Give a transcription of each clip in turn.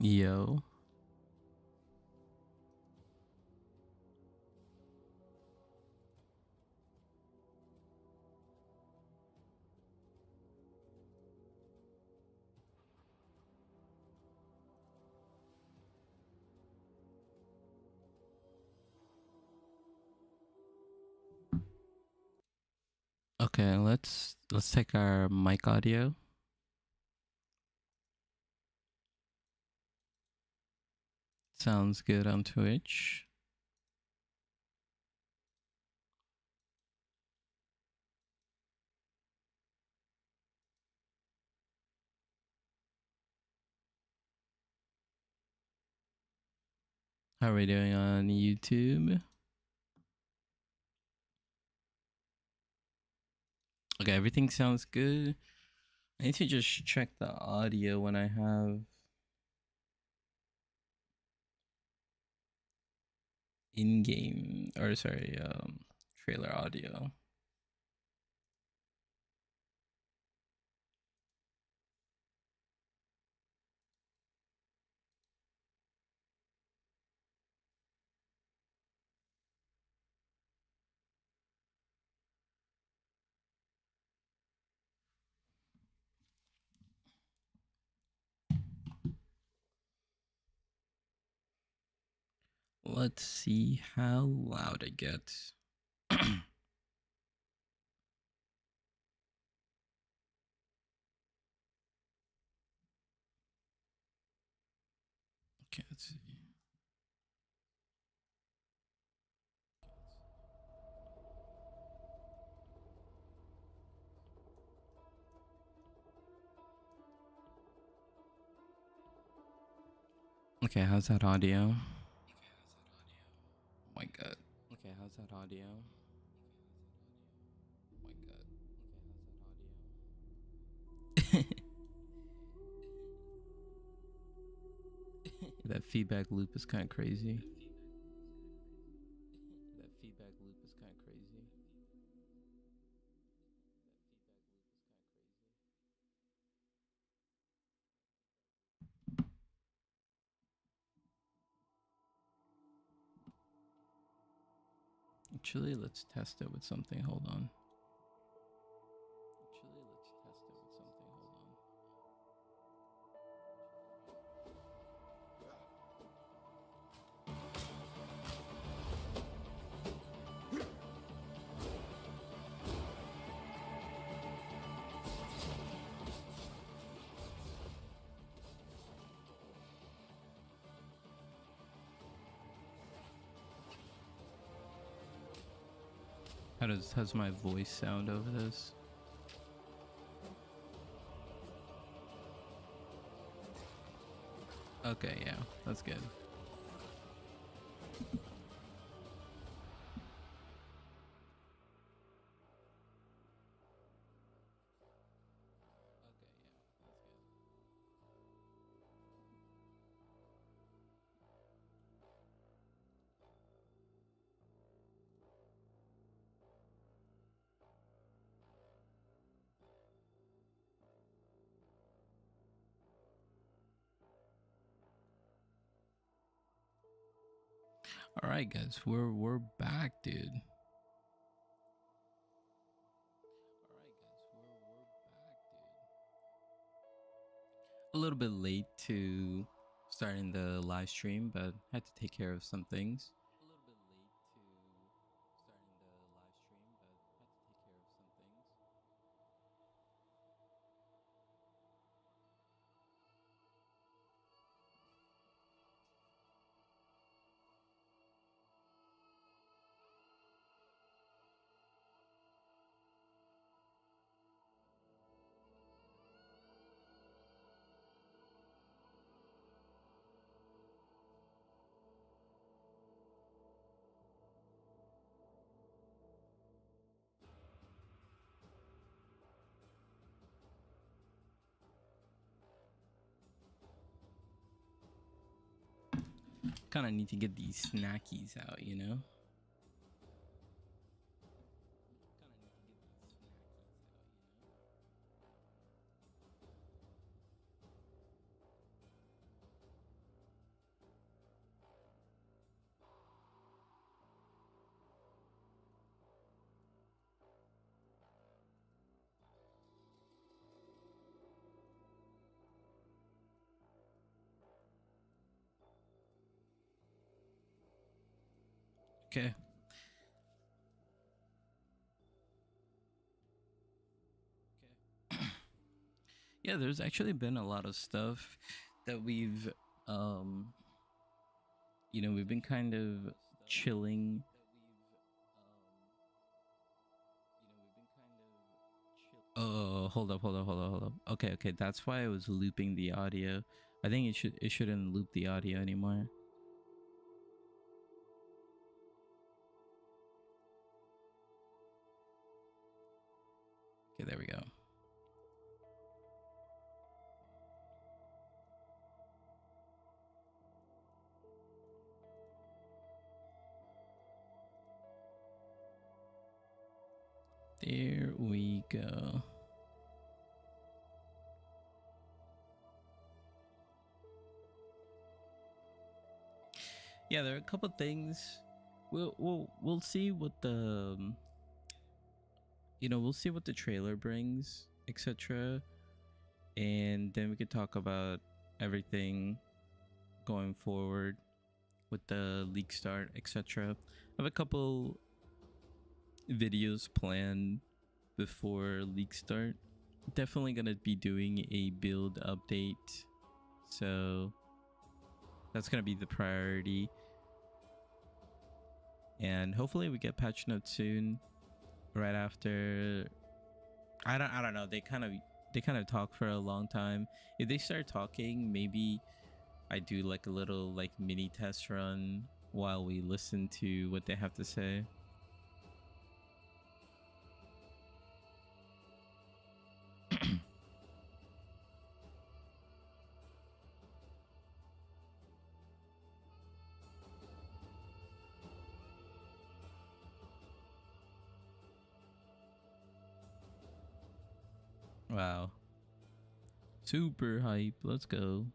Yo. Okay, let's take our mic audio. Sounds good on Twitch. How are we doing on YouTube? Okay, everything sounds good. I need to just check the audio when I have in-game, or sorry, trailer audio. Let's see how loud it gets. Okay, let's see. Okay, how's that audio? Oh my god. Okay, how's that audio? Oh my god. Okay, how's that audio? That feedback loop is kind of crazy. That feedback loop is kind of crazy. Actually, let's test it with something. Hold on. Actually, let's test it with something. Hold on. How's my voice sound over this? Okay, yeah, that's good. All right, guys, we're back, dude. A little bit late to starting the live stream, but had to take care of some things. Kind of need to get these snackies out, you know? Okay. Yeah, there's actually been a lot of stuff that we've um we've been kind of chilling. Oh, hold up. Okay, that's why I was looping the audio. I think it shouldn't loop the audio anymore. Okay, there we go. There we go. Yeah, there are a couple things. We'll see what the we'll see what the trailer brings, etc. And then we could talk about everything going forward with the leak start, etc. I have a couple videos planned before leak start. Definitely gonna be doing a build update, so that's gonna be the priority. And hopefully we get patch notes soon, right after. I don't know. They kind of talk for a long time. If they start talking, maybe I do like a little like mini test run while we listen to what they have to say. Wow. Super hype. Let's go.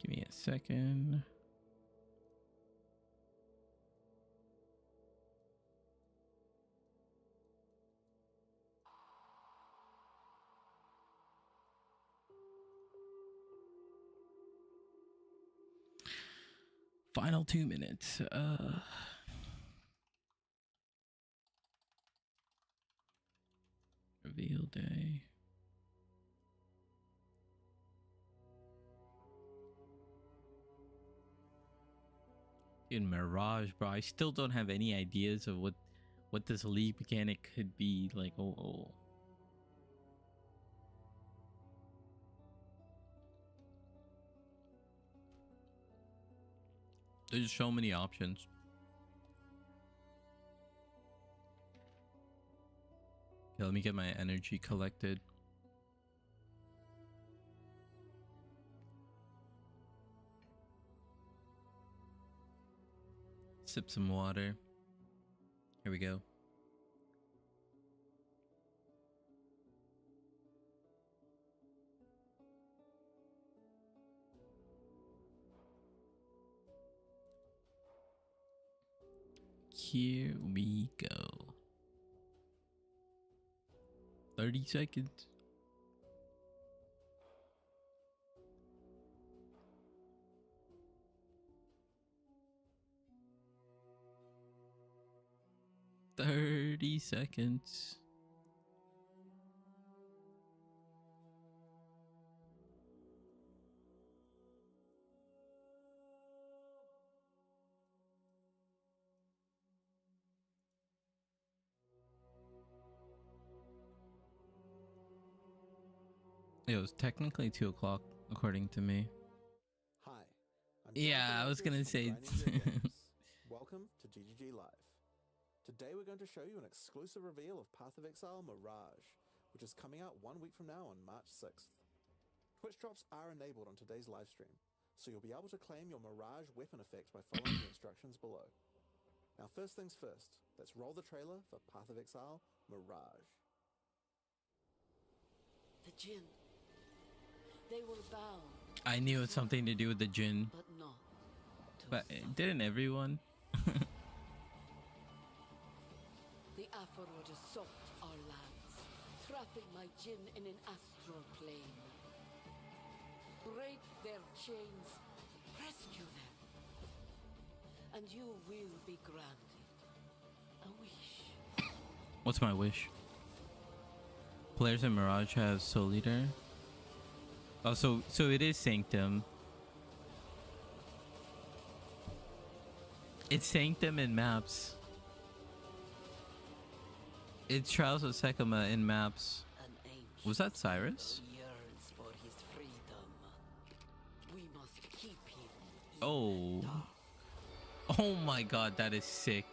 Give me a second. Final 2 minutes. Reveal day. In Mirage, bro, I still don't have any ideas of what this league mechanic could be. Like, oh. There's so many options. Okay, let me get my energy collected. Sip some water. Here we go. Here we go. 30 seconds. Seconds. It was technically 2 o'clock, according to me. Hi. Yeah, I was gonna say. Welcome to GGG Live. Today we're going to show you an exclusive reveal of Path of Exile Mirage, which is coming out 1 week from now on March 6th. Twitch drops are enabled on today's livestream, so you'll be able to claim your Mirage weapon effect by following the instructions below. Now first things first, let's roll the trailer for Path of Exile Mirage. The Jinn. They were bound. I knew it was something to do with the Jinn. But not to But suffer. didn't everyone? The Aphrodite assault our lands, trapping my Jinn in an astral plane. Break their chains, rescue them, and you will be granted a wish. What's my wish? Players in Mirage have Soul Leader. Oh, so it is Sanctum. It's Sanctum in maps. It's Trials of Sekima in maps. An ancient Was that Cyrus? yearns for his freedom. We must keep him in Oh. the dark. Oh my god, that is sick.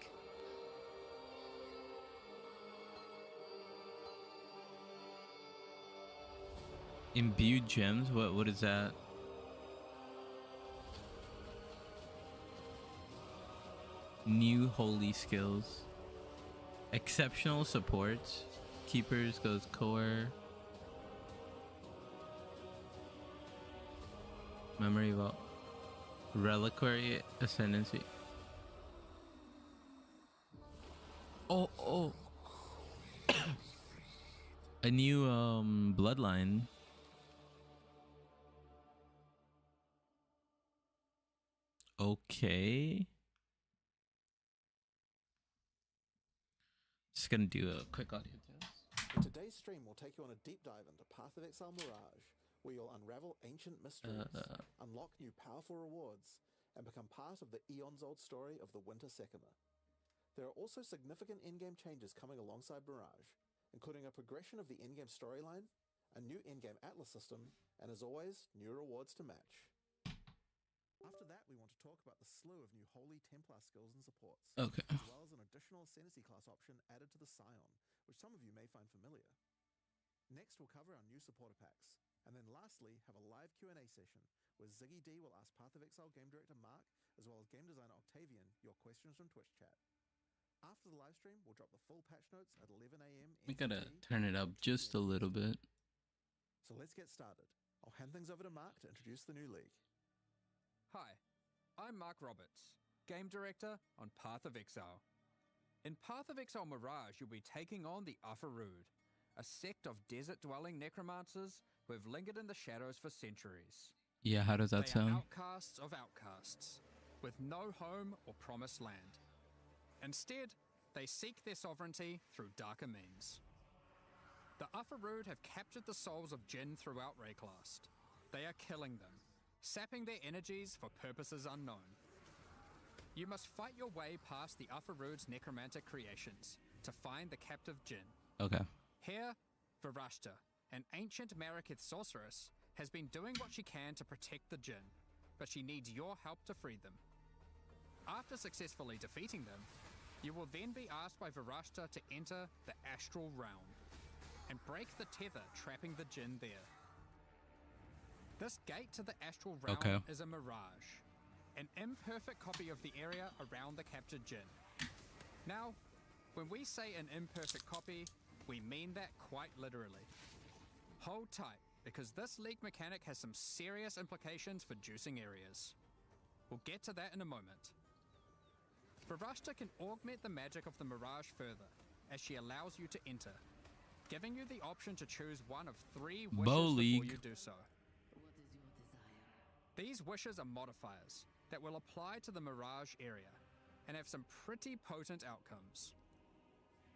Imbued gems? What is that? New holy skills. Exceptional supports. Keepers goes core. Memory vault. Reliquary ascendancy. Oh. A new bloodline. Okay. Just gonna do a quick audio test. In today's stream, we'll take you on a deep dive into Path of Exile Mirage, where you'll unravel ancient mysteries, unlock new powerful rewards, and become part of the eons-old story of the Winter Sekima. There are also significant in-game changes coming alongside Mirage, including a progression of the in-game storyline, a new in-game Atlas system, and as always, new rewards to match. After that, we want to talk about the slew of new Holy Templar skills and supports, Okay. as well as an additional Ascendancy class option added to the Scion, which some of you may find familiar. Next, we'll cover our new supporter packs, and then lastly, have a live Q&A session, where Ziggy D will ask Path of Exile Game Director Mark, as well as Game Designer Octavian, your questions from Twitch chat. After the live stream, we'll drop the full patch notes at 11 AM. We gotta turn it up just a little bit. So let's get started. I'll hand things over to Mark to introduce the new league. Hi, I'm Mark Roberts, Game Director on Path of Exile. In Path of Exile Mirage, you'll be taking on the Afarud, a sect of desert-dwelling necromancers who have lingered in the shadows for centuries. Yeah, how does that They sound? are outcasts of outcasts, with no home or promised land. Instead, they seek their sovereignty through darker means. The Afarud have captured the souls of Jinn throughout Rayclast. They are killing them, sapping their energies for purposes unknown. You must fight your way past the Afarud's necromantic creations to find the captive Jinn. Okay. Here, Virashta, an ancient Marikith sorceress, has been doing what she can to protect the Jinn, but she needs your help to free them. After successfully defeating them, you will then be asked by Virashta to enter the Astral Realm and break the tether trapping the Jinn there. This gate to the Astral Realm is a mirage, an imperfect copy of the area around the captured Jinn. Now, when we say an imperfect copy, we mean that quite literally. Hold tight, because this league mechanic has some serious implications for juicing areas. We'll get to that in a moment. Virashta can augment the magic of the mirage further, as she allows you to enter, giving you the option to choose one of 3 wishes before you do so. What is your desire? These wishes are modifiers that will apply to the Mirage area and have some pretty potent outcomes.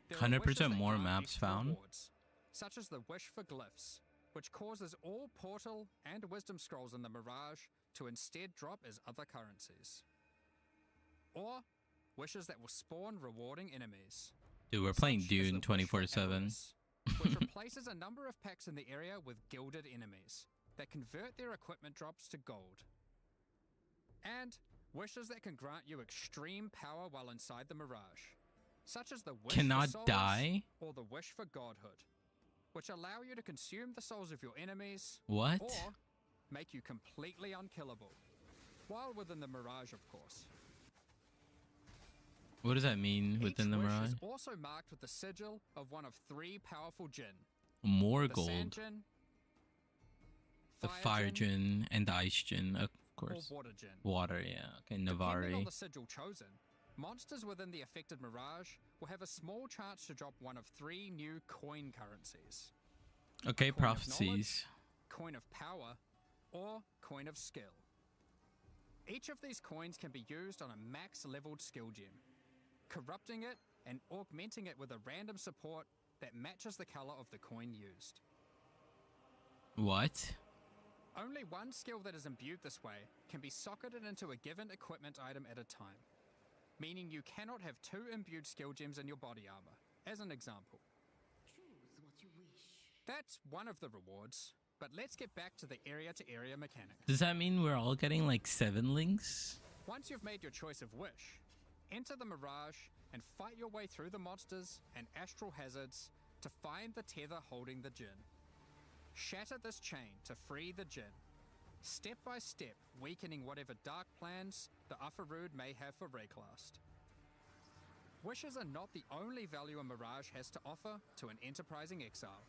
There are 100% wishes that more grant maps extra found? rewards, such as the Wish for Glyphs, which causes all Portal and Wisdom Scrolls in the Mirage to instead drop as other currencies. Or wishes that will spawn rewarding enemies. Dude, we're playing Such as the Dune Wish for 24/7. Avarice, which replaces a number of packs in the area with gilded enemies that convert their equipment drops to gold. And wishes that can grant you extreme power while inside the Mirage, such as the Wish Cannot for Souls die? or the Wish for Godhood, which allow you to consume the souls of your enemies What? or make you completely unkillable, while within the Mirage, of course. What does that mean within the wish Mirage? is also marked with the sigil of one of 3 powerful Jinn. More The gold. Sand Jinn, The Fire Djinn and the Ice Djinn, of or course. Water Jinn. Water, yeah. Okay, Depending on Navari. the sigil chosen, monsters within the affected Mirage will have a small chance to drop one of 3 new coin currencies. Okay, Coin of prophecies. Coin of power, or coin of skill. Each of these coins can be used on a max leveled skill gem, corrupting it and augmenting it with a random support that matches the color of the coin used. What? Only one skill that is imbued this way can be socketed into a given equipment item at a time, meaning you cannot have 2 imbued skill gems in your body armor, as an example. Choose what you wish. That's one of the rewards, but let's get back to the area-to-area mechanic. Does that mean we're all getting like 7 links? Once you've made your choice of wish, enter the Mirage and fight your way through the monsters and astral hazards to find the tether holding the Jinn. Shatter this chain to free the Jinn, step by step weakening whatever dark plans the Ufarud may have for Rayclast. Wishes are not the only value a Mirage has to offer to an enterprising exile.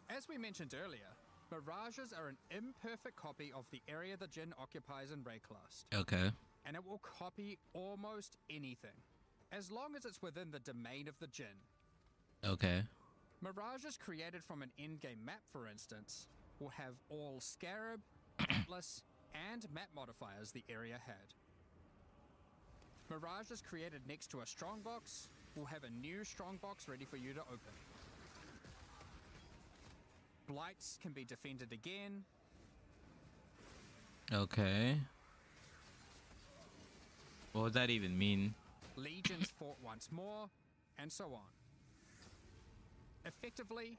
As we mentioned earlier, Mirages are an imperfect copy of the area the Jinn occupies in Rayclast, Okay. and it will copy almost anything, as long as it's within the domain of the Jinn. Okay. Mirages created from an endgame map, for instance, will have all Scarab, Atlas, and map modifiers the area had. Mirages created next to a strongbox will have a new strongbox ready for you to open. Blights can be defended again. Okay. What would that even mean? Legions fought once more, and so on. Effectively,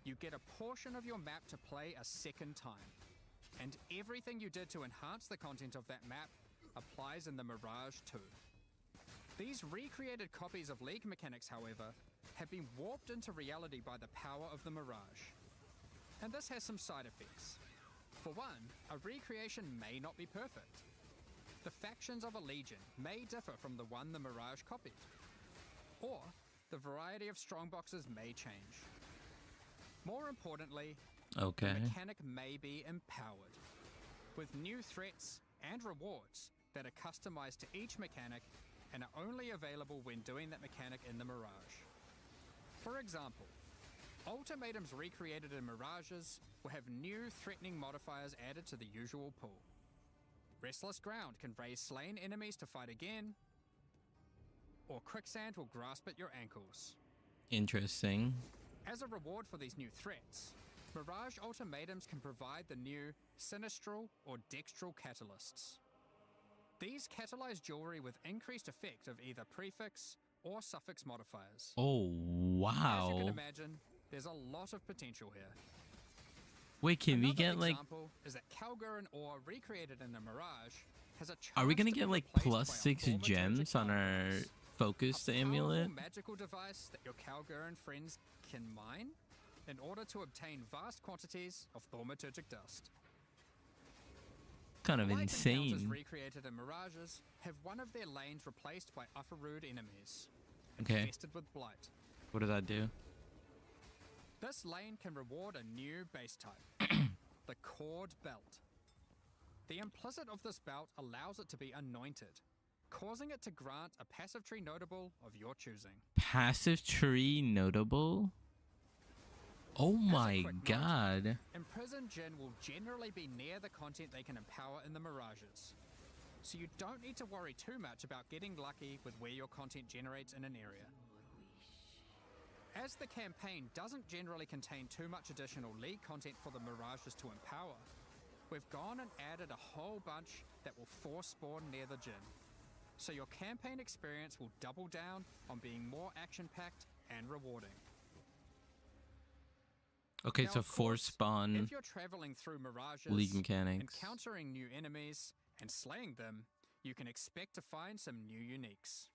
you get a portion of your map to play a second time, and everything you did to enhance the content of that map applies in the Mirage too. These recreated copies of League mechanics, however, have been warped into reality by the power of the Mirage. And this has some side effects. For one, a recreation may not be perfect. The factions of a Legion may differ from the one the Mirage copied. Or, the variety of strongboxes may change. More importantly, Okay. the mechanic may be empowered, with new threats and rewards that are customized to each mechanic and are only available when doing that mechanic in the Mirage. For example, ultimatums recreated in Mirages will have new threatening modifiers added to the usual pool. Restless Ground can raise slain enemies to fight again, or Quicksand will grasp at your ankles. Interesting. As a reward for these new threats, Mirage ultimatums can provide the new Sinistral or Dextral catalysts. These catalyze jewelry with increased effect of either prefix or suffix modifiers. Oh, As you can wow. imagine, there's a lot of potential here. Wait, can we Another get like... example is that Kalgurin ore recreated in the Mirage has a chance Are we gonna to be get like replaced plus by a 6 thaumaturgic gems on our device. focused A amulet? powerful magical device that your Kalgurin friends can mine in order to obtain vast quantities of thaumaturgic dust. Kind of Light encounters insane. recreated in Mirages have one of their lanes replaced by Ufarud enemies, Okay. infested with blight. What does that do? This lane can reward a new base type, the Cord Belt. The implicit of this belt allows it to be anointed, causing it to grant a passive tree notable of your choosing. Passive tree notable? Oh my quick note, god. Imprisoned Jinn will generally be near the content they can empower in the Mirages, so you don't need to worry too much about getting lucky with where your content generates in an area. As the campaign doesn't generally contain too much additional League content for the Mirages to empower, we've gone and added a whole bunch that will force spawn near the Jinn, so your campaign experience will double down on being more action-packed and rewarding. Okay, Now, so of force course, spawn If you're traveling through Mirages, League mechanics. encountering new enemies, and slaying them, you can expect to find some new uniques.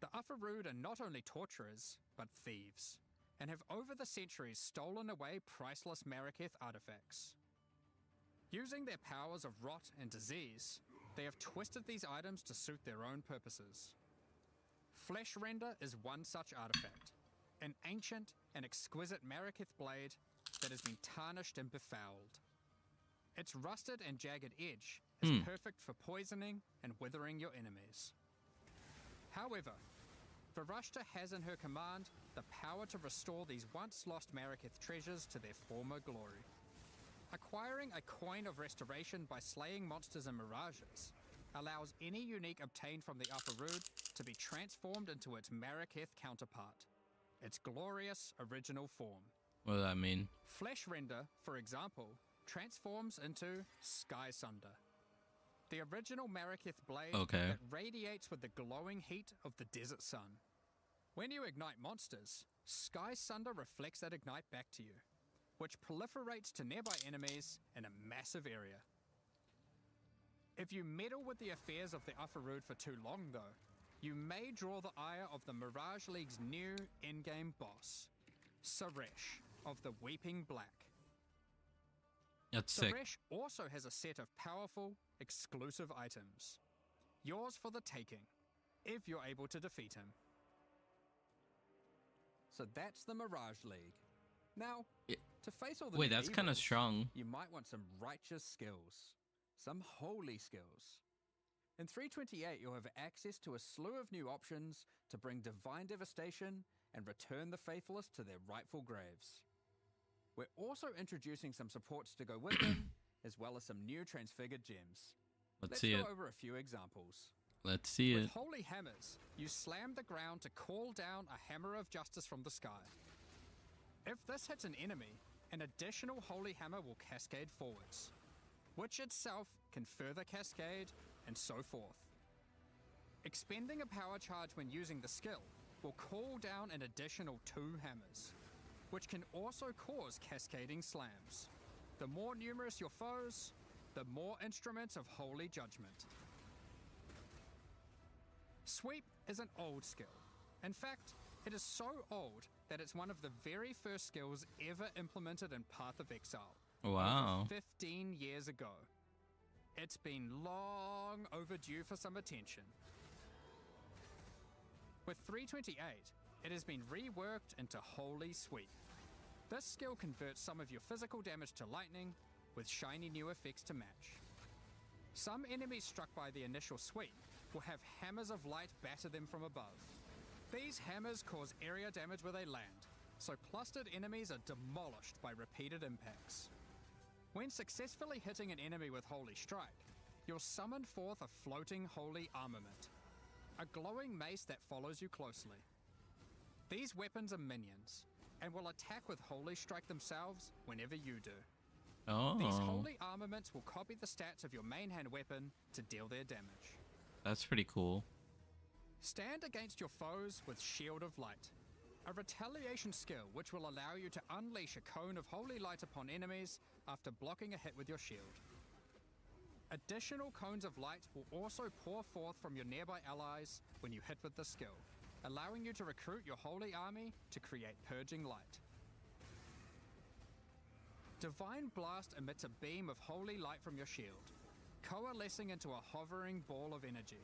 The Ufarud are not only torturers, but thieves, and have over the centuries stolen away priceless Maraketh artifacts. Using their powers of rot and disease, they have twisted these items to suit their own purposes. Flesh Render is one such artifact, an ancient and exquisite Maraketh blade that has been tarnished and befouled. Its rusted and jagged edge is perfect for poisoning and withering your enemies. However, Varashta has in her command the power to restore these once lost Maraketh treasures to their former glory. Acquiring a coin of restoration by slaying monsters in mirages allows any unique obtained from the Upper Rood to be transformed into its Maraketh counterpart, its glorious original form. What does that mean? Flesh Render, for example, transforms into Sky Sunder, the original Maraketh blade that radiates with the glowing heat of the desert sun. When you ignite monsters, Sky Sunder reflects that ignite back to you, which proliferates to nearby enemies in a massive area. If you meddle with the affairs of the Upper Rood for too long though, you may draw the ire of the Mirage League's new in-game boss, Suresh of the Weeping Black. That's sick. Suresh also has a set of powerful, exclusive items. Yours for the taking, if you're able to defeat him. So that's the Mirage League. Now, to face all the Wait, new that's kind of evils, strong. you might want some righteous skills. Some holy skills. In 328, you'll have access to a slew of new options to bring divine devastation and return the faithless to their rightful graves. We're also introducing some supports to go with them, as well as some new transfigured gems. Let's see go it. over a few examples. Let's see With it. holy hammers, you slam the ground to call down a hammer of justice from the sky. If this hits an enemy, an additional holy hammer will cascade forwards, which itself can further cascade, and so forth. Expending a power charge when using the skill will call down an additional 2 hammers, which can also cause cascading slams. The more numerous your foes, the more instruments of holy judgment. Sweep is an old skill. In fact, it is so old that it's one of the very first skills ever implemented in Path of Exile. Wow. Over 15 years ago. It's been long overdue for some attention. With 328, it has been reworked into Holy Sweep. This skill converts some of your physical damage to lightning, with shiny new effects to match. Some enemies struck by the initial sweep will have hammers of light batter them from above. These hammers cause area damage where they land, so clustered enemies are demolished by repeated impacts. When successfully hitting an enemy with Holy Strike, you'll summon forth a floating holy armament, a glowing mace that follows you closely. These weapons are minions, and will attack with Holy Strike themselves whenever you do. These holy armaments will copy the stats of your main hand weapon to deal their damage. That's pretty cool. Stand against your foes with Shield of Light, a retaliation skill which will allow you to unleash a cone of holy light upon enemies after blocking a hit with your shield. Additional cones of light will also pour forth from your nearby allies when you hit with the skill, allowing you to recruit your holy army to create purging light. Divine Blast emits a beam of holy light from your shield, coalescing into a hovering ball of energy.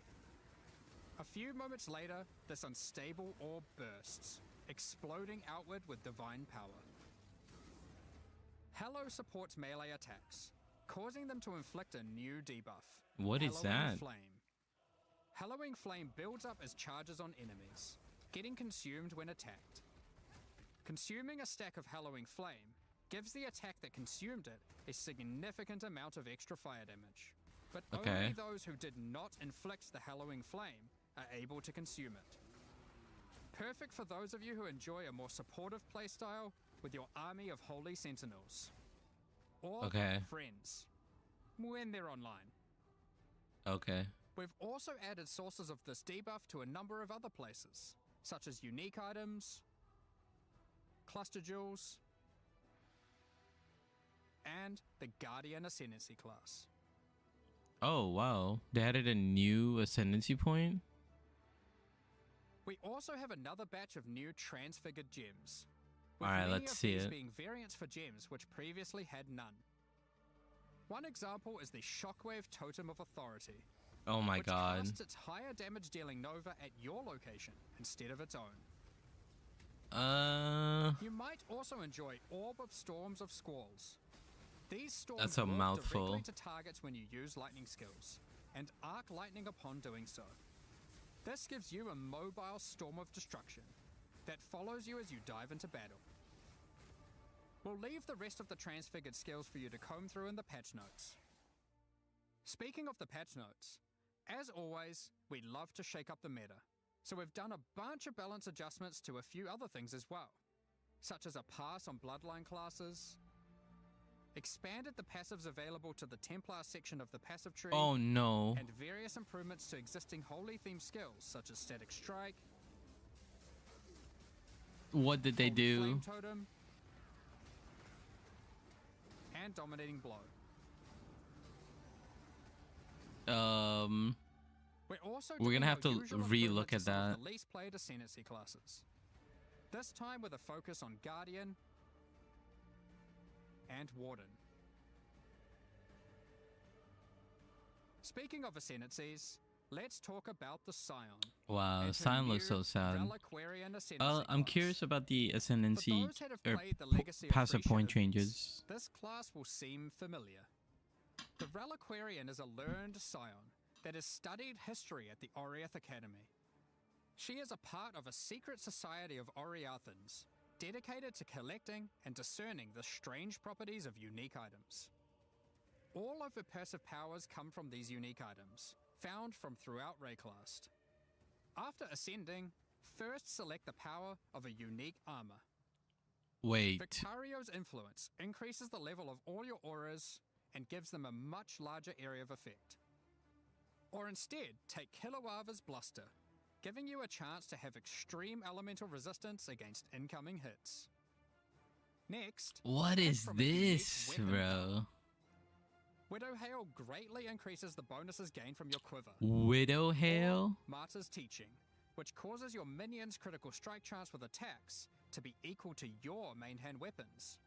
A few moments later, this unstable orb bursts, exploding outward with divine power. Hallow supports melee attacks, causing them to inflict a new debuff. What is that? Flame. Hallowing Flame builds up as charges on enemies, getting consumed when attacked. Consuming a stack of Hallowing Flame gives the attack that consumed it a significant amount of extra fire damage, but only those who did not inflict the Hallowing Flame are able to consume it. Perfect for those of you who enjoy a more supportive playstyle with your army of Holy Sentinels. Or friends, when they're online. We've also added sources of this debuff to a number of other places, such as unique items, cluster jewels, and the Guardian Ascendancy class. Oh, wow. They added a new Ascendancy point? We also have another batch of new transfigured gems. Alright, let's see it. Being variants for gems which previously had none. One example is the Shockwave Totem of Authority, Oh my which god. casts its higher damage dealing Nova at your location instead of its own. You might also enjoy Orb of Storms of Squalls. These storms That's a warp mouthful. directly to targets when you use lightning skills, and arc lightning upon doing so. This gives you a mobile storm of destruction that follows you as you dive into battle. We'll leave the rest of the transfigured skills for you to comb through in the patch notes. Speaking of the patch notes, as always, we love to shake up the meta, so we've done a bunch of balance adjustments to a few other things as well, such as a pass on bloodline classes, expanded the passives available to the Templar section of the passive tree, Oh no. and various improvements to existing holy themed skills such as Static Strike, What did they Holy do? Flame Totem, and Dominating Blow. We're gonna have to re-look at some of that. the least played Ascendancy classes. This time with a focus on Guardian and Warden. Speaking of Ascendancies, let's talk about the Scion. Wow, and her Scion looks new so sad. Reliquarian Ascendancy I'm class. curious about the For Ascendancy those that have or played the Legacy of passive Free point Shadow changes. Beasts, this class will seem familiar. The Reliquarian is a learned Scion that has studied history at the Oriath Academy. She is a part of a secret society of Oriathans, dedicated to collecting and discerning the strange properties of unique items. All of her passive powers come from these unique items, found from throughout Rayclast. After ascending, first select the power of a unique armor. Wait. Victario's influence increases the level of all your auras and gives them a much larger area of effect. Or instead, take Kilowava's Bluster, giving you a chance to have extreme elemental resistance against incoming hits. Next, What pick is from a unique this, weapon bro? power. Widow Hail greatly increases the bonuses gained from your quiver. Widow Or Hail? Martyr's Teaching, which causes your minions' critical strike chance with attacks to be equal to your main hand weapons.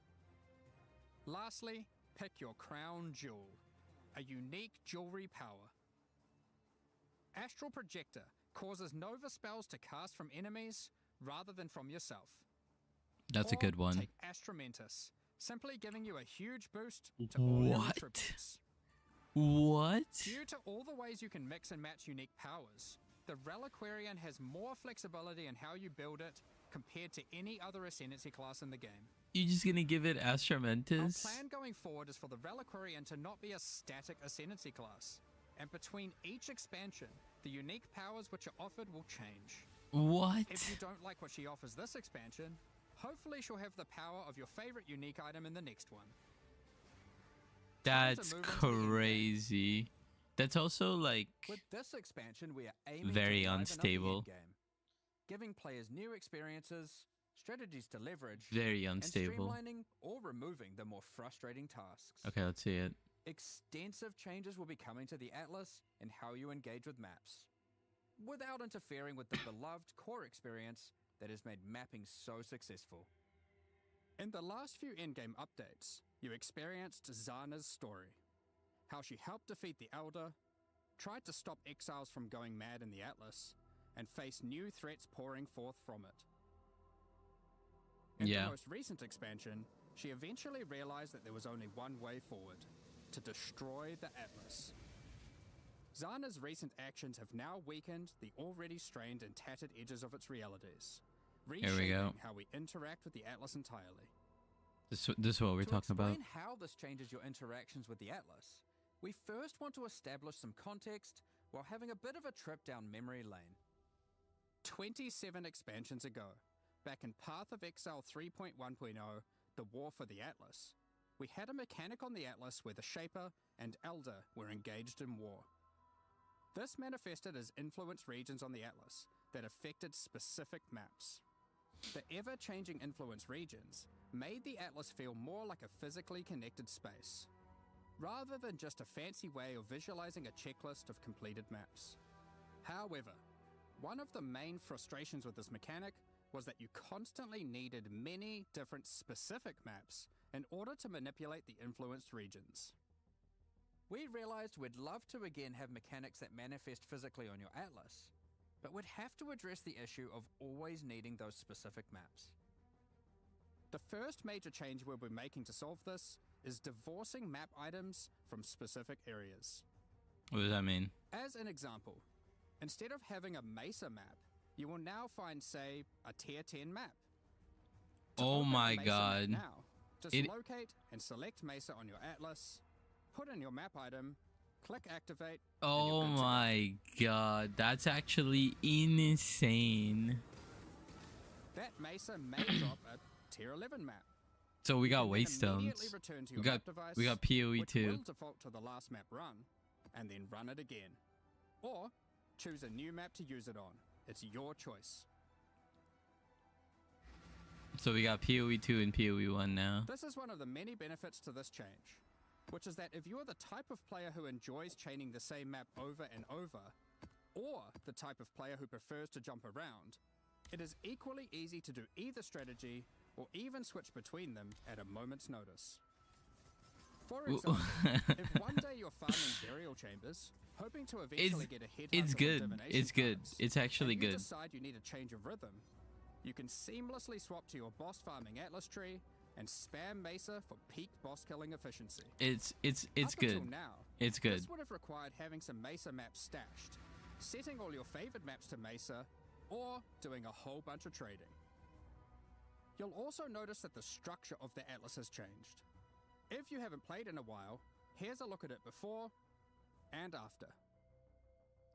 Lastly, pick your Crown Jewel, a unique jewelry power. Astral Projector causes Nova spells to cast from enemies rather than from yourself. That's a Or good one. Take Astramentus, simply giving you a huge boost to all your What? attributes. What? Due to all the ways you can mix and match unique powers, the Reliquarian has more flexibility in how you build it compared to any other Ascendancy class in the game. You just gonna give it Our Astramentus? plan going forward is for the Reliquarian to not be a static Ascendancy class, and between each expansion, the unique powers which are offered will change. What? If you don't like what she offers this expansion, hopefully she'll have the power of your favorite unique item in the next one. Time to That's move into the endgame. crazy. That's also like With this expansion, we are aiming very to liven up the unstable. endgame, giving players new experiences, strategies to leverage, very and unstable. streamlining or removing the more frustrating tasks. Okay, let's see it. Extensive changes will be coming to the Atlas and how you engage with maps, without interfering with the beloved core experience that has made mapping so successful. In the last few endgame updates, you experienced Zana's story. How she helped defeat the Elder, tried to stop exiles from going mad in the Atlas, and faced new threats pouring forth from it. In Yeah. the most recent expansion, she eventually realized that there was only one way forward: to destroy the Atlas. Zana's recent actions have now weakened the already strained and tattered edges of its realities, we reshaping go. how we interact with the Atlas entirely. This is what we're To talking about. explain how this changes your interactions with the Atlas, we first want to establish some context while having a bit of a trip down memory lane. 27 expansions ago, back in Path of Exile 3.1.0, The War for the Atlas, we had a mechanic on the Atlas where the Shaper and Elder were engaged in war. This manifested as influence regions on the Atlas that affected specific maps. The ever-changing influence regions made the Atlas feel more like a physically connected space, rather than just a fancy way of visualizing a checklist of completed maps. However, one of the main frustrations with this mechanic was that you constantly needed many different specific maps in order to manipulate the influenced regions. We realized we'd love to again have mechanics that manifest physically on your atlas, but we'd have to address the issue of always needing those specific maps. The first major change we'll be making to solve this is divorcing map items from specific areas. What does that mean? As an example, instead of having a Mesa map, you will now find, say, a Tier 10 map. To Oh open a my Mesa god. map now, just It- locate and select Mesa on your atlas, put in your map item, click activate. Oh and you're good to go. my god. That's actually insane. That Mesa may drop a Tier 11 map. So we You got can then Waystones. immediately return to your We got map device, PoE which too. will default to the last map run, and then run it again. Or choose a new map to use it on. It's your choice. So we got PoE 2 and PoE 1 now. This is one of the many benefits to this change, which is that if you're the type of player who enjoys chaining the same map over and over, or the type of player who prefers to jump around, it is equally easy to do either strategy or even switch between them at a moment's notice. For example, if one day you're farming burial chambers, hoping to eventually get a headhunter It's with good. divination It's good. cards, It's actually and you good. decide you need a change of rhythm, you can seamlessly swap to your boss farming atlas tree and spam Mesa for peak boss killing efficiency. It's Up good. until now, It's good. this would have required having some Mesa maps stashed, setting all your favorite maps to Mesa, or doing a whole bunch of trading. You'll also notice that the structure of the atlas has changed. If you haven't played in a while, here's a look at it before and after.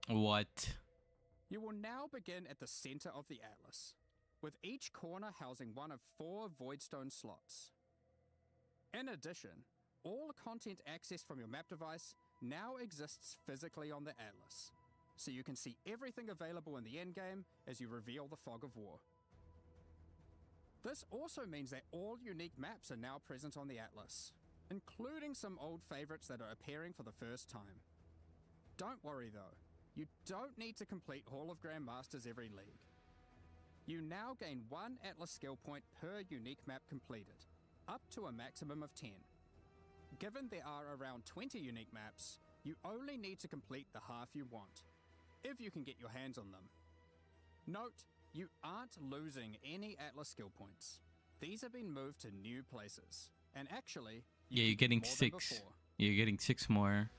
What? You will now begin at the center of the atlas, with each corner housing one of 4 voidstone slots. In addition, all content accessed from your map device now exists physically on the atlas, so you can see everything available in the endgame as you reveal the Fog of War. This also means that all unique maps are now present on the atlas, including some old favorites that are appearing for the first time. Don't worry though, you don't need to complete Hall of Grandmasters every league. You now gain 1 atlas skill point per unique map completed, up to a maximum of 10. Given there are around 20 unique maps, you only need to complete the half you want, if you can get your hands on them. Note, you aren't losing any atlas skill points. These have been moved to new places, and actually, Yeah, you're can get getting more than 6. before. You're getting 6 more.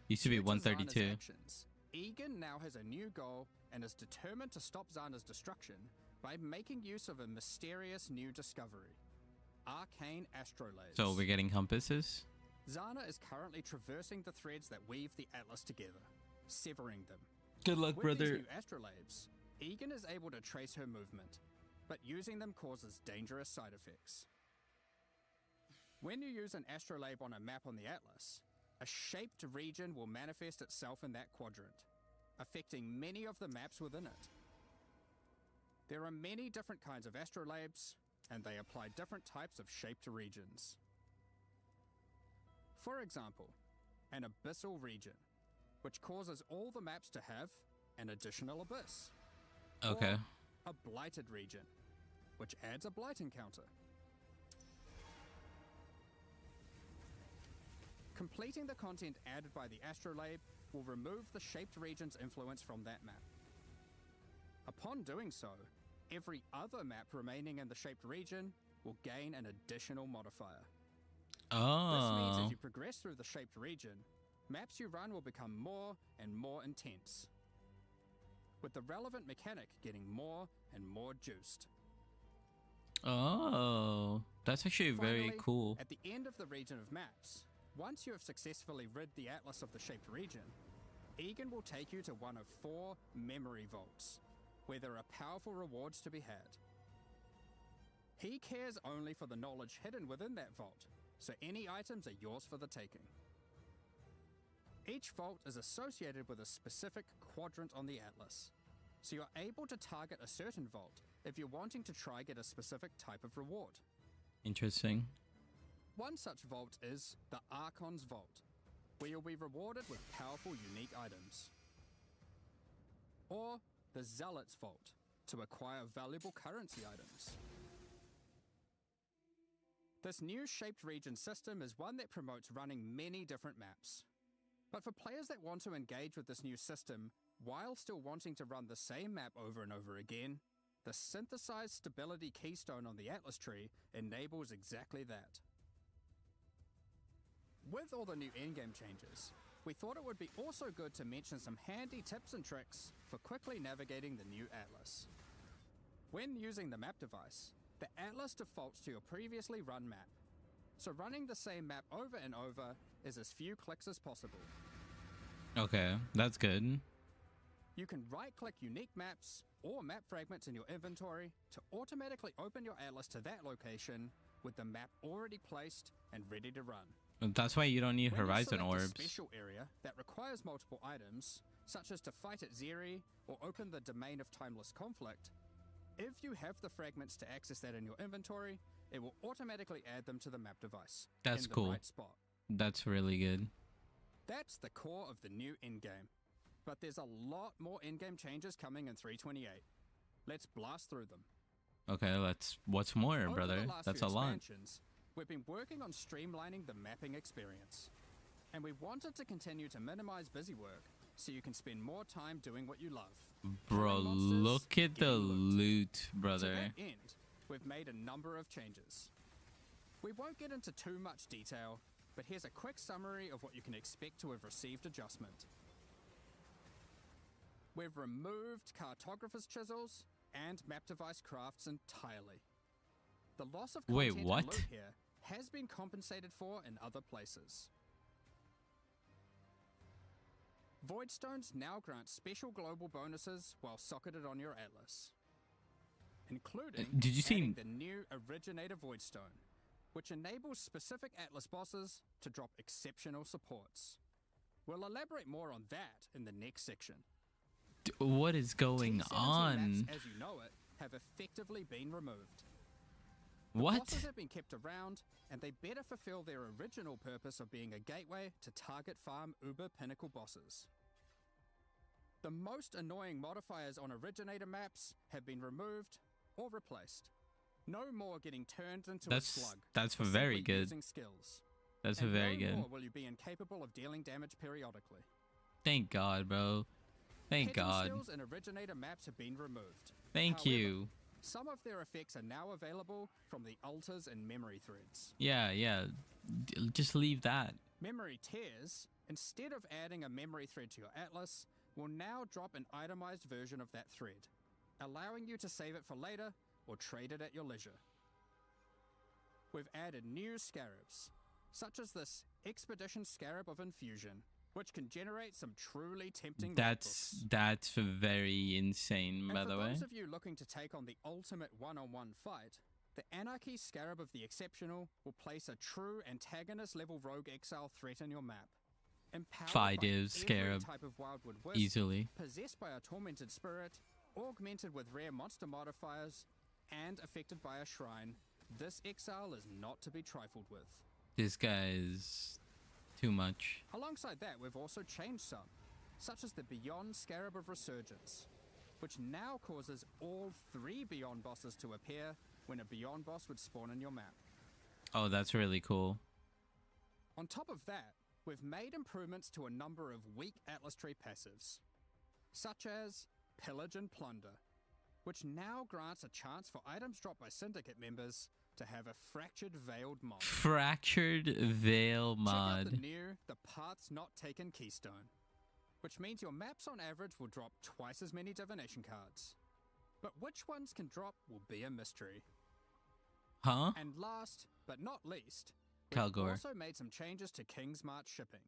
Used to be Due to Zana's 132. actions, Egan now has a new goal and is determined to stop Zana's destruction by making use of a mysterious new discovery, arcane astrolabes. So we're getting compasses. Zana is currently traversing the threads that weave the atlas together, severing them. Good luck, With these new astrolabes, Egan is able to trace her movement, but using them causes dangerous side effects. When you use an astrolabe on a map on the atlas, a shaped region will manifest itself in that quadrant, affecting many of the maps within it. There are many different kinds of astrolabes, and they apply different types of shaped regions. For example, an abyssal region, which causes all the maps to have an additional abyss. Okay. Or a blighted region, which adds a blight encounter. Completing the content added by the astrolabe will remove the shaped region's influence from that map. Upon doing so, every other map remaining in the shaped region will gain an additional modifier. This means Oh. as you progress through the shaped region, maps you run will become more and more intense, with the relevant mechanic getting more and more juiced. Oh. That's actually very Finally, cool. At the end of the region of maps, once you have successfully rid the atlas of the shaped region, Egan will take you to one of 4 memory vaults, where there are powerful rewards to be had. He cares only for the knowledge hidden within that vault, so any items are yours for the taking. Each vault is associated with a specific quadrant on the atlas, so you're able to target a certain vault if you're wanting to try get a specific type of reward. Interesting. One such vault is the Archon's Vault, where you'll be rewarded with powerful unique items. Or the Zealot's Vault, to acquire valuable currency items. This new shaped region system is one that promotes running many different maps, But for players that want to engage with this new system while still wanting to run the same map over and over again, the synthesized stability keystone on the Atlas tree enables exactly that. With all the new endgame changes, we thought it would be also good to mention some handy tips and tricks for quickly navigating the new Atlas. When using the map device, the Atlas defaults to your previously run map, so running the same map over and over is as few clicks as possible. Okay, that's good. You can right-click unique maps or map fragments in your inventory to automatically open your Atlas to that location with the map already placed and ready to run. That's why you don't need When you horizon select orbs. a special area that requires multiple items, such as to fight at Zeri or open the domain of timeless conflict, if you have the fragments to access that in your inventory, it will automatically add them to the map device. That's in cool. The right spot. That's really good. That's the core of the new endgame. But there's a lot more endgame changes coming in 3.28. Let's blast through them. Okay, what's more, Over brother? the last That's few a lot. expansions, we've been working on streamlining the mapping experience. And we wanted to continue to minimize busy work so you can spend more time doing what you love. Bro, killing monsters, look at the getting loot, To brother. that end, we've made a number of changes. We won't get into too much detail, but here's a quick summary of what you can expect to have received adjustment. We've removed cartographer's chisels and map device crafts entirely. The loss of Wait, content what? and loot here has been compensated for in other places. Voidstones now grant special global bonuses while socketed on your Atlas, including Did you see- adding the new Originator Voidstone, which enables specific Atlas bosses to drop exceptional supports. We'll elaborate more on that in the next section. What is going T17 on? maps, as you know it, have effectively been removed. What? Bosses have been kept around, and they better fulfill their original purpose of being a gateway to target farm uber pinnacle bosses. The most annoying modifiers on Originator maps have been removed or replaced. No more getting turned into a slug. That's for very simply good. Using skills. That's And very no good. more will you be incapable of dealing damage periodically. Thank God, bro. Thank Petting God. skills in Originator maps have been removed. Thank However, you. Some of their effects are now available from the altars and memory threads. Yeah. Just leave that. Memory tears, instead of adding a memory thread to your Atlas, will now drop an itemized version of that thread, allowing you to save it for later or trade it at your leisure. We've added new scarabs, such as this Expedition Scarab of Infusion, which can generate some truly tempting notebooks. That's very insane, by And the for way. those of you looking to take on the ultimate one-on-one fight, the Anarchy Scarab of the Exceptional will place a true antagonist-level rogue exile threat in your map. Empowered by Fidiv every Scarab. type of wildwood wisp, Easily. possessed by a tormented spirit, augmented with rare monster modifiers, and affected by a shrine, this exile is not to be trifled with. This guy is too much. Alongside that, we've also changed some, such as the Beyond Scarab of Resurgence, which now causes all 3 Beyond bosses to appear when a Beyond boss would spawn in your map. Oh, that's really cool. On top of that, we've made improvements to a number of weak Atlas Tree passives, such as Pillage and Plunder, which now grants a chance for items dropped by Syndicate members to have a Fractured Veiled mod. Fractured Veil Check out the mod. new The Paths Not Taken keystone, which means your maps on average will drop twice as many divination cards. But which ones can drop will be a mystery. Huh? And last, but not least, we've Kalgor. also made some changes to King's March shipping,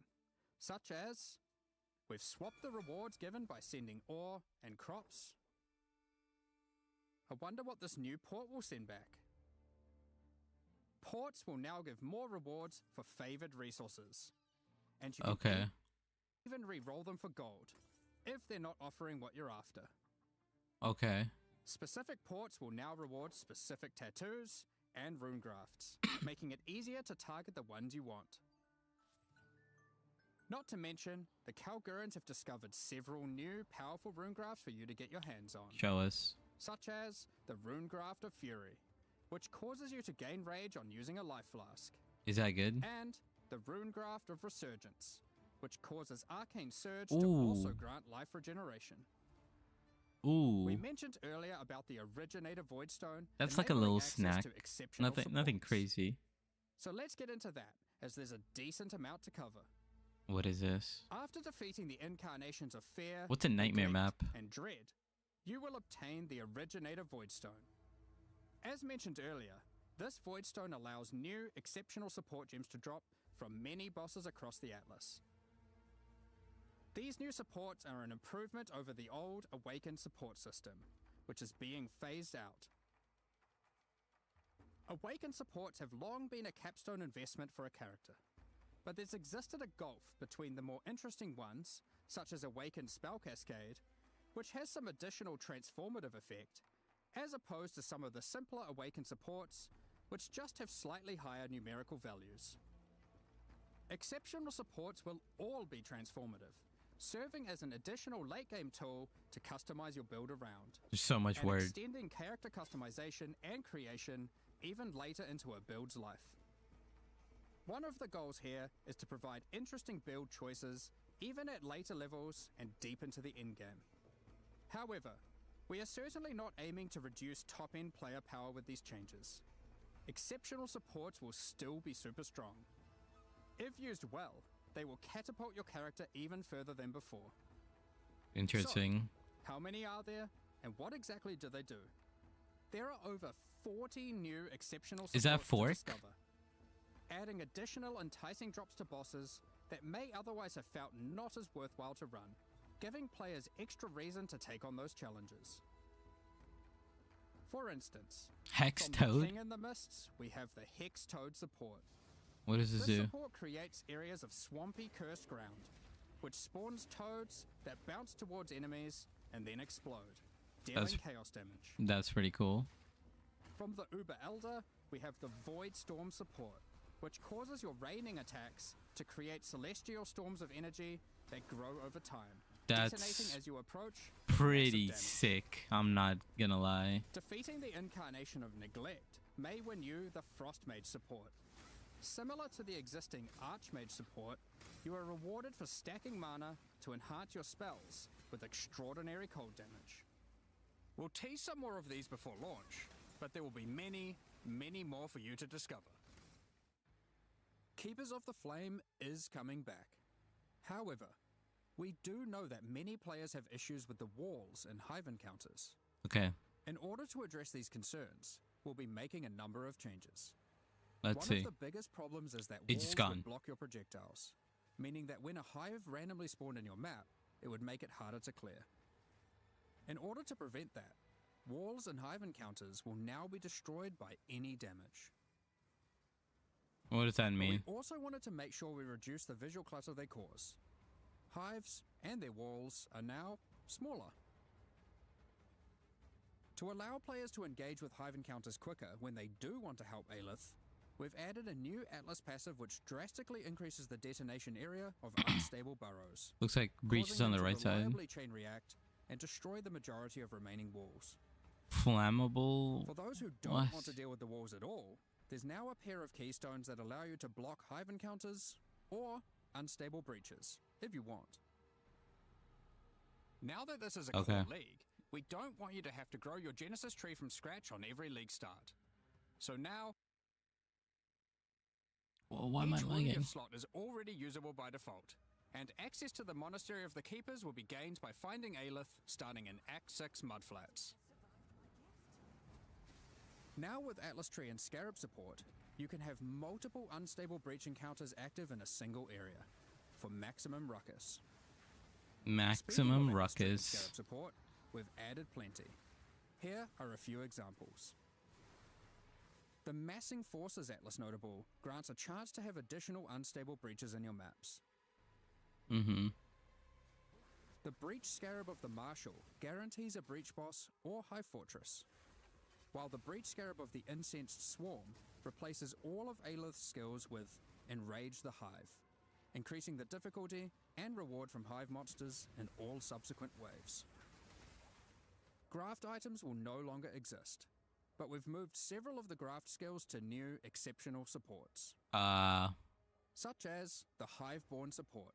such as we've swapped the rewards given by sending ore and crops. I wonder what this new port will send back. Ports will now give more rewards for favored resources, and you can Okay. even re-roll them for gold if they're not offering what you're after. Okay. Specific ports will now reward specific tattoos and rune grafts, making it easier to target the ones you want. Not to mention, the Kalgurans have discovered several new powerful rune grafts for you to get your hands on, Show us. such as the Rune Graft of Fury, which causes you to gain rage on using a life flask, Is that good? and the Rune Graft of Resurgence, which causes Arcane Surge to also Ooh. grant life regeneration. Ooh. We mentioned earlier about the Originator Voidstone. That's like a enabling little access snack. to exceptional Nothing supports. crazy. So let's get into that, as there's a decent amount to cover. What is this? After defeating the incarnations of Fear, What's a nightmare Neglect, map? and Dread, you will obtain the Originator Voidstone. As mentioned earlier, this Voidstone allows new, exceptional support gems to drop from many bosses across the Atlas. These new supports are an improvement over the old Awakened support system, which is being phased out. Awakened supports have long been a capstone investment for a character, but there's existed a gulf between the more interesting ones, such as Awakened Spell Cascade, which has some additional transformative effect, as opposed to some of the simpler Awakened supports, which just have slightly higher numerical values. Exceptional supports will all be transformative, serving as an additional late-game tool to customize your build around, There's so much and word. extending character customization and creation even later into a build's life. One of the goals here is to provide interesting build choices even at later levels and deep into the endgame. However, we are certainly not aiming to reduce top-end player power with these changes. Exceptional supports will still be super strong. If used well, they will catapult your character even further than before. Interesting. How many are there, and what exactly do they do? There are over 40 new exceptional supports Is that to fork? discover, adding additional enticing drops to bosses that may otherwise have felt not as worthwhile to run, giving players extra reason to take on those challenges. For instance, Hex from the Toad? King in the Mists, we have the Hex Toad support. What does this This do? support creates areas of swampy cursed ground, which spawns toads that bounce towards enemies and then explode, dealing That's- chaos damage. That's pretty cool. From the Uber Elder, we have the Void Storm support, which causes your raining attacks to create celestial storms of energy that grow over time, detonating That's as you approach. pretty massive damage. sick. I'm not gonna lie. Defeating the incarnation of Neglect may win you the Frost Mage support. Similar to the existing Archmage support, you are rewarded for stacking mana to enhance your spells with extraordinary cold damage. We'll tease some more of these before launch, but there will be many, many more for you to discover. Keepers of the Flame is coming back. However, we do know that many players have issues with the walls in Hive encounters. Okay, In order to address these concerns, we'll be making a number of changes. let's One see. of the biggest problems is that It's walls gone. would block your projectiles, meaning that when a hive randomly spawned in your map, it would make it harder to clear. In order to prevent that, walls and hive encounters will now be destroyed by any damage. What does that But mean? we also wanted to make sure we reduce the visual clutter they cause. Hives and their walls are now smaller. To allow players to engage with hive encounters quicker when they do want to help Aelith, we've added a new Atlas passive which drastically increases the detonation area of unstable burrows, Looks like breaches causing on them the to right side. reliably chain react and destroy the majority of remaining walls. Flammable. For those who don't What? want to deal with the walls at all, there's now a pair of keystones that allow you to block hive encounters or unstable breaches, if you want. Now that this is a Okay. core league, we don't want you to have to grow your Genesis tree from scratch on every league start. So now, Well, why am I each lagging? Runegift slot is already usable by default, and access to the Monastery of the Keepers will be gained by finding Aelith starting in Act 6 Mudflats. Now with Atlas Tree and Scarab support, you can have multiple unstable breach encounters active in a single area, for maximum ruckus. Speaking Maximum of Atlas Tree and ruckus. Scarab support, we've added plenty. Here are a few examples. The Massing Forces Atlas Notable grants a chance to have additional unstable breaches in your maps. Mm-hmm. The Breach Scarab of the Marshal guarantees a breach boss or Hive Fortress, while the Breach Scarab of the Incensed Swarm replaces all of Aelith's skills with Enrage the Hive, increasing the difficulty and reward from Hive monsters in all subsequent waves. Graft items will no longer exist, but we've moved several of the graft skills to new exceptional supports, such as the Hiveborn support,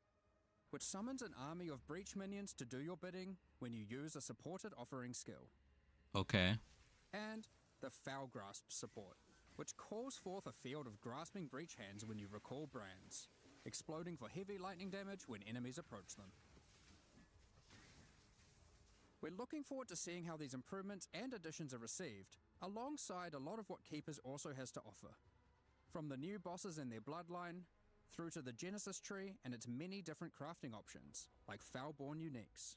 which summons an army of breach minions to do your bidding when you use a supported offering skill. Okay. And the Foul Grasp support, which calls forth a field of grasping breach hands when you recall brands, exploding for heavy lightning damage when enemies approach them. We're looking forward to seeing how these improvements and additions are received, alongside a lot of what Keepers also has to offer. From the new bosses and their bloodline, through to the Genesis tree and its many different crafting options, like Foulborn Uniques.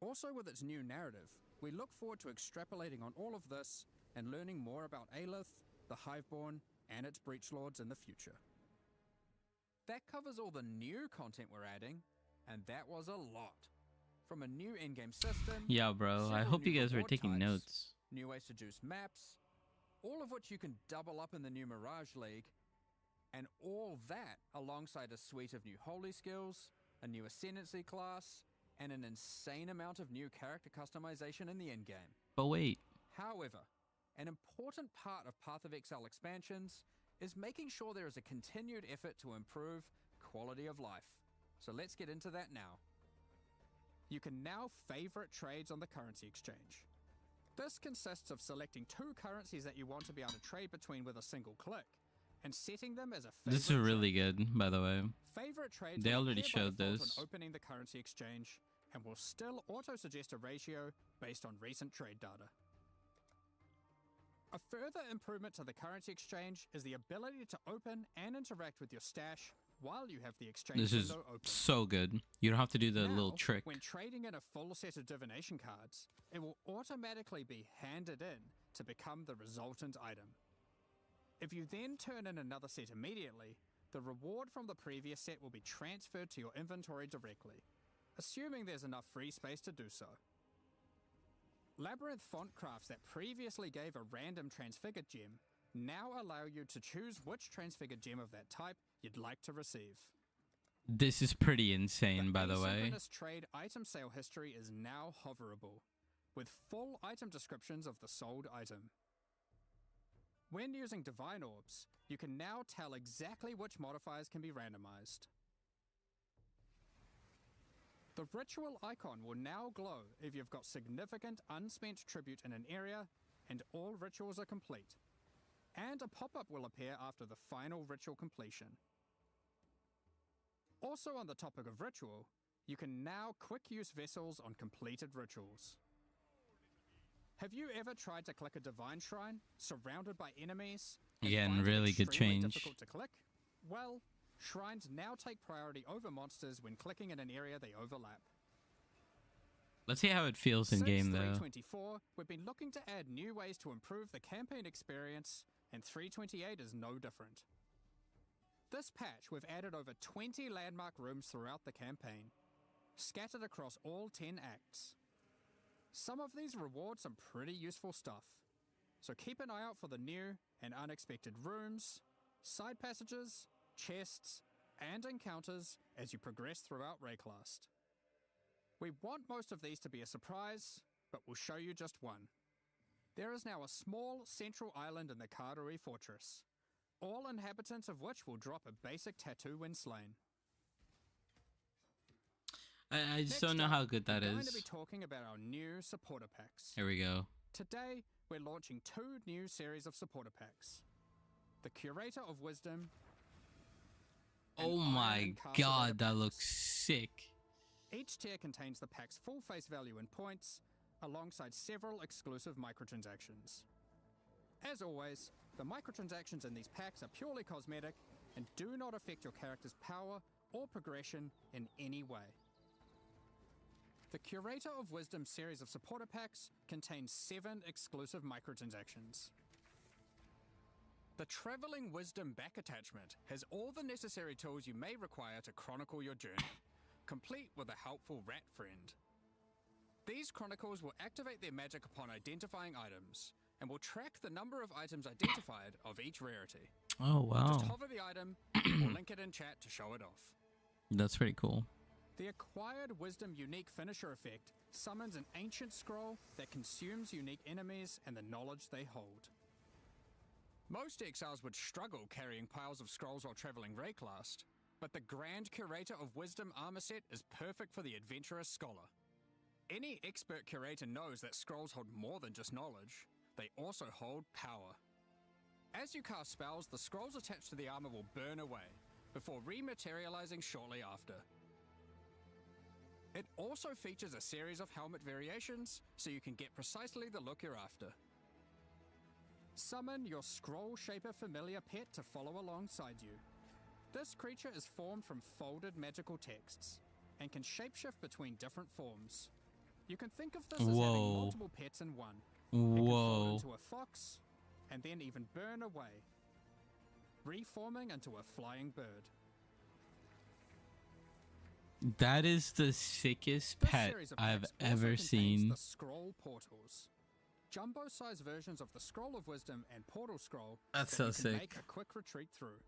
Also with its new narrative, we look forward to extrapolating on all of this and learning more about Aelith, the Hiveborn, and its Breach Lords in the future. That covers all the new content we're adding, and that was a lot. From a new in-game system, Yeah, bro. I several hope new you guys were reward taking types, notes. new ways to juice maps, all of which you can double up in the new Mirage League, and all that alongside a suite of new holy skills, a new ascendancy class, and an insane amount of new character customization in the endgame. But wait. However, an important part of Path of Exile expansions is making sure there is a continued effort to improve quality of life. So let's get into that now. You can now favorite trades on the currency exchange. This consists of selecting 2 currencies that you want to be able to trade between with a single click, and setting them as a favorite. This is really trade. good, by the way. Favorite trades They will already appear by showed default this. when opening the currency exchange, and will still auto-suggest a ratio based on recent trade data. A further improvement to the currency exchange is the ability to open and interact with your stash while you have the exchange This is window open. so good. You don't have to do the Now, little trick. when trading in a full set of divination cards, it will automatically be handed in to become the resultant item. If you then turn in another set immediately, the reward from the previous set will be transferred to your inventory directly, assuming there's enough free space to do so. Labyrinth font crafts that previously gave a random transfigured gem now allow you to choose which transfigured gem of that type you'd like to receive. This is pretty insane, by the way. Asynchronous trade item sale history is now hoverable, with full item descriptions of the sold item. When using Divine Orbs, you can now tell exactly which modifiers can be randomized. The ritual icon will now glow if you've got significant unspent tribute in an area and all rituals are complete, and a pop-up will appear after the final ritual completion. Also on the topic of ritual, you can now quick use vessels on completed rituals. Have you ever tried to click a divine shrine surrounded by enemies? And Again, find it really good extremely change. difficult to click? Well, shrines now take priority over monsters when clicking in an area they overlap. Let's see how it feels in game, Since though. 3.24, we've been looking to add new ways to improve the campaign experience, and 3.28 is no different. This patch, we've added over 20 landmark rooms throughout the campaign, scattered across all 10 acts. Some of these reward some pretty useful stuff, so keep an eye out for the new and unexpected rooms, side passages, chests, and encounters as you progress throughout Rayclast. We want most of these to be a surprise, but we'll show you just one. There is now a small central island in the Karui Fortress, all inhabitants of which will drop a basic tattoo when slain. I just Next don't know up, how good that we're going to be is. talking about our new supporter packs. Here we go. Today, we're launching 2 new series of supporter packs. The Curator of Wisdom. and Oh my Iron Castle god, Raider that packs. looks sick. Each tier contains the pack's full face value in points, alongside several exclusive microtransactions. As always, the microtransactions in these packs are purely cosmetic and do not affect your character's power or progression in any way. The Curator of Wisdom series of supporter packs contains 7 exclusive microtransactions. The Traveling Wisdom back attachment has all the necessary tools you may require to chronicle your journey, complete with a helpful rat friend. These chronicles will activate their magic upon identifying items, and will track the number of items identified of each rarity. Oh, wow. Just hover the item, or link it in chat to show it off. That's pretty cool. The Acquired Wisdom unique finisher effect summons an ancient scroll that consumes unique enemies and the knowledge they hold. Most exiles would struggle carrying piles of scrolls while traveling Rayclast, But the Grand Curator of Wisdom armor set is perfect for the adventurous scholar. Any expert curator knows that scrolls hold more than just knowledge. They also hold power. As you cast spells, the scrolls attached to the armor will burn away, before rematerializing shortly after. It also features a series of helmet variations, so you can get precisely the look you're after. Summon your Scroll Shaper familiar pet to follow alongside you. This creature is formed from folded magical texts, and can shapeshift between different forms. You can think of this as having multiple pets in one. It can fold into a fox, and then even burn away, reforming into a flying bird. That is the sickest pet I've ever seen. The Scroll Portals. Jumbo-sized versions of the Scroll of Wisdom and Portal Scroll That's that so you can sick. make a quick retreat through.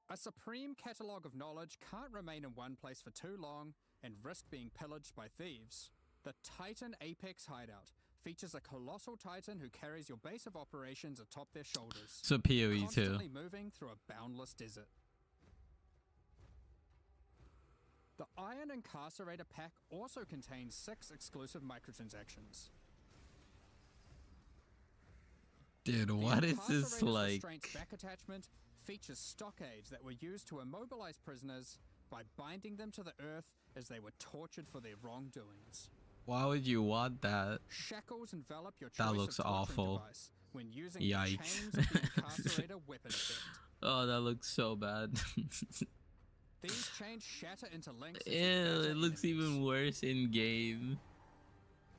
A supreme catalogue of knowledge can't remain in one place for too long and risk being pillaged by thieves. The Titan Apex Hideout features a colossal titan who carries your base of operations atop their shoulders. So PoE too. Constantly moving through a boundless desert. The Iron Incarcerator pack also contains 6 exclusive microtransactions. Dude, The what is this Incarcerator's like? Restraints back attachment features stockades that were used to immobilize prisoners by binding them to the earth as they were tortured for their wrongdoings. Why would you want that? Shackles envelop your choice That of looks torturing awful. device when using Yikes. the chains of the Incarcerator weapon effect. Oh, that looks so bad. These chains shatter into links. Ew, it looks even worse in game.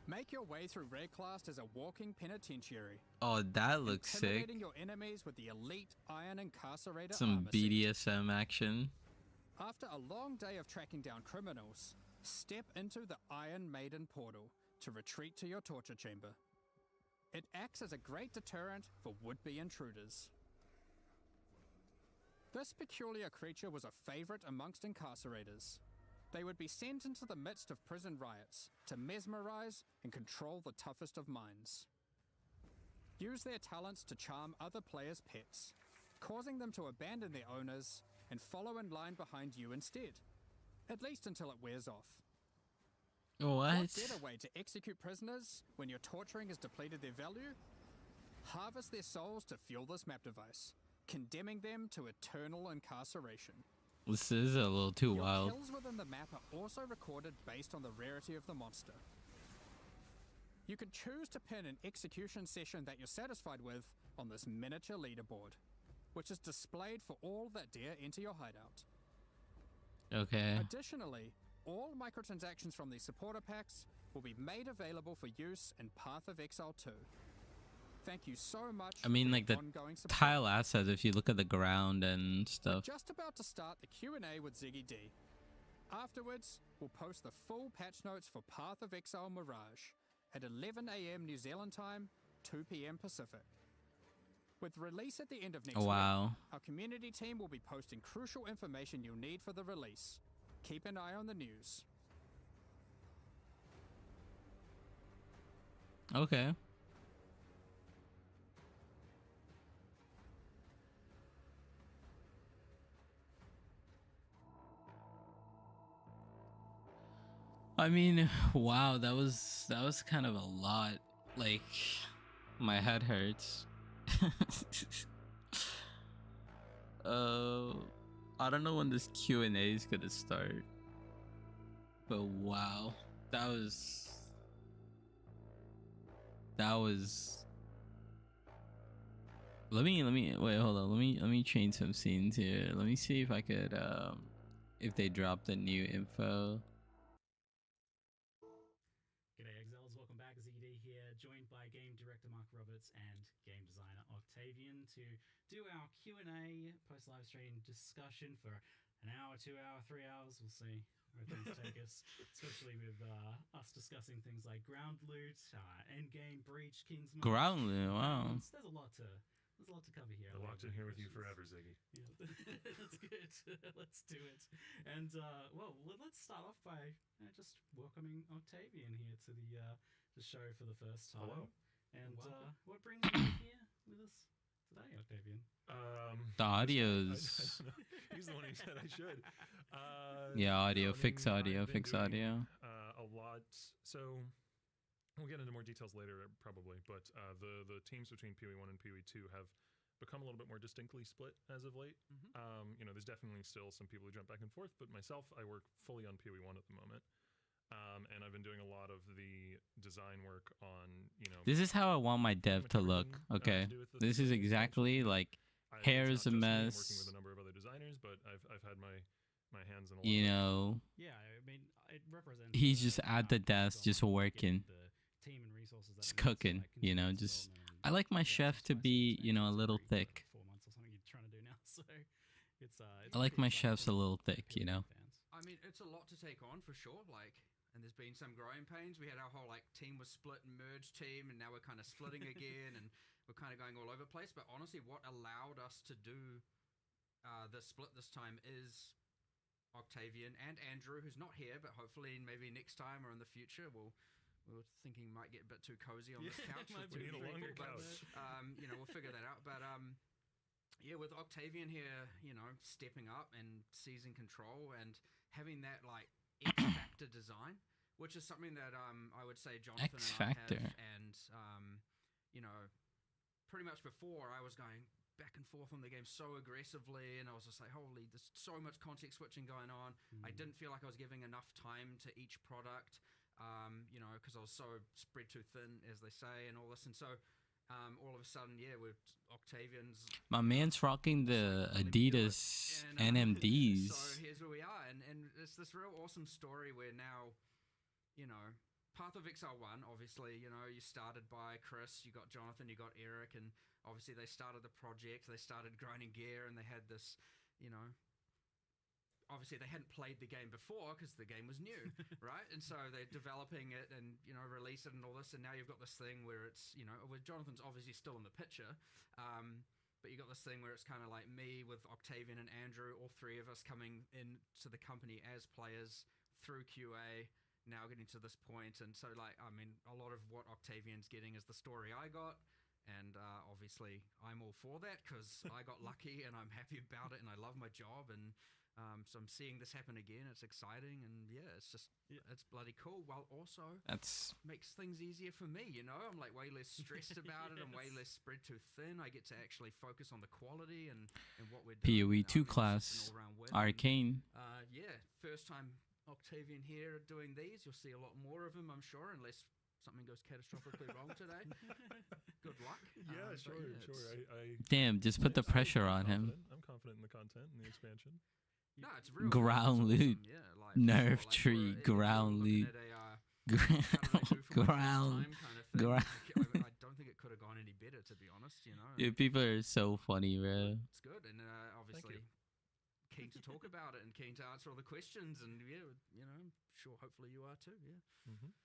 Make your way through Red Class as a walking penitentiary. Oh, that looks sick. Intimidating your enemies with the elite Iron Incarcerator Some armor set. BDSM action. After a long day of tracking down criminals, step into the Iron Maiden portal to retreat to your torture chamber. It acts as a great deterrent for would-be intruders. This peculiar creature was a favorite amongst incarcerators. They would be sent into the midst of prison riots to mesmerize and control the toughest of minds. Use their talents to charm other players' pets, causing them to abandon their owners and follow in line behind you instead, at least until it wears off. What? What better way to execute prisoners when your torturing has depleted their value? Harvest their souls to fuel this map device, condemning them to eternal incarceration. This is a little too Your wild. kills within the map are also recorded based on the rarity of the monster. You can choose to pin an execution session that you're satisfied with on this miniature leaderboard, which is displayed for all that dare enter your hideout. Okay. Additionally, all microtransactions from these supporter packs will be made available for use in Path of Exile 2. Thank you so much. I mean, for like your the ongoing support. tile assets, if you look at the ground and stuff. Just about to start the Q&A with Ziggy D. Afterwards, we'll post the full patch notes for Path of Exile Mirage at 11 AM New Zealand time, 2 PM Pacific. With release at the end of next week, Wow. our community team will be posting crucial information you'll need for the release. Keep an eye on the news. Okay. I mean, wow, that was kind of a lot. Like, my head hurts. I don't know when this Q&A is gonna start, but wow, that was let me wait, hold on, let me change some scenes here. Let me see if I could if they drop the new info. G'day Exiles, welcome back. ZD here, joined by game director Mark Roberts and game designer Octavian to do our Q&A post live stream discussion for an hour, 2 hours, 3 hours. We'll see where things take us, especially with us discussing things like ground loot, endgame, breach, Kingsman. Ground loot, wow. There's a lot to cover here. I walked in here with you forever, Ziggy. Yeah, that's good. Let's do it. And well, let's start off by just welcoming Octavian here to the show for the first time. Hello. And Welcome. what brings you here with us today, Octavian? The audio's I don't know. He's the one who said I should. yeah, audio, no, I fix mean, audio, I've been fix doing, audio. A lot. So we'll get into more details later, probably. But the teams between PoE 1 and PoE 2 have become a little bit more distinctly split as of late. You know, there's definitely still some people who jump back and forth, but myself, I work fully on PoE 1 at the moment. And I've been doing a lot of the design work on, you know. This is how I want my dev to look. Okay, this is exactly like hair is a mess. Working with a number of other designers, but I've had my hands in a lot. You know, Yeah, I mean, it represents. he's just at the desk, just working, The team and resources that just it needs to, cooking. like, You know, continuous just development I like my and chef to be, you know, a little thick. 4 months or something you're trying to do now, so it's I like pretty my exciting chefs a for little thick, you know. fans. I mean, it's a lot to take on for sure. Like, and there's been some growing pains. We had our whole like team was split and merged team, and now we're kind of splitting again, and we're kind of going all over the place. But honestly, what allowed us to do the split this time is Octavian and Andrew, who's not here, but hopefully maybe next time or in the future we were thinking might get a bit too cozy on this couch. Might with be two a longer people, but, couch. you know, we'll figure that out. But yeah, with Octavian here, you know, stepping up and seizing control and having that like X Factor design, which is something that I would say Jonathan X and Factor. I have, and you know, pretty much before I was going back and forth on the game so aggressively, and I was just like, holy, there's so much context switching going on. I didn't feel like I was giving enough time to each product, you know, because I was so spread too thin, as they say, and all this. And so all of a sudden, yeah, with Octavian's... My man's rocking the Adidas And, NMDs. So here's where we are, and it's this real awesome story where now, you know, Path of Exile 1, obviously, you know, you started by Chris, you got Jonathan, you got Eric, and obviously they started the project, they started grinding gear, and they had this, you know, obviously they hadn't played the game before because the game was new, right? And so they're developing it and, you know, release it and all this, and now you've got this thing where it's, you know, where Jonathan's obviously still in the picture, but you got this thing where it's kind of like me with Octavian and Andrew, all three of us coming into the company as players through QA, now getting to this point. And so, like, I mean, a lot of what Octavian's getting is the story I got, and obviously I'm all for that because I got lucky and I'm happy about it and I love my job, and so I'm seeing this happen again. It's exciting, and yeah, it's just it's bloody cool, while also That's makes things easier for me, you know. I'm like way less stressed about it. I'm way less spread too thin. I get to actually focus on the quality and what we're doing. PoE 2 And, I mean, it's just an class, all-round win. Arcane. Yeah, first time Octavian here doing these. You'll see a lot more of him, I'm sure, unless something goes catastrophically wrong today. Good luck. Yeah, But sure. I Damn, just put the pressure on him. I'm confident in the content and the expansion. No, it's real. Ground it's loot. awesome. Yeah, like, Nerf like, tree, if ground you're looking loot. at a, how did I do for my first Ground. time kind of thing, ground. I don't think it could have gone any better, to be honest. You know, Dude, people are so funny, bro. it's good, and obviously keen to talk about it and keen to answer all the questions, and yeah, you know, sure, hopefully you are too. Yeah.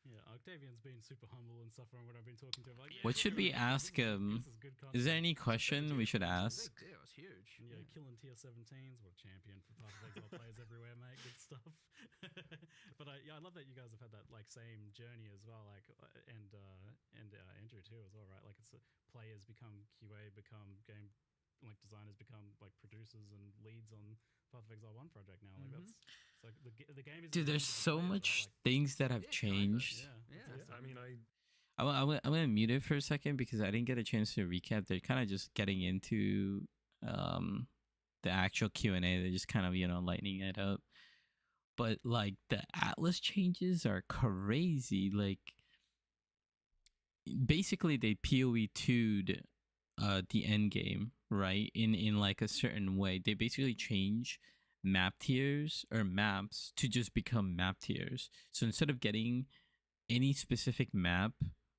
Yeah, Octavian's been super humble and stuff when I've been talking to him. Like, What should we ask him? This is good Is there content. any question we should ask? Big deal. It's huge. And, yeah, killing tier 17s. What a champion for Path of Exile players everywhere, mate. Good stuff. But yeah, I love that you guys have had that like same journey as well. Like, and Andrew too as well, right? Like, it's players become QA, become game like designers, become like producers and leads on Path of Exile 1 project now. Like that's it's like the game is. Dude, there's so much things that have changed. Yeah, Yeah. I mean, I'm gonna mute it for a second because I didn't get a chance to recap. They're kind of just getting into the actual Q&A. They're just kind of, you know, lightening it up. But like the Atlas changes are crazy. Like basically they PoE 2'd the end game, right? In like a certain way. They basically change map tiers or maps to just become map tiers. So instead of getting any specific map,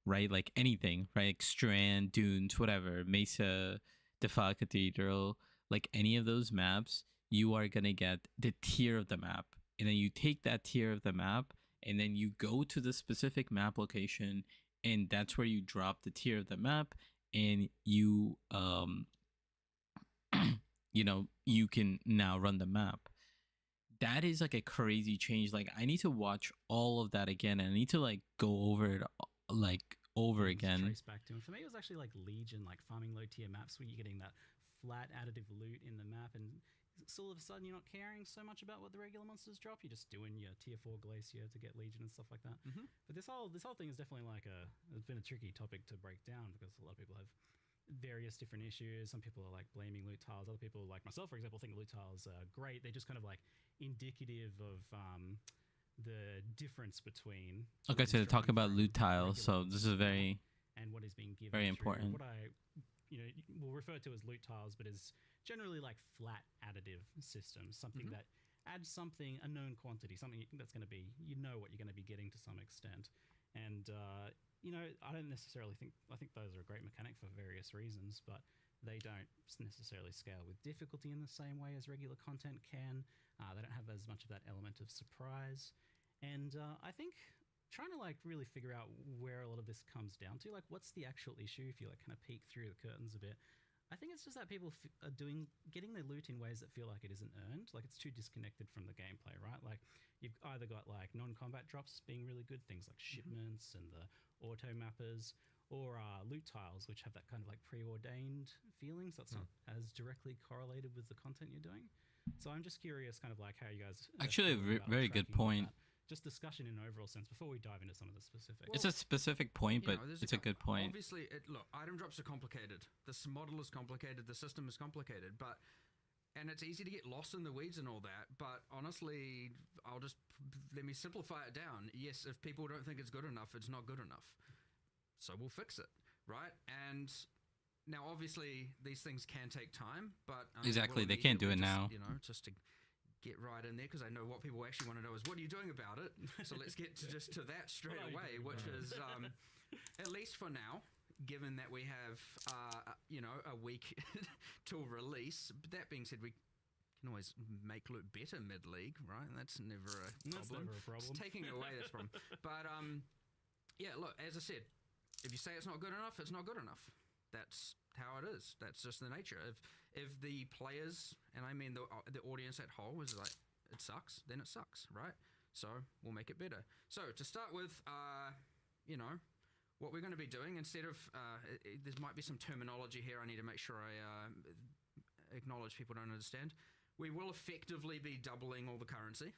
right, like anything, right, like Strand, Dunes, whatever, Mesa, Defile Cathedral, like any of those maps, you are gonna get the tier of the map, and then you take that tier of the map and then you go to the specific map location, and that's where you drop the tier of the map, and you you know, you can now run the map. That is like a crazy change. Like I need to watch all of that again, and I need to like go over it like over again. Trace back to. And for me, it was actually like Legion, like farming low tier maps where you're getting that flat additive loot in the map, and so all of a sudden you're not caring so much about what the regular monsters drop. You're just doing your tier 4 glacier to get Legion and stuff like that. But this whole thing is definitely like it's been a tricky topic to break down because a lot of people have various different issues. Some people are like blaming loot tiles. Other people, like myself, for example, think loot tiles are great. They're just kind of like indicative of the difference between. Okay, so talk about loot tiles. So this is very and what is being given. very through important. What I will refer to as loot tiles, but is generally like flat additive systems. Something that adds something, a known quantity, something that's going to be, what you're going to be getting to some extent. And I don't necessarily think. I think those are a great mechanic for various reasons, but they don't necessarily scale with difficulty in the same way as regular content can. They don't have as much of that element of surprise. And I think trying to like really figure out where a lot of this comes down to, like what's the actual issue if you like kind of peek through the curtains a bit. I think it's just that people are getting their loot in ways that feel like it isn't earned. Like it's too disconnected from the gameplay, right? Like you've either got like non-combat drops being really good, things like shipments and the auto mappers, or loot tiles, which have that kind of like preordained feelings that's not as directly correlated with the content you're doing. So I'm just curious kind of like how you guys... Actually, a very good point. Just discussion in an overall sense before we dive into some of the specifics. It's a specific point, but it's a good point. Obviously, look, item drops are complicated. This model is complicated. The system is complicated. And it's easy to get lost in the weeds and all that. But honestly, let me simplify it down. Yes, if people don't think it's good enough, it's not good enough. So we'll fix it, right? And now, obviously, these things can take time, but... exactly, they can't do it now. Just to get right in there, because I know what people actually want to know is, what are you doing about it? So let's get to that straight away, which is, at least for now, given that we have, a week till release. But that being said, we can always make loot better mid-league, right? That's never a problem. It's taking away this problem. But, look, as I said, if you say it's not good enough, it's not good enough. That's how it is. That's just the nature. If the players, and I mean the audience at whole, is like, it sucks, then it sucks, right? So we'll make it better. So to start with, what we're going to be doing, instead of, there might be some terminology here I need to make sure I acknowledge people don't understand. We will effectively be doubling all the currency.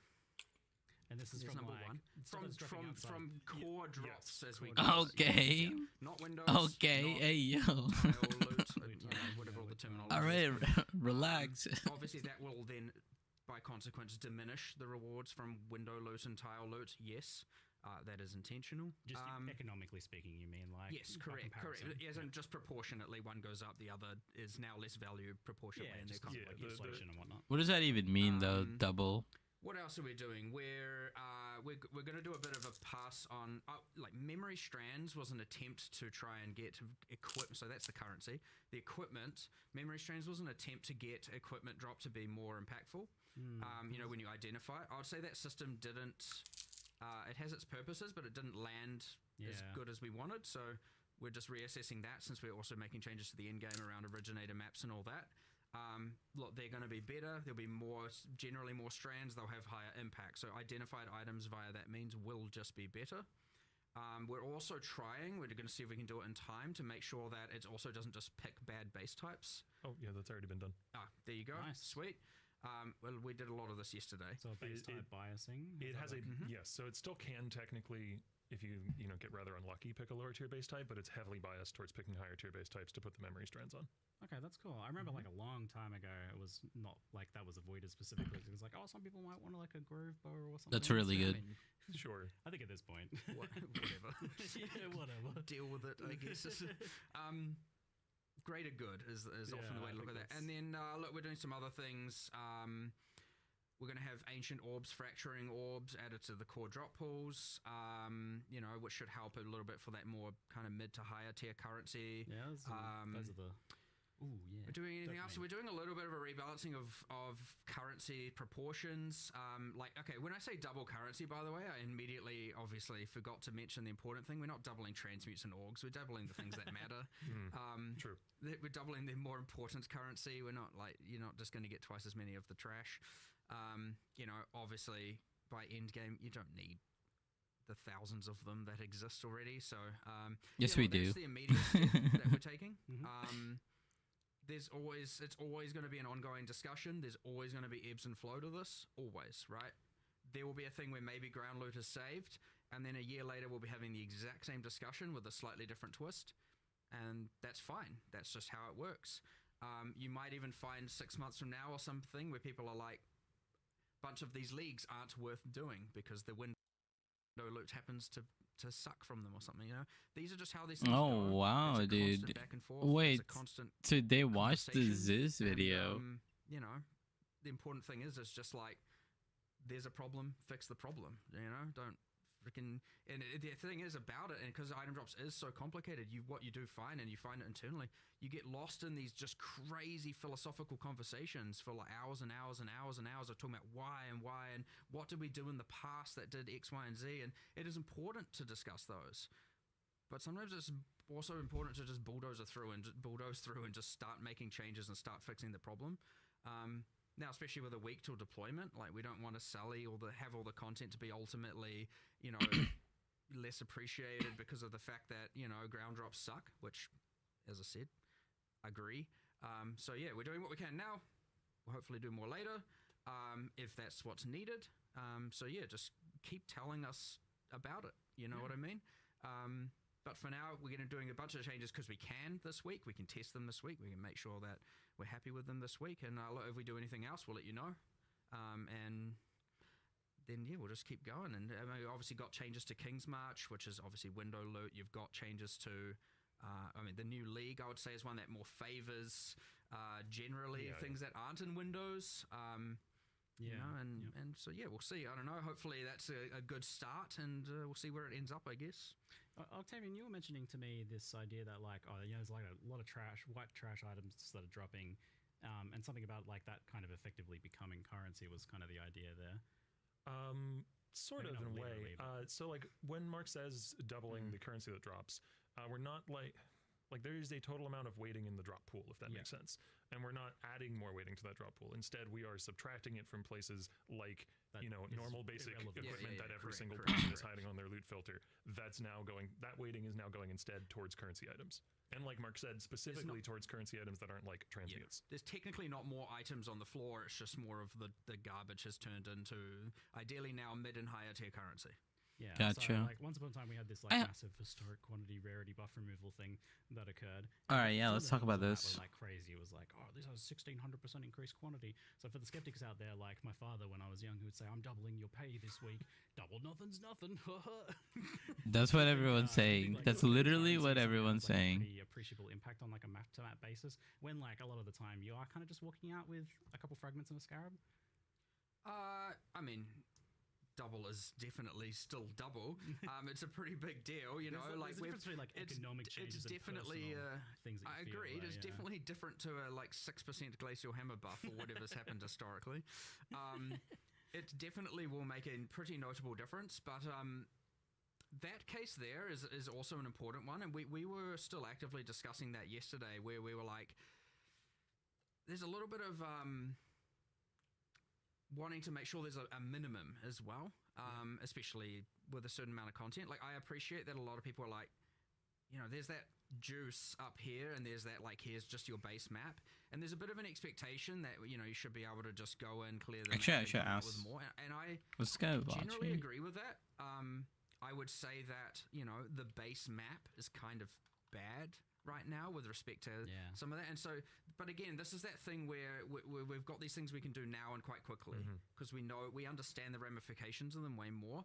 And this is from number like, one. From core drops, as we call it. Okay. Not Windows. Okay. Not hey, yo. tile loot, whatever all the terminology All right. is. Relax. Obviously, that will then, by consequence, diminish the rewards from window loot and tile loot. Yes. That is intentional. Just economically speaking, you mean, like... Yes, correct. As in just proportionately, one goes up, the other is now less value proportionally. Yeah, just like inflation and whatnot. What does that even mean, though? Double? What else are we doing? We're going to do a bit of a pass on... like, memory strands was an attempt to try and get equipment... So that's the currency. The equipment... Memory strands was an attempt to get equipment drop to be more impactful. When you identify it. I would say that system didn't... it has its purposes, but it didn't land as good as we wanted. So we're just reassessing that, since we're also making changes to the end game around originator maps and all that. Look, they're going to be better. There'll be generally more strands. They'll have higher impact. So identified items via that means will just be better. We're also we're going to see if we can do it in time to make sure that it also doesn't just pick bad base types. Oh, yeah, that's already been done. There you go. Nice. Sweet. Well, we did a lot of this yesterday. So base type biasing? It has yes, so it still can technically, if you get rather unlucky, pick a lower tier base type, but it's heavily biased towards picking higher tier base types to put the memory strands on. Okay, that's cool. I remember like a long time ago, it was not like that was avoided specifically. It was like, some people might want like a groove bow or something. That's really good. Sure. I think at this point. Whatever. Yeah, whatever. Deal with it, I guess. Greater good is often the way to look at that. And then, look, we're doing some other things. We're going to have ancient orbs, fracturing orbs added to the core drop pools, which should help a little bit for that more kind of mid to higher tier currency. Yeah, those are the... Ooh, yeah. We're doing anything else? So we're doing a little bit of a rebalancing of currency proportions. When I say double currency, by the way, I immediately obviously forgot to mention the important thing. We're not doubling transmutes and orgs. We're doubling the things that matter. True. We're doubling the more important currency. We're not you're not just going to get twice as many of the trash. Obviously by end game, you don't need the thousands of them that exist already. So Yes, we do. That's the immediate step that we're taking. It's always going to be an ongoing discussion. There's always going to be ebbs and flow to this, always, right? There will be a thing where maybe ground loot is saved, and then a year later we'll be having the exact same discussion with a slightly different twist, and that's fine. That's just how it works. You might even find 6 months from now or something where people are like, bunch of these leagues aren't worth doing because the window loot happens to suck from them or something, you know? These are just how these things go. Oh wow, It's a dude! constant back and forth. Wait, It's a constant so they watched the conversation, Ziz video? and, you know, the important thing is just like, there's a problem, fix the problem, you know? Don't freaking... And the thing is about it, and because item drops is so complicated, what you do find, and you find it internally, you get lost in these just crazy philosophical conversations for like hours and hours and hours and hours of talking about why and what did we do in the past that did X, Y, and Z, and it is important to discuss those. But sometimes it's also important to just bulldoze through and just start making changes and start fixing the problem. Now, especially with a week till deployment, like we don't want to have all the content to be ultimately, you know, less appreciated because of the fact that, you know, ground drops suck, which, as I said, agree. So yeah, we're doing what we can now. We'll hopefully do more later, if that's what's needed. So yeah, just keep telling us about it. You know what I mean? But for now, we're going to doing a bunch of changes because we can this week. We can test them this week. We can make sure that we're happy with them this week. And if we do anything else, we'll let you know. And then, yeah, we'll just keep going. And we obviously got changes to King's March, which is obviously window loot. You've got changes to, the new league, I would say, is one that more favors generally things that aren't in Windows. You know, and so, yeah, we'll see. I don't know. Hopefully that's a good start, and we'll see where it ends up, I guess. Octavian, you were mentioning to me this idea that, like, there's like a lot of white trash items that are dropping, and something about like that kind of effectively becoming currency was kind of the idea there. Sort of in a way. So like when Mark says doubling the currency that drops, we're not like there is a total amount of weighting in the drop pool, if that makes sense. And we're not adding more weighting to that drop pool. Instead, we are subtracting it from places like, That normal basic irrelevant. equipment that every single correct. person is hiding on their loot filter. That weighting is now going instead towards currency items. And like Mark said, specifically towards currency items that aren't like transients. There's technically not more items on the floor. It's just more of the garbage has turned into, ideally now, mid and higher tier currency. Yeah, Gotcha. So, like, once upon a time, we had this like massive historic quantity rarity buff removal thing that occurred. All right, yeah, Some of let's the talk about numbers this. Were, like crazy. It was like, oh, this has 1600% increased quantity. So for the skeptics out there, like my father when I was young, who would say, "I'm doubling your pay this week." Double nothing's nothing. That's what everyone's saying. Like, That's literally what everyone's like, saying. A pretty appreciable impact on like a map-to-map basis. When like a lot of the time you are kind of just walking out with a couple fragments and a scarab. I mean, double is definitely still double. It's a pretty big deal, you know. There's a difference between like economic changes it's definitely and things that I you feel agree. It is there, definitely different to a like 6% glacial hammer buff or whatever's happened historically. It definitely will make a pretty notable difference, but that case there is also an important one, and we were still actively discussing that yesterday, where we were like, there's a little bit of wanting to make sure there's a minimum as well, especially with a certain amount of content. Like, I appreciate that a lot of people are like, there's that juice up here, and there's that, like, here's just your base map. And there's a bit of an expectation that, you should be able to just go and clear the Actually, map I should and ask. with more. And I Let's go, generally Vachi. agree with that. I would say that, the base map is kind of bad right now with respect to some of that. And so, but again, this is that thing where we've got these things we can do now and quite quickly, because we understand the ramifications of them way more.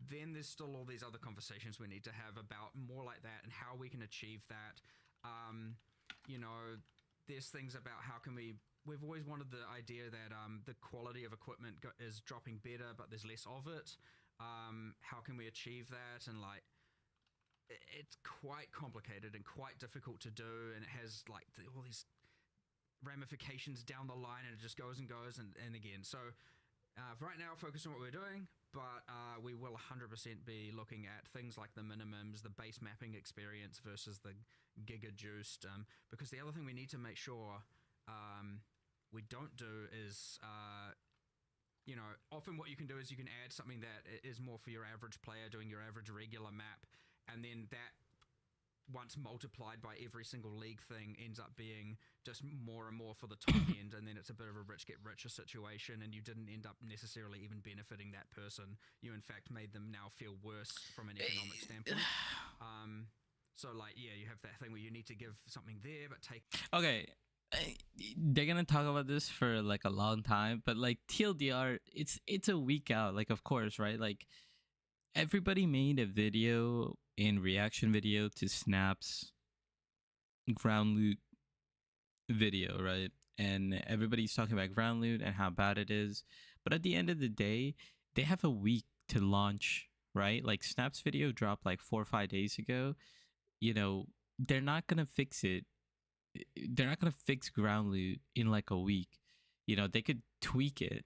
Then there's still all these other conversations we need to have about more like that and how we can achieve that. There's things about how can we've always wanted the idea that the quality of equipment is dropping better, but there's less of it. How can we achieve that? And like, it's quite complicated and quite difficult to do, and it has like all these ramifications down the line, and it just goes and goes and again. So for right now, focus on what we're doing, but we will 100% be looking at things like the minimums, the base mapping experience versus the giga juiced, because the other thing we need to make sure we don't do is you know, often what you can do is you can add something that is more for your average player doing your average regular map, and then that once multiplied by every single league thing ends up being just more and more for the top end, and then it's a bit of a rich get richer situation, and you didn't end up necessarily even benefiting that person. You in fact made them now feel worse from an economic standpoint. So like, yeah, you have that thing where you need to give something there but take Okay, they're gonna talk about this for like a long time, but like TLDR, it's a week out, like, of course, right? Like, everybody made a video in reaction video to Snap's ground loot video, right? And everybody's talking about ground loot and how bad it is, but at the end of the day, they have a week to launch, right? Like, Snap's video dropped like 4 or 5 days ago. You know, they're not gonna fix it. They're not gonna fix ground loot in like a week. You know, they could tweak it,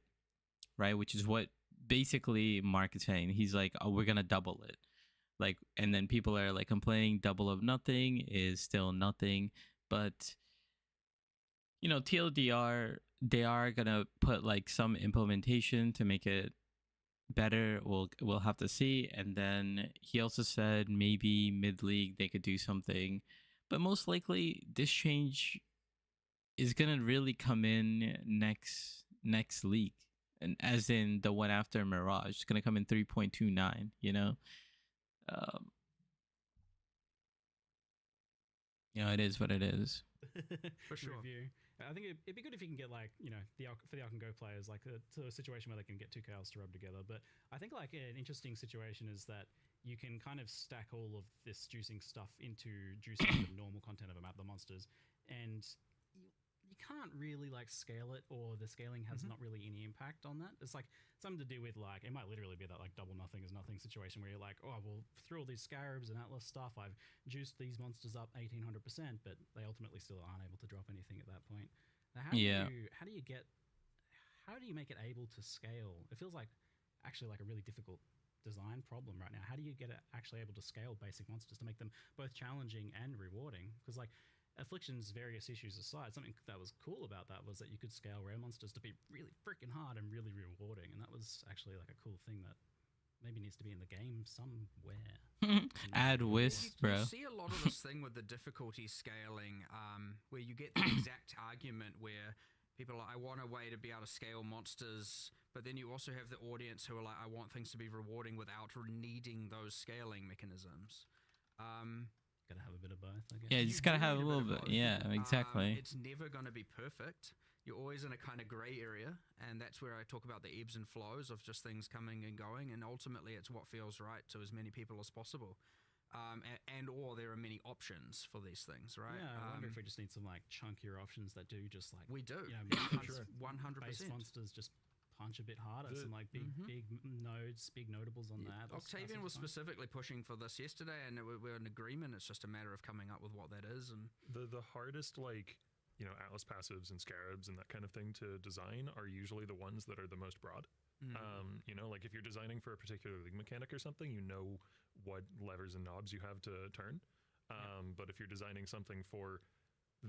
right? Which is what basically Mark is saying. He's like, oh, we're gonna double it. Like, and then people are like complaining double of nothing is still nothing. But, you know, TLDR, they are gonna put like some implementation to make it better. We'll have to see. And then he also said maybe mid-league they could do something, but most likely this change is gonna really come in next league, and as in the one after Mirage. It's gonna come in 3.29, you know. You know, it is what it is. For sure. Review. I think it'd be good if you can get like, you know, for the Alk and Go players, like to a situation where they can get 2 KLs to rub together. But I think like an interesting situation is that you can kind of stack all of this juicing stuff into juicing the normal content of a map, the monsters, and you can't really like scale it, or the scaling has not really any impact on that. It's like something to do with like, it might literally be that like double nothing is nothing situation where you're like, oh, well, through all these scarabs and Atlas stuff, I've juiced these monsters up 1800%, but they ultimately still aren't able to drop anything at that point. Now, how do you make it able to scale? It feels like actually like a really difficult design problem right now. How do you get it actually able to scale basic monsters to make them both challenging and rewarding? Because like, Affliction's various issues aside, something that was cool about that was that you could scale rare monsters to be really freaking hard and really rewarding, and that was actually like a cool thing that maybe needs to be in the game somewhere. Add Wisp, bro. You see a lot of this thing with the difficulty scaling, where you get the exact argument where people are like, I want a way to be able to scale monsters, but then you also have the audience who are like, I want things to be rewarding without needing those scaling mechanisms. Gotta have a bit of both, I guess. Yeah, you just gotta have a little bit. Yeah, exactly. It's never going to be perfect. You're always in a kind of gray area, and that's where I talk about the ebbs and flows of just things coming and going, and ultimately it's what feels right to as many people as possible. Or there are many options for these things, right? Yeah, I wonder if we just need some like chunkier options that do just like, we do. You know, 100%. Base monsters just punch a bit harder. Some like big nodes, big notables on that. Octavian was specifically pushing for this yesterday, and we're in agreement. It's just a matter of coming up with what that is. And the hardest, like, you know, Atlas passives and scarabs and that kind of thing to design are usually the ones that are the most broad. You know, like if you're designing for a particular league mechanic or something, you know what levers and knobs you have to turn. But if you're designing something for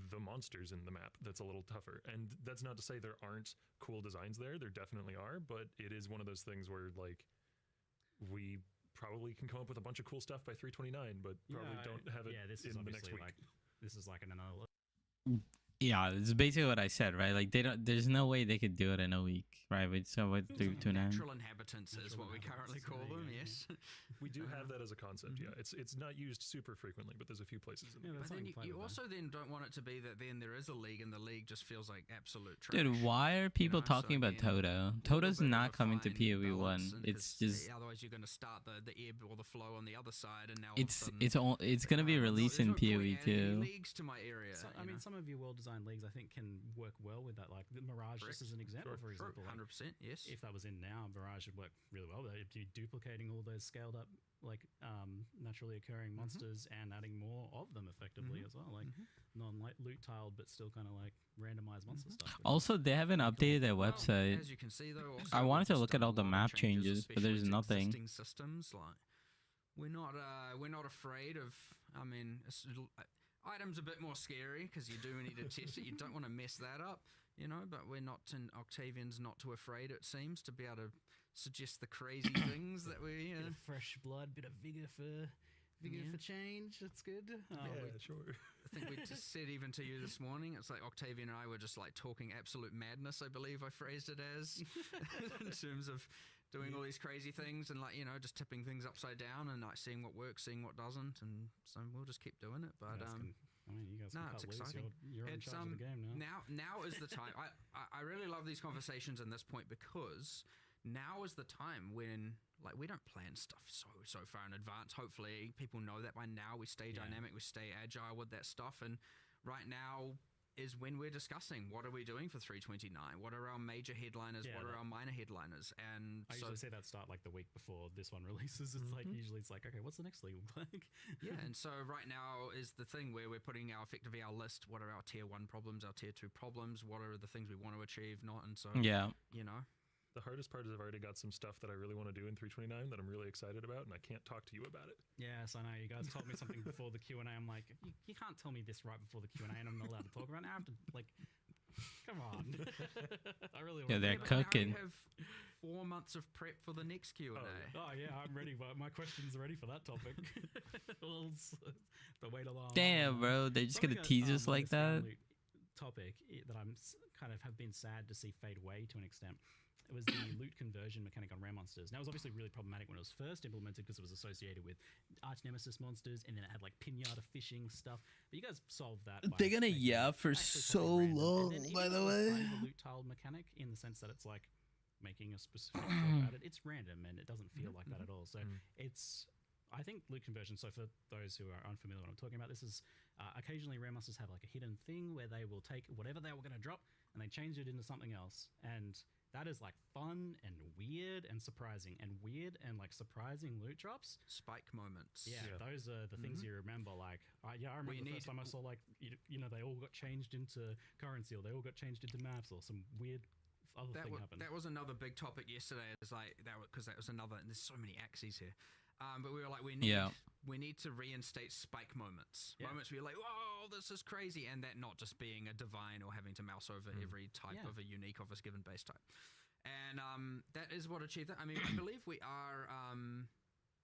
the monsters in the map, that's a little tougher. And that's not to say there aren't cool designs there. There definitely are, but it is one of those things where like we probably can come up with a bunch of cool stuff by 329, but probably don't have it in the next week. Like, this is like an another. Yeah, it's basically what I said, right? Like, they don't. There's no way they could do it in a week, right? But so what? 329. Natural inhabitants is what we currently call them. Yes, we do have that as a concept. Yeah, it's not used super frequently, but there's a few places in But then you also then don't want it to be that then there is a league and the league just feels like absolute trash. Dude, why are people talking about Toto? Toto's not coming to PoE 1. It's just otherwise you're going to start the ebb or the flow on the other side, and now it's going to be released in PoE 2. Leagues to my area. So, I mean, some of your well-designed leagues, I think, can work well with that. Like the Mirage, just as an example, for example. 100%, yes. If that was in now, Mirage would work really well. It'd be duplicating all those scaled up, like naturally occurring monsters and adding more of them effectively as well. Like non-loot tiled, but still kind of like randomized monster stuff. Also, they haven't updated their website. As you can see, though, I wanted to look at all the map changes, but there's nothing. Systems, like we're not afraid of. I mean, Item's a bit more scary because you do need to test it. You don't want to mess that up, you know. But we're not, and Octavian's not too afraid. It seems to be able to suggest the crazy things that we. Bit of fresh blood, bit of vigor for change. That's good. Sure. I think we just said even to you this morning, it's like Octavian and I were just like talking absolute madness, I believe I phrased it as, in terms of doing all these crazy things and like, you know, just tipping things upside down and like seeing what works, seeing what doesn't. And so we'll just keep doing it. But, you guys can it's cut loose. exciting. You're in charge of the game now. Now is the time. I really love these conversations in this point because now is the time when like we don't plan stuff so far in advance. Hopefully people know that by now. We stay dynamic, we stay agile with that stuff, and right now is when we're discussing what are we doing for 329, what are our major headliners, what are our minor headliners. And I usually say that start like the week before this one releases. It's like usually it's like, okay, what's the next league look like? And so right now is the thing where we're putting our effectively our list. What are our tier 1 problems, our tier 2 problems, what are the things we want to achieve, not. And so you know, the hardest part is I've already got some stuff that I really want to do in 329 that I'm really excited about, and I can't talk to you about it. Yes, I know. You guys told me something before the Q&A. I'm like, you can't tell me this right before the Q&A, and I'm not allowed to talk about it. I have to, like, come on. I really want they're to. cooking. We have 4 months of prep for the next Q&A. Oh, yeah, I'm ready. But my question's ready for that topic. The wait along. Damn, bro. They're just going to tease us like that? Topic that I'm kind of have been sad to see fade away to an extent. It was the loot conversion mechanic on rare monsters. Now, it was obviously really problematic when it was first implemented because it was associated with arch nemesis monsters, and then it had like pinata fishing stuff. But you guys solved that. They're gonna for so long, by the way. Kind of a loot tiled mechanic in the sense that it's like making a specific job at it. It's random and it doesn't feel like that at all. So it's, I think loot conversion. So for those who are unfamiliar with what I'm talking about, this is occasionally rare monsters have like a hidden thing where they will take whatever they were going to drop and they change it into something else. And that is like fun and weird and surprising, and weird and like surprising loot drops. Spike moments. Yeah. Those are the things you remember. Like, I remember the first time I saw like, you know, they all got changed into currency, or they all got changed into maps, or some weird other thing happened. That was another big topic yesterday. It's like because that was another, and there's so many axes here. But we were like, we need to reinstate spike moments. Moments where you're like, whoa, this is crazy. And that not just being a divine or having to mouse over every type of a unique of a given base type. And that is what achieved that. I mean, I believe we are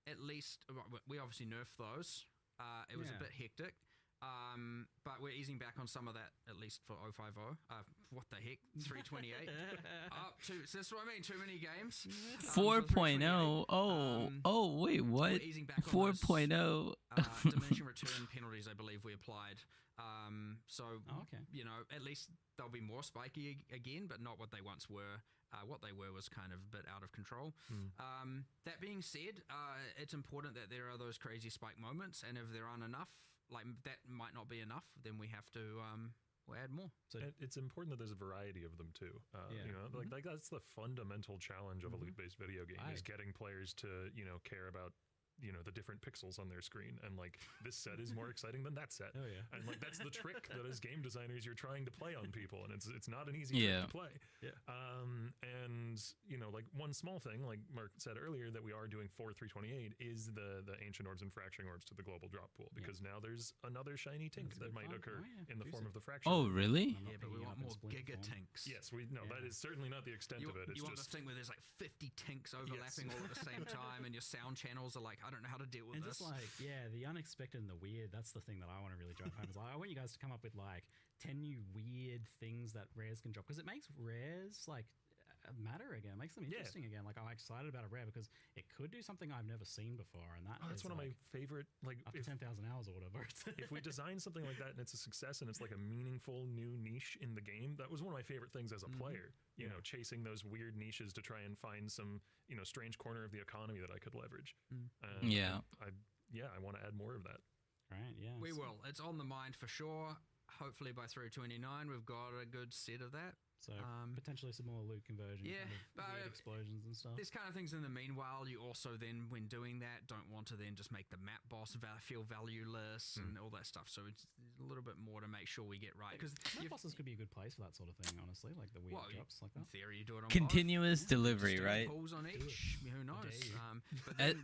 at least, we obviously nerfed those. It was a bit hectic. But we're easing back on some of that, at least for 050. What the heck? 328. Up to, so that's what I mean. Too many games. 4.0. Wait, what? We're easing back 4.0. Diminishing return penalties, I believe we applied. You know, at least they'll be more spiky again, but not what they once were. What they were was kind of a bit out of control. That being said, it's important that there are those crazy spike moments, and if there aren't enough, like that might not be enough, then we have to we'll add more. So it's important that there's a variety of them too. You know, like that's the fundamental challenge of a loot-based video game is getting players to, you know, care about, you know, the different pixels on their screen, and like this set is more exciting than that set. And like that's the trick that as game designers you're trying to play on people, and it's not an easy trick to play. And you know, like one small thing, like Mark said earlier, that we are doing for 328 is the ancient orbs and fracturing orbs to the global drop pool, because now there's another shiny tink that might occur in the form of the fracture. Oh, really? Yeah, but we want more giga tinks. Yes, that is certainly not the extent of it. It's you want the thing where there's like 50 tinks overlapping all at the same time, and your sound channels are like, I don't know how to deal with this. And just like, the unexpected and the weird, that's the thing that I want to really drive home. Is like, I want you guys to come up with like 10 new weird things that rares can drop, because it makes rares like matter again. It makes them interesting again. Like, I'm excited about a rare because it could do something I've never seen before, and that's one of my favorite, like up to 10,000 hours or whatever. If we design something like that and it's a success and it's like a meaningful new niche in the game, that was one of my favorite things as a player. You know, chasing those weird niches to try and find some, you know, strange corner of the economy that I could leverage. I want to add more of that. Right. Yeah. We will. It's on the mind for sure. Hopefully by 329 we've got a good set of that. So potentially some more loot conversion, Yeah, kind of but weird explosions and stuff. There's kind of things in the meanwhile. You also then, when doing that, don't want to then just make the map boss feel valueless and all that stuff. So it's a little bit more to make sure we get right. Because Map bosses could be a good place for that sort of thing, honestly, like the weird drops like in that. theory, you do it on Continuous both. delivery, Just right? pulls on each. Who knows?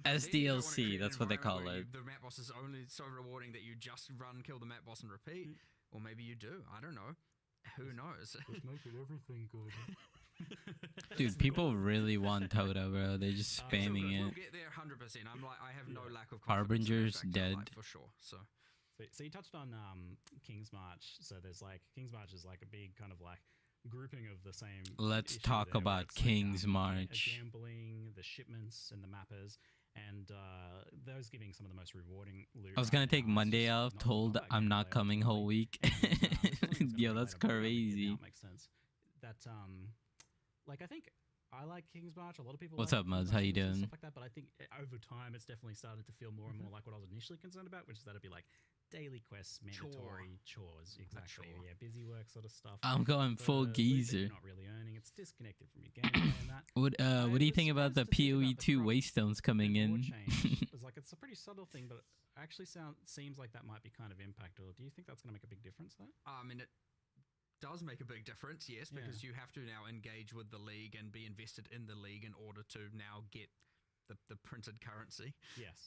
As then you don't wanna DLC, create an that's what they call environment it. where the map boss is only so rewarding that you just run, kill the map boss, and repeat. Or maybe you do. I don't know. Who knows? Just making everything good. Dude, people really want Toto, bro. They're just spamming We'll it. get there 100%. I have no lack of confidence Harbinger's in that fact in dead. life, for sure. So you touched on King's March. So there's like King's March is like a big kind of like grouping of the same. Let's issue talk there, where about it's like, King's March. Gambling, the shipments, and the mappers, and those giving some of the most rewarding loot. I was gonna right take now. It's Monday just off, not told combat I'm gameplay not coming ultimately. whole week. And, this is something that's gonna Yo, be that's later, but I think it crazy. now makes sense. That like I think I like King's March. A lot of people. What's like up, King's Muzz? How March you and doing? Stuff like that, but I think over time it's definitely started to feel more and more like what I was initially concerned about, which is that it'd be like daily quests, mandatory chores, exactly. chore. Yeah, busy work sort of stuff. I'm going For full loot that geezer. You're not really earning. It's disconnected from your gameplay and that. What do you was think about the surprised to think PoE about the 2 drop Waystones coming and in? lore change. It's like it's a pretty subtle thing, but it actually seems like that might be kind of impactful. Do you think that's going to make a big difference though? I mean, it does make a big difference, yes, because you have to now engage with the league and be invested in the league in order to now get the printed currency. Yes.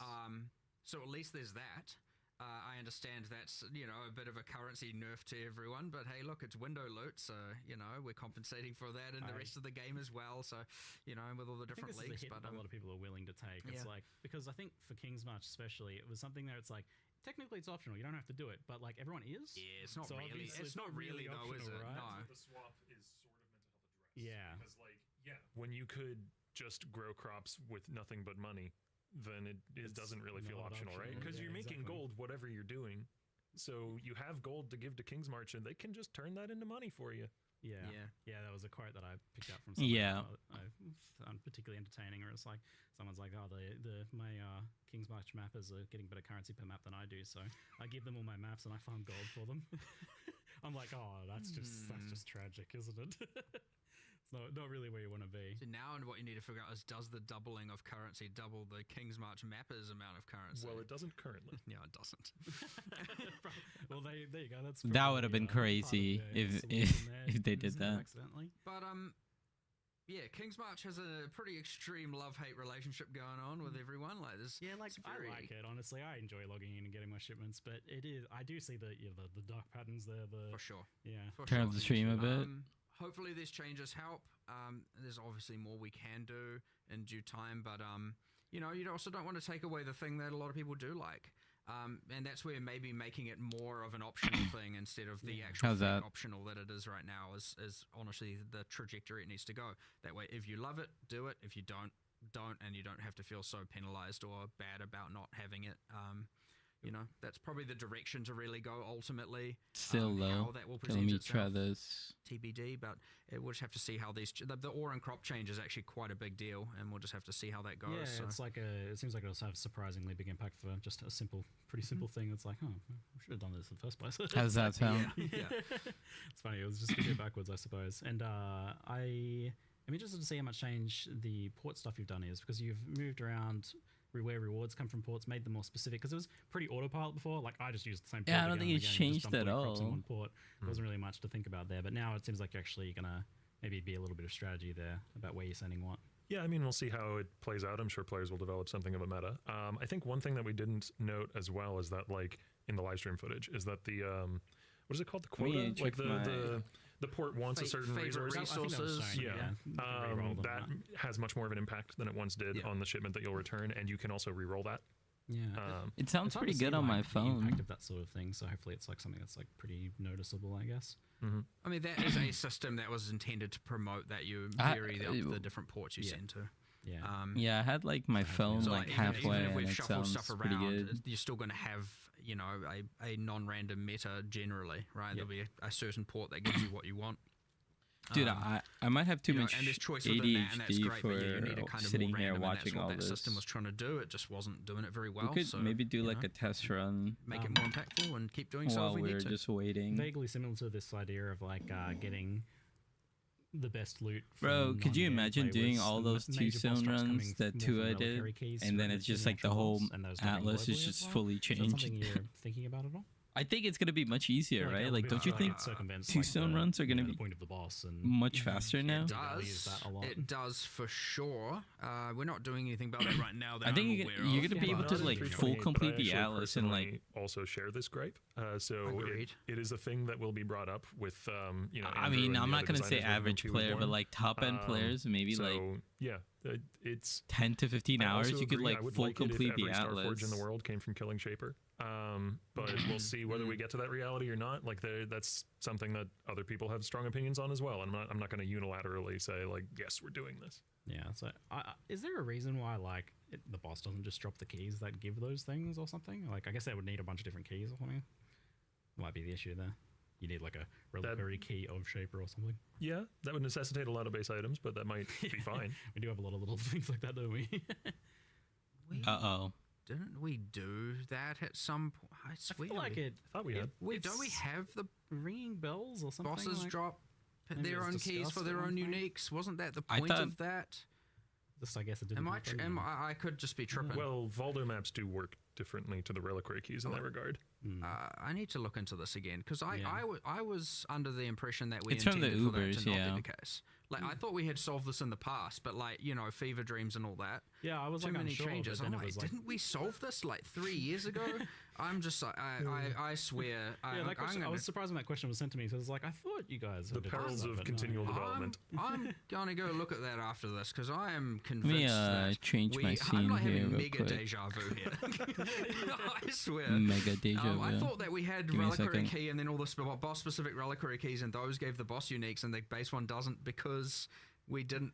So at least there's that. I understand that's, a bit of a currency nerf to everyone, but hey, look, it's window loot, so, we're compensating for that in the rest of the game as well, so, with all the different leagues. But a lot of people are willing to take. It's like, because I think for King's March especially, it was something there, it's like, technically it's optional, you don't have to do it, but like everyone is. Yeah, it's not So really. obviously It's not really though, is it? optional, right? No. The swap is sort of meant to help address. Yeah. Because, when you could just grow crops with nothing but money, then it doesn't really feel not optional, right? optional, Because yeah, you're making exactly. gold whatever you're doing. So you have gold to give to King's March, and they can just turn that into money for you. Yeah. Yeah. That was a quote that I picked up from someone Yeah. I found particularly entertaining, or it's like someone's like, oh, my King's March mappers are getting better currency per map than I do, so I give them all my maps and I farm gold for them. I'm like, oh, that's just tragic, isn't it? It's not really where you want to be. So now, and what you need to figure out is, does the doubling of currency double the King's March mappers amount of currency? Well, it doesn't currently. No, it doesn't. Well, there you go. That's That would have been probably, crazy part of the if solution there, if they did isn't it, that. accidentally. But yeah, King's March has a pretty extreme love-hate relationship going on with everyone. Like this, Yeah, like I like it honestly. I enjoy logging in and getting my shipments, but it is. I do see the dark patterns there. for sure. Yeah. For Turn sure. up the stream a bit. Hopefully these changes help. There's obviously more we can do in due time, but you also don't want to take away the thing that a lot of people do like. And that's where maybe making it more of an optional thing instead of the actual How's that? optional that it is right now is honestly the trajectory it needs to go. That way, if you love it, do it. If you don't, and you don't have to feel so penalized or bad about not having it. That's probably the direction to really go ultimately. Still how though, that will let present me try itself. this. TBD, but we'll just have to see how these the ore and crop change is actually quite a big deal, and we'll just have to see how that goes. Yeah, so. it's like it seems like it'll have a surprisingly big impact for just a pretty simple thing. It's like, oh, we should have done this in the first place. How does that sound? Yeah. It's funny. It was just a bit backwards, I suppose. And I am interested to see how much change the port stuff you've done is, because you've moved around where rewards come from ports, made them more specific, because it was pretty autopilot before. Like I just used the same port. Yeah, I don't again think and it's again, just changed dumped at all your crops in all. one port. There wasn't really much to think about there, but now it seems like you're actually gonna maybe be a little bit of strategy there about where you're sending what. Yeah, I mean, we'll see how it plays out. I'm sure players will develop something of a meta. I think one thing that we didn't note as well is that, like, in the live stream footage, is that the, what is it called? The quota? Like, the port wants a certain favorite resource. resources. That has much more of an impact than it once did on the shipment that you'll return, and you can also re-roll that. Yeah, It sounds it's hard pretty to see, good on like, my the phone. impact of that sort of thing. So hopefully it's like something that's like pretty noticeable, I guess. I mean, that is a system that was intended to promote that you vary the different ports you send to. Yeah. Yeah, I had like my phone So like even halfway, if and we've it shuffled sounds stuff pretty around, good. you're still going to have, a non-random meta generally, right? There'll be a certain port that gives you what you want. Dude, I might have too much and there's choice within that, and that's ADHD great, for but you need a kind of sitting more here random, and watching that's all what that this. system was trying to do. It just wasn't doing it very well. We could so, maybe do like a test run make it more impactful and keep doing so while if we we're need to. just waiting. Vaguely similar to this idea of like getting the best loot. Bro, from could you non-gameplay imagine doing was all the those major boss two-stone drops runs coming that more Tua from did, reliquary keys and then rather it's than just the like the actual whole boss, and those dropping atlas is globally as just well? fully Is that changed? something you're thinking about at all? I think it's gonna be much easier, Like, right? that Like, would don't be you like think it circumvents, two-stone the, runs are gonna the be point of the boss and much faster now? It values does. that a lot. It does for sure. We're not doing anything about that right now. That I think I'm you're aware gonna, you're of, gonna be able but- to Not in like 328, full but I complete the actually atlas and like. personally also share this gripe. So Agreed. it is a thing that will be brought up with you know. I Andrew mean, and I'm the not other gonna say designers working on average PoE player, but Born. like top end players, maybe so, like yeah, it's 10 to 15 I hours. also You could agree, like I would full like it complete if the every Starforge in atlas. the world came from killing Shaper. But we'll see whether we get to that reality or not. Like that's something that other people have strong opinions on as well. I'm not going to unilaterally say like, yes, we're doing this. Yeah. So, is there a reason why like the boss doesn't just drop the keys that give those things or something? Like, I guess they would need a bunch of different keys or something. Might be the issue there. You need like a reliquary key of Shaper or something. Yeah, that would necessitate a lot of base items, but that might be fine. We do have a lot of little things like that, don't we? Didn't we do that at some point? I I swear. feel like it. I thought we had. Don't we have the ringing bells or something? bosses like, drop maybe their it was own keys for discussed their at own one point? uniques? Wasn't that the I point thought- of that? Just, I guess it didn't. happen, or- I could just be tripping. Well, Valdo maps do work differently to the reliquary keys in that regard. I need to look into this again because Yeah. I was under the impression that we It's from the intended for that Ubers, to not yeah. be the case. Like I thought we had solved this in the past, but like Fever Dreams and all that. Yeah, I was Too like many unsure, changes. but I'm then it like, was like, didn't we solve this like 3 years ago? I'm just like, I swear. yeah, that question, I was surprised when that question was sent to me. So I was like, I thought you guys The had discussed perils that, of but no. continual development. I'm gonna go look at that after this because I am Let me convinced that change my I'm scene not here having real mega quick. deja vu here. I swear. Mega deja vu. I thought that we had Give me a reliquary second. key and then all the boss specific reliquary keys, and those gave the boss uniques, and the base one doesn't because we didn't.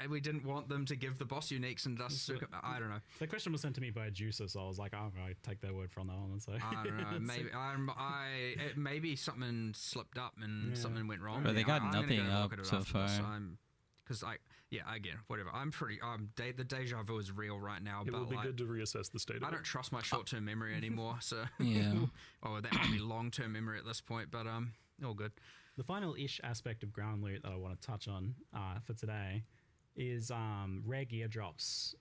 We didn't want them to give the boss uniques and just. I don't know. That question was sent to me by a juicer, so I was like, oh, I take their word from that one. So I don't know. Maybe maybe something slipped up and Yeah. something went wrong. But they got I'm gonna nothing go up look at it so after this. far. Because again, whatever. I'm pretty. The deja vu is real right now. It but will be like, good to reassess the state of I it. don't trust my short-term memory anymore. So Yeah. well, that might be long-term memory at this point. But all good. the final ish aspect of ground loot that I want to touch on for today is rare gear drops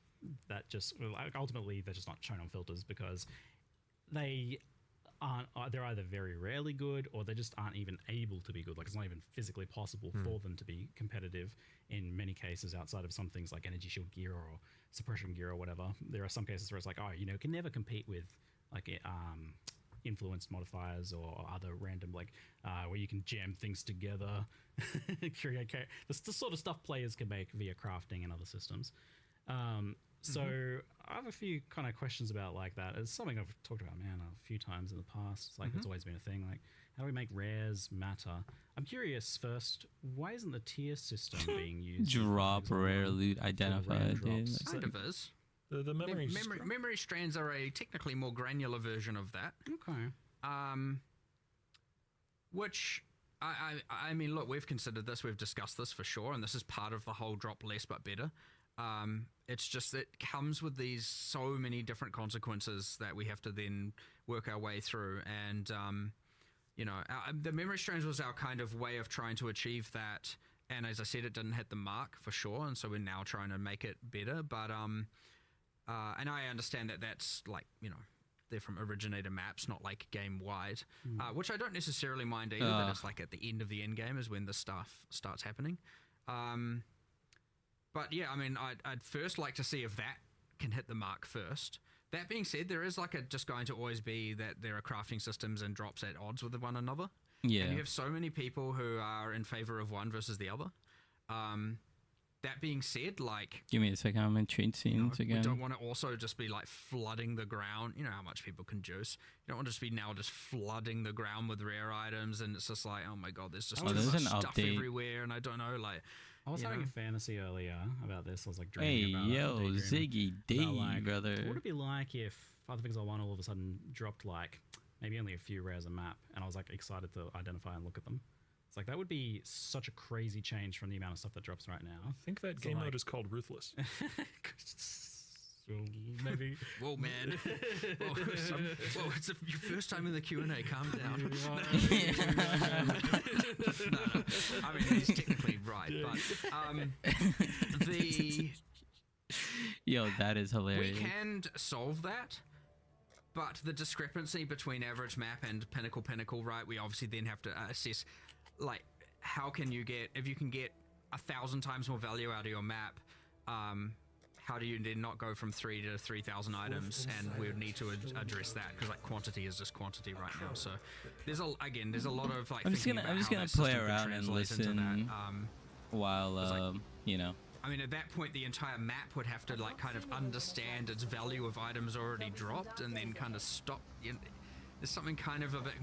that just ultimately they're just not shown on filters because they aren't. They're either very rarely good or they just aren't even able to be good. Like it's not even physically possible for them to be competitive in many cases outside of some things like energy shield gear or suppression gear or whatever. There are some cases where it's like, oh, it can never compete with like influenced modifiers or other random where you can jam things together, create the sort of stuff players can make via crafting and other systems. So I have a few kind of questions about like that. It's something I've talked about, a few times in the past. It's like it's always been a thing. Like, how do we make rares matter? I'm curious. First, why isn't the tier system being used? Drop rare loot rare identified. dude. drops? Kind of is. The Memory strands are a technically more granular version of that. Okay. Which I mean, look, we've considered this, we've discussed this for sure, and this is part of the whole drop less but better. It's just it comes with these so many different consequences that we have to then work our way through, and the memory strands was our kind of way of trying to achieve that. And as I said, it didn't hit the mark for sure, and so we're now trying to make it better. But and I understand that that's like they're from originator maps, not like game wide, which I don't necessarily mind either. That it's like at the end of the end game is when the stuff starts happening. But yeah, I mean, I'd first like to see if that can hit the mark first. That being said, there is just going to always be that there are crafting systems and drops at odds with one another. Yeah. And you have so many people who are in favor of one versus the other. That being said, give me a second. I'm in trade scenes again. we don't want to also just be flooding the ground. You know how much people can juice. You don't want to just be now just flooding the ground with rare items, and it's just like, oh my god, there's just too there's much an stuff update. everywhere, and I don't know, I was having a fantasy earlier about this. I was like, dreaming Hey, about yo, Ziggy D, about, brother. What would it be like if Other Things I Want all of a sudden dropped maybe only a few rares a map, and I was excited to identify and look at them. It's like that would be such a crazy change from the amount of stuff that drops right now. I think that game mode is called Ruthless. Well, maybe. Whoa, man. Whoa, it's your first time in the Q&A. Calm down. No. I mean, he's technically right, but Yo, that is hilarious. we can solve that, but the discrepancy between average map and pinnacle, right? We obviously then have to assess, like, how can you get, if you can get 1,000 times more value out of your map, how do you then not go from 3 to 3,000 items? And we would need to address that, because like quantity is just quantity right now. So there's a lot of like. I'm just gonna play around and listen while you know. I mean, at that point, the entire map would have to like kind of understand its value of items already dropped, and then kind of stop. You know, there's something kind of a bit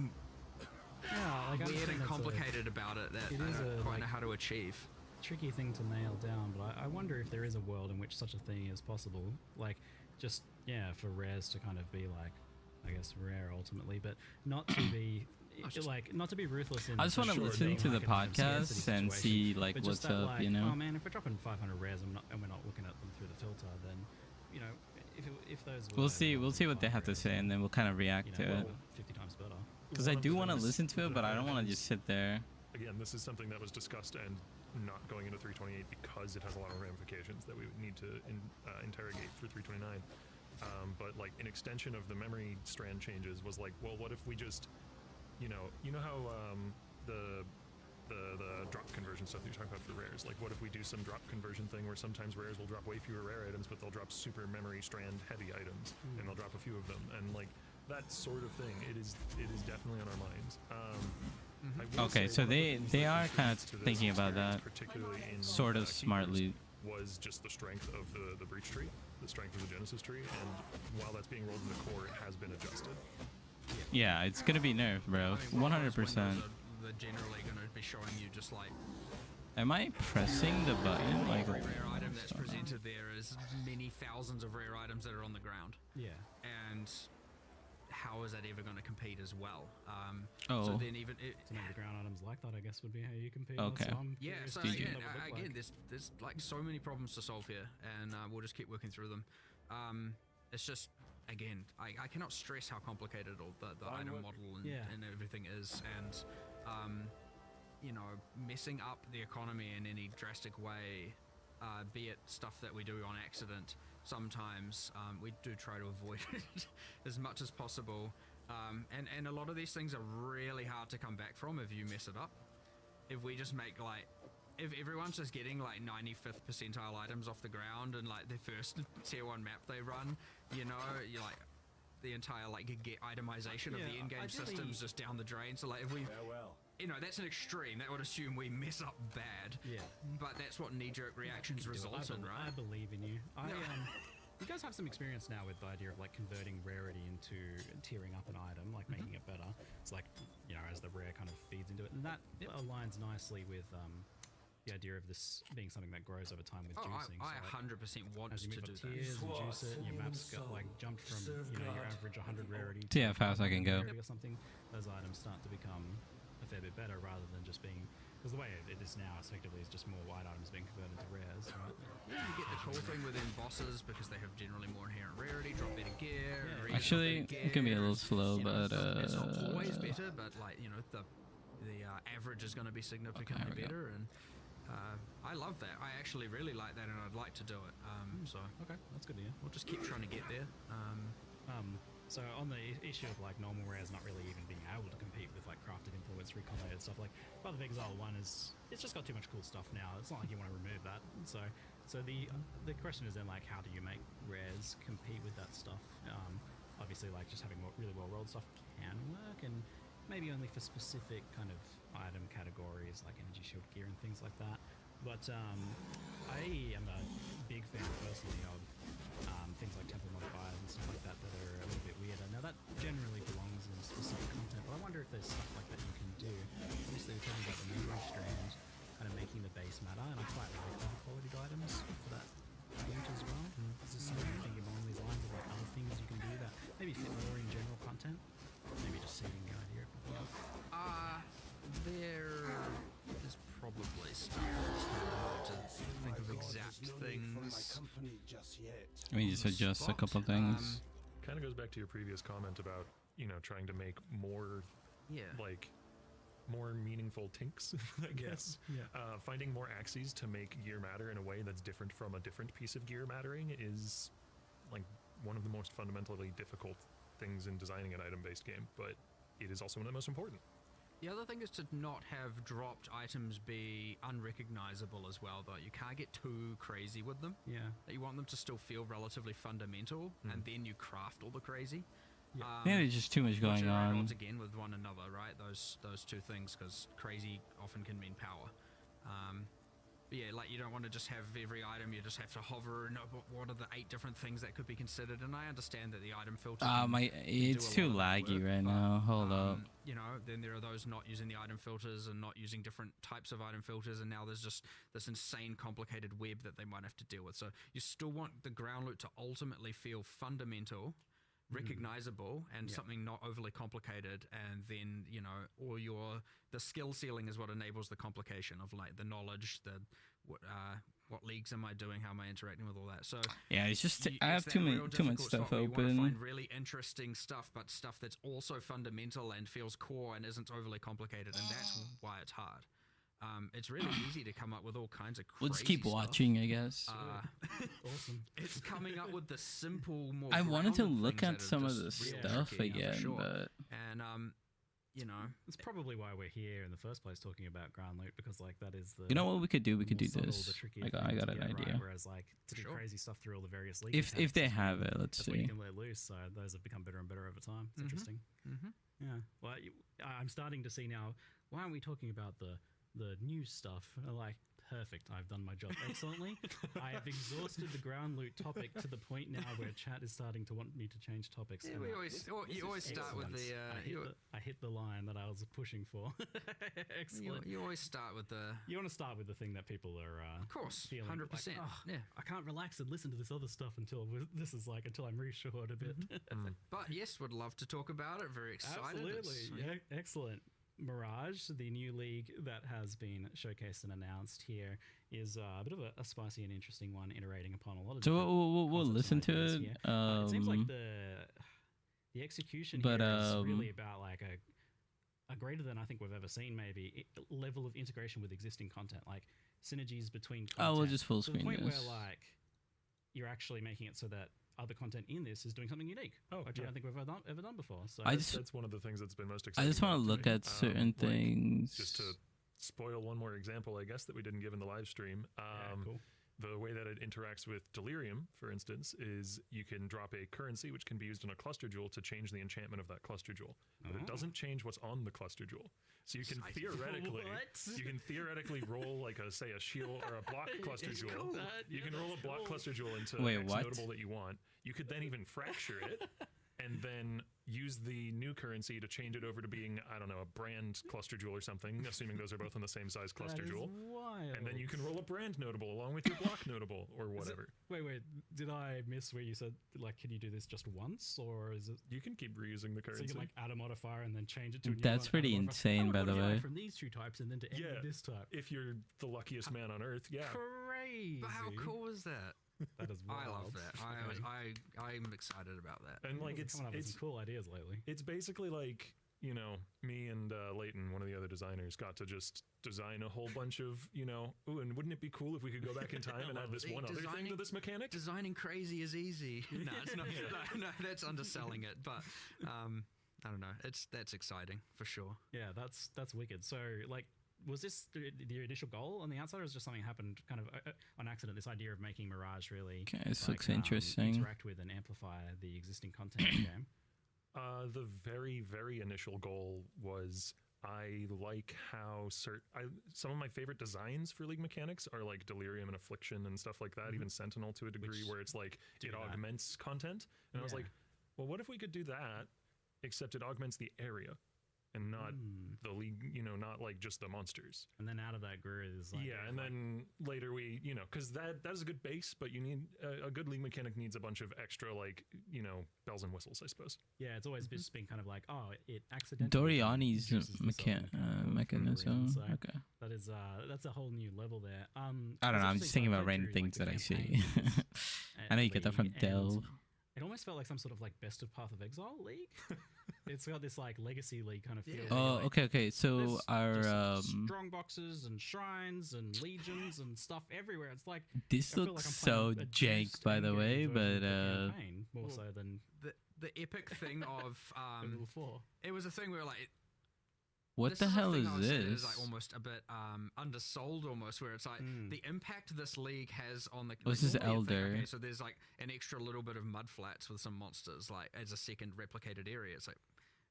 weird and complicated about it that I don't quite know how to achieve. Tricky thing to nail down, but I wonder if there is a world in which such a thing is possible. Like, just for rares to kind of be like, I guess rare ultimately, but not to be not to be ruthless. In I just want to listen to the podcast and see like what's up, like, you know. Oh man, if we're dropping 500 rares and we're not looking at them through the filter, then you know, if those we'll see what they have to say, and then we'll kind of react to it. 50 times better. Because I do want to listen to it, but I don't want to just sit there. Again, this is something that was discussed and not going into 328 because it has a lot of ramifications that we would need to interrogate for 329. But like an extension of the memory strand changes was like, well, what if we just, you know how the drop conversion stuff that you're talking about for rares, like what if we do some drop conversion thing where sometimes rares will drop way fewer rare items, but they'll drop super memory strand heavy items, and they'll drop a few of them, and like that sort of thing, it is definitely on our minds. Okay, so they are kind of thinking about that, particularly in sort of smartly. Was just the strength of the breach tree, the strength of the Genesis tree, and while that's being rolled in the core, it has been adjusted. Yeah, it's gonna be nerfed, bro. 100%. They're generally gonna be showing you just like. Am I pressing the button? Like every rare item that's presented there is many thousands of rare items that are on the ground. Yeah. And how is that ever going to compete as well? So then even to make the ground items like that, I guess, would be how you compete. Okay. So again, there's like so many problems to solve here, and we'll just keep working through them. It's just, again, I cannot stress how complicated all the item model and everything is, and you know, messing up the economy in any drastic way, be it stuff that we do on accident. Sometimes we do try to avoid it as much as possible, and a lot of these things are really hard to come back from if you mess it up. If we just make like, if everyone's just getting like 95th percentile items off the ground and like the first tier 1 map they run, you know, you like the entire like get itemization of the in-game systems just down the drain. So like if we, you know, that's an extreme. That would assume we mess up bad. Yeah. But that's what knee-jerk reactions result in, right? I believe in you. You guys have some experience now with the idea of like converting rarity into tiering up an item, like making it better. It's like, you know, as the rare kind of feeds into it, and that aligns nicely with the idea of this being something that grows over time with juicing. I 100% want as you to move do up tiers that. and juice it, and your map's got like jumped from your average 100 rarity See how fast I can go. or something. Those items start to become a fair bit better rather than just being, because the way it is now effectively is just more white items being converted into rares, right? You get the cool thing within bosses because they have generally more inherent rarity, drop better gear. Actually, it can be a little slow, but it's not always better, but like, you know, the average is going to be significantly better, and I love that. I actually really like that, and I'd like to do it. So okay, that's good to hear. We'll just keep trying to get there. So on the issue of like normal rares not really even being able to compete with like crafted influence, recombinated stuff, like Path of Exile 1 is, it's just got too much cool stuff now. It's not like you want to remove that. So the question is then like, how do you make rares compete with that stuff? Obviously, like just having really well-rolled stuff can work, and maybe only for specific kind of item categories like energy shield gear and things like that. But I am a big fan personally of things like temple modifiers and stuff like that that are a little bit weirder. Now that generally belongs in specific content, but I wonder if there's stuff like that you can do. Obviously we're talking about the memory strand kind of making the base matter, and I quite like high quality items for that point as well. Is there something you think along these lines of like other things you can do that maybe fit more in general content? Maybe just seeding the idea. There is probably stuff. It's hard to think of exact things. ready just yet. I mean, just adjust a Spot. couple things. Kind of goes back to your previous comment about, you know, trying to make more, Yeah. like, more meaningful tinks, I guess. Yeah. Finding more axes to make gear matter in a way that's different from a different piece of gear mattering is, like, one of the most fundamentally difficult things in designing an item-based game, but it is also one of the most important. The other thing is to not have dropped items be unrecognizable as well, though. You can't get too crazy with them. Yeah. You want them to still feel relatively fundamental, and then you craft all the crazy. Yeah. Yeah, there's just too much which going are at on. odds again with one another, right? Those two things, because crazy often can mean power. But yeah, like you don't want to just have every item. You just have to hover and know what are the 8 different things that could be considered. And I understand that the item filter. It's too laggy right now. Hold up. You know, then there are those not using the item filters and not using different types of item filters, and now there's just this insane complicated web that they might have to deal with. So you still want the ground loot to ultimately feel fundamental, recognizable, and something not overly complicated, and then, you know, the skill ceiling is what enables the complication of, like, the knowledge, what leagues am I doing, how am I interacting with all that. So Yeah, it's just I it's have that too real much difficult stuff spot where you want to open. find really interesting stuff, but stuff that's also fundamental and feels core and isn't overly complicated, and that's why it's hard. It's really easy to come up with all kinds of crazy We'll just keep stuff. watching, I guess. Awesome. It's coming up with the simple, more I wanted to grounded look things at that are some of just the real stuff tricky, for again, sure. but And you know, It's probably why we're here in the first place talking about ground loot, because like that is the you know what we could do? We could do more subtle, this. the trickier I thing got to an get right, idea. whereas like to do Sure. crazy stuff through all the various league If mechanics they is have really- it, let's that's what you see. can let loose. So those have become better and better over time. It's Mhm. interesting. Mm-hmm. Yeah. Well, I'm starting to see now. Why aren't we talking about the new stuff? Like, perfect. I've done my job excellently. I have exhausted the ground loot topic to the point now where chat is starting to want me to change topics. Yeah, and you always start with the I hit the line that I was pushing for. Excellent. you always start with the You want to start with the thing that people are, of course, feeling 100%. like, "Oh, Yeah. I can't relax and listen to this other stuff until I'm reassured a bit. But yes, would love to talk about it. Very excited. Absolutely. Yeah, excellent. Mirage, the new league that has been showcased and announced here, is a bit of a spicy and interesting one, iterating upon a lot of So different we'll concepts and listen to ideas it. here. It seems like the execution but, here is really about like a greater than I think we've ever seen, maybe, level of integration with existing content, like synergies between content. we'll just full to the screen point this. where like you're actually making it so that other content in this is doing something unique, which I don't think we've ever done before. So That's one of the things that's been most exciting. I just want to about it look me. at certain Like, things. Just to spoil one more example, I guess, that we didn't give in the live stream. cool. The way that it interacts with Delirium, for instance, is you can drop a currency which can be used in a cluster jewel to change the enchantment of that cluster jewel, but it doesn't change what's on the cluster jewel. So you can theoretically roll like a shield or a block cluster jewel. cool. You can roll a block cluster jewel into Wait, X what? notable that you want. You could then even fracture it. And then use the new currency to change it over to being, I don't know, a brand cluster jewel or something, assuming those are both in the same size cluster jewel. Wild. And then you can roll a brand notable along with your block notable or whatever. Wait, did I miss where you said, like, can you do this just once, or is it... You can keep reusing the So currency. you can, like, add a modifier and then change it to a new That's one, pretty add a modifier. insane, I by would the modify way. from these 2 types and then to end with this type. If you're the luckiest man on earth, yeah. Crazy. But how cool is that? That is wild. I love that. I'm excited about that. And like It's coming up with some cool ideas lately. It's basically like, you know, me and Leighton, one of the other designers, got to just design a whole bunch of, you know, ooh, and wouldn't it be cool if we could go back in time and add this one other thing to this mechanic? Designing crazy is easy. No, it's not. No, that's underselling it. But I don't know. That's exciting for sure. Yeah, that's wicked. So, like, was this the initial goal on the outside, or was just something happened kind of on accident? This idea of making Mirage really Okay, this looks interesting. interact with and amplify the existing content in the game. The very, very initial goal was I like how some of my favorite designs for League mechanics are like Delirium and Affliction and stuff like that, even Sentinel to a degree, where it's like it augments content. And I was like, well, what if we could do that, except it augments the area? and not the league, not like just the monsters. And then out of that grew is like Yeah, and then later we, because that is a good base, but you need a good league mechanic needs a bunch of extra like bells and whistles, I suppose. yeah, it's always just been kind of like, oh, it accidentally Doriani's induces this mechanism. So Okay. that is that's a whole new level there. I don't know. I'm just thinking about random things that I see. I know you get that from Delve. It almost felt like some sort of like best of Path of Exile league. It's got this like legacy league kind of feel. Oh, okay. So there's our just strong boxes and shrines and legions and stuff everywhere. It's like this I feel looks like I'm so playing a jank, juiced by the endgame way, version but of the campaign, more so than The epic thing of level 4. it was a thing where like what this the is a hell thing is I would say that this? is like almost a bit undersold, almost where it's like the impact this league has on the. Oh, this is normally you think, Elder. okay, so there's like an extra little bit of mud flats with some monsters, like as a second replicated area. It's like,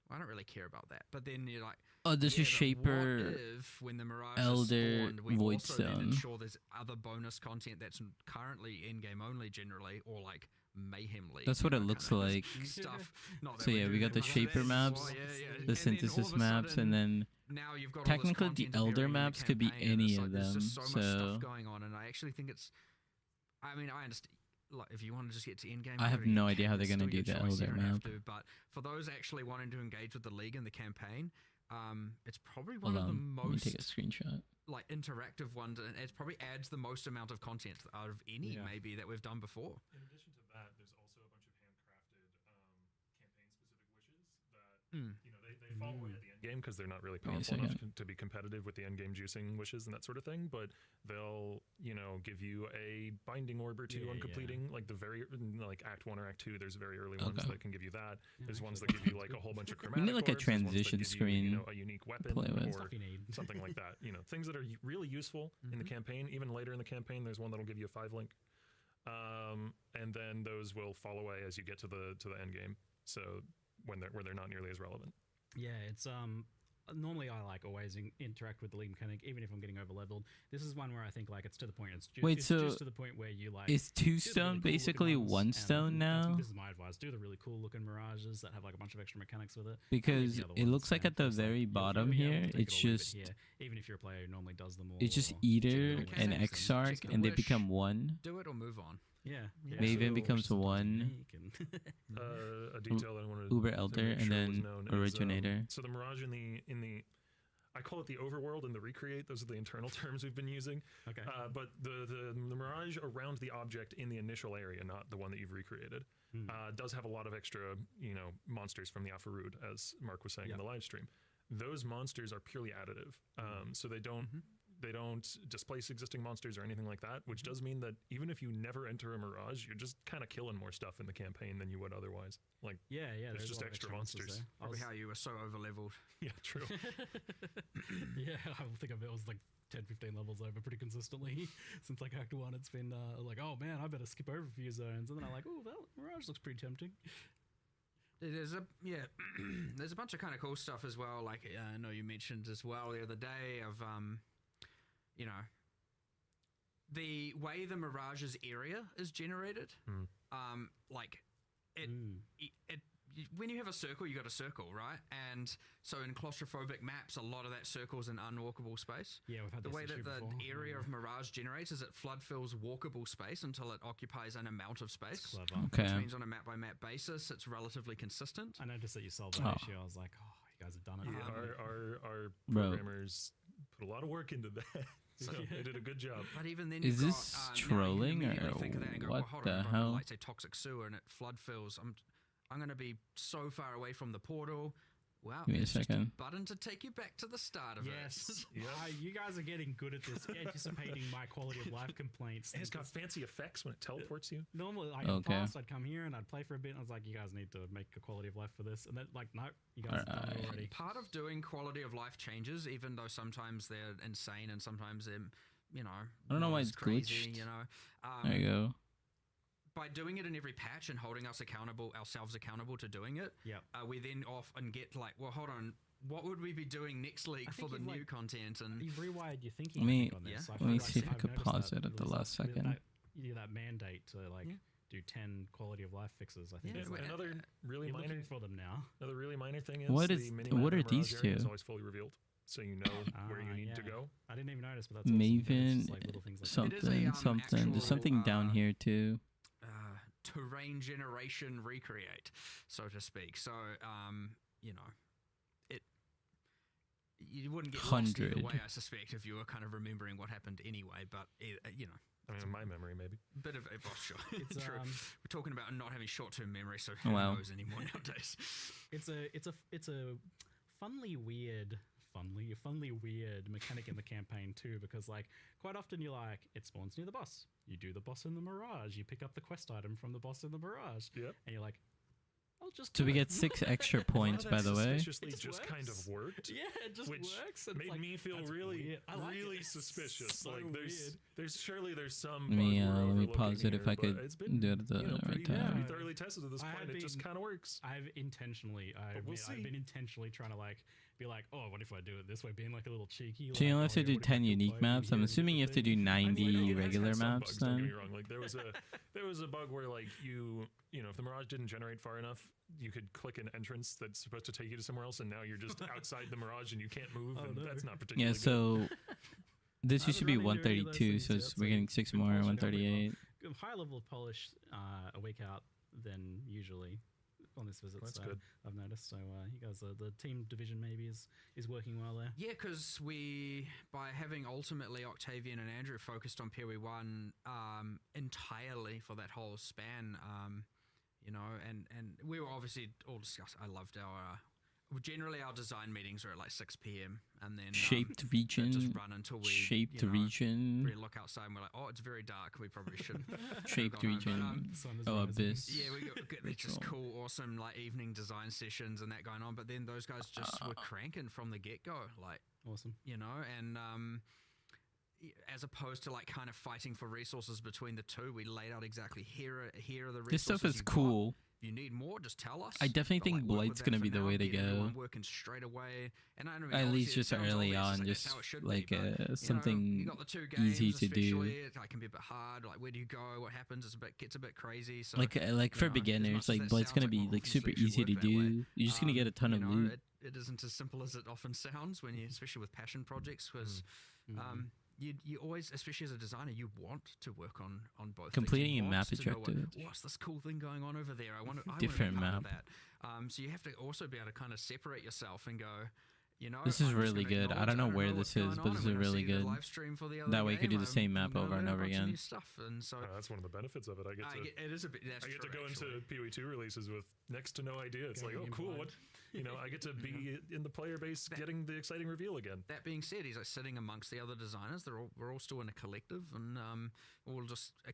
well, I don't really care about that. But then you're like, Oh, this yeah, is but Shaper what if when the Mirage Elder is spawned, we also then Voidstone. ensure there's other bonus content that's currently in game only generally, or like Mayhem League. That's what it kind looks of like. Stuff. Not that So we're yeah, we doing got the much of Shaper that. maps, Well, yeah. the And then all synthesis of a maps, sudden, and then now you've got all technically this the content Elder appearing in the maps could be campaign, and any it's of like, there's them. just so much So stuff going on, and I actually think it's. I mean, I understand. Like, if you want to just get to end game, I have mode, no you idea can. how they're It's gonna still do your the choice, you Elder don't have map. to, but for those actually wanting to engage with the league and the campaign, it's probably one hold of the on, let me take a most screenshot. like interactive ones, and it probably adds the most amount of content out of any maybe that we've done before. In addition to that, there's also a bunch of handcrafted campaign-specific wishes that they fall away at the end game because they're not really Wait a powerful enough second. to be competitive with the end game juicing wishes and that sort of thing. But they'll give you a binding orb or two on completing like the very like Act 1 or Act 2. There's very early ones that can give you that. There's ones that give you like a whole bunch of chromatic. need like a orbs, there's ones that transition give you, screen a unique weapon play with. or Stuff you need. something like that. Things that are really useful in the campaign. Even later in the campaign, there's one that'll give you a 5 link, and then those will fall away as you get to the end game. So when they're not nearly as relevant. Yeah, it's normally I like always interact with the league mechanic, even if I'm getting over leveled. This is one where I think like it's to the point. It's Wait, it's so just to the point where you like. Is do the 2 really stone cool looking basically ones, 1 and stone now? This is my advice. Do the really cool looking mirages that have like a bunch of extra mechanics with it. Because the other it ones, looks like man. at the It's like, very you'll bottom be able to here, take it it's or leave it just here, even if you're a player who normally does them all. it's just or Eater generally and does them. Exarch, Just a and they wish. become 1. Do it or move on. Yeah, Maybe it or becomes sometimes 1. unique and A detail I wanted Uber to Elder make and sure then was known is, Originator. so the Mirage in the I call it the overworld and the recreate. Those are the internal terms we've been using. Okay. But the Mirage around the object in the initial area, not the one that you've recreated, does have a lot of extra, monsters from the Alpha Root, as Mark was saying in the live stream. Those monsters are purely additive, so they don't displace existing monsters or anything like that, which does mean that even if you never enter a Mirage, you're just kind of killing more stuff in the campaign than you would otherwise. Like, yeah, there's a just lot of extra monsters monsters. there. Probably how you were so over leveled. Yeah, true. Yeah, I think it was like 10, 15 levels over pretty consistently since like Act 1. It's been like, oh man, I better skip over a few zones, and then I'm like, oh, that Mirage looks pretty tempting. There's there's a bunch of kind of cool stuff as well. Like I know you mentioned as well the other day of the way the Mirage's area is generated. Like it when you have a circle, you got a circle, right? And so in claustrophobic maps, a lot of that circle is an unwalkable space. Yeah, we've had the this way issue that the before. area of Mirage generates is it flood fills walkable space until it occupies an amount of space. Clever. Okay. Which means on a map by map basis, it's relatively consistent. I noticed that you solved that issue. I was like, oh, you guys have done it. Yeah, our Bro. programmers put a lot of work into that. So they did a good job. But even then, Is you've this got, trolling you or immediately think of that and go, what well, hold the on, hell? like say toxic sewer and it flood fills. I'm going to be so far away from the portal. Wow, Give me a it's just a second. button to take you back to the start of Yes. it. You guys are getting good at this, anticipating my quality of life complaints. And it's got fancy effects when it teleports you. Normally, like in the Okay. past, I'd come here and I'd play for a bit, and I was like, you guys need to make a quality of life for this. And then, like, no, you guys have done it Alright. already. Part of doing quality of life changes, even though sometimes they're insane and sometimes they're, I don't know why not as it's crazy, glitched. Um, There you go. by doing it in every patch and holding ourselves accountable to doing it, Yep. we then off and get like, well, hold on, what would we be doing next league I for think the you've, new like, content? And You've rewired your thinking Let me- I think, on this. yeah. I let feel me like see if I I've could noticed pause that it at the there's last that- second. that mandate to like do 10 quality of life fixes. I think Yeah, it's well, Another really you're minor looking for them now. Another really minor thing is What the is- mini-map what in are the these Mirage area two? is always fully revealed, so you know where you need to Yeah. go. I didn't even notice, but that's awesome. Maven, It's just like little things like something, It is a, something. There's something actual, down here too. terrain generation recreate, so to speak. So, you know, you wouldn't get lost either 100. way, I suspect, if you were kind of remembering what happened anyway. But you know, I mean, in my memory, maybe. bit of a sure. It's, True. We're talking about not having short-term memory, so who Wow. knows anymore nowadays? it's a funny weird mechanic in the campaign too, because like quite often you're like, it spawns near the boss, you do the boss in the Mirage, you pick up the quest item from the boss in the Mirage, Yep. and you're like, I'll just So we do get it. 6 extra points, by the way. Suspiciously It just just kind of works. worked. Yeah, it just Which works. And it's made like, me feel that's really, weird. I like really it. It's suspicious. so Like weird. there's surely there's some. Let me, bug we're let me overlooking pause it if here, I but could it's been, do it the pretty, right time. pretty Yeah. thoroughly tested at this I point. have It just been- kind of works. I've intentionally, we'll I've see. been intentionally trying to like be like, oh, what if I do it this way, being like a little cheeky. So you like, only oh, have to yeah, do what if I 10 do unique play maps. I'm here and assuming you have to do different things? 90 It has regular had some maps bugs, don't get me then. wrong. Like there was a bug where like you know if the Mirage didn't generate far enough, you could click an entrance that's supposed to take you to somewhere else, and now you're just outside the Mirage and you can't move, Oh, and no. that's not particularly Yeah, so this I've used to been be running into any of those 132, things, so yeah, it's, so we're getting 6 been more, polishing up a bit 138. high level of polish a week out than usually on this visit. That's so good. I've noticed. So you guys, the team division maybe is working well there. Yeah, because by having ultimately Octavian and Andrew focused on PoE 1 entirely for that whole span, you know, and we were obviously all discussed. I loved generally our design meetings are at like 6 p.m. and then Shaped they region. just run until we Shaped you know, region. we look outside and we're like, oh, it's very dark. We probably should Shaped gone home. But, region. Sun is Oh, rising. abyss. yeah, we got they're just Ritual. cool, awesome, like evening design sessions and that going on. But then those guys just were cranking from the get go, like Awesome. you know, and as opposed to like kind of fighting for resources between the two, we laid out exactly here are the resources. This stuff is you've got. cool. If you need more, just tell us. I definitely But, think like, work with Blight's that gonna for be the now, way to get everyone go. working straight away, and I know At least obviously it just sounds early obvious, on, like, that's just how it should like be, but, you know, something you got the two easy games, to do. especially, it can be a bit hard. Like, where do you go? What happens? Gets a bit crazy. So like you for know, as much beginners, as like that Blight's sounds gonna be well, like super obviously it should easy to work that way. do. You're just gonna get a ton you of know, loot. It isn't as simple as it often sounds when you, especially with passion projects, because you always, especially as a designer, you want to work on both. Completing things. You a want map to know objective. what's this cool thing going on over there? I want to Different be part of map. that. So you have to also be able to kind of separate yourself and go. You know, This is I'm just really gonna good. I acknowledge don't know where what's this is, going but on, this and is when I really see the good. live stream for the other That way you could do game, the same I'm map gonna over and learn a over bunch of again. new stuff, and so That's one of the benefits of it. I get to it is a bit. That's I get to true, go actually. into PoE 2 releases with next to no idea. It's Going like, oh, in cool. blind. What, you know, I get to be in the player base, getting the exciting reveal again. That being said, he's like sitting amongst the other designers. We're all still in a collective, and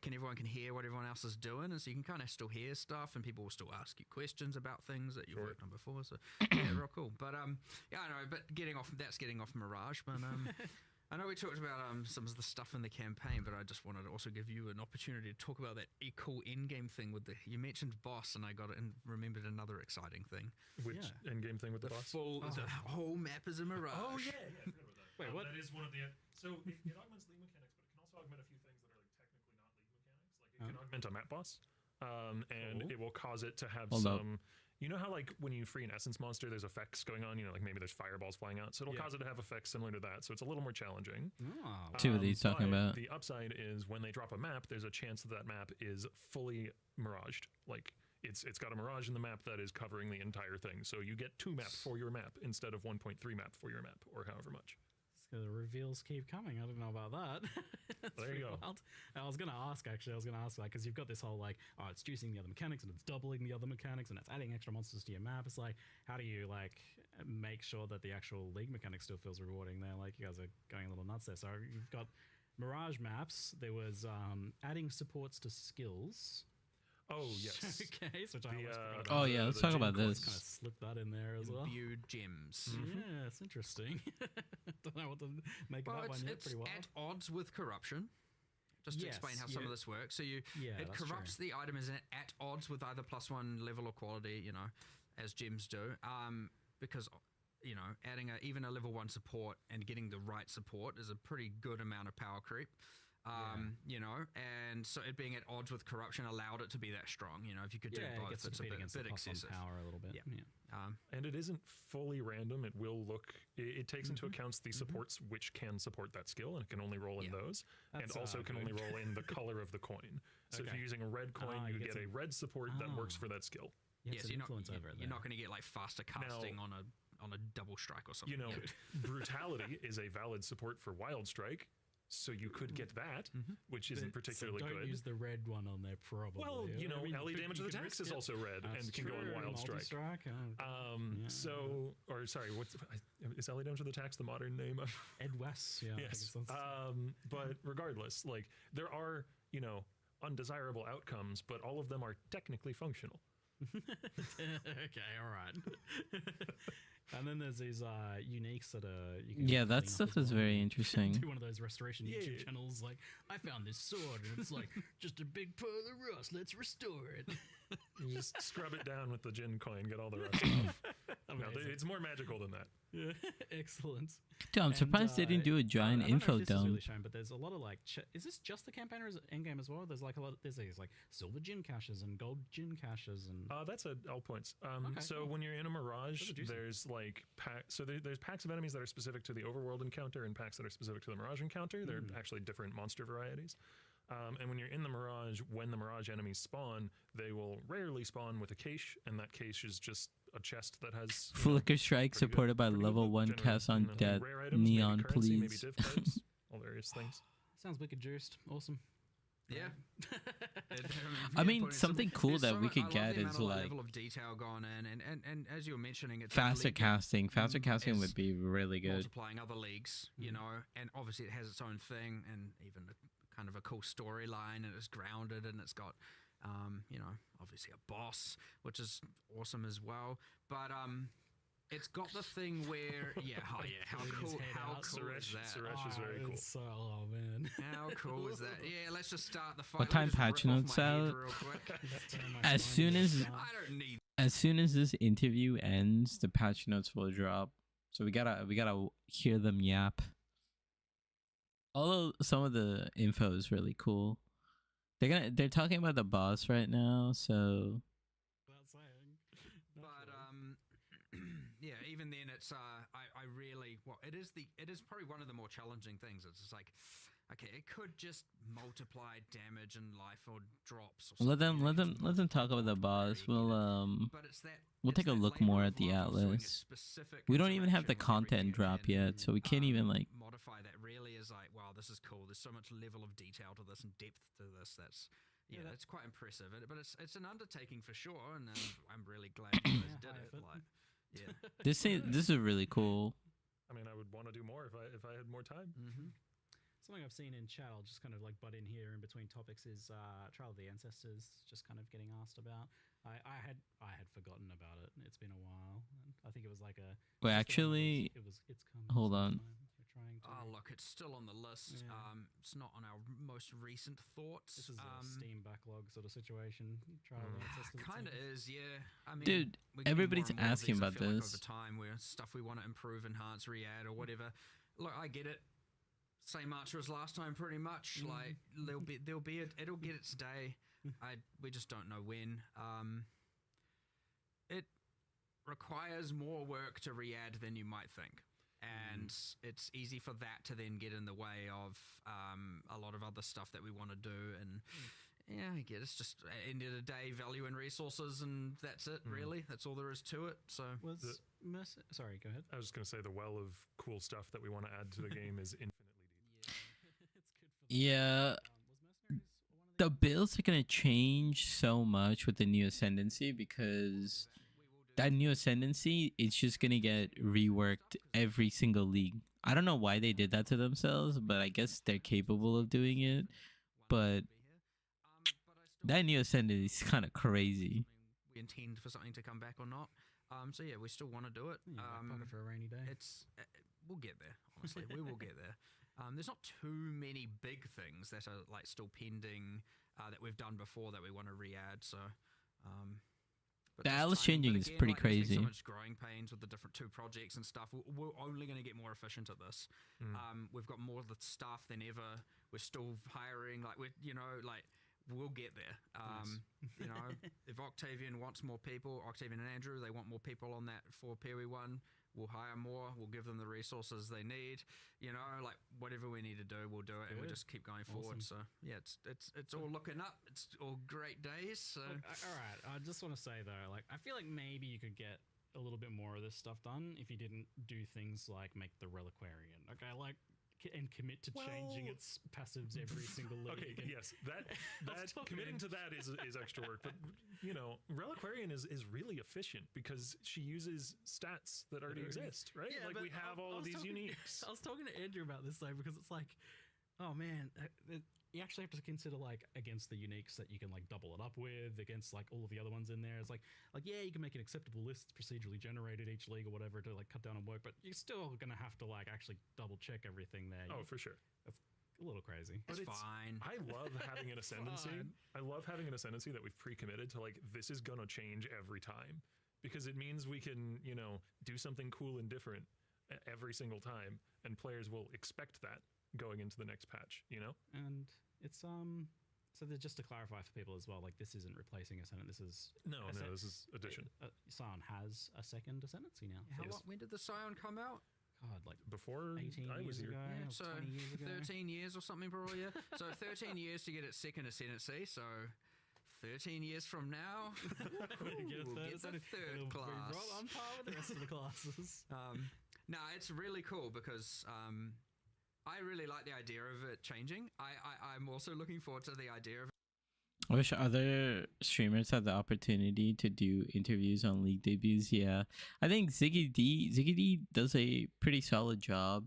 everyone can hear what everyone else is doing, and so you can kind of still hear stuff, and people will still ask you questions about things that you've worked on before. So yeah, real cool. But yeah, I know. But getting off Mirage. But I know we talked about some of the stuff in the campaign, but I just wanted to also give you an opportunity to talk about that cool in-game thing with you mentioned boss, and I got it and remembered another exciting thing. Which end-game thing with the boss? The whole map is a Mirage. Oh, yeah, I forgot about that. Wait, what? That is one of the... So it augments league mechanics, but it can also augment a few things that are like technically not league mechanics. Like it can augment a map boss, and Cool. it will cause it to have Hold up. some... You know how like when you free an essence monster, there's effects going on. You know, like maybe there's fireballs flying out, so it'll cause it to have effects similar to that. So it's a little more challenging. Oh, See what he's talking But about. The upside is when they drop a map, there's a chance that map is fully miraged. Like it's got a mirage in the map that is covering the entire thing. So you get 2 maps for your map instead of 1.3 map for your map, or however much. so the reveals keep coming. I didn't know about that. That's There you pretty go. wild. I was gonna ask like, because you've got this whole like, oh, it's juicing the other mechanics and it's doubling the other mechanics and it's adding extra monsters to your map. It's like, how do you like make sure that the actual league mechanic still feels rewarding there? Like, you guys are going a little nuts there. So you've got Mirage maps. There was adding supports to skills. Oh yes. Okay, so I almost forgot about. Oh yeah, let's the talk about gym this. Kind of slip that in there as well. Imbued gems. Yeah, it's interesting. Don't know what to make of Well, that one yet. it's Pretty wild. at odds with corruption. Just to explain how some of this works. So Yeah, it that's corrupts the item is at odds with either +1 level or quality, you know, as gems do. Because you know, adding even a level 1 support and getting the right support is a pretty good amount of power creep. You know, and so it being at odds with corruption allowed it to be that strong. You know, if you could do it both, gets it's to a compete bit against the cost on excessive. power a little bit. Yeah. And it isn't fully random. It will look. It takes into account the supports which can support that skill, and it can only roll in those, and That's, also can good. only roll in the color of the coin. So if Okay. you're using a red coin, you you get get a some- red support that works for that skill. You have Yes, some you're not, influence over it you're there. not going to get like faster casting on a double strike or something. You know, brutality is a valid support for wild strike, so you could get that, which isn't particularly so don't good. use the red one on there, probably. Well, you know, I mean, LE damage you of the can tax risk is it. also red That's and can go on true, wild strike. multi-strike, Is LE damage of the tax the modern name of? Ed West, yeah. I think Yes. it's- But regardless, like there are, you know, undesirable outcomes, but all of them are technically functional. Okay, all right. And then there's these uniques that are you can Yeah, clean that up stuff as is well. very interesting. Do one of those restoration YouTube Yeah. channels like, I found this sword and it's like just a big pile of rust, let's restore it. You just scrub it down with the gin coin, get all the rest off. No, Amazing. it's more magical than that. Yeah. Excellent. Dude, I'm surprised they didn't do a giant I don't know info if this is dump. really shown, but there's a lot of like, is this just the campaign or is it endgame as well? There's like a lot. There's these like silver gin caches and gold gin caches and. That's at all points. So cool. when you're in a Mirage, Those are juicy. there's like there's packs of enemies that are specific to the overworld encounter and packs that are specific to the Mirage encounter. They're actually different monster varieties. And when you're in the Mirage, when the Mirage enemies spawn, they will rarely spawn with a cache, and that cache is just a chest that has Flicker Strike pretty good- supported by pretty good level loot, 1 generally, cast on death. rare items, Neon, maybe currency, maybe please. div codes, all various things. Sounds wicked juiced. Awesome. Yeah. I mean, putting something cool there's that so we much- could I love get the is amount of like level of detail gone in, and as you were mentioning, it's faster league casting. Faster casting is would be really good. multiplying other leagues, you know, and obviously it has its own thing and even a, kind of a cool storyline, and it's grounded, and it's got, you know, obviously a boss, which is awesome as well. But it's got the thing where, how Pulling his cool, head how out. cool is that? Suresh is very cool. Oh man. How cool is that? Yeah, let's just start the fight. What Let me time just patch rip off notes my head out? real quick. As soon as I don't need as soon as this interview ends, the patch notes will drop. So we gotta hear them yap. Although some of the info is really cool. They're talking about the boss right now, so Without saying. But yeah, even then, it's I really it is probably one of the more challenging things. It's just like, okay, it could just multiply damage and life or drops. Or let them something, let them talk about the boss. We'll But it's that we'll it's take a that look labor more of at the love of doing a atlas. specific We don't even have the interaction with every content drop champion. yet, so we can't even like Modify that really is like, wow, this is cool. There's so much level of detail to this and depth to this. That's that's quite impressive. But it's an undertaking for sure, and I'm really glad you guys did high it. effort. Like, yeah. this is really cool. I mean, I would want to do more if I had more time. Something I've seen in chat, I'll just kind of like butt in here in between topics, is Trial of the Ancestors, just kind of getting asked about. I had forgotten about it. It's been a while. I think it was like a. Wait, just the one that actually, it's coming. hold on. You're trying to. Oh, look, it's still on the list. Yeah. It's not on our most recent thoughts. This is a Steam backlog sort of situation. Trial of the Ancestors. Kind of is, yeah. I mean, Dude, we're getting everybody's more and more of asking these, I about feel like, this. over time, where stuff we want to improve, enhance, re-add, or whatever. Look, I get it. Same answer as last time, pretty much. Like it'll get its day. We just don't know when. It requires more work to re-add than you might think, and it's easy for that to then get in the way of a lot of other stuff that we want to do. And yeah, I get it's just at the end of the day, value and resources, and that's it. Really, that's all there is to it. So Was sorry, go ahead. I was just going to say the well of cool stuff that we want to add to the game is infinitely deep. Yeah, the builds are gonna change so much with the new ascendancy because that new ascendancy it's just gonna get reworked every single league. I don't know why they did that to themselves, but I guess they're capable of doing it. But that new ascendancy is kind of crazy. We intend for something to come back or not. So yeah, we still want to do it. Pocket for a rainy day. It's we'll get there. Honestly, we will get there. There's not too many big things that are like still pending that we've done before that we want to re-add. So The this Atlas time- changing is pretty there's been crazy. so much growing pains with the different 2 projects and stuff. We're only going to get more efficient at this. We've got more of the staff than ever. We're still hiring. Like we'll get there. You know, if Octavian wants more people, Octavian and Andrew, they want more people on that for PoE 1. We'll hire more. We'll give them the resources they need. You know, like whatever we need to do, we'll do it, and we just keep going forward. So yeah, it's all looking up. It's all great days. So All right, I just want to say though, like I feel like maybe you could get a little bit more of this stuff done if you didn't do things like make the Reliquarian. Okay, like and commit to changing its passives every single league. Okay, yes, that talking- committing to that is extra work, but you know, Reliquarian is really efficient because she uses stats that already exist, right? Yeah, like but we have all of these uniques. I was talking to Andrew about this though because it's like, oh man, you actually have to consider like against the uniques that you can like double it up with against like all of the other ones in there. It's like yeah, you can make an acceptable list procedurally generated each league or whatever to like cut down on work, but you're still gonna have to like actually double check everything there. Oh, for sure. A little crazy. it's fine. I love having an ascendancy. I love having an ascendancy that we've pre-committed to, like, this is gonna change every time because it means we can, you know, do something cool and different every single time, and players will expect that going into the next patch, you know? And it's so just to clarify for people as well, like this isn't replacing Ascendant. This is this is addition. Scion has a second Ascendancy now. When did the Scion come out? God, like Before 18 I was years here. ago, Yeah, or so 20 years ago. 13 years or something probably, yeah. So 13 years to get its second ascendancy, so 13 years from now, we'll get the third class. We're right on par with the rest of the classes. No, it's really cool because I really like the idea of it changing. I'm also looking forward to the idea of I wish other streamers had the opportunity to do interviews on league debuts. Yeah, I think Ziggy D does a pretty solid job,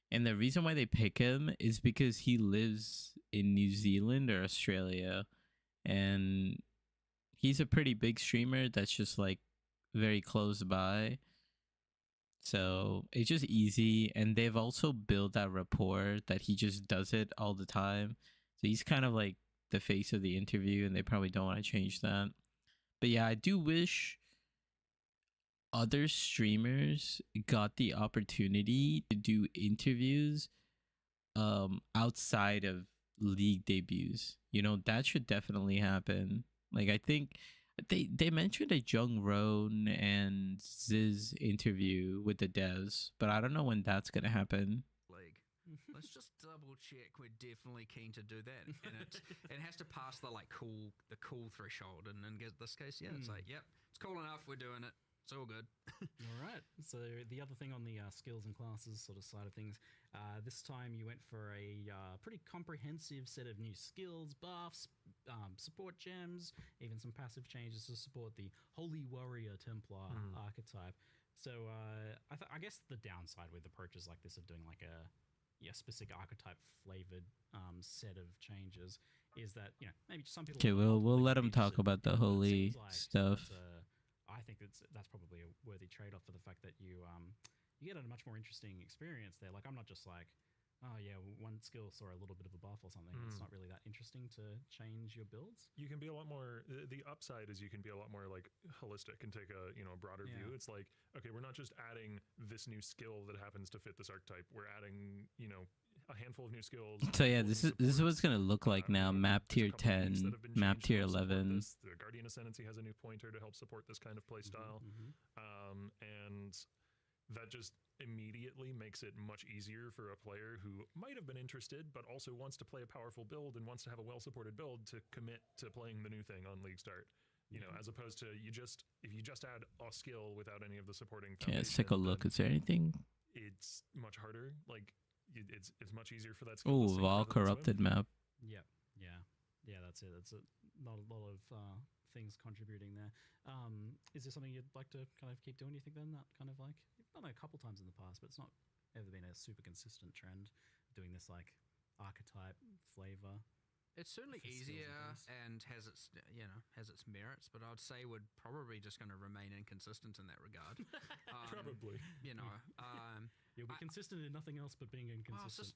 and the reason why they pick him is because he lives in New Zealand or Australia, and he's a pretty big streamer that's just like very close by. So it's just easy, and they've also built that rapport that he just does it all the time. So he's kind of like the face of the interview, and they probably don't want to change that. But yeah, I do wish other streamers got the opportunity to do interviews outside of league debuts. You know, that should definitely happen. Like I think they mentioned a Jung Roan and Ziz interview with the devs, but I don't know when that's gonna happen. league. Let's just double check. We're definitely keen to do that, and it has to pass the cool threshold. And in this case, yeah, it's like, yep, it's cool enough. We're doing it. It's all good. All right. So the other thing on the skills and classes sort of side of things, this time you went for a pretty comprehensive set of new skills, buffs, support gems, even some passive changes to support the Holy Warrior Templar archetype. So I guess the downside with approaches like this of doing like a specific archetype flavored set of changes is that, you know, maybe some people. Okay, we'll let him talk about the holy stuff. I think that's probably a worthy trade-off for the fact that you get a much more interesting experience there. Like I'm not just like, oh yeah, one skill saw a little bit of a buff or something. It's not really that interesting to change your builds. You can be a lot more. The upside is you can be a lot more like holistic and take a broader view. It's like, okay, we're not just adding this new skill that happens to fit this archetype. We're adding a handful of new skills. So yeah, this is what it's gonna look like now. Map tier 10, map tier 11. The Guardian Ascendancy has a new pointer to help support this kind of playstyle, and that just immediately makes it much easier for a player who might have been interested but also wants to play a powerful build and wants to have a well-supported build to commit to playing the new thing on League Start. You know, as opposed to if you just add a skill without any of the supporting. Okay, let's take a look. Is there anything? It's much harder. Like it's much easier for that. Oh, Vol corrupted map. Yeah, that's it. That's not a lot of things contributing there. Is there something you'd like to kind of keep doing? Do you think then that kind of like you've done it a couple times in the past, but it's not ever been a super consistent trend doing this like archetype flavor? It's certainly easier and has its merits, but I'd say we're probably just going to remain inconsistent in that regard. Probably. You'll be consistent in nothing else but being inconsistent.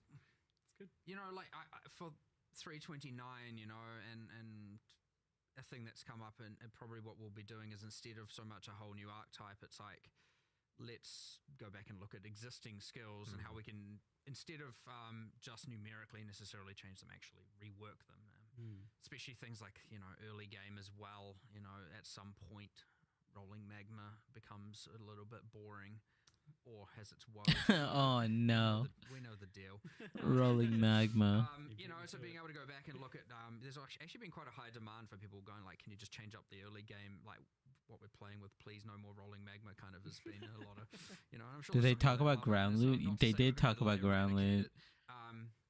It's good. Like for 329, and a thing that's come up, and probably what we'll be doing is instead of so much a whole new archetype, it's like, let's go back and look at existing skills and how we can, instead of just numerically necessarily change them, actually rework them. Especially things like, early game as well. At some point, rolling magma becomes a little bit boring or has its woes. Oh no. We know the deal. Rolling magma. So being able to go back and look at, there's actually been quite a high demand for people going like, can you just change up the early game, like what we're playing with, please no more rolling magma kind of has been a lot of, I'm sure. Did they talk about ground loot? They did talk about ground loot.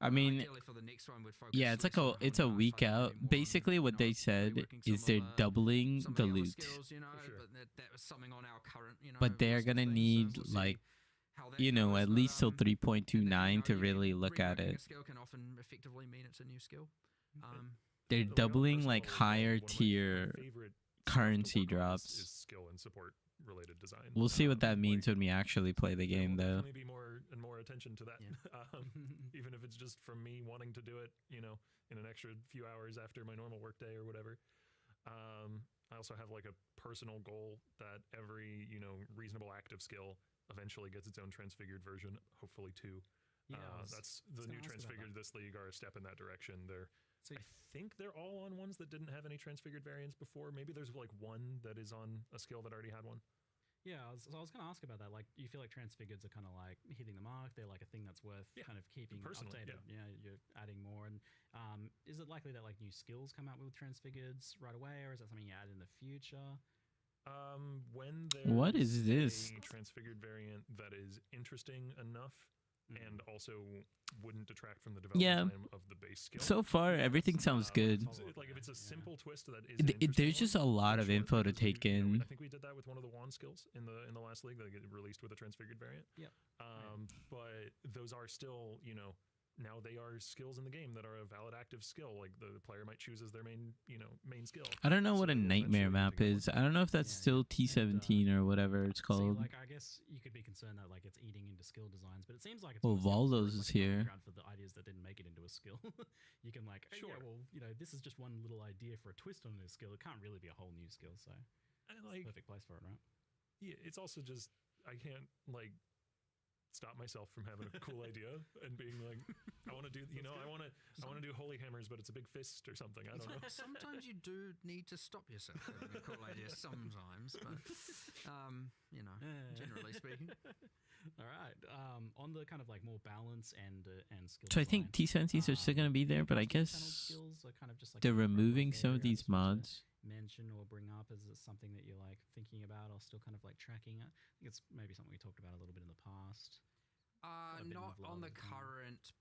I mean, for the next one, we'd focus yeah, it's like less on it's a holding week archetypes and out. maybe more on, Basically, what they said reworking is some they're of doubling some of the other loot, skills, sure. but that was something on our current, but they're list of gonna things, so need we'll see like how that goes, at but, least till and then, 3.29 to really look at reworking it. A skill can often effectively mean it's a new skill. They're The way on doubling personal like level, higher one of my tier favorite currency stuff to work on is drops. skill and support related design. We'll see what that means like, when we actually play the there game, will though. definitely be more and more attention to that. Even if it's just from me wanting to do it, in an extra few hours after my normal workday or whatever. I also have like a personal goal that every, reasonable active skill eventually gets its own transfigured version, hopefully two. That's the new transfigured this league are a step in that direction. I think they're all on ones that didn't have any transfigured variants before. Maybe there's like one that is on a skill that already had one. Yeah, I was going to ask about that. Like, you feel like transfigureds are kind of like hitting the mark? They're like a thing that's worth kind of keeping updated. Yeah, you're adding more. And is it likely that like new skills come out with transfigureds right away, or is that something you add in the future? When What is there's this? a transfigured variant that is interesting enough and also wouldn't detract from the development time of the base skill. So far, everything sounds good. Like if it's a simple twist that is There's just a lot of info to take in. I think we did that with one of the wand skills in the last league that get released with a transfigured variant. Yeah. But those are still, now they are skills in the game that are a valid active skill. Like the player might choose as their main skill. I don't know what a So nightmare eventually map they get is. I don't know if that's still T17 or whatever it's called. See, like, I guess you could be concerned that like it's eating into skill designs, but it seems like it's Well, almost Valdos like is a common here. ground for the ideas that didn't make it into a skill. You can like, Sure. yeah, well, this is just one little idea for a twist on this skill. It can't really be a whole new skill, so And it's like, the perfect place for it, right? yeah, it's also just I can't like stop myself from having a cool idea and being like, I want to do, I want to do holy hammers, but it's a big fist or something. I don't know. Sometimes you do need to stop yourself having a cool idea. Sometimes, but generally speaking. All right. On the kind of like more balance and skill. So I think T17s are still going to be there, but I guess skills are kind of just like they're removing some of these mods. Mention or bring up as something that you're like thinking about or still kind of like tracking it. I think it's maybe something we talked about a little bit in the past. Not on the current,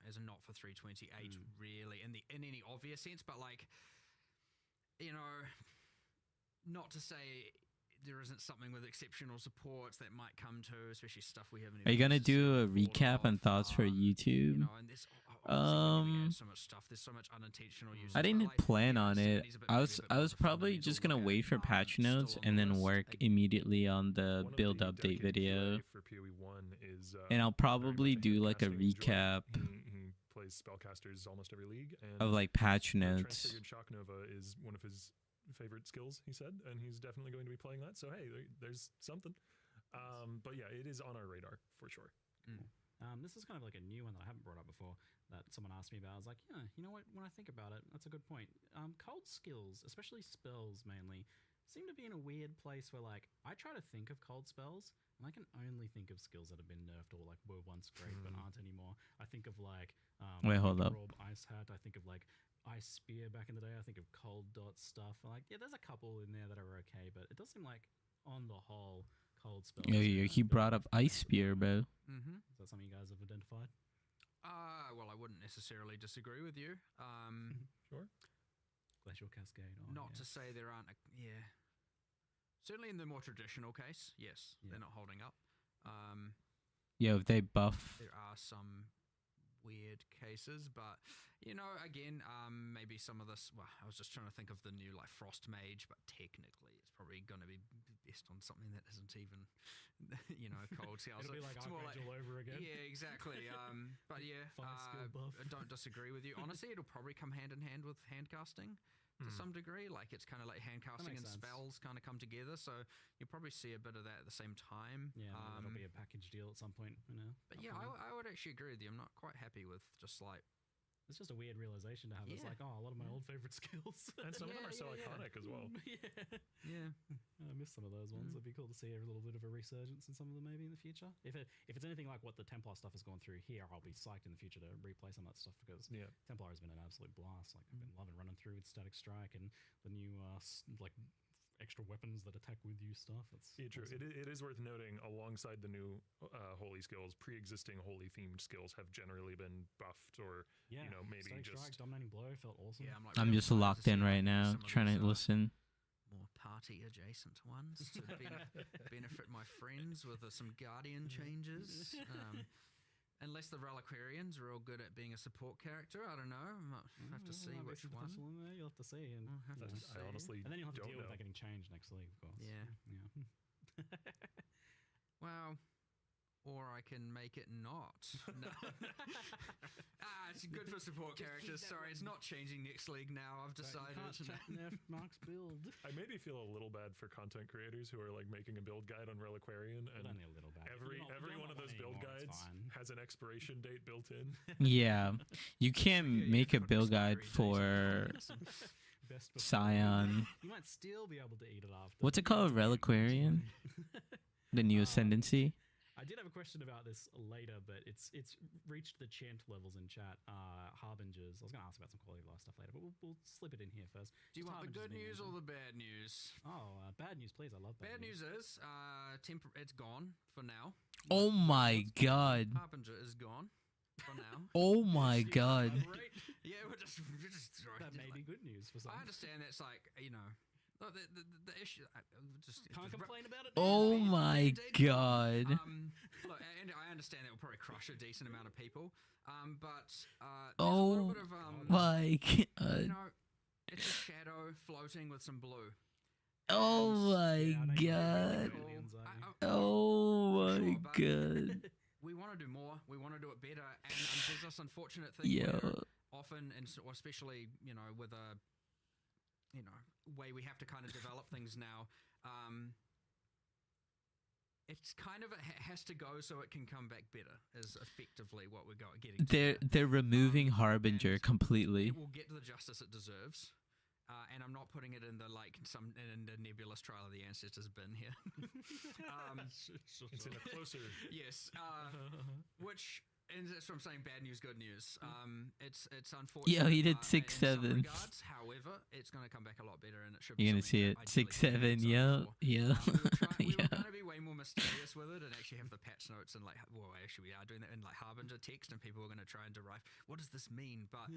as a not for 328 really in any obvious sense, but like, not to say there isn't something with exceptional supports that might come to, especially stuff we haven't. Are you gonna do a thought recap on of, thoughts for YouTube? And this, obviously, we add so much stuff. There's so much unintentional use. I didn't plan on it. I was probably just gonna wait for patch notes and then work immediately on the One of build the update dedicated video. QA for PoE 1 is, And I'll probably very much do like a handcasting. He's recap He plays spellcasters almost every league. And of like patch the notes. Transfigured Shock Nova is one of his favorite skills, he said, and he's definitely going to be playing that. So hey, there's something. But yeah, it is on our radar for sure. This is kind of like a new one that I haven't brought up before that someone asked me about. I was like, yeah, you know what? When I think about it, that's a good point. Cold skills, especially spells mainly, seem to be in a weird place where like I try to think of cold spells and I can only think of skills that have been nerfed or like were once great but aren't anymore. I think of like Wait, hold up. Orb, Ice Hat. I think of like Ice Spear back in the day. I think of Cold Dot stuff. Like, yeah, there's a couple in there that are okay, but it does seem like on the whole, cold spells. He brought up Ice Spear, bro. Is that something you guys have identified? Well, I wouldn't necessarily disagree with you. Sure. Glacial Cascade. Not to say there aren't, certainly in the more traditional case, yes, they're not holding up. If they buff. There are some weird cases, but again, maybe some of this. Well, I was just trying to think of the new like Frost Mage, but technically, it's probably going to be based on something that isn't even, cold scale. It'll be like it's more Archangel over again. Yeah, exactly. But yeah, Skill buff. I don't disagree with you. Honestly, it'll probably come hand in hand with handcasting. to some degree. Like it's kind of like hand casting makes and sense. spells kind of come together. So you'll probably see a bit of that at the same time. Yeah, maybe that'll be a package deal at some point. But yeah, I would actually agree with you. I'm not quite happy with just like. It's just a weird realization to have. It's Yeah. like, a lot of my old favorite skills. And some of them are so iconic as well. Yeah. I miss some of those ones. It'd be cool to see a little bit of a resurgence in some of them maybe in the future. If it's anything like what the Templar stuff has gone through here, I'll be psyched in the future to replay some of that stuff because Templar has been an absolute blast. Like I've been loving running through with Static Strike and the new like extra weapons that attack with you stuff. It's true. awesome. It is worth noting, alongside the new holy skills, pre-existing holy themed skills have generally been buffed, or maybe Static just Strike, Dominating Blow felt awesome. Yeah, I'm just locked in right now, trying to listen. More party adjacent ones to benefit my friends with some Guardian changes. Unless the Reliquarians are all good at being a support character, I don't know. I'll have to see which one. You'll have to see. And, I honestly and then you'll have to don't deal with know. that getting changed next league, of course. Yeah. Well, or I can make it not. No. It's good for support characters. Sorry, it's not changing next league now. I've decided. Nerf Mark's build. I maybe feel a little bad for content creators who are like making a build guide on Reliquarian, and only a little bad. every one of those build guides has an expiration date built in. Yeah, you can't make a build guide for Scion. You might still be able to eat it after. What's it called? Reliquarian? The new Ascendancy? I did have a question about this later, but it's reached the chant levels in chat. Harbingers. I was going to ask about some quality of life stuff later, but we'll slip it in here first. Do you Just want the good Harbingers news being or the bad news? bad news, please. I love Bad news is it's gone for now. Oh my god. Harbinger is gone for now. Oh my god. Yeah, we're just That may be good news for some. I understand that's like, look, the issue. Can't complain about it. Oh my god. Look, and I understand that will probably crush a decent amount of people. But there's a Oh little bit of my god. it's a shadow floating with some blue. Oh my god. Oh my god. We want to do more. We want to do it better, and there's this unfortunate thing Yo. where often, and especially with a way we have to kind of develop things now. It's kind of has to go so it can come back better. Is effectively what we're getting. They're removing Harbinger completely. It will get the justice it deserves. And I'm not putting it in the nebulous trial of the ancestors bin here. It's in a closer. Yes, and that's what I'm saying. Bad news, good news. It's unfortunate. Yo, he did in some 6-7. regards. However, it's going to come back a lot better, and it should. You're be gonna see it. something that 6-7. ideally Yeah. we Yeah. we were Yeah. going to be way more mysterious with it, and actually have the patch notes and actually we are doing that in Harbinger text, and people are going to try and derive what does this mean. But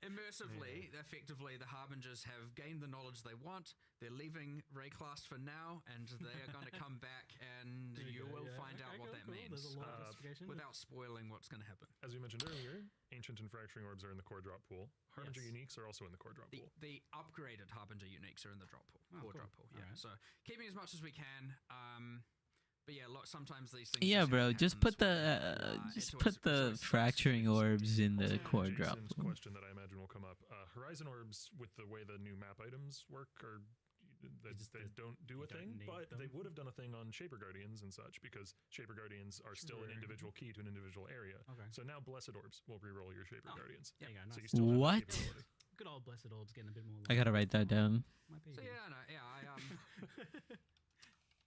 immersively, effectively, the Harbingers have gained the knowledge they want. They're leaving Rayclast for now, and they are going to come back, and you will find out what that means There's a lot of justification. without spoiling what's going to happen. As we mentioned earlier, Ancient and Fracturing Orbs are in the core drop pool. Harbinger Uniques are also in the core drop pool. The upgraded Harbinger Uniques are in the drop pool, core cool. drop pool. Yeah, Alright. so keeping as much as we can. But yeah, sometimes these things. Yeah, just bro. happen Just this put way. just It's put always- the it's always fracturing orbs in the Also, core drop. Jason's question that I imagine will come up. Horizon Orbs, with the way the new map items work, they don't do a thing, but they would have done a thing on Shaper Guardians and such, because Shaper Guardians are still an individual key to an individual area. Okay. So now Blessed Orbs will reroll your Shaper Guardians. There you go. So you Nice. still have that What? capability. Good old Blessed Orbs getting a bit more. I gotta write that down. Might be So good. yeah, no, yeah,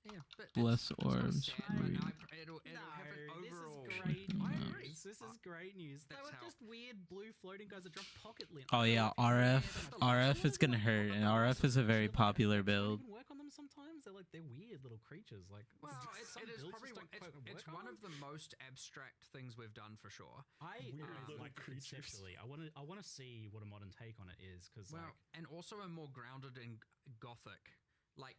yeah. But Bless it's kinda orbs. sad, but Read. it'll have an No, overall. this is great I news. agree. This is great news. They That's were how- just weird blue floating guys that drop pocket lint. Oh yeah, RF is gonna hurt, and RF is a very popular build. Even work on them sometimes. They're weird little creatures. Like Well, some it is builds probably just don't quite it's work one on of the most abstract things we've done for sure. I Weird little like creatures. conceptually. I want to see what a modern take on it is because And also a more grounded in gothic. Like,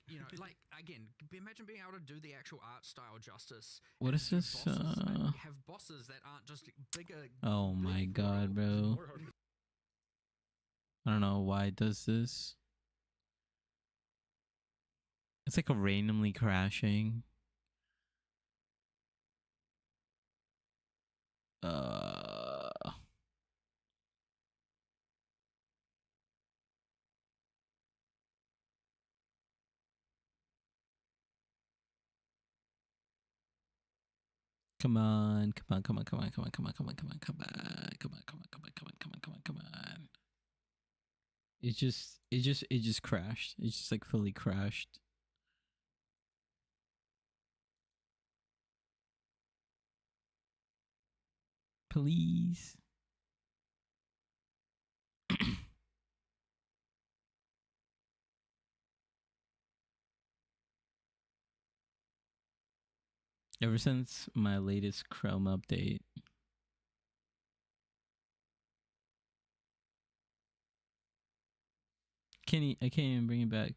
again, imagine being able to do the actual art style justice. What and is have this? bosses, have bosses that aren't just bigger. Oh my big god, world. bro. More hard- I don't know why it does this. It's like a randomly crashing. Come on, come on, come on, come on, come on, come on, come on, come on, come on, come on, come on, come on, come on, come on, come on, come on. It just crashed. It just like fully crashed. Please. Ever since my latest Chrome update, I can't even bring it back.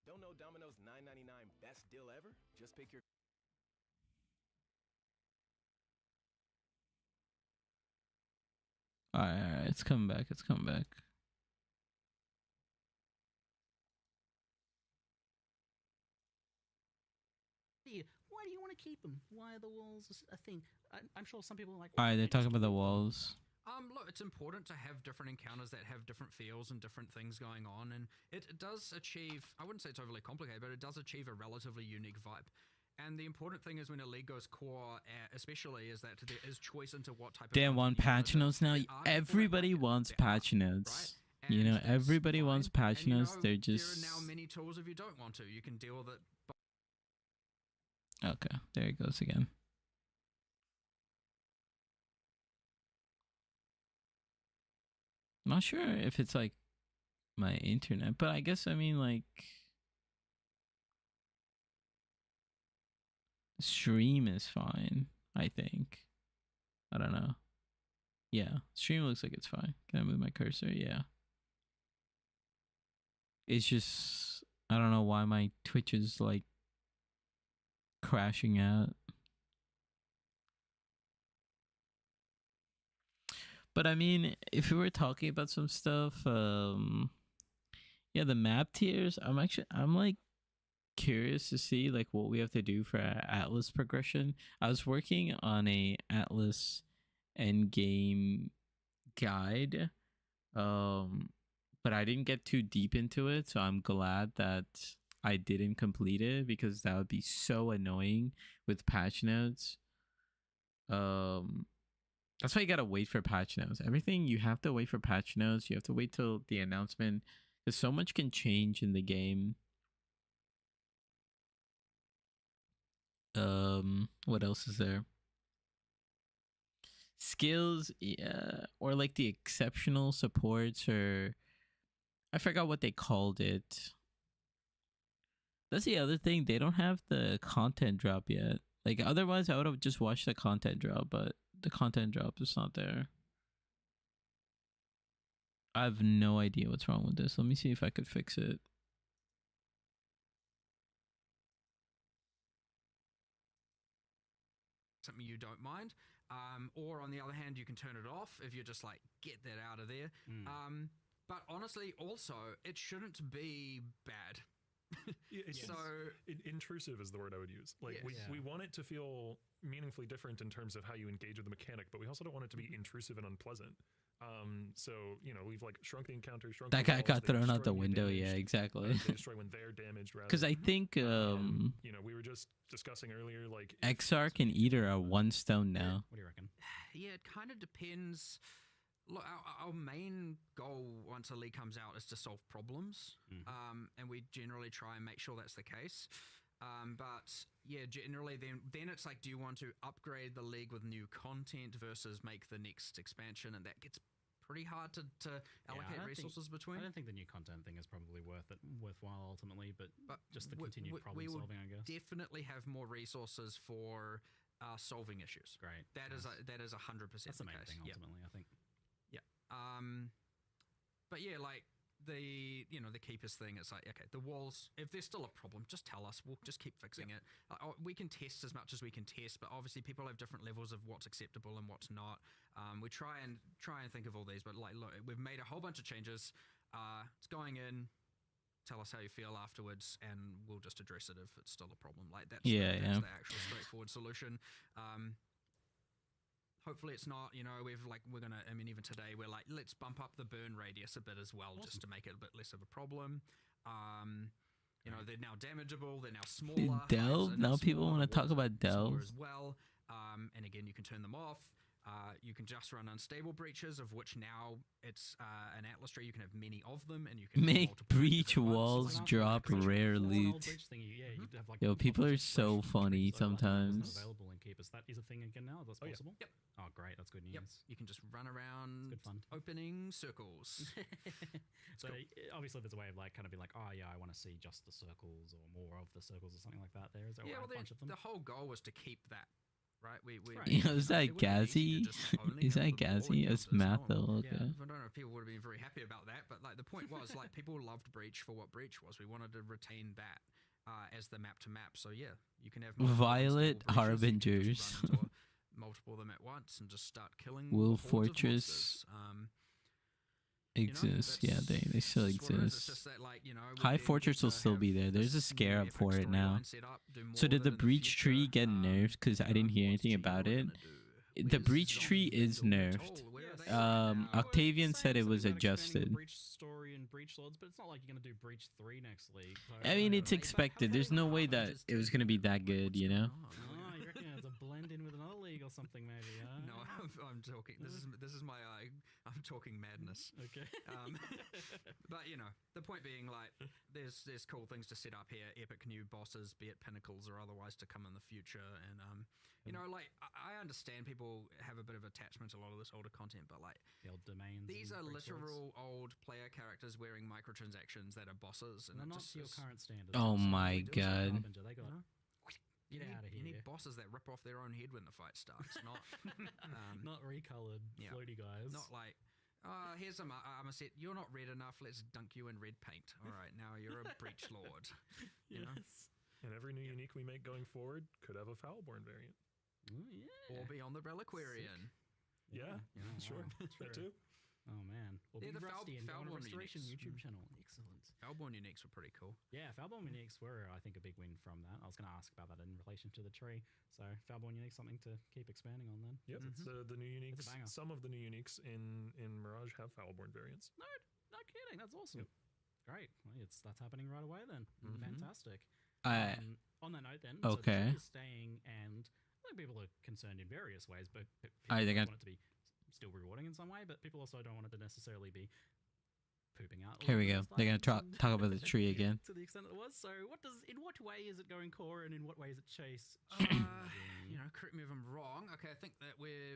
Don't know Domino's $9.99 best deal ever? Just pick your All right, it's coming back. It's coming back. Why do you want to keep them? Why are the walls a thing? I'm sure some people are like. All right, they're "Why talking just about the keep them?" walls. Look, it's important to have different encounters that have different feels and different things going on, and it does achieve, I wouldn't say it's overly complicated, but it does achieve a relatively unique vibe. And the important thing is when a league goes core, especially, is that there is choice into what type of They want content you patch wanna do. notes now. There are people that Everybody like it. wants There are, patch notes. right? You And know, that's everybody wants fine. patch And, you notes. know, They're there just are now many tools if you don't want to. You can deal with it. okay. There it goes again. Not sure if it's like my internet, but I guess I mean like stream is fine. I think. I don't know. Yeah, stream looks like it's fine. Can I move my cursor? Yeah. It's just I don't know why my Twitch is like crashing out. But I mean, if we were talking about some stuff, yeah, the map tiers. I'm like curious to see like what we have to do for our Atlas progression. I was working on a Atlas end game guide, but I didn't get too deep into it, so I'm glad that I didn't complete it because that would be so annoying with patch notes. That's why you gotta wait for patch notes. Everything you have to wait for patch notes. You have to wait till the announcement because so much can change in the game. What else is there? Skills, yeah, or like the exceptional supports, or I forgot what they called it. That's the other thing. They don't have the content drop yet. Like otherwise, I would have just watched the content drop, but the content drop is not there. I have no idea what's wrong with this. Let me see if I could fix it. Something you don't mind. Or on the other hand, you can turn it off if you're just like, get that out of there. But honestly, also, it shouldn't be bad. So intrusive is the word I would use. Like we want it to feel meaningfully different in terms of how you engage with the mechanic, but we also don't want it to be intrusive and unpleasant. So you know we've like shrunk the encounter, shrunk that the guy walls, got they thrown out destroy the when you're window. damaged. Yeah, exactly. They destroy when they're damaged. Because I think you know we were just discussing earlier like Exarch and Eater are one stone now. What do you reckon? Yeah, it kind of depends. Look, our main goal once a league comes out is to solve problems, and we generally try and make sure that's the case. But yeah, generally then it's like, do you want to upgrade the league with new content versus make the next expansion? And that gets pretty hard to allocate resources between. I don't think the new content thing is probably worthwhile ultimately, but just the continued problem solving, I guess. Definitely have more resources for solving issues. Great. That is 100% That's the main case. thing ultimately, I think. Yeah. But yeah, like the keepers thing, it's like, okay, the walls, if there's still a problem, just tell us. We'll just keep fixing it. We can test as much as we can test, but obviously people have different levels of what's acceptable and what's not. We try and think of all these, but like, look, we've made a whole bunch of changes. It's going in. Tell us how you feel afterwards, and we'll just address it if it's still a problem. Like that's the actual straightforward solution. hopefully it's not, we're gonna, I mean, even today we're like, let's bump up the burn radius a bit as well, just to make it a bit less of a problem. They're now damageable, they're now smaller. Delve? Now people want to talk about Delve as well. And again, you can turn them off. You can just run unstable breaches, of which now it's an Atlas tree. You can have many of them, and you can make breach walls drop rare loot. Yo, people are so funny sometimes. Available in Keepers. That is a thing again now. That's possible. Yep. Oh, great. That's good news. Yep. You can just run around good fun. opening circles. So obviously there's a way of like kind of being like, oh yeah, I want to see just the circles or more of the circles or something like that. There is a bunch of them. The whole goal was to keep that. Right, is that Gazi? Is that Gazi? It's math though. Okay. I don't know if people would have been very happy about that, but like the point was, like, people loved Breach for what Breach was. We wanted to retain that as the map to map. So yeah, you can have Violet Harbingers. Multiple of them at once and just start killing. Will Fortress exists? Yeah, they still exist. High Fortress will still be there. There's a scarab for it now. So did the Breach Tree get nerfed? Because I didn't hear anything about it. The Breach Tree is nerfed. Octavian said it was adjusted. Breach story and Breach Lords, but it's not like you're gonna do Breach 3 next league. I mean, it's expected. There's no way that it was gonna be that good, you know? Oh, you reckon it's a blend in with another league or something, maybe? Huh? No, I'm talking. This is my. I'm talking madness. Okay. But the point being, like, there's cool things to set up here. Epic new bosses, be it pinnacles or otherwise, to come in the future. And like, I understand people have a bit of attachment to a lot of this older content, but like, the old domains. These are literal old player characters wearing microtransactions that are bosses, and they're not just to your current standards. Oh my god. They got get out of here. You need bosses that rip off their own head when the fight starts, not not recolored floaty guys. Not like, here's some armor set. You're not red enough. Let's dunk you in red paint. All right, now you're a breach lord. You know? And every new unique we make going forward could have a Foulborn variant. Ooh, yeah. Or be on the Reliquarian. Yeah, sure. That too. Oh man. Or the Rusty and Foulborn Restoration uniques. YouTube channel. Excellent. Foulborn uniques were pretty cool. Yeah, Foulborn uniques were, I think, a big win from that. I was going to ask about that in relation to the tree. So Foulborn uniques, something to keep expanding on then. Yep, the new uniques. Some of the new uniques in Mirage have Foulborn variants. No kidding. That's awesome. Yep. Great. Well, that's happening right away then. Fantastic. On that note then, okay. So the tree is staying, and I think people are concerned in various ways, but people want it to be still rewarding in some way, but people also don't want it to necessarily be pooping out. Here we go. They're going to talk about the tree again. To the extent that it was. So in what way is it going core and in what way is it chase? Correct me if I'm wrong. Okay, I think that we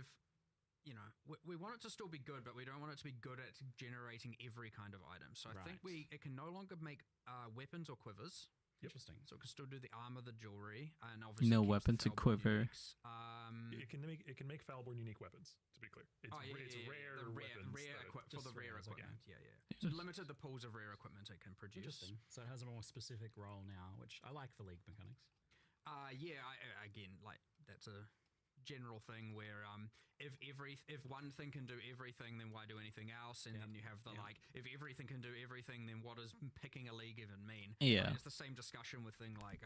want it to still be good, but we don't want it to be good at generating every kind of item. So I think it can no longer make weapons or quivers. Interesting. So it can still do the armor, the jewelry, and obviously no weapons to quiver. It can make Foulborn unique weapons. To be clear, it's rare weapons for the rare equipment. Okay. Yeah. So it limited the pools of rare equipment it can produce. Interesting. So it has a more specific role now, which I like for League mechanics. Again, like, that's a general thing where if one thing can do everything, then why do anything else? And then you have if everything can do everything, then what does picking a league even mean? Yeah, it's the same discussion with thing like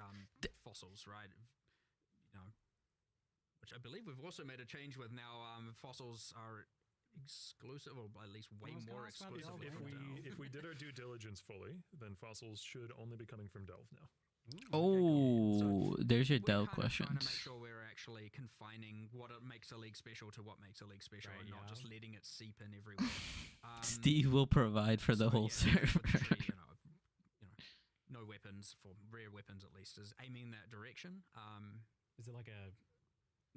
fossils, right? Which I believe we've also made a change with now. Fossils are exclusive, or at least way more exclusive. If we did our due diligence fully, then fossils should only be coming from Delve now. There's your Delve questions. Trying to make sure we're actually confining what makes a league special to what makes a league special, and not just letting it seep in everywhere. Steve will provide for the whole server. No weapons, for rare weapons at least, is aiming in that direction. Is it like a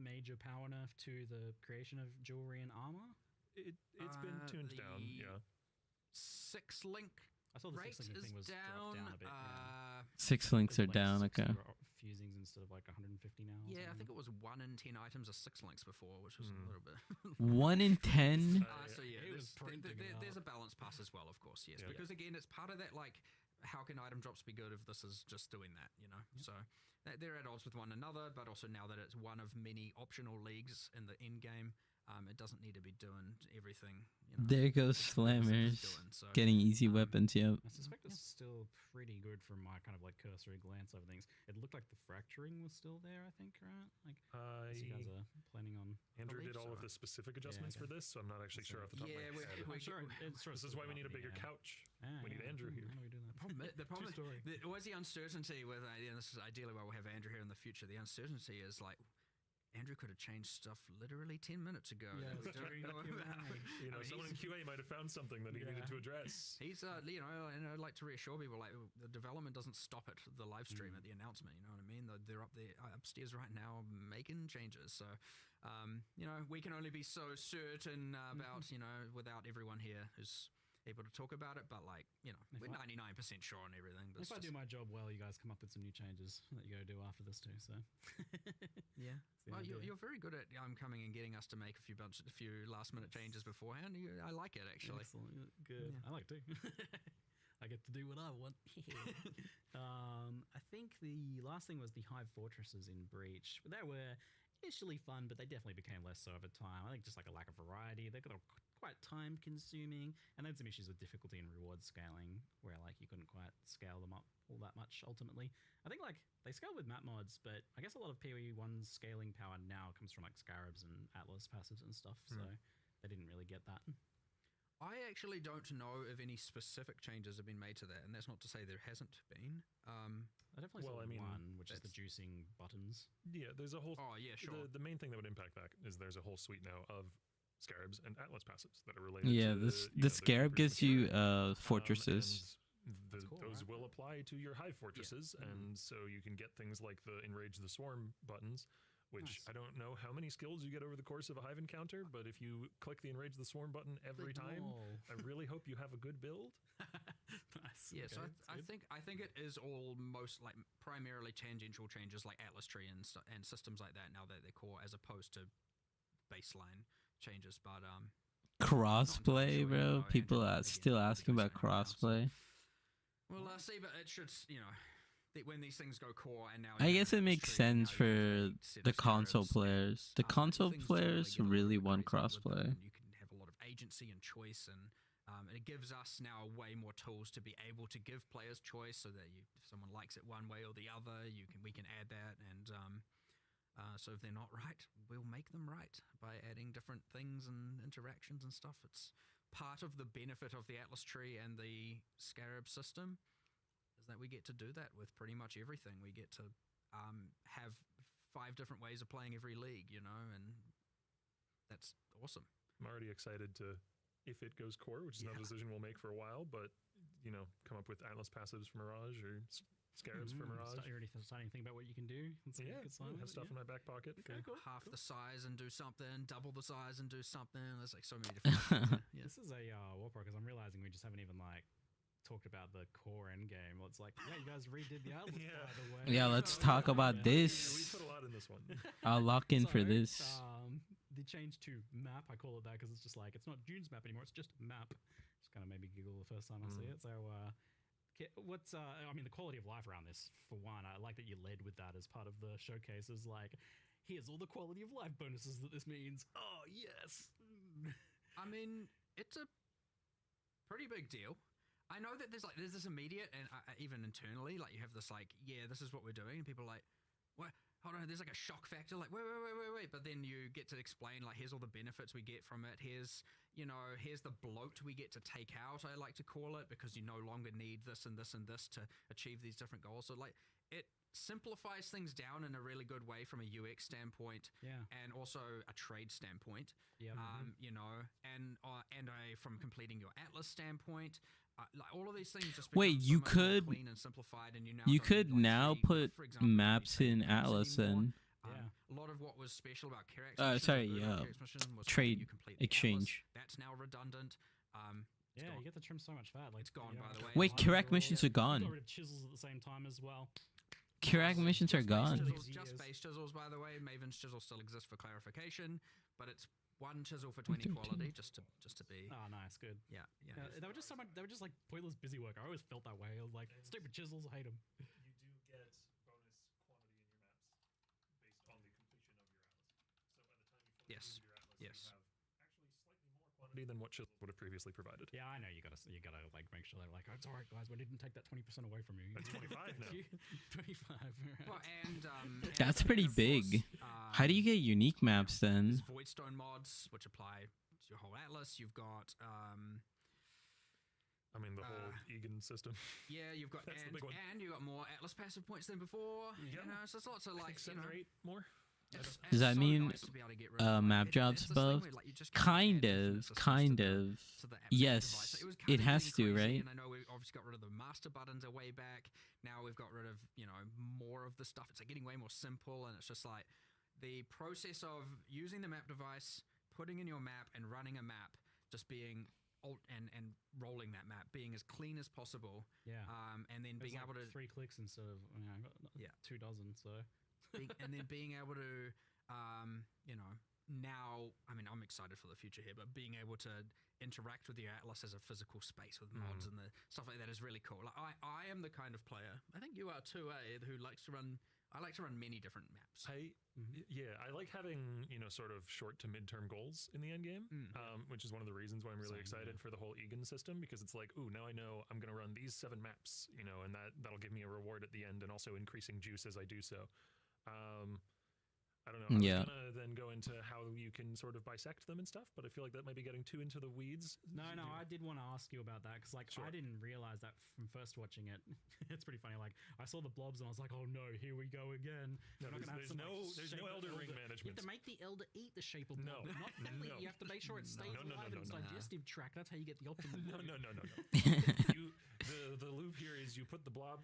major power nerf to the creation of jewelry and armor? It's been tuned down, yeah. 6-link I saw the 6-link thing was dropped down a bit. 6 links are down, okay. Fusings instead of like 150 now. Yeah, I think it was 1 in 10 items are 6 links before, which was a little bit. 1 in 10? So yeah, there's a balance pass as well, of course, yes. Because again, it's part of that, like, how can item drops be good if this is just doing that, you know? So they're at odds with one another, but also now that it's one of many optional leagues in the end game, it doesn't need to be doing everything. You know, There goes it's what it's Slammers doing, so, getting easy weapons. Yep. I suspect it's still pretty good from my kind of like cursory glance over things. It looked like the fracturing was still there, I think, right? Like, so you guys are planning on. Andrew did believe all of so. the specific adjustments for this, so I'm not actually sure off the top Yeah, of my head. I'm sure This is why we need a bigger couch. We need Andrew here. How do we do that? The problem, True story. always the uncertainty with, this is ideally why we'll have Andrew here in the future. The uncertainty is like, Andrew could have changed stuff literally 10 minutes ago. Yeah, that we it's don't during know the Q&A. about. You know, I mean, someone in QA might have found something that he needed to address. He's, you know, and I'd like to reassure people, like, the development doesn't stop at the live stream, at the announcement, you know what I mean? They're up there, upstairs right now making changes. So, you know, we can only be so certain about, you know, without everyone here who's able to talk about it, but like, you know, we're 99% sure on everything. But If I do my job well, you guys come up with some new changes that you go do after this too. So yeah, the well, idea. you're very good at coming and getting us to make a few last minute changes beforehand. I like it actually. Excellent. Good. Yeah. I like to. I get to do what I want. I think the last thing was the Hive Fortresses in Breach. They were initially fun, but they definitely became less so over time. I think just like a lack of variety. They're quite time consuming, and then some issues with difficulty and reward scaling, where like you couldn't quite scale them up all that much ultimately. I think like they scale with map mods, but I guess a lot of PoE 1's scaling power now comes from like Scarabs and Atlas passives and stuff, so they didn't really get that. I actually don't know if any specific changes have been made to that, and that's not to say there hasn't been. I definitely saw one, which is the juicing buttons. Yeah, there's a whole... Oh, yeah, sure. The main thing that would impact that is there's a whole suite now of Scarabs and Atlas passives that are related Yeah, to... the Scarab gives you fortresses. Those will apply to your Hive Fortresses, and so you can get things like the Enrage the Swarm buttons, which I don't know how many skills you get over the course of a Hive encounter, but if you click the Enrage the Swarm button every time, I really hope you have a good build. Nice. Yeah, so Okay, I think it is almost like primarily tangential changes like Atlas Tree and systems like that now that they're core, as opposed to baseline changes. But Crossplay, sure, you bro. know, People Andrew, are still asking about crossplay. well, see, but it should, you know, when these things go core and now I guess it makes sense for the console players. The console players really want crossplay. You can have a lot of agency and choice, and it gives us now way more tools to be able to give players choice, so that if someone likes it one way or the other, we can add that, and so if they're not right, we'll make them right by adding different things and interactions and stuff. It's part of the benefit of the Atlas Tree and the Scarab system, is that we get to do that with pretty much everything. We get to have 5 different ways of playing every league, you know, and that's awesome. I'm already excited to, if it goes core, which is not a decision we'll make for a while, but, you know, come up with Atlas passives for Mirage or Scarabs for Mirage. You're already starting to think about what you can do. Have stuff in my back pocket. Okay, cool. Half the size and do something, double the size and do something. There's like so many different things. Yeah. This is a Warpro, because I'm realizing we just haven't even like talked about the core end game. Well, it's like, yeah, you guys redid the Atlas, by the way. Yeah, let's talk about We this. put a lot in this one. I'll lock in for this. The change to map, I call it that because it's just like, it's not June's map anymore, it's just map. Just kind of made me giggle the first time I see it. So what's I mean, the quality of life around this, for one, I like that you led with that as part of the showcases. Like, here's all the quality of life bonuses that this means. Oh yes. I mean, it's a pretty big deal. I know that there's this immediate, and even internally, like, you have this like, yeah, this is what we're doing, and people are like, what? Hold on, there's like a shock factor, like, wait. But then you get to explain, like, here's all the benefits we get from it. Here's the bloat we get to take out, I like to call it, because you no longer need this and this and this to achieve these different goals. So, like, it simplifies things down in a really good way from a UX standpoint, and also a trade standpoint. Yeah. You know, and from completing your Atlas standpoint. Like, all of these things just Wait, become so you much more could clean and simplified, and you don't could need, like, now 3D, put for example, maps you don't in need maps Atlas anymore. and A lot of what was special about Kirax trade exchange. That's now redundant. Yeah, you get to trim so much fat. Like, It's gone, by the way. Wait, Kirak missions are You gone. got rid of chisels at the same time as well. Kirak missions are gone. Just base chisels, by the way. Maven's chisel still exists for clarification, but it's 1 chisel for 20 quality, just to be. Oh, nice, good. Yeah. They were just so much. They were just like pointless busy work. I always felt that way. I was like, stupid chisels, I hate them. You do get bonus quantity in your maps based on the completion of your atlas. So by the time you fully Yes. completed your atlas, Yes. you have actually slightly more quantity than what chisels would have previously provided. Yeah, I know you gotta like make sure they're like, oh, it's all right, guys. We didn't take that 20% away from you. That's 25 now. 25. Right. Well, and That's and pretty of course, big. How do you get unique maps then? There's Voidstone mods, which apply to your whole atlas. You've got I mean, the whole Egan system. yeah, you've got That's the big one. and you got more atlas passive points than before. Yeah. You know, so it's lots of like 7 or 8 more. Does that mean, nice to be able to get rid of, map it's jobs this thing above? where, like, you just can't Kind add infinite of, systems kind to the- of. to the app Yes, device. So was it kinda has getting to, crazy, right? And I know we obviously got rid of the master buttons a way back. Now we've got rid of, more of the stuff. It's like getting way more simple, and it's just like the process of using the map device, putting in your map, and running a map, just being and rolling that map, being as clean as possible. Yeah. And then It was being like able to 3 clicks instead of I got Yeah. 2 dozen. So and then being able to, now, I mean, I'm excited for the future here, but being able to interact with your atlas as a physical space with mods and the stuff like that is really cool. Like, I am the kind of player, I think you are too, who likes to run. I like to run many different maps. Yeah, I like having, sort of short to midterm goals in the end game, which is one of the reasons why I'm really excited for the whole Egan system, because it's like, ooh, now I know I'm going to run these 7 maps, and that'll give me a reward at the end, and also increasing juice as I do so. I don't know. I was gonna then go into how you can sort of bisect them and stuff, but I feel like that might be getting too into the weeds. No, I did want to ask you about that because, like, Sure. I didn't realize that from first watching it. It's pretty funny. Like, I saw the blobs and I was like, "Oh no, here we go again." No, We're not gonna have there's some, like, no shape of Elder Ring You have management. to make the elder eat the shape of No, blob, not fill it. no. You have to make sure it stays No, no, alive in its no. digestive tract. That's how you get the optimal. No. The loop here is you put the blob.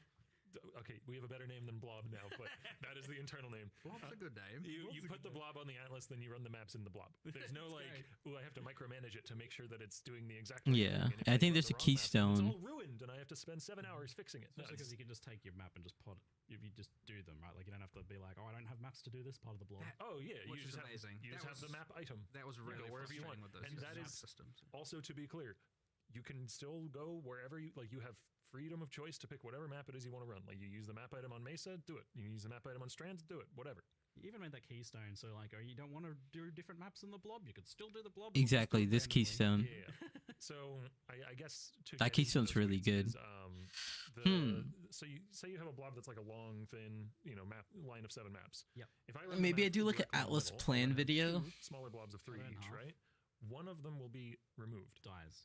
Okay, we have a better name than blob now, but that is the internal name. Blob's a good name. You put the blob on the atlas, then you run the maps in the blob. There's no like, I have to micromanage it to make sure that it's doing the exact right Yeah, thing. And if I think run there's the a wrong map, then keystone. it's all ruined, and I have to spend 7 hours fixing it. No, Especially because it's- you can just take your map and just plot it. If you just do them, right? Like, you don't have to be like, "Oh, I don't have maps to do this part of the blob." oh yeah, Which you is just amazing. Have, you That just have the was- map item. That was really go wherever you frustrating want. with those And that map is systems. Also, to be clear, you can still go wherever you like. You have freedom of choice to pick whatever map it is you want to run. Like, you use the map item on Mesa, do it. You use the map item on Strands, do it. Whatever. You even made that keystone, so like, oh, you don't want to do different maps in the blob. You could still do the blob. Exactly, this randomly. keystone. Yeah. So I guess to That get into keystone's those really weeds good. is, so you say you have a blob that's like a long, thin, map line of 7 maps. Yep. If I run Maybe the I map do like an directly in the Atlas middle, plan I'm gonna have video. 2 smaller blobs of 3 Cut it in each, half. right? One of them will be removed. Dies.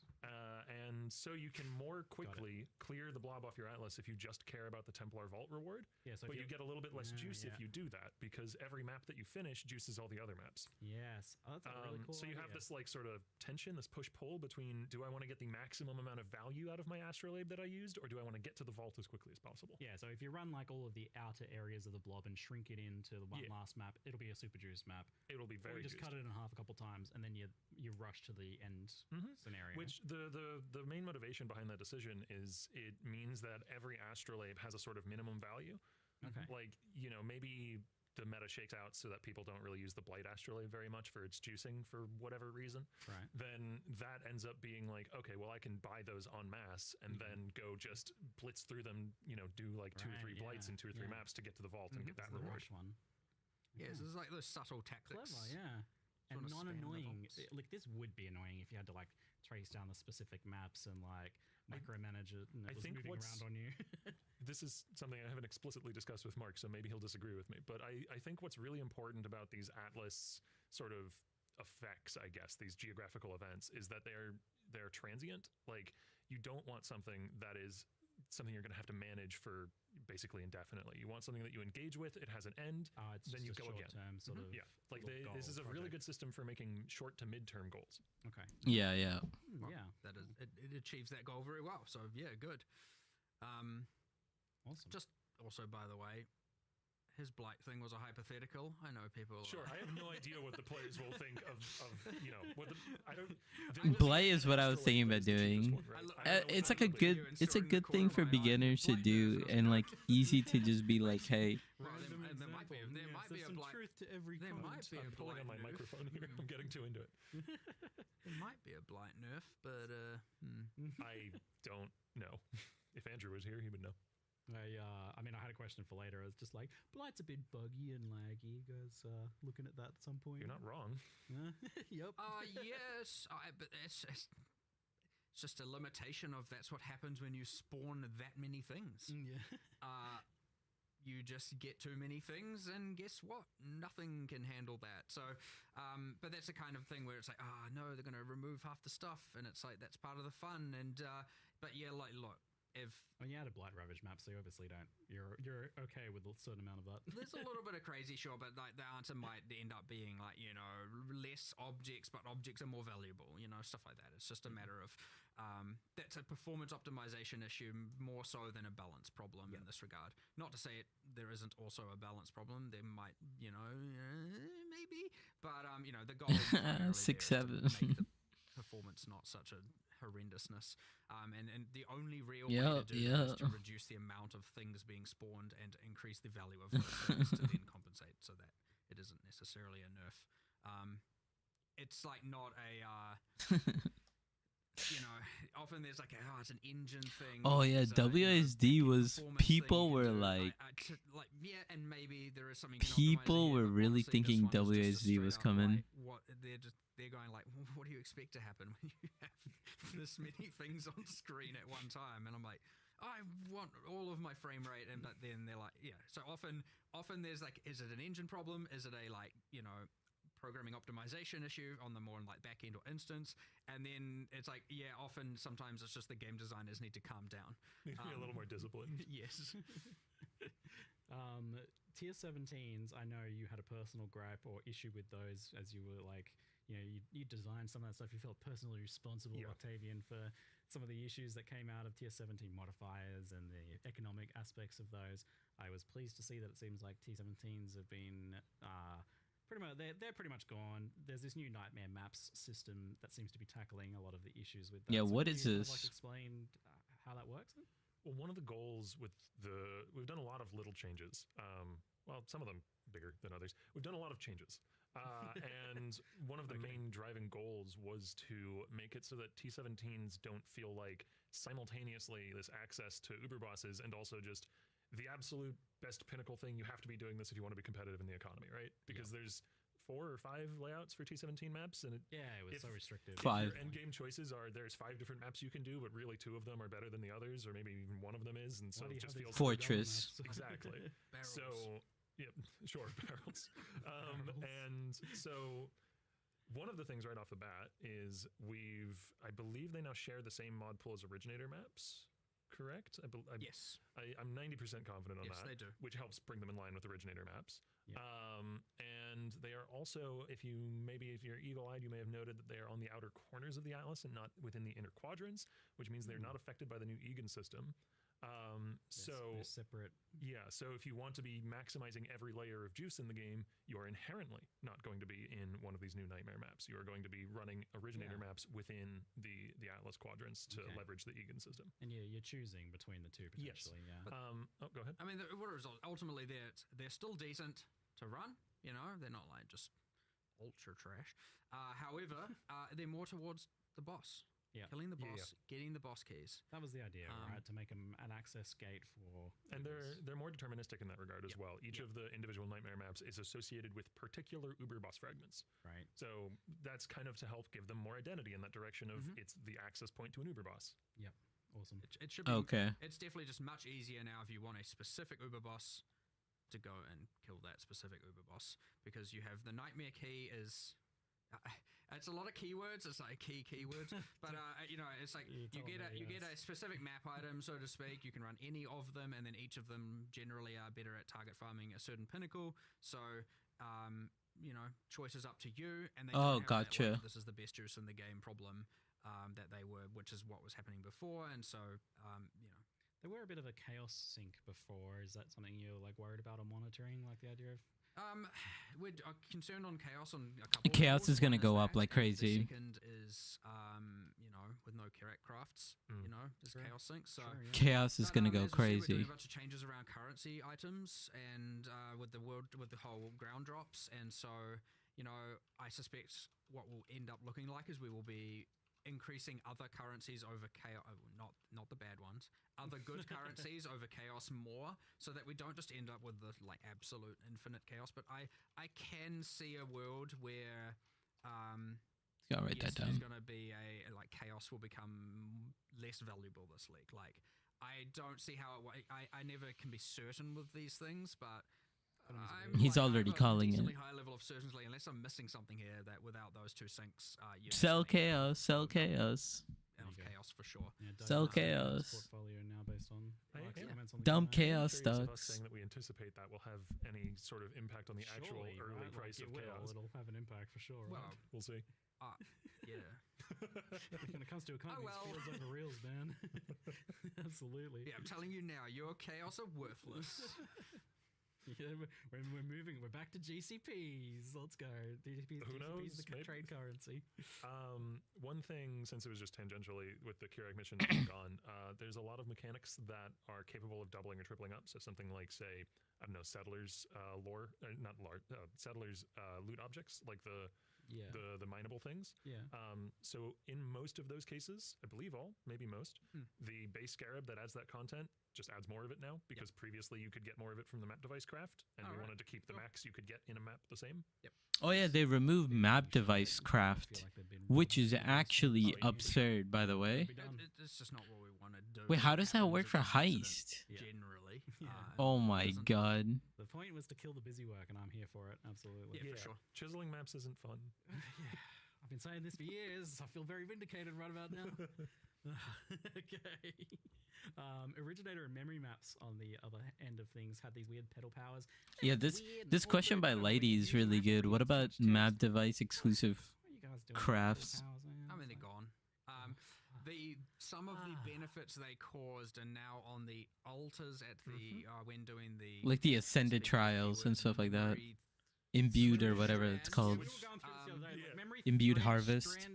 And so you can more quickly clear the blob off your atlas if you just care about the Templar Vault reward. Yeah, so But if you get a little bit less juice yeah. if you do that, because every map that you finish juices all the other maps. Yes. Oh, that's a really cool. So you have idea. this like sort of tension, this push-pull between, do I want to get the maximum amount of value out of my astrolabe that I used, or do I want to get to the vault as quickly as possible? Yeah, so if you run like all of the outer areas of the blob and shrink it into the one last map, it'll be a super juice map. It'll be Or very you just cut it in half a couple times, and then you rush to the end scenario. Which the main motivation behind that decision is it means that every astrolabe has a sort of minimum value. Okay. Like, maybe the meta shakes out so that people don't really use the Blight astrolabe very much for its juicing for whatever reason. Right. Then that ends up being like, okay, well, I can buy those en masse and then go just blitz through them, do like 2 or 3 blights in 2 or 3 maps to get to the vault and get that That's the reward. rush one. Yeah, so there's like those subtle tactics. Clever, yeah. And Sort of spam the non-annoying. vaults. Like, this would be annoying if you had to like trace down the specific maps and like micromanage it, and it I was think moving what's- around on you. This is something I haven't explicitly discussed with Mark, so maybe he'll disagree with me. But I think what's really important about these Atlas sort of effects, I guess, these geographical events, is that they're transient. Like, you don't want something that is something you're going to have to manage for basically indefinitely. You want something that you engage with, it has an end, It's then you just a go again. short-term sort of. Yeah, like little this is a goal really project. good system for making short to midterm goals. Okay. Yeah, yeah. Well, Yeah. that is it achieves that goal very well. So yeah, good. Awesome. Just also, by the way, his blight thing was a hypothetical. I know people. Sure, I have no idea what the players will think of what the I don't. Blight is what I was thinking about doing. It's like a good, it's a good thing for beginners to do, and like easy to just be like, hey, Well, there might be There's some truth to every There comment. might be I'm a pulling blight on my nerf. microphone here. I'm getting too into it. There might be a blight nerf, but I don't know. If Andrew was here, he would know. I mean, I had a question for later. It's just like, Blight's a bit buggy and laggy. You guys looking at that at some point? You're not wrong. Yep. yes, but it's just a limitation of that's what happens when you spawn that many things. Yeah. You just get too many things, and guess what? Nothing can handle that. So, but that's the kind of thing where it's like, no, they're going to remove half the stuff, and it's like that's part of the fun. And but yeah, like look, if When you add a Blight Ravage map, so you obviously don't. You're okay with a certain amount of that. there's a little bit of crazy, sure, but like the answer might end up being like, less objects, but objects are more valuable, stuff like that. It's just a matter of that's a performance optimization issue more so than a balance problem in this regard. Not to say there isn't also a balance problem. There might, maybe, but the goal is primarily 6-7. there is to make the performance not such a horrendousness, and the only real way to do that is to reduce the amount of things being spawned and increase the value of those things to then compensate so that it isn't necessarily a nerf. It's like not a often there's like it's an engine thing. Oh yeah, there's a, WSD was performance people thing were into, like and maybe there is something people were really thinking WSD was coming. They're going like, what do you expect to happen when you have this many things on screen at one time? And I'm like, I want all of my frame rate, but then they're like, so often there's like, is it an engine problem? Is it a programming optimization issue on the more like back end or instance? And then it's like, sometimes it's just the game designers need to calm down. Need to be a little more disciplined. Yes. Tier 17s, I know you had a personal gripe or issue with those as you were like, you designed some of that stuff. You felt personally responsible, Octavian, for some of the issues that came out of Tier 17 modifiers and the economic aspects of those. I was pleased to see that it seems like Tier 17s have been pretty much they're pretty much gone. There's this new Nightmare Maps system that seems to be tackling a lot of the issues with that. Yeah, so what can is you this? Explain how that works then? Well, one of the goals with we've done a lot of little changes. Well, some of them bigger than others. We've done a lot of changes. And one of the main driving goals was to make it so that T17s don't feel like simultaneously this access to Uber bosses and also just the absolute best pinnacle thing. You have to be doing this if you want to be competitive in the economy, right? Because there's 4 or 5 layouts for T17 maps, and it was so restrictive. 5. Your end game choices are there's 5 different maps you can do, but really 2 of them are better than the others, or maybe even one of them is, and so it just feels Fortress. exactly. Barrels. So sure, barrels. And so one of the things right off the bat is I believe they now share the same mod pool as originator maps. Correct? Yes. I'm 90% confident on that. Yes, they do. Which helps bring them in line with originator maps. Yeah. And they are also, if you're eagle-eyed, you may have noted that they are on the outer corners of the atlas and not within the inner quadrants, which means they're not affected by the new Egan system. They're separate. Yeah, so if you want to be maximizing every layer of juice in the game, you are inherently not going to be in one of these new nightmare maps. You are going to be running originator maps within the Atlas quadrants to leverage the Egan system. And you're choosing between the two potentially. Yes. Yeah. Go ahead. I mean, ultimately they're still decent to run. They're not like just ultra trash. However, they're more towards the boss. Yeah. Killing the boss, getting the boss keys. That was the idea, right? To make them an access gate for... And they're more deterministic in that regard as well. Each of the individual nightmare maps is associated with particular Uber boss fragments. Right. So that's kind of to help give them more identity in that direction of it's the access point to an Uber boss. Yep. Awesome. It should be... Okay. It's definitely just much easier now if you want a specific Uber boss to go and kill that specific Uber boss, because you have the nightmare key is... it's a lot of keywords. It's like keywords, but it's like you get a specific map item, so to speak. You can run any of them, and then each of them generally are better at target farming a certain pinnacle. So, choice is up to you. And they don't have that, gotcha. this is the best juice in the game problem that they were, which is what was happening before, and so they were a bit of a chaos sink before. Is that something you're like worried about or monitoring? Like the idea of We're concerned on chaos on a couple. Chaos of is gonna One go up that, like and crazy. The second is, with no correct crafts, there's chaos sync. So Chaos is gonna go as we said, we're doing crazy. a bunch of changes around currency items and with the whole ground drops, and so I suspect what will end up looking like is we will be increasing other currencies over chaos, not the bad ones, other good currencies over chaos more, so that we don't just end up with the absolute infinite chaos. But I can see a world where Gotta write that there's down. going to be chaos will become less valuable this league. I don't see how I never can be certain with these things, but He's already I have a calling it. decently high level of certainty, unless I'm missing something here that without those two syncs, Sell chaos, sell chaos. Of chaos for sure. Yeah, Doug Sell has his chaos. portfolio now based on Mike's comments on the Dump Q&A. chaos Curious if us stocks. saying that we anticipate that will have any sort of impact on the actual Surely, early right? price Like, of it will. chaos. It'll have an impact for sure. Well, Right? We'll see. yeah. When it comes to economies, well. fields over reels, man. Absolutely. Yeah, I'm telling you now, your chaos are worthless. Yeah, we're moving. We're back to GCPs. Let's go. GCPs, Who knows? GCPs, the Maybe. trade currency. One thing, since it was just tangentially with the Keurig mission gone, there's a lot of mechanics that are capable of doubling or tripling up. So something like, say, I don't know, Settlers Settlers loot objects, like the mineable things. Yeah. So in most of those cases, I believe all, maybe most, the base scarab that adds that content just adds more of it now, because previously you could get more of it from the map device craft, and we wanted to keep the max you could get in a map the same. Yep. Oh yeah, they removed map device craft, which is actually absurd, by the way. It's just not what we want to do. Wait, how does that Happens work as for an accident, heist? Generally. Oh my doesn't- god. The point was to kill the busy work, and I'm here for it. Absolutely. Yeah, for sure. Chiseling maps isn't fun. Yeah. I've been saying this for years. I feel very vindicated right about now. Okay. Originator and memory maps on the other end of things had these weird pedal powers. Yeah, this question by Lighty is really good. What about map device exclusive What are you guys doing? crafts? Pedal powers, man? I mean, they're gone. Some of the benefits they caused are now on the altars at the when doing the Like the Ascended Trials and stuff like that. Imbued or whatever it's called. We were going through this the other day, like memory Imbued strands, Harvest.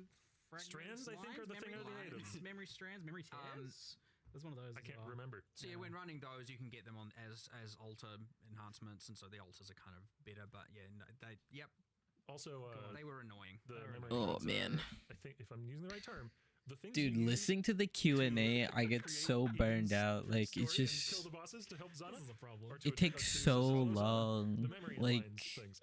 Strands, I think, are the thing memory of the lines, items. memory strands, memory tears. There's one of those. I as can't well. remember. So yeah, when running those, you can get them on as altar enhancements, and so the altars are kind of better. But yeah, no, Also, they were annoying. the memory Oh, cards, man. I think if I'm using the right term, the things Dude, you use listening to the Q&A, I get create so burned events out. for Like, story it's and just... kill the bosses to help Zana. This is a problem. Or to It takes to so follow Zana. long. The memory Like... lines things.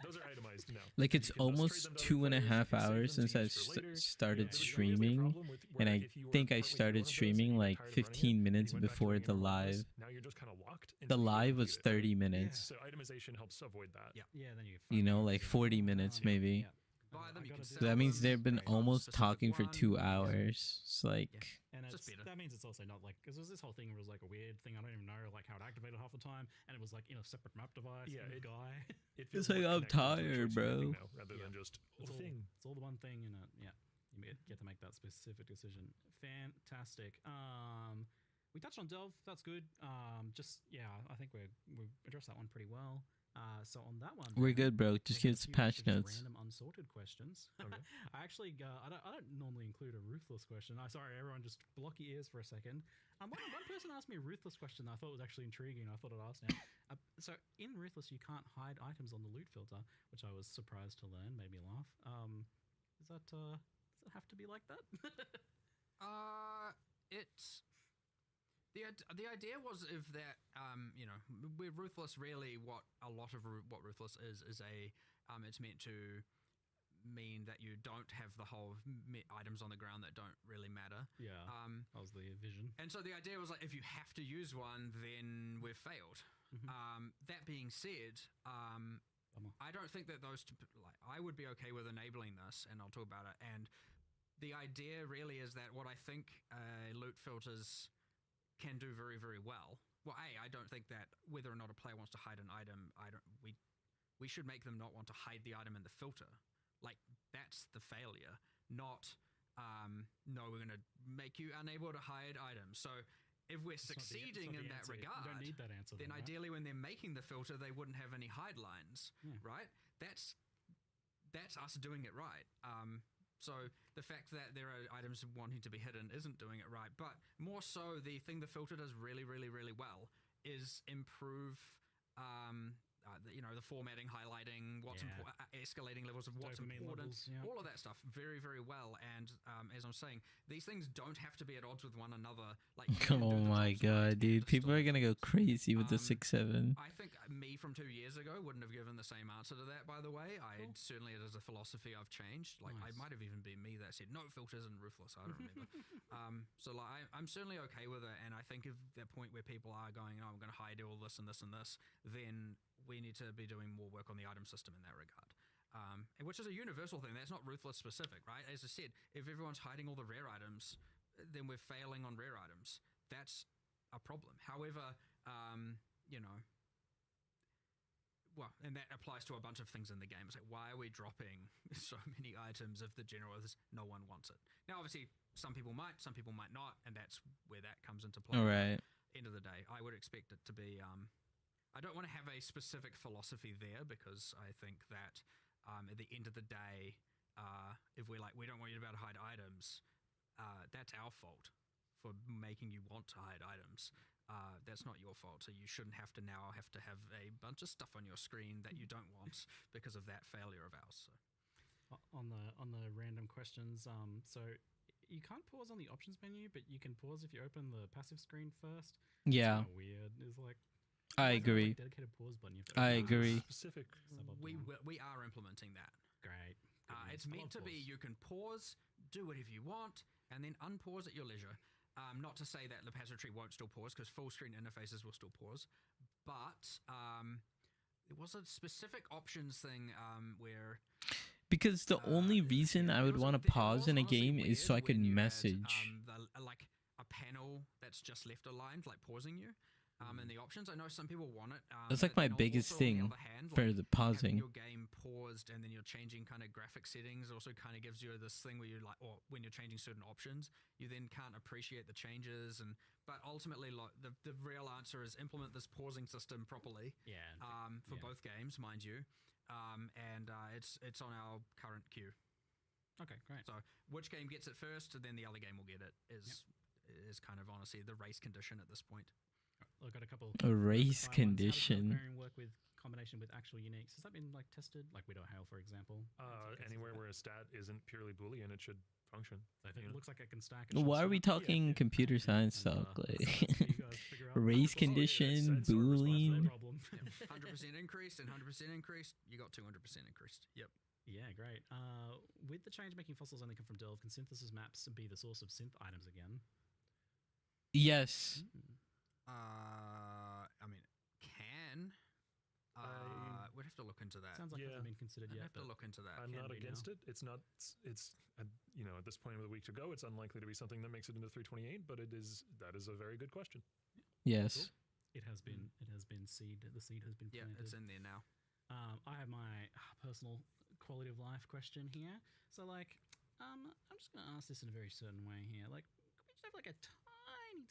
Those are itemized now. Like, You it's can thus almost trade them to other 2.5 players, you can save hours them to since I use for later. started There was usually a streaming. problem with And where I if you were think I partway through started one of those streaming and you like got tired of running 15 it, minutes and you went back to before doing the it one live. Now you're just kind of locked. The until you live was complete it. 30 minutes. So itemization helps avoid that. Yeah, then you. You know, like 40 minutes maybe. Buy them, you can So that means they've been almost talking for 2 hours. It's like... And Just better. that means it's also not like, because this whole thing was like a weird thing. I don't even know like how it activated half the time, and it was like in a separate map device. Yeah, and guy. It It's feels like, more I'm connected to the tired, choice you're making bro. now, rather than just It's the all, thing. it's all the one thing, and you get to make that specific decision. Fantastic. We touched on Delve. That's good. I think we've addressed that one pretty well. So on that one, We're then, good, bro. Just we give have us a few patch extra notes. Random unsorted questions. Okay. I actually I don't normally include a ruthless question. Sorry, everyone, just block your ears for a second. One person asked me a ruthless question that I thought was actually intriguing. I thought I'd ask now. So in ruthless, you can't hide items on the loot filter, which I was surprised to learn. Made me laugh. Does it have to be like that? It's the idea was if that with ruthless really what a lot of what ruthless is a it's meant to mean that you don't have the whole items on the ground that don't really matter. Yeah. That was the vision. And so the idea was like if you have to use one, then we've failed. That being said, I don't think that those two, like I would be okay with enabling this, and I'll talk about it. And the idea really is that what I think loot filters can do very, very well. Well, I don't think that whether or not a player wants to hide an item, we should make them not want to hide the item in the filter. Like that's the failure, not no, we're going to make you unable to hide items. So if we're It's not the- it's succeeding not the in that answer. regard, You don't need that answer. then right? ideally when they're making the filter, they wouldn't have any hide lines, Yeah. right? That's us doing it right. So the fact that there are items wanting to be hidden isn't doing it right. But more so, the thing the filter does really, really, really well is improve, the formatting, highlighting, what's escalating levels of what's Dopamine important, levels, yeah. all of that stuff very, very well. And as I'm saying, these things don't have to be at odds with one another. Like, you can do Oh the my drops right god, and dude. just People still are gonna go fix. crazy with the 6-7. I think me from 2 years ago wouldn't have given the same answer to that, by the way. Certainly, it is a philosophy I've changed. Like, Nice. it might have even been me that said, no filters and ruthless. I don't remember. So, like, I'm certainly okay with it. And I think if that point where people are going, oh, I'm going to hide all this and this and this, then we need to be doing more work on the item system in that regard. Which is a universal thing. That's not ruthless specific, right? As I said, if everyone's hiding all the rare items, then we're failing on rare items. That's a problem. However, and that applies to a bunch of things in the game. It's like, why are we dropping so many items if the general is no one wants it? Now, obviously, some people might not, and that's where that comes into play. All right. End of the day, I would expect it to be. I don't want to have a specific philosophy there because I think that at the end of the day, if we're like, we don't want you to be able to hide items, that's our fault for making you want to hide items. That's not your fault. So you shouldn't have to have a bunch of stuff on your screen that you don't want because of that failure of ours. So. On the random questions, so you can't pause on the options menu, but you can pause if you open the passive screen first. Yeah, It's kinda weird. It's like I agree. dedicated pause button. You have to I open it. agree. Specific. We are implementing that. Great. Good news. It's I meant love to be pause. you can pause, do whatever you want, and then unpause at your leisure. Not to say that the passive tree won't still pause, because full screen interfaces will still pause. But there was a specific options thing where... Because the only reason I would want to pause in a game is so I could message. Like a panel that's just left aligned, like pausing you. In the options, I know some people want it. That's like but my then biggest also, on the thing other hand, for like, the having pausing. your game paused and then you're changing kind of graphic settings also kind of gives you this thing where you like, or when you're changing certain options, you then can't appreciate the changes. But ultimately, like, the real answer is implement this pausing system properly. Yeah. For both games, mind you. It's on our current queue. Okay, great. So which game gets it first, then the other game will get it. Is kind of honestly the race condition at this point. I've got a couple. A race How does condition. pairing work with combination with actual uniques? Has that been like tested? Like Widow Hail, for example. Anywhere where a stat isn't purely Boolean, it should function. I think it looks like it can stack. Why are we talking computer science talk? Like race Race condition, it's sort of Boolean. problem. 100% increased and 100% increased. You got 200% increased. Yep. Yeah, great. With the change making fossils only come from Delve, can synthesis maps be the source of synth items again? Yes. I mean, can. We'd have to look into that. Sounds like it hasn't been considered I'd yet. have to look into that. I'm Can not be against now. it. It's not. It's at this point of the week to go, it's unlikely to be something that makes it into 328. But that is a very good question. Yes. It has been. It has been seed. The seed has been Yeah, planted. it's in there now. I have my personal quality of life question here. So, like, I'm just going to ask this in a very certain way here. Like, could we just have like a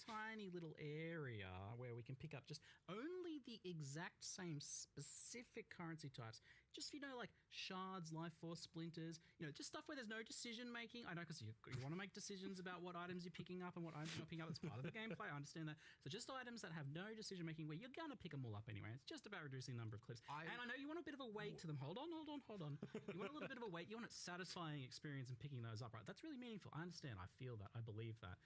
tiny little area where we can pick up just only the exact same specific currency types? Just, like shards, life force, splinters, just stuff where there's no decision making. I know, because you want to make decisions about what items you're picking up and what items you're not picking up. It's part of the gameplay. I understand that. So just items that have no decision making where you're going to pick them all up anyway. It's just about reducing the number of clips. And I know you want a bit of a weight to them. Hold on. You want a little bit of a weight. You want a satisfying experience in picking those up, right? That's really meaningful. I understand. I feel that. I believe that.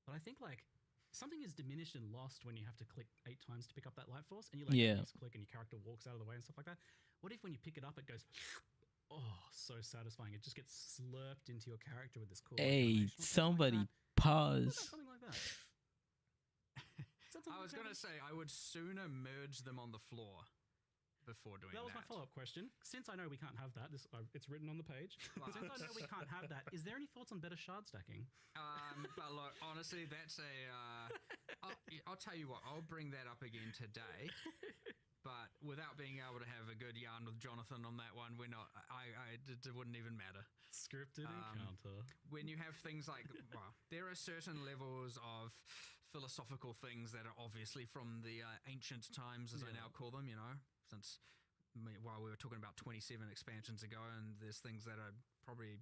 But I think, like, something is diminished and lost when you have to click 8 times to pick up that light force, and you click and your character walks out of the way and stuff like that. What if when you pick it up, it goes, so satisfying. It just gets slurped into your character with this cool. Hey, animation or something somebody like that. pause. Something like that. I was going to say, I would sooner merge them on the floor before doing that. That was my follow-up question. Since I know we can't have that, it's written on the page. Since I know we can't have that, is there any thoughts on better shard stacking? But look, honestly, that's I'll tell you what, I'll bring that up again today. But without being able to have a good yarn with Jonathan on that one, we're not. It wouldn't even matter. Scripted encounter. When you have things like, there are certain levels of philosophical things that are obviously from the ancient times, as I now call them, since while we were talking about 27 expansions ago, and there's things that are probably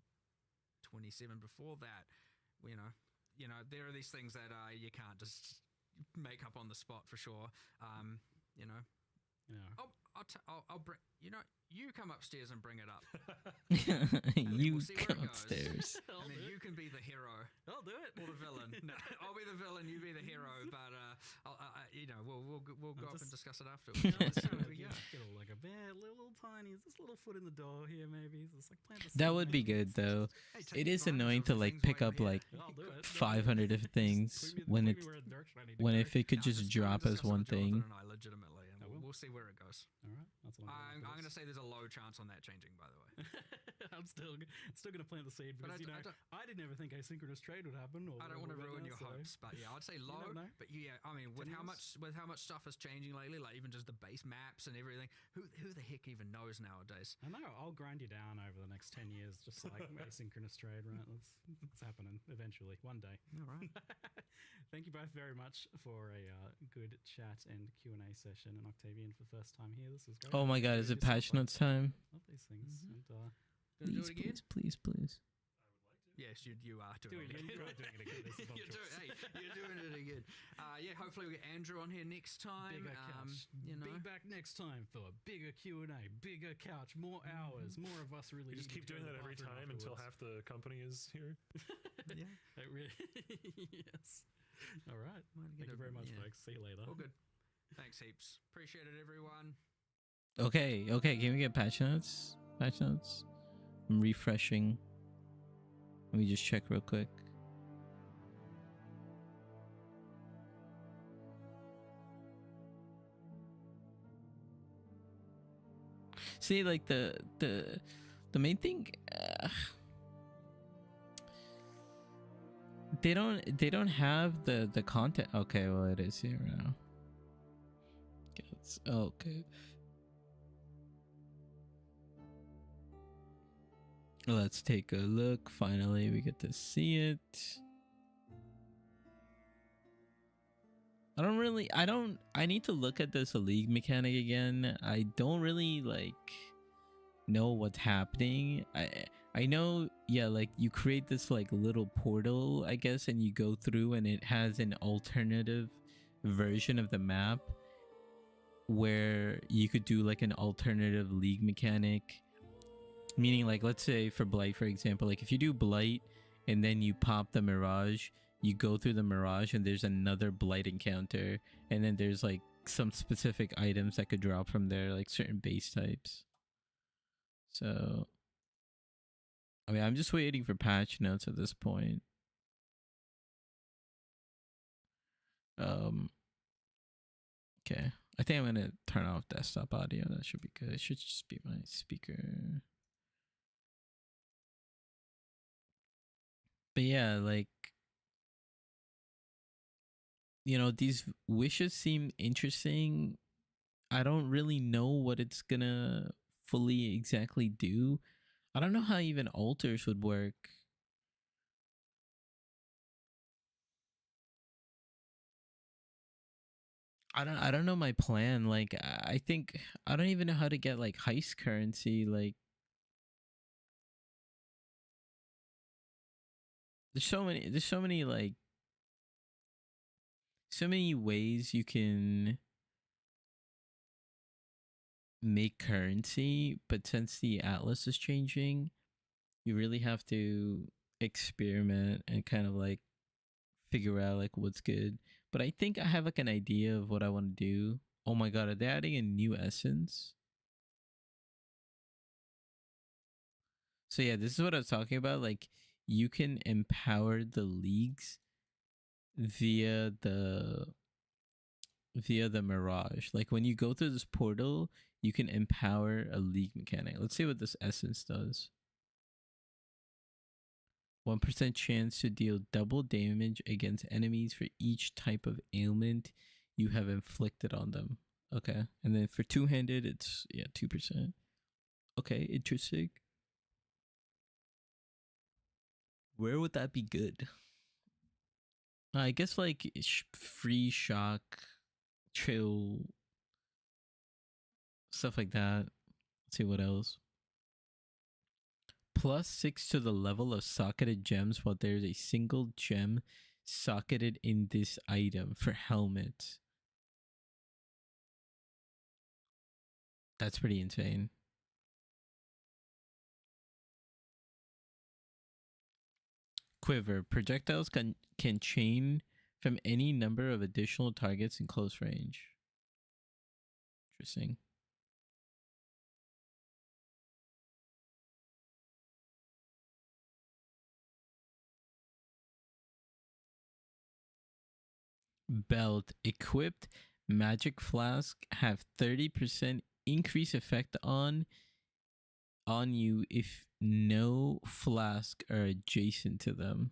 27 before that, there are these things that you can't just make up on the spot for sure. I'll bring, you come upstairs and bring it up. You we'll see where it come goes. upstairs. And then you can be the hero. I'll do it. Or the villain. No, I'll be the villain, you be the hero, but we'll go up and discuss it afterwards. Get like a little tiny, this little foot in the door here, maybe. Just like plant the That seed, would be maybe. good though. Hey, take It is advantage annoying of to the like things pick while up you're like here. I'll do it. 500 different things when point it's me where direction I need to when go. if it could No, just we'll drop as discuss it one with Jonathan thing. and I legitimately, and I will. we'll see where it goes. All right, that's what I'm going to say there's a low chance on that changing, by the way. I'm still going to plant the seed But because I I didn't ever think asynchronous trade would happen. Or I don't want to whatever ruin right your now, so- hopes, but yeah, I'd say low. never know. But yeah, I mean, with 10 how years? much stuff is changing lately, like even just the base maps and everything, who the heck even knows nowadays? I know. I'll grind you down over the next 10 years, just like asynchronous trade, right? That's happening eventually, one day. All right. Thank you both very much for a good chat and Q&A session. And Octavian, for first time here, this is great. Oh my god, is it patch notes time? Love these things. And Gonna do Please, it again? please. Yes, you are doing do it it again. again. You are doing it again. This is not You're jokes. you're doing it again. Yeah, hopefully we get Andrew on here next time. Bigger couch. Be back next time for bigger Q&A, bigger couch, more hours, more of us really. We just need keep to go doing to that the every bathroom time until afterwards. half the company is here. Yeah. It really, yes. All right. Might get Thank you a- very much, yeah. folks. See you later. All good. Thanks heaps. Appreciate it, everyone. Okay, can we get patch notes? Patch notes? I'm refreshing. Let me just check real quick. See, like the main thing, they don't have the content. Okay, well it is here now. Okay. Let's take a look. Finally, we get to see it. I need to look at this league mechanic again. I don't really know what's happening. I know, yeah, like you create this like little portal, I guess, and you go through and it has an alternative version of the map where you could do like an alternative league mechanic. Meaning, like, let's say for Blight, for example, like if you do Blight and then you pop the Mirage, you go through the Mirage and there's another Blight encounter, and then there's like some specific items that could drop from there, like certain base types. So, I mean, I'm just waiting for patch notes at this point. Okay. I think I'm gonna turn off desktop audio. That should be good. It should just be my speaker. But yeah, like, these wishes seem interesting. I don't really know what it's gonna fully exactly do. I don't know how even altars would work. I don't know my plan. Like, I think I don't even know how to get like heist currency. Like, there's so many like so many ways you can make currency, but since the atlas is changing, you really have to experiment and kind of like figure out like what's good. But I think I have like an idea of what I want to do. Oh my god, are they adding a new essence? So yeah, this is what I was talking about. Like, you can empower the leagues via the Mirage. Like, when you go through this portal, you can empower a league mechanic. Let's see what this essence does. 1% chance to deal double damage against enemies for each type of ailment you have inflicted on them. Okay. And then for two-handed, it's 2%. Okay, interesting. Where would that be good? I guess like free shock, chill, stuff like that. Let's see what else. +6 to the level of socketed gems while there's a single gem socketed in this item for helmets. That's pretty insane. Quiver. Projectiles can chain from any number of additional targets in close range. Interesting. Belt. Equipped magic flask have 30% increase effect on you if no flask are adjacent to them.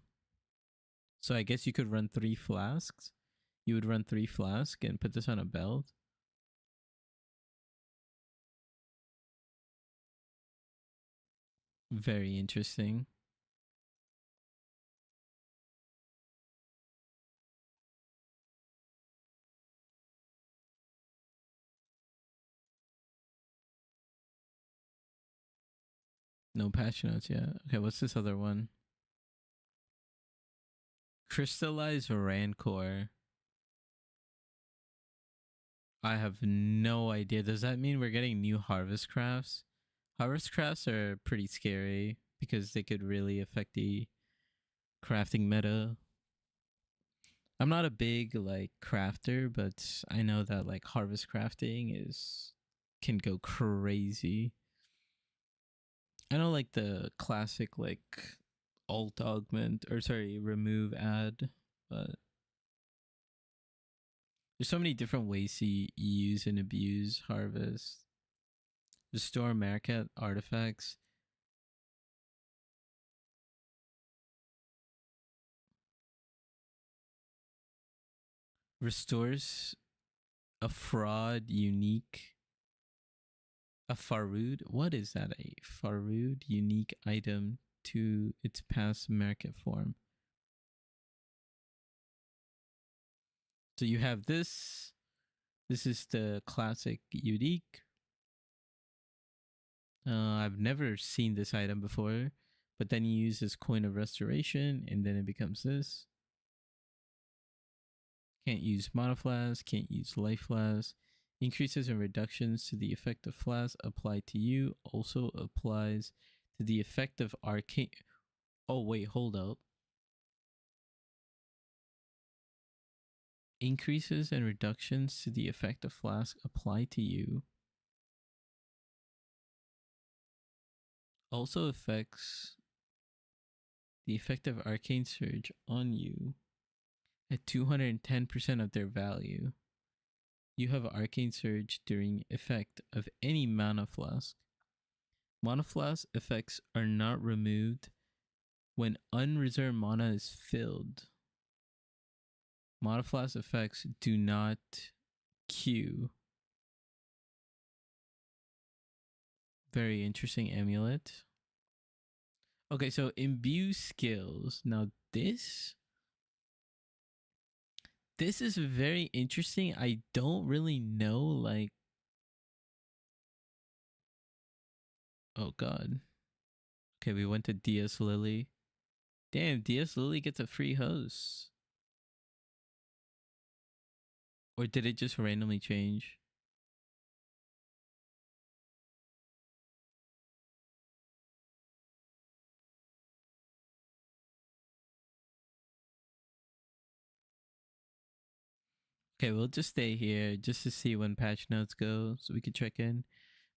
So I guess you could run 3 flasks. You would run 3 flasks and put this on a belt. Very interesting. No patch notes yet. Okay, what's this other one? Crystallized Rancor. I have no idea. Does that mean we're getting new harvest crafts? Harvest crafts are pretty scary because they could really affect the crafting meta. I'm not a big like crafter, but I know that like harvest crafting can go crazy. I know like the classic like alt augment or sorry remove add, but there's so many different ways to use and abuse harvest. Restore market artifacts. Restores a fraud unique. A Farud? What is that? A Farud unique item to its past market form. So you have this. This is the classic unique. I've never seen this item before, but then you use this coin of restoration and then it becomes this. Can't use mana flask, can't use life flask. Increases and reductions to the effect of flask apply to you. Also applies to the effect of arcane. Oh wait, hold up. Increases and reductions to the effect of flask apply to you. Also affects the effect of arcane surge on you at 210% of their value. You have arcane surge during effect of any mana flask. Mana flask effects are not removed when unreserved mana is filled. Mana flask effects do not queue. Very interesting amulet. Okay, so imbue skills. Now this is very interesting. I don't really know like oh god. Okay, we went to DS Lily. Damn, DS Lily gets a free host. Or did it just randomly change? Okay, we'll just stay here just to see when patch notes go so we can check in.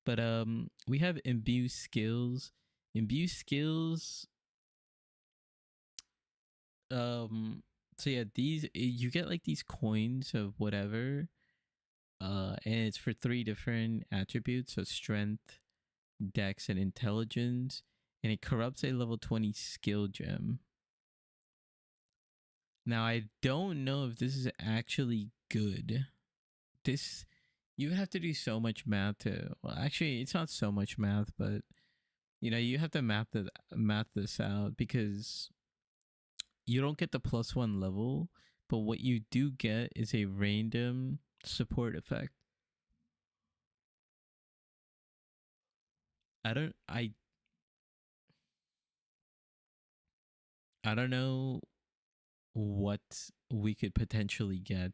But we have imbue skills. Imbue skills so yeah, these you get like these coins of whatever. And it's for 3 different attributes, so strength, dex, and intelligence, and it corrupts a level 20 skill gem. Now I don't know if this is actually good. This you have to do so much math to well actually it's not so much math, but you know you have to math this out because you don't get the +1 level but what you do get is a random support effect. I don't know what we could potentially get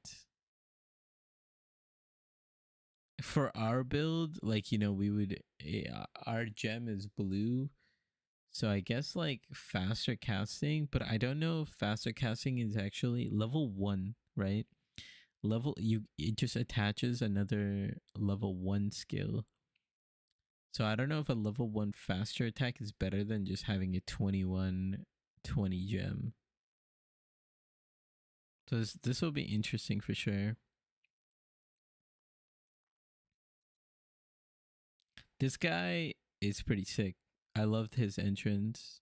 for our build. Like, we would our gem is blue, so I guess like faster casting, but I don't know if faster casting is actually level 1, right? It just attaches another level 1 skill. So I don't know if a level 1 faster attack is better than just having a 21/20 gem. So this will be interesting for sure. This guy is pretty sick. I loved his entrance.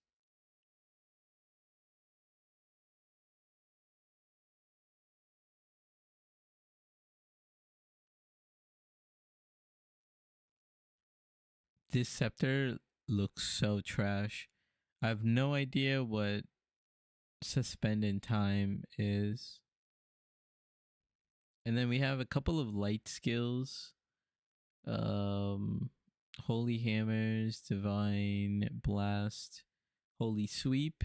This scepter looks so trash. I have no idea what suspend in time is. And then we have a couple of light skills. Holy Hammers, Divine Blast, Holy Sweep.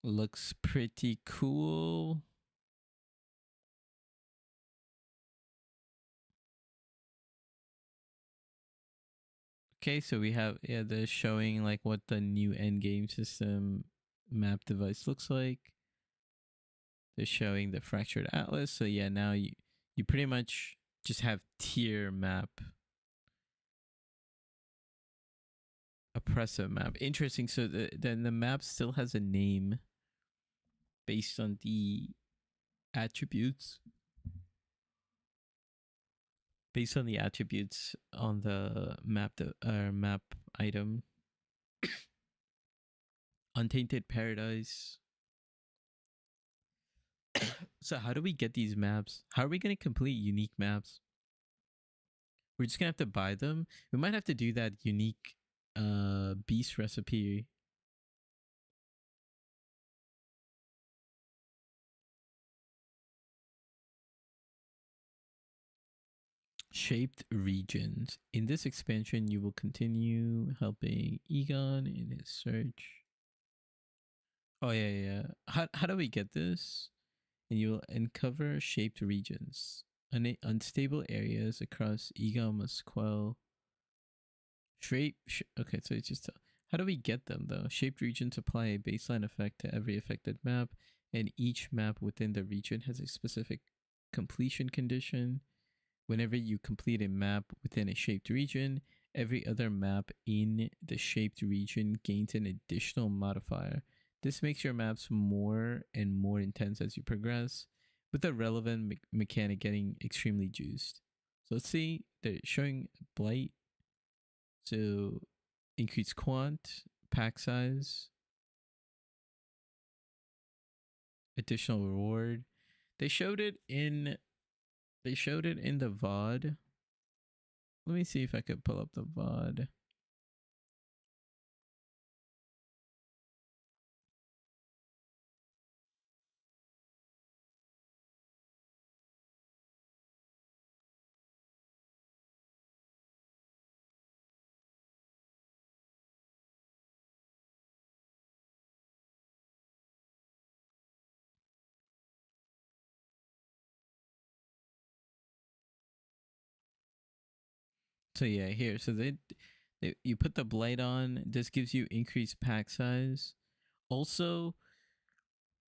Looks pretty cool. Okay, so we have, they're showing like what the new end game system map device looks like. They're showing the Fractured Atlas. So yeah, now you pretty much just have tier map. Oppressive map. Interesting. So then the map still has a name based on the attributes. Based on the attributes on the map item. Untainted Paradise. So how do we get these maps? How are we going to complete unique maps? We're just going to have to buy them. We might have to do that unique beast recipe. Shaped regions. In this expansion, you will continue helping Egon in his search. Oh yeah. How do we get this? And you will uncover shaped regions. Unstable areas across Egon must quell. Okay, so it's just how do we get them though? Shaped regions apply a baseline effect to every affected map, and each map within the region has a specific completion condition. Whenever you complete a map within a shaped region, every other map in the shaped region gains an additional modifier. This makes your maps more and more intense as you progress, with the relevant mechanic getting extremely juiced. So let's see, they're showing Blight. So increase quant, pack size, additional reward. They showed it in the VOD. Let me see if I could pull up the VOD. So yeah, here. So they you put the blight on. This gives you increased pack size. Also,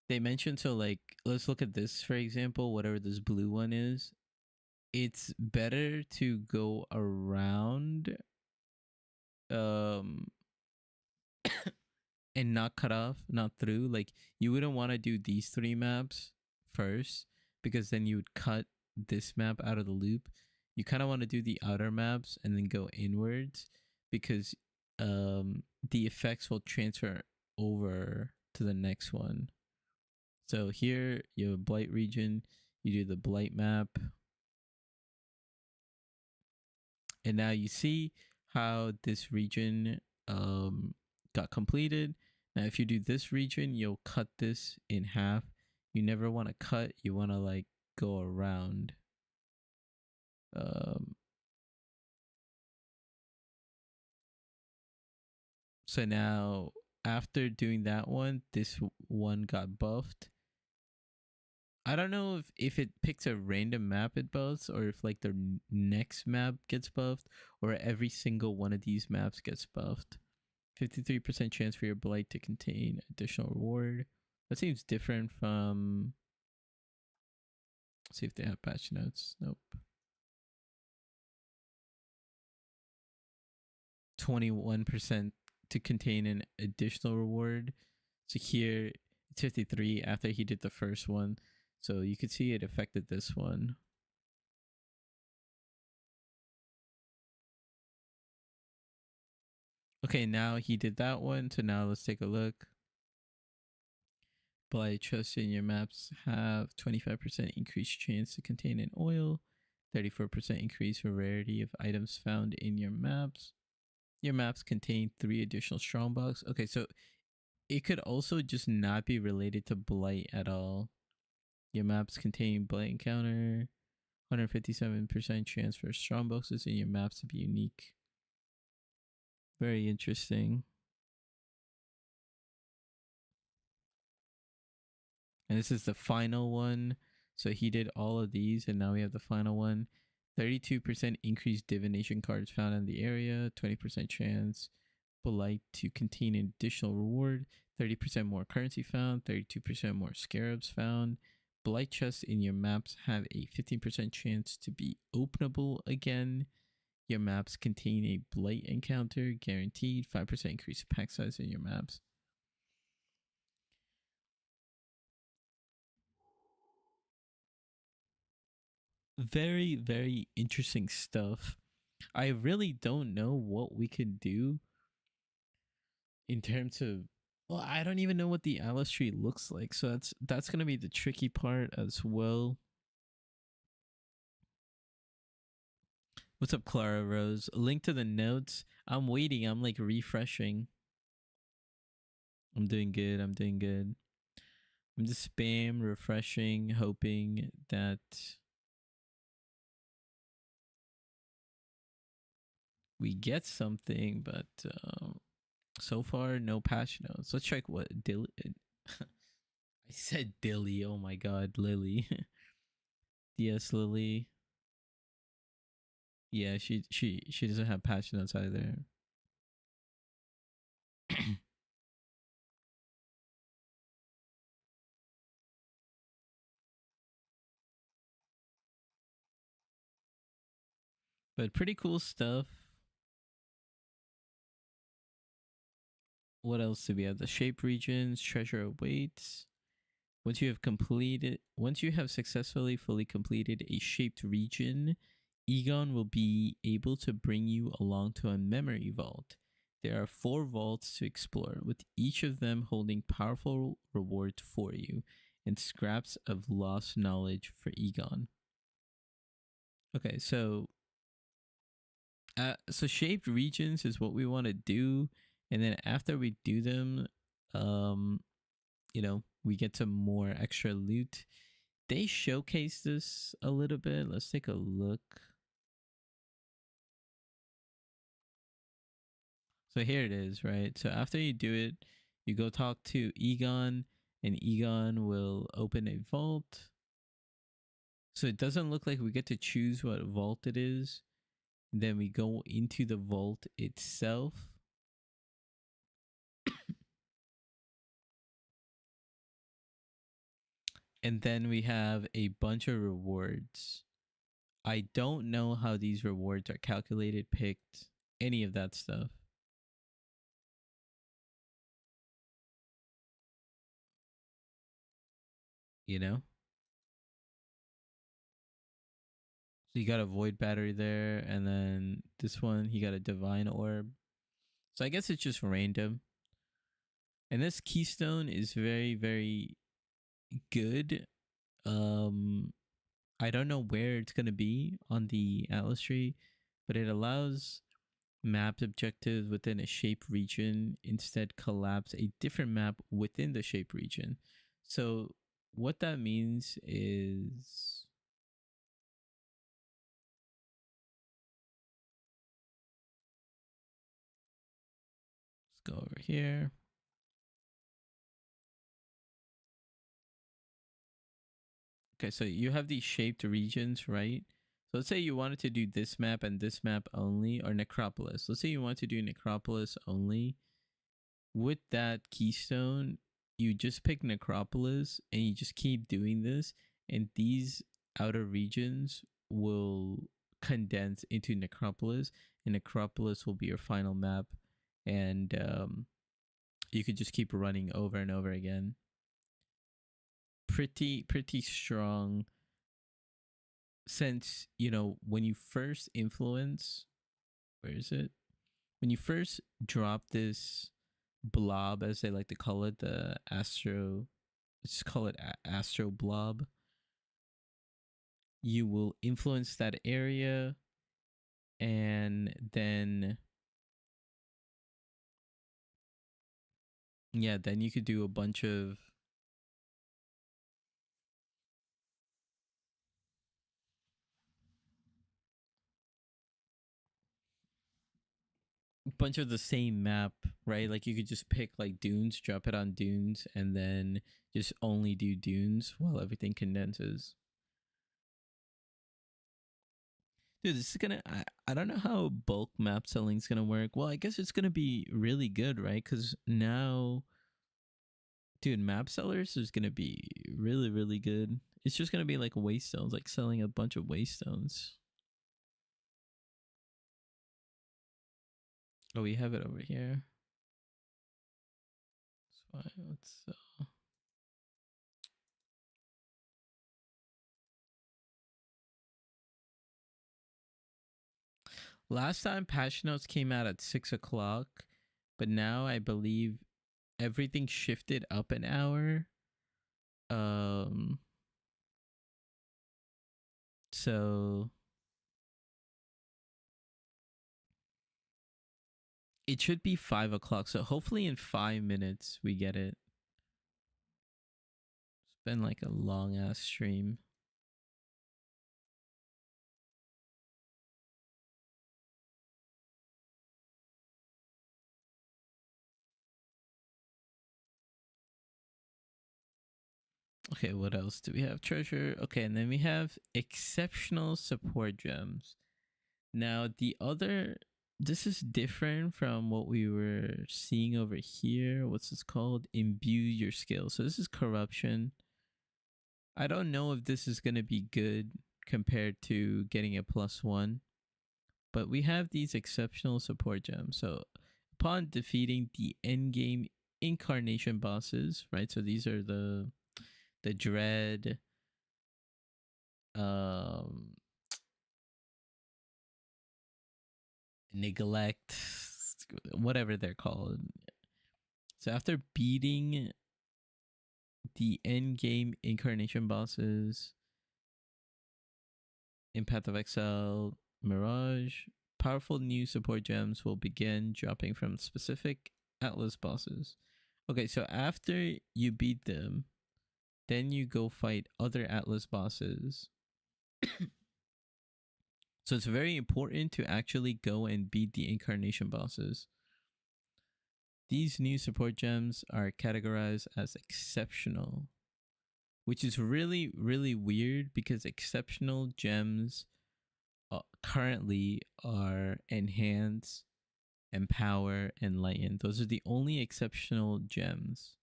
they mentioned, so like, let's look at this for example. Whatever this blue one is, it's better to go around, and not cut off, not through. Like, you wouldn't want to do these 3 maps first, because then you would cut this map out of the loop. You kind of want to do the outer maps and then go inwards, because the effects will transfer over to the next one. So here you have a blight region, you do the blight map, and now you see how this region got completed. Now, if you do this region, you'll cut this in half. You never want to cut. You want to like go around. So now, after doing that one, this one got buffed. I don't know if it picks a random map it buffs, or if like the next map gets buffed, or every single one of these maps gets buffed. 53% chance for your blight to contain additional reward. That seems different from... Let's see if they have patch notes. Nope. 21% to contain an additional reward. So here it's 53 after he did the first one. So you could see it affected this one. Okay, now he did that one. So now let's take a look. Blight trust in your maps have 25% increased chance to contain an oil. 34% increase for rarity of items found in your maps. Your maps contain 3 additional strongbox. Okay, so it could also just not be related to blight at all. Your maps contain blight encounter. 157% chance for strongboxes in your maps to be unique. Very interesting. And this is the final one. So he did all of these, and now we have the final one. 32% increased divination cards found in the area. 20% chance blight to contain an additional reward. 30% more currency found. 32% more scarabs found. Blight chests in your maps have a 15% chance to be openable again. Your maps contain a blight encounter guaranteed. 5% increase pack size in your maps. Very, very interesting stuff. I really don't know what we could do in terms of... Well, I don't even know what the Alice tree looks like. So that's going to be the tricky part as well. What's up, Clara Rose? Link to the notes. I'm waiting. I'm like refreshing. I'm doing good. I'm doing good. I'm just spam refreshing, hoping that we get something, but so far no patch notes. Let's check what Dilly. I said Dilly. Oh my god, Lily. DS Lily. Yeah, she doesn't have patch notes either. But pretty cool stuff. What else do we have? The shape regions, treasure awaits. Once you have successfully fully completed a shaped region, Egon will be able to bring you along to a memory vault. There are 4 vaults to explore, with each of them holding powerful rewards for you and scraps of lost knowledge for Egon. Okay, so shaped regions is what we want to do, and then after we do them, you know, we get some more extra loot. They showcase this a little bit. Let's take a look. So here it is, right? So after you do it, you go talk to Egon, and Egon will open a vault. So it doesn't look like we get to choose what vault it is. Then we go into the vault itself. And then we have a bunch of rewards. I don't know how these rewards are calculated, picked, any of that stuff. You know? So you got a void battery there, and then this one, he got a divine orb. So I guess it's just random. And this keystone is very, very good. I don't know where it's gonna be on the Atlas tree, but it allows map objectives within a shape region. Instead, collapse a different map within the shape region. So what that means is let's go over here. Okay, so you have these shaped regions, right? So let's say you wanted to do this map and this map only, or Necropolis. Let's say you want to do Necropolis only. With that keystone, you just pick Necropolis and you just keep doing this, and these outer regions will condense into Necropolis, and Necropolis will be your final map, and you could just keep running over and over again. Pretty strong, since you know when you first influence, where is it, when you first drop this blob, as they like to call it, the astro, let's just call it astro blob, you will influence that area, and then yeah, then you could do a bunch of the same map, right? Like you could just pick like dunes, drop it on dunes, and then just only do dunes while everything condenses. Dude, this is gonna, I don't know how bulk map selling is gonna work. Well, I guess it's gonna be really good, right? Because now, dude, map sellers is gonna be really good. It's just gonna be like waste stones, like selling a bunch of waste stones. Oh, we have it over here. That's fine. Let's last time patch notes came out at 6 o'clock, but now I believe everything shifted up an hour. So it should be 5 o'clock. So hopefully in 5 minutes we get it. It's been like a long ass stream. Okay, what else do we have? Treasure. Okay, and then we have exceptional support gems. Now, the other, this is different from what we were seeing over here. What's this called? Imbue your skill. So this is corruption. I don't know if this is going to be good compared to getting a +1, but we have these exceptional support gems. So upon defeating the endgame incarnation bosses, right? So these are the dread, neglect, whatever they're called. So after beating the end game incarnation bosses in Path of Exile, Mirage, powerful new support gems will begin dropping from specific Atlas bosses. Okay, so after you beat them, then you go fight other Atlas bosses. So it's very important to actually go and beat the incarnation bosses. These new support gems are categorized as exceptional, which is really weird because exceptional gems currently are enhance, empower, and lighten. Those are the only exceptional gems.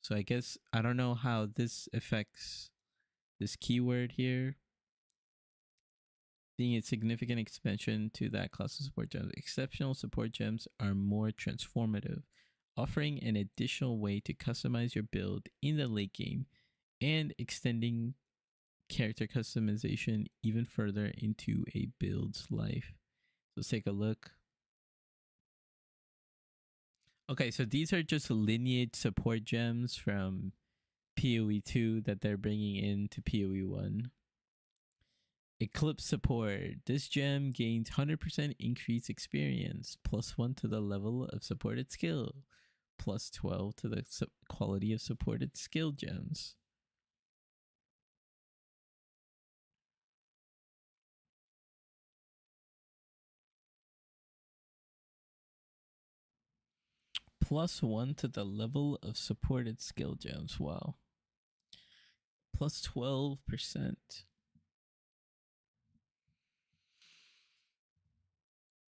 So I guess I don't know how this affects this keyword here. Being a significant expansion to that class of support gems. Exceptional support gems are more transformative, offering an additional way to customize your build in the late game and extending character customization even further into a build's life. So let's take a look. Okay, so these are just lineage support gems from PoE 2 that they're bringing into PoE 1. Eclipse support. This gem gains 100% increased experience, +1 to the level of supported skill, +12 to the quality of supported skill gems. +1 to the level of supported skill gems. Wow. +12%.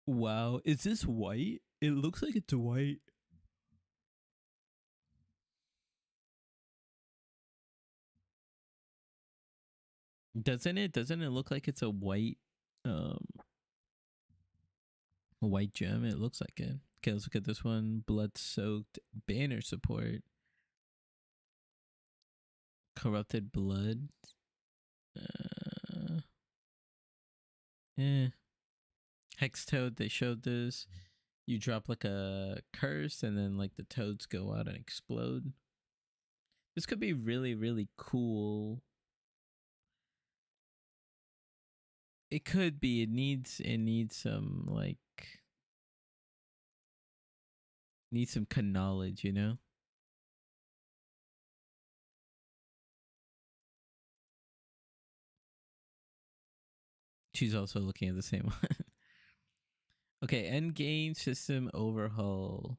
Wow. Is this white? It looks like it's white. Doesn't it? Doesn't it look like it's a white gem? It looks like it. Okay, let's look at this one. Blood-soaked banner support. Corrupted blood. Hex toad, they showed this. You drop like a curse and then like the toads go out and explode. This could be really, really cool. It could be. It needs some like needs some knowledge, you know? She's also looking at the same one. Okay, end game system overhaul.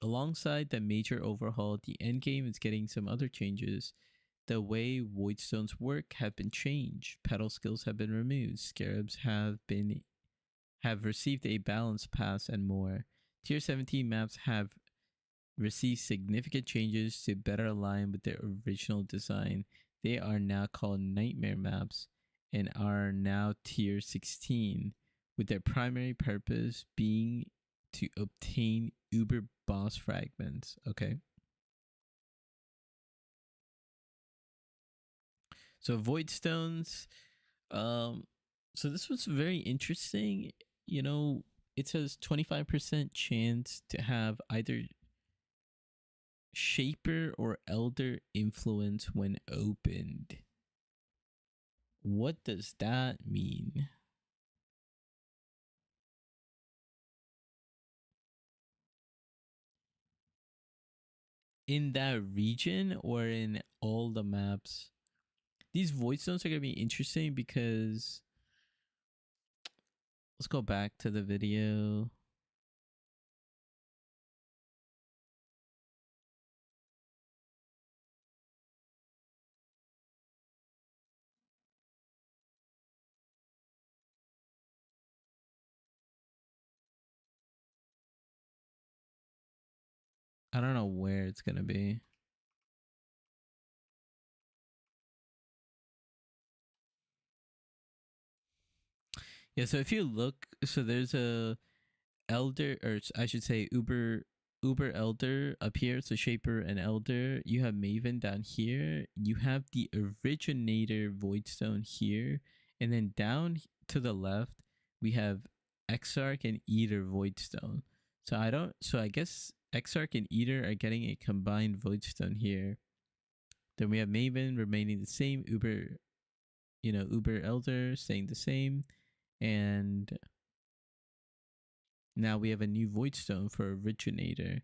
Alongside the major overhaul, the end game is getting some other changes. The way Voidstones work have been changed. Petal skills have been removed. Scarabs have received a balance pass and more. Tier 17 maps have received significant changes to better align with their original design. They are now called Nightmare maps and are now tier 16, with their primary purpose being to obtain Uber boss fragments. Okay. So Voidstones, so this was very interesting. You know, it says 25% chance to have either Shaper or Elder influence when opened. What does that mean? In that region or in all the maps? These Voidstones are going to be interesting because let's go back to the video. I don't know where it's going to be. Yeah, so if you look, so there's a Elder, or I should say Uber Elder up here. So Shaper and Elder. You have Maven down here. You have the Originator Voidstone here. And then down to the left, we have Exarch and Eater Voidstone. So I guess Exarch and Eater are getting a combined Voidstone here. Then we have Maven remaining the same. Uber Elder staying the same. And now we have a new Voidstone for Originator.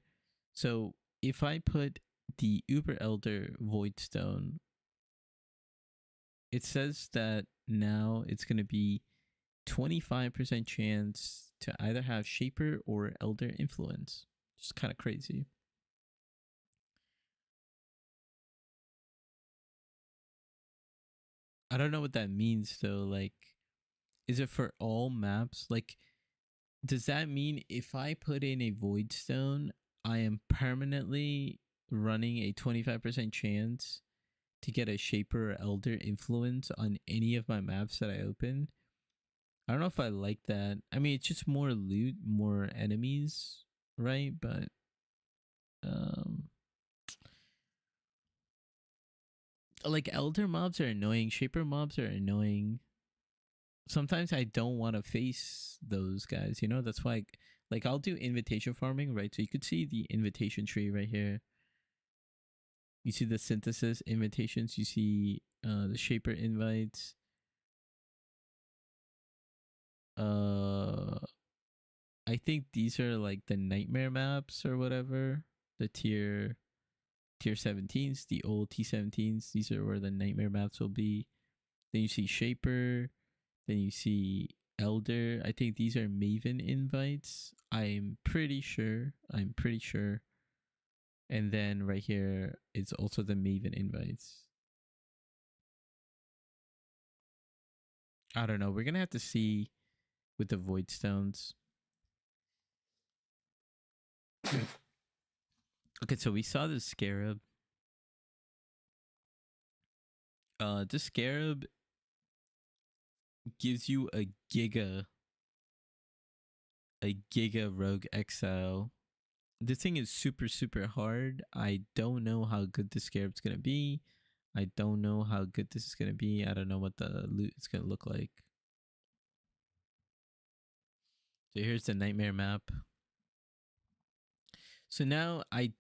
So if I put the Uber Elder Voidstone, it says that now it's going to be 25% chance to either have Shaper or Elder influence. Just kind of crazy. I don't know what that means though. Like, is it for all maps? Like, does that mean if I put in a Voidstone, I am permanently running a 25% chance to get a Shaper or Elder influence on any of my maps that I open? I don't know if I like that. I mean, it's just more loot, more enemies, right? But like Elder mobs are annoying, Shaper mobs are annoying. Sometimes I don't want to face those guys, you know? That's why like I'll do invitation farming, right? So you could see the invitation tree right here. You see the synthesis invitations, you see the Shaper invites. I think these are like the nightmare maps or whatever. The tier 17s, the old T17s. These are where the nightmare maps will be. Then you see Shaper. Then you see Elder. I think these are Maven invites. I'm pretty sure. And then right here, it's also the Maven invites. I don't know. We're gonna have to see with the Void Stones. Okay, so we saw the Scarab. The Scarab gives you a Giga Rogue Exile. This thing is super, super hard. I don't know how good the Scarab's gonna be. I don't know how good this is gonna be. I don't know what the loot is gonna look like. So here's the nightmare map. So now I'm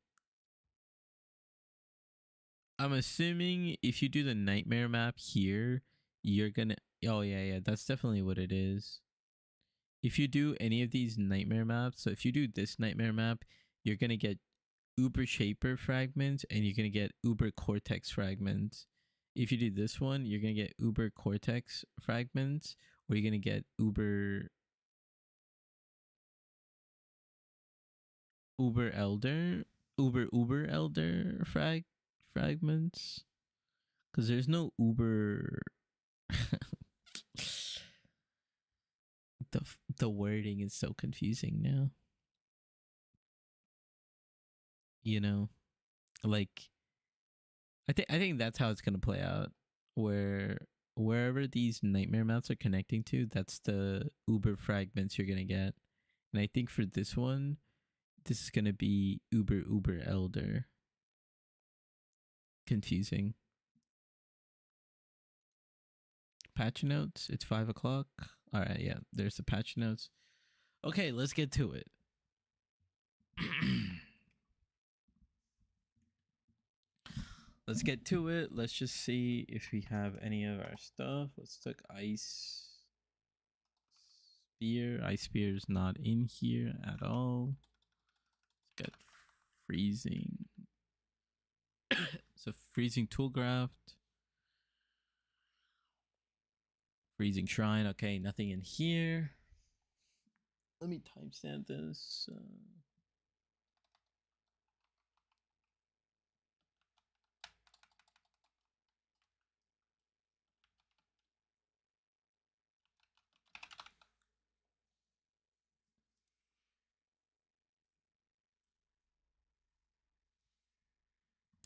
assuming if you do the nightmare map here, you're gonna, oh yeah, that's definitely what it is. If you do any of these nightmare maps, so if you do this nightmare map, you're gonna get Uber Shaper fragments and you're gonna get Uber Cortex fragments. If you do this one, you're gonna get Uber Cortex fragments, or you're gonna get Uber Elder, Uber Elder fragments, because there's no Uber. the wording is so confusing now. You know, like I think that's how it's gonna play out. Wherever these nightmare maps are connecting to, that's the Uber fragments you're gonna get. And I think for this one, this is gonna be Uber Elder. Confusing. Patch notes. It's 5 o'clock. All right, yeah. There's the patch notes. Okay, let's get to it. Let's get to it. Let's just see if we have any of our stuff. Let's take Ice Spear. Ice Spear is not in here at all. Let's get Freezing. So Freezing Toolgraft. Freezing Shrine. Okay, nothing in here. Let me timestamp this.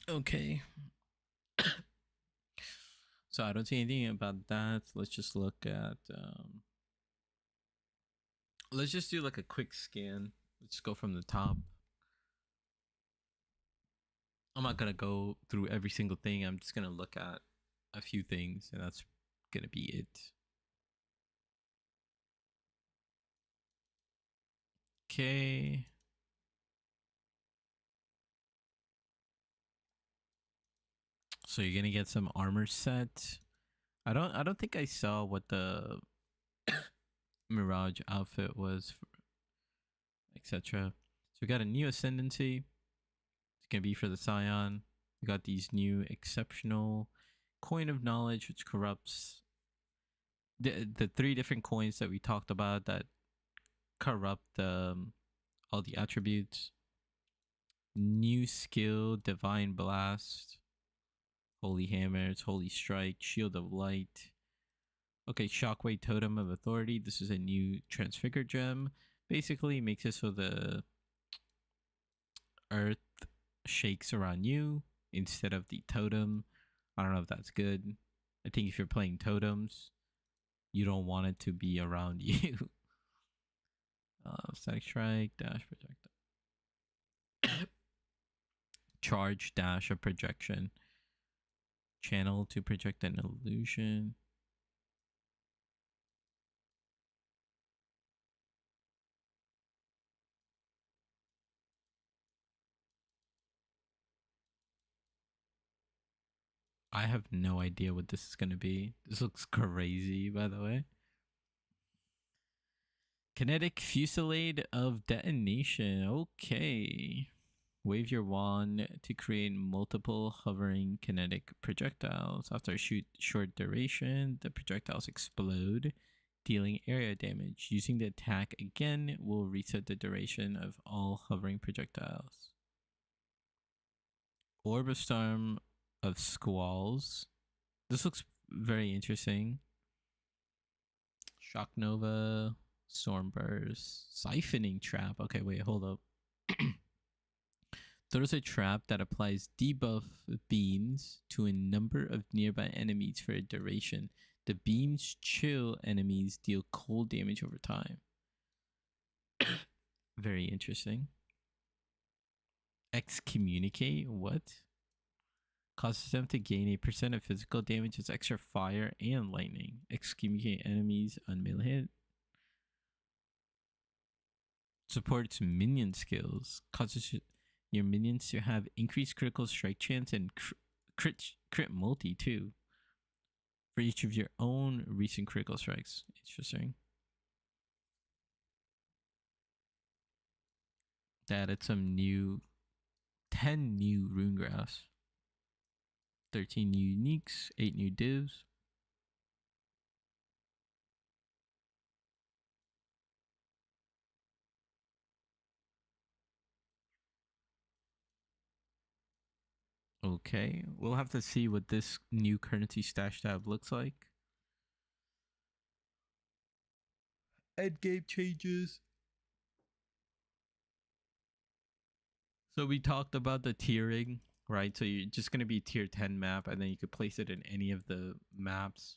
Okay. So I don't see anything about that. Let's just look at let's just do like a quick scan. Let's go from the top. I'm not gonna go through every single thing. I'm just gonna look at a few things, and that's gonna be it. Okay. So you're gonna get some armor set. I don't think I saw what the Mirage outfit was, etc. So we got a new ascendancy. It's gonna be for the Scion. We got these new exceptional coin of knowledge, which corrupts the 3 different coins that we talked about that corrupt all the attributes. New skill, Divine Blast, Holy Hammers, Holy Strike, Shield of Light. Okay, Shockwave Totem of Authority. This is a new Transfigure gem. Basically makes it so the earth shakes around you instead of the totem. I don't know if that's good. I think if you're playing totems, you don't want it to be around you. Static Strike, Dash, Project. Charge, Dash, or Projection. Channel to project an illusion. I have no idea what this is going to be. This looks crazy, by the way. Kinetic fusillade of detonation. Okay. Wave your wand to create multiple hovering kinetic projectiles. After a short duration, the projectiles explode, dealing area damage. Using the attack again will reset the duration of all hovering projectiles. Orb of Storm of Squalls. This looks very interesting. Shock Nova, Storm Burst, Siphoning Trap. Okay, wait, hold up. Throws a trap that applies debuff beams to a number of nearby enemies for a duration. The beams chill enemies, deal cold damage over time. Very interesting. Excommunicate? What? Causes them to gain a % of physical damage as extra fire and lightning. Excommunicate enemies on melee hit. Supports minion skills. Causes your minions to have increased critical strike chance and crit multi too. For each of your own recent critical strikes. Interesting. They added some 10 new rune graphs. 13 new uniques, 8 new divs. Okay, we'll have to see what this new currency stash tab looks like. End game changes. So we talked about the tiering, right? So you're just going to be tier 10 map, and then you could place it in any of the maps.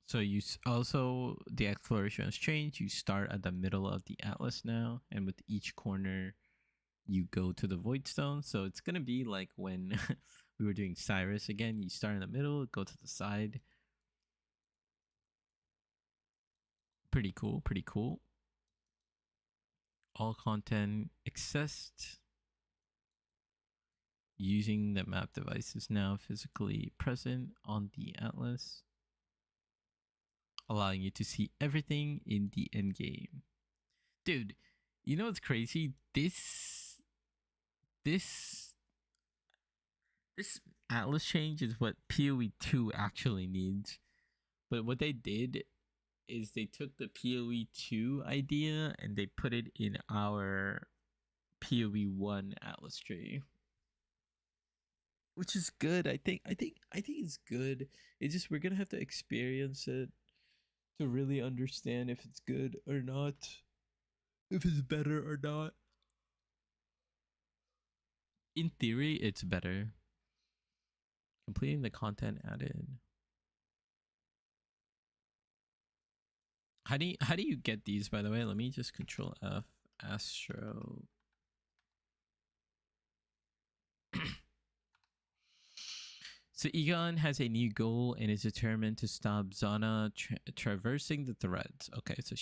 So you also, the exploration has changed. You start at the middle of the atlas now, and with each corner you go to the void stone. So it's gonna be like when we were doing Cyrus again. You start in the middle, go to the side. Pretty cool, pretty cool. All content accessed using the map device is now physically present on the atlas, allowing you to see everything in the end game. Dude, you know what's crazy? This atlas change is what PoE 2 actually needs. But what they did is they took the PoE 2 idea and they put it in our PoE 1 atlas tree, which is good. I think it's good. It's just we're gonna have to experience it to really understand if it's good or not, if it's better or not. In theory, it's better. Completing the content added. How do you get these, by the way? Let me just control F. Astro. So Egon has a new goal and is determined to stop Zana traversing the threads. Okay, so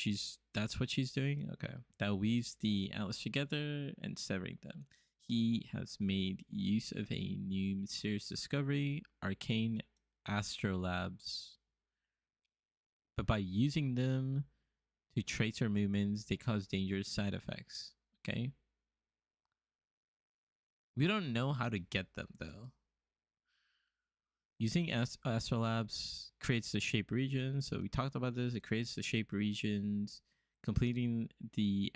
that's what she's doing. Okay, that weaves the atlas together and severing them. He has made use of a new mysterious discovery, arcane astrolabs. But by using them to trace our movements, they cause dangerous side effects. Okay. We don't know how to get them though. Using astrolabs creates the shape regions. So we talked about this. It creates the shape regions. Completing the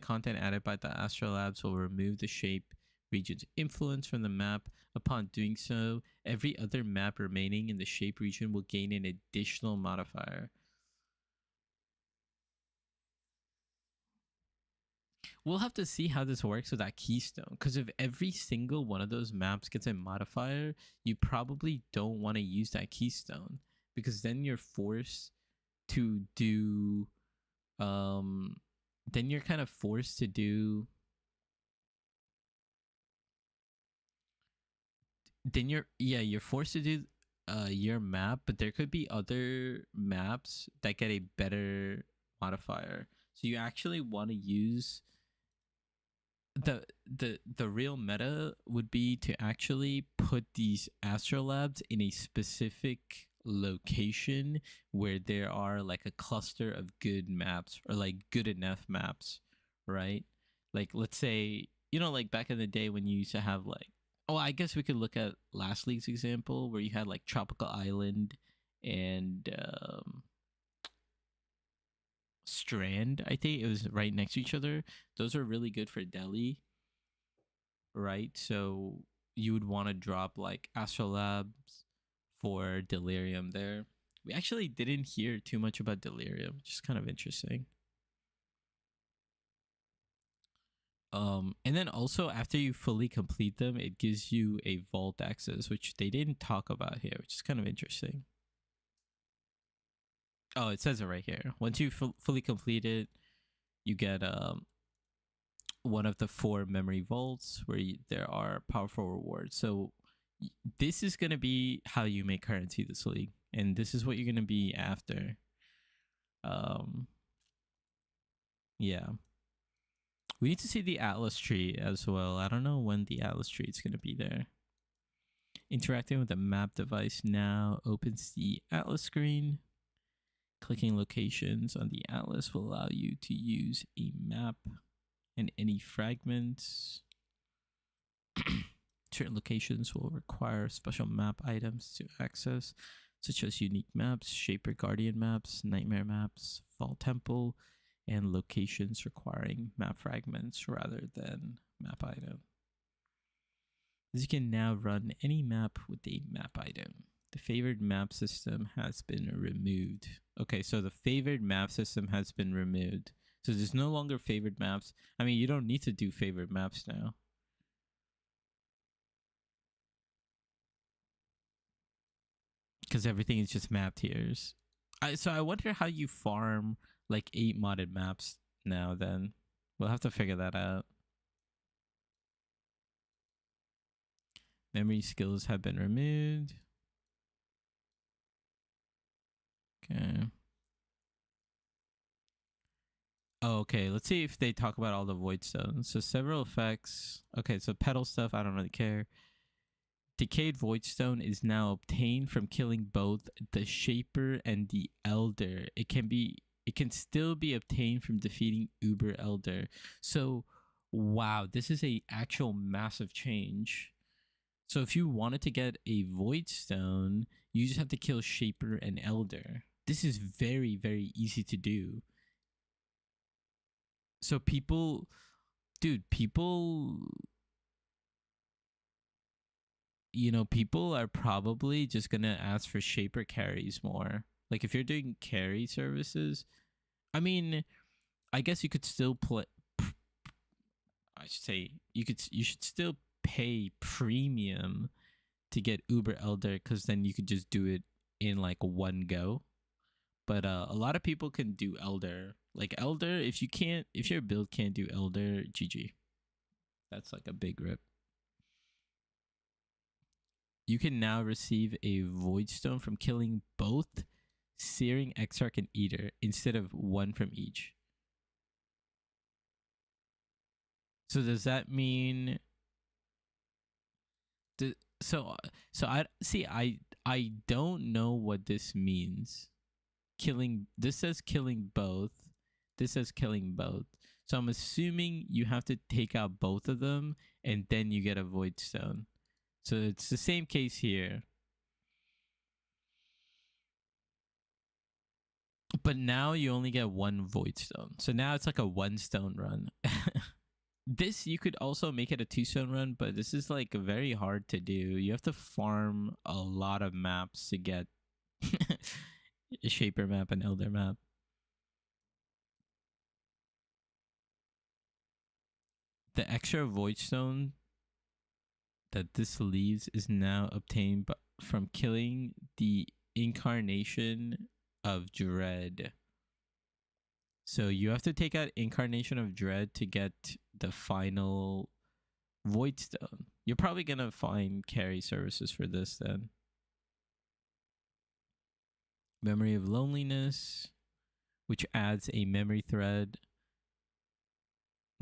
content added by the astrolabs will remove the shape region's influence from the map. Upon doing so, every other map remaining in the shape region will gain an additional modifier. We'll have to see how this works with that keystone, because if every single one of those maps gets a modifier, you probably don't want to use that keystone, because then you're forced to do then you're kind of forced to do you're forced to do your map, but there could be other maps that get a better modifier. So you actually want to use the real meta would be to actually put these astrolabs in a specific location where there are like a cluster of good maps or like good enough maps, right? Like let's say, you know, like back in the day when you used to have like, oh, I guess we could look at last league's example where you had like Tropical Island and Strand. I think it was right next to each other. Those are really good for Delhi, right? So you would want to drop like Astrolabs for Delirium there. We actually didn't hear too much about Delirium, which is kind of interesting. And then also after you fully complete them, it gives you a vault access, which they didn't talk about here, which is kind of interesting. Oh, it says it right here. Once you fully complete it, you get one of the 4 memory vaults where there are powerful rewards. So this is going to be how you make currency this league, and this is what you're going to be after. Yeah. We need to see the Atlas tree as well. I don't know when the Atlas tree is going to be there. Interacting with the map device now opens the Atlas screen. Clicking locations on the Atlas will allow you to use a map and any fragments. Certain locations will require special map items to access, such as unique maps, Shaper Guardian maps, Nightmare maps, Fall Temple, and locations requiring map fragments rather than map item. As you can now run any map with a map item. The favored map system has been removed. Okay, so the favored map system has been removed. So there's no longer favored maps. I mean, you don't need to do favored maps now. Because everything is just map tiers. So I wonder how you farm like 8 modded maps now then. We'll have to figure that out. Memory skills have been removed. Okay. Oh, okay. Let's see if they talk about all the void stones. So several effects. Okay, so petal stuff, I don't really care. Decayed void stone is now obtained from killing both the Shaper and the Elder. It can still be obtained from defeating Uber Elder. So wow, this is a actual massive change. So if you wanted to get a void stone, you just have to kill Shaper and Elder. This is very, very easy to do. So people are probably just gonna ask for Shaper carries more. Like if you're doing carry services, I mean, I guess you could still play. I should say you should still pay premium to get Uber Elder, because then you could just do it in like one go. But a lot of people can do Elder. Like Elder, if your build can't do Elder, GG. That's like a big rip. You can now receive a Void Stone from killing both Searing Exarch and Eater instead of one from each. So does that mean? So I don't know what this means. This says killing both. This says killing both. So I'm assuming you have to take out both of them and then you get a Void Stone. So it's the same case here. But now you only get one Void Stone. So now it's like a 1 stone run. This, you could also make it a 2 stone run, but this is like very hard to do. You have to farm a lot of maps to get a Shaper map and Elder map. The extra Void Stone that this leaves is now obtained from killing the Incarnation of Dread. So you have to take out Incarnation of Dread to get the final Void Stone. You're probably going to find carry services for this then. Memory of Loneliness, which adds a memory thread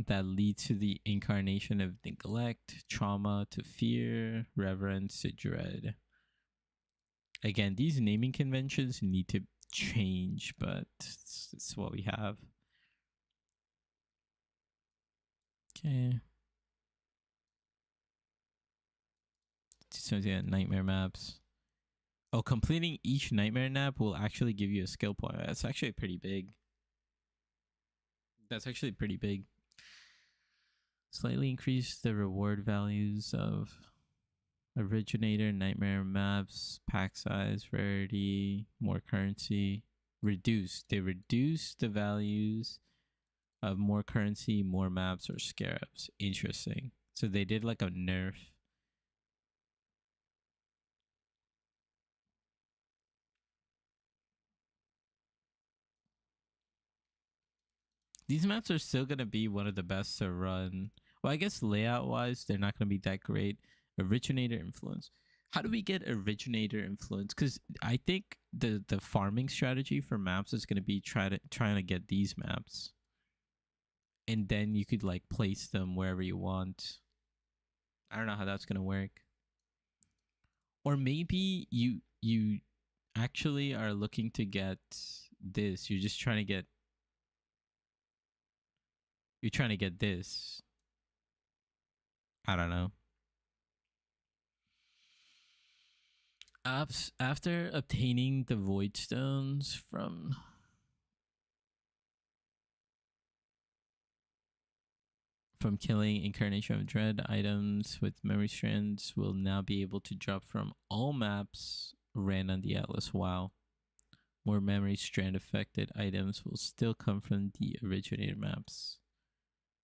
that leads to the incarnation of neglect, trauma to fear, reverence to dread. Again, these naming conventions need to change, but it's what we have. Okay. So yeah, nightmare maps. Oh, completing each nightmare map will actually give you a skill point. That's actually pretty big. That's actually pretty big. Slightly increase the reward values of originator, nightmare maps, pack size, rarity, more currency. Reduce. They reduce the values of more currency, more maps, or scarabs. Interesting. So they did like a nerf. These maps are still going to be one of the best to run. Well, I guess layout wise, they're not going to be that great. Originator influence. How do we get originator influence? Because I think the farming strategy for maps is going to be trying to get these maps, and then you could like place them wherever you want. I don't know how that's going to work. Or maybe you actually are looking to get this. You're just trying to get. You're trying to get this. I don't know. After obtaining the void stones from killing incarnation of dread, items with memory strands will now be able to drop from all maps ran on the atlas. Wow. More memory strand affected items will still come from the originator maps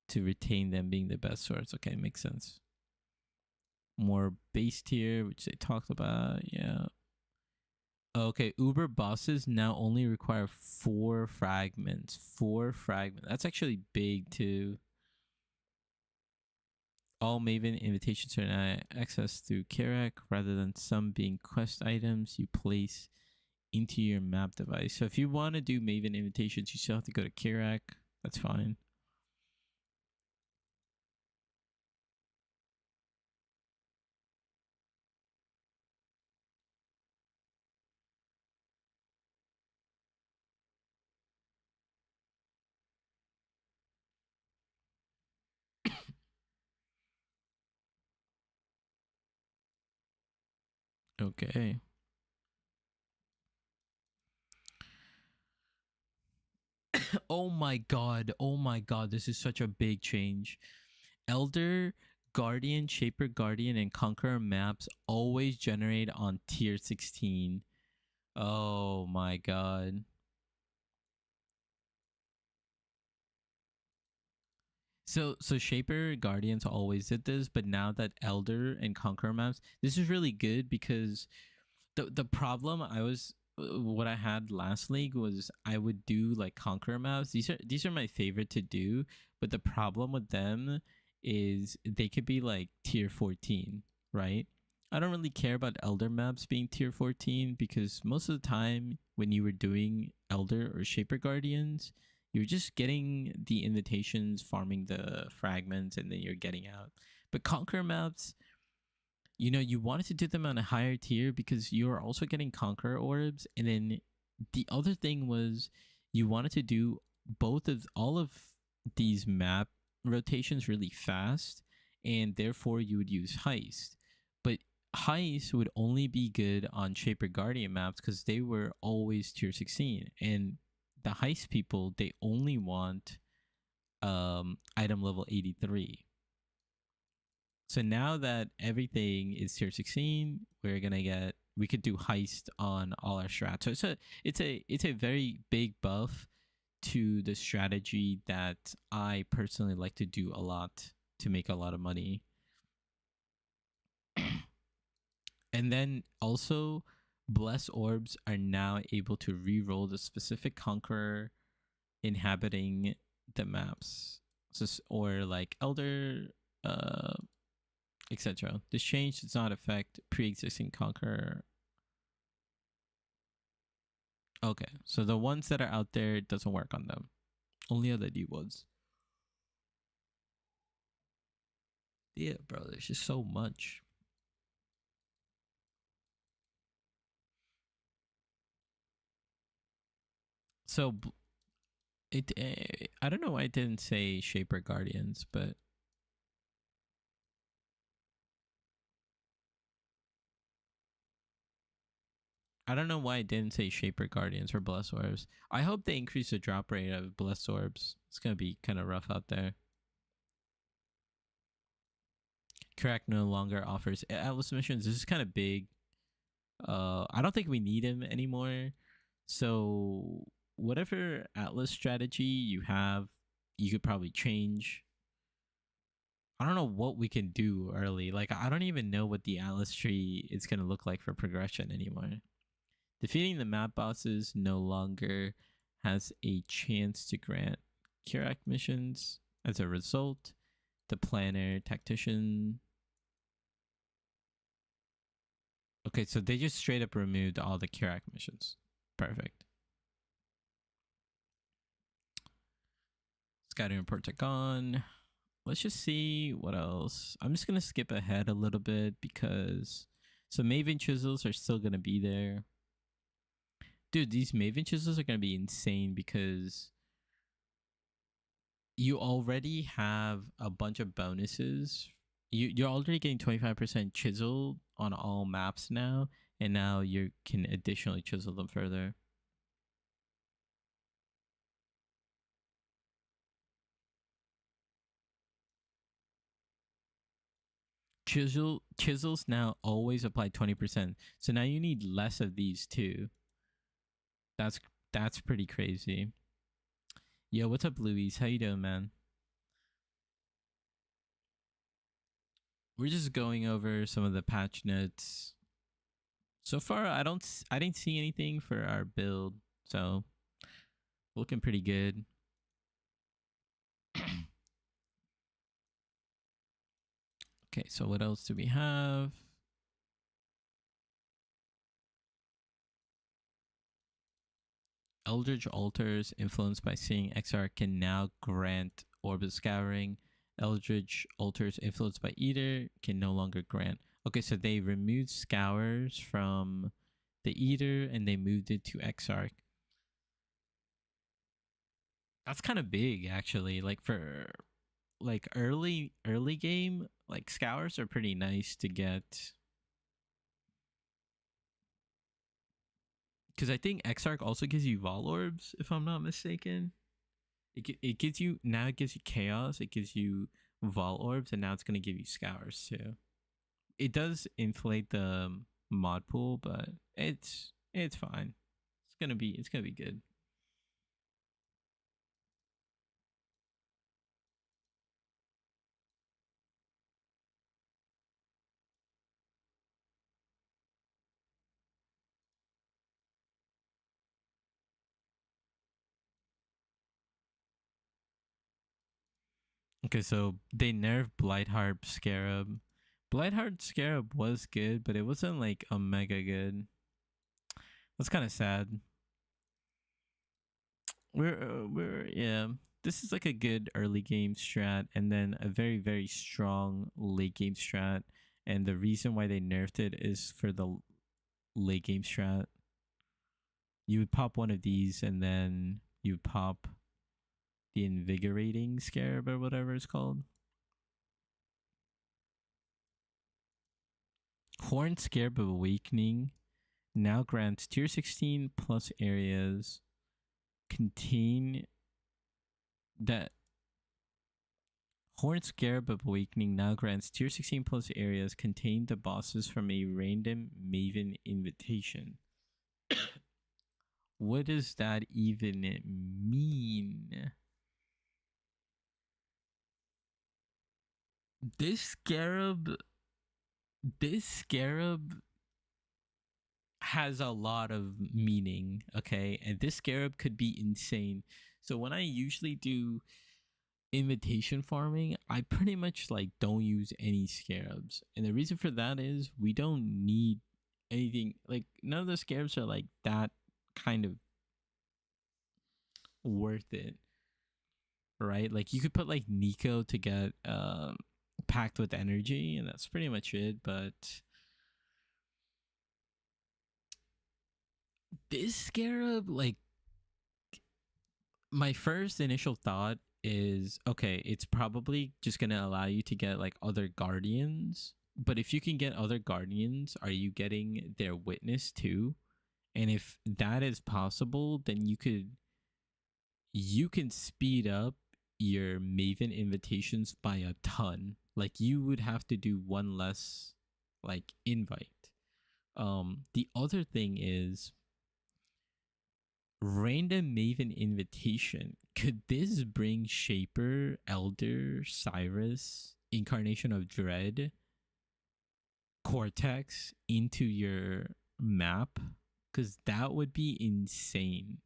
to retain them being the best source. Okay, makes sense. More base tier, which they talked about. Yeah. Okay, Uber bosses now only require 4 fragments. 4 fragments. That's actually big too. All Maven invitations are now accessed through Karak rather than some being quest items you place into your map device. So if you want to do Maven invitations, you still have to go to Karak. That's fine. Okay. Oh my god. Oh my god. This is such a big change. Elder, Guardian, Shaper Guardian, and Conqueror maps always generate on tier 16. Oh my god. So Shaper Guardians always did this, but now that Elder and Conqueror maps, this is really good because the problem what I had last league was I would do like Conqueror maps. These are my favorite to do, but the problem with them is they could be like tier 14, right? I don't really care about Elder maps being tier 14 because most of the time when you were doing Elder or Shaper Guardians, you're just getting the invitations, farming the fragments, and then you're getting out. But Conqueror maps, you wanted to do them on a higher tier because you're also getting Conqueror orbs. And then the other thing was you wanted to do all of these map rotations really fast, and therefore you would use Heist. But Heist would only be good on Shaper Guardian maps because they were always tier 16. And the Heist people, they only want item level 83. So now that everything is tier 16, we could do Heist on all our strats. So it's a very big buff to the strategy that I personally like to do a lot to make a lot of money. And then also Bless Orbs are now able to re-roll the specific Conqueror inhabiting the maps. Or like Elder, etc. This change does not affect pre-existing Conqueror. Okay, so the ones that are out there, it doesn't work on them. Only other new ones. Yeah, bro, there's just so much. So it, I don't know why it didn't say Shaper Guardians, but I don't know why it didn't say Shaper Guardians or Bless Orbs. I hope they increase the drop rate of Bless Orbs. It's gonna be kind of rough out there. Correct no longer offers Atlas missions. This is kind of big. I don't think we need him anymore. So whatever Atlas strategy you have, you could probably change. I don't know what we can do early. Like I don't even know what the Atlas tree is gonna look like for progression anymore. Defeating the map bosses no longer has a chance to grant Kirak missions. As a result, the planner, tactician. Okay, so they just straight up removed all the Kirak missions. Perfect. Scouting reports are gone. Let's just see what else. I'm just gonna skip ahead a little bit because so Maven chisels are still gonna be there. Dude, these Maven chisels are gonna be insane because you already have a bunch of bonuses. You're already getting 25% chisel on all maps now, and now you can additionally chisel them further. Chisels now always apply 20%. So now you need less of these too. That's pretty crazy. Yo, what's up, Louise? How you doing, man? We're just going over some of the patch notes. So far, I didn't see anything for our build, so looking pretty good. Okay, so what else do we have? Eldritch Altars influenced by seeing XR can now grant Orbit Scouring. Eldritch Altars influenced by Eater can no longer grant. Okay, so they removed Scours from the Eater and they moved it to Exarch. That's kind of big, actually. Like for like early game, like Scours are pretty nice to get. Because I think Exarch also gives you Vol Orbs, if I'm not mistaken. It gives you now. It gives you Chaos. It gives you Vol Orbs, and now it's gonna give you Scours too. It does inflate the mod pool, but it's fine. It's gonna be good. Okay, so they nerfed Blightheart Scarab. Blightheart Scarab was good, but it wasn't like a mega good. That's kind of sad. We're yeah. This is like a good early game strat, and then a very very strong late game strat. And the reason why they nerfed it is for the late game strat. You would pop one of these, and then you would pop the invigorating scarab or whatever it's called. Horn Scarab of Awakening now grants tier 16 plus areas contain that. Horn Scarab of Awakening now grants tier 16 plus areas contain the bosses from a random Maven invitation. What does that even mean? This scarab has a lot of meaning, okay? And this scarab could be insane. So when I usually do invitation farming, I pretty much like don't use any scarabs. And the reason for that is we don't need anything, like none of the scarabs are like that kind of worth it, right? Like you could put like Nico to get packed with energy, and that's pretty much it. But this Scarab, like, my first initial thought is, okay, it's probably just gonna allow you to get like other guardians. But if you can get other guardians, are you getting their witness too? And if that is possible, then you can speed up your Maven invitations by a ton. Like you would have to do one less like invite. The other thing is random Maven invitation. Could this bring Shaper, Elder, Cyrus, Incarnation of Dread, Cortex into your map? Because that would be insane.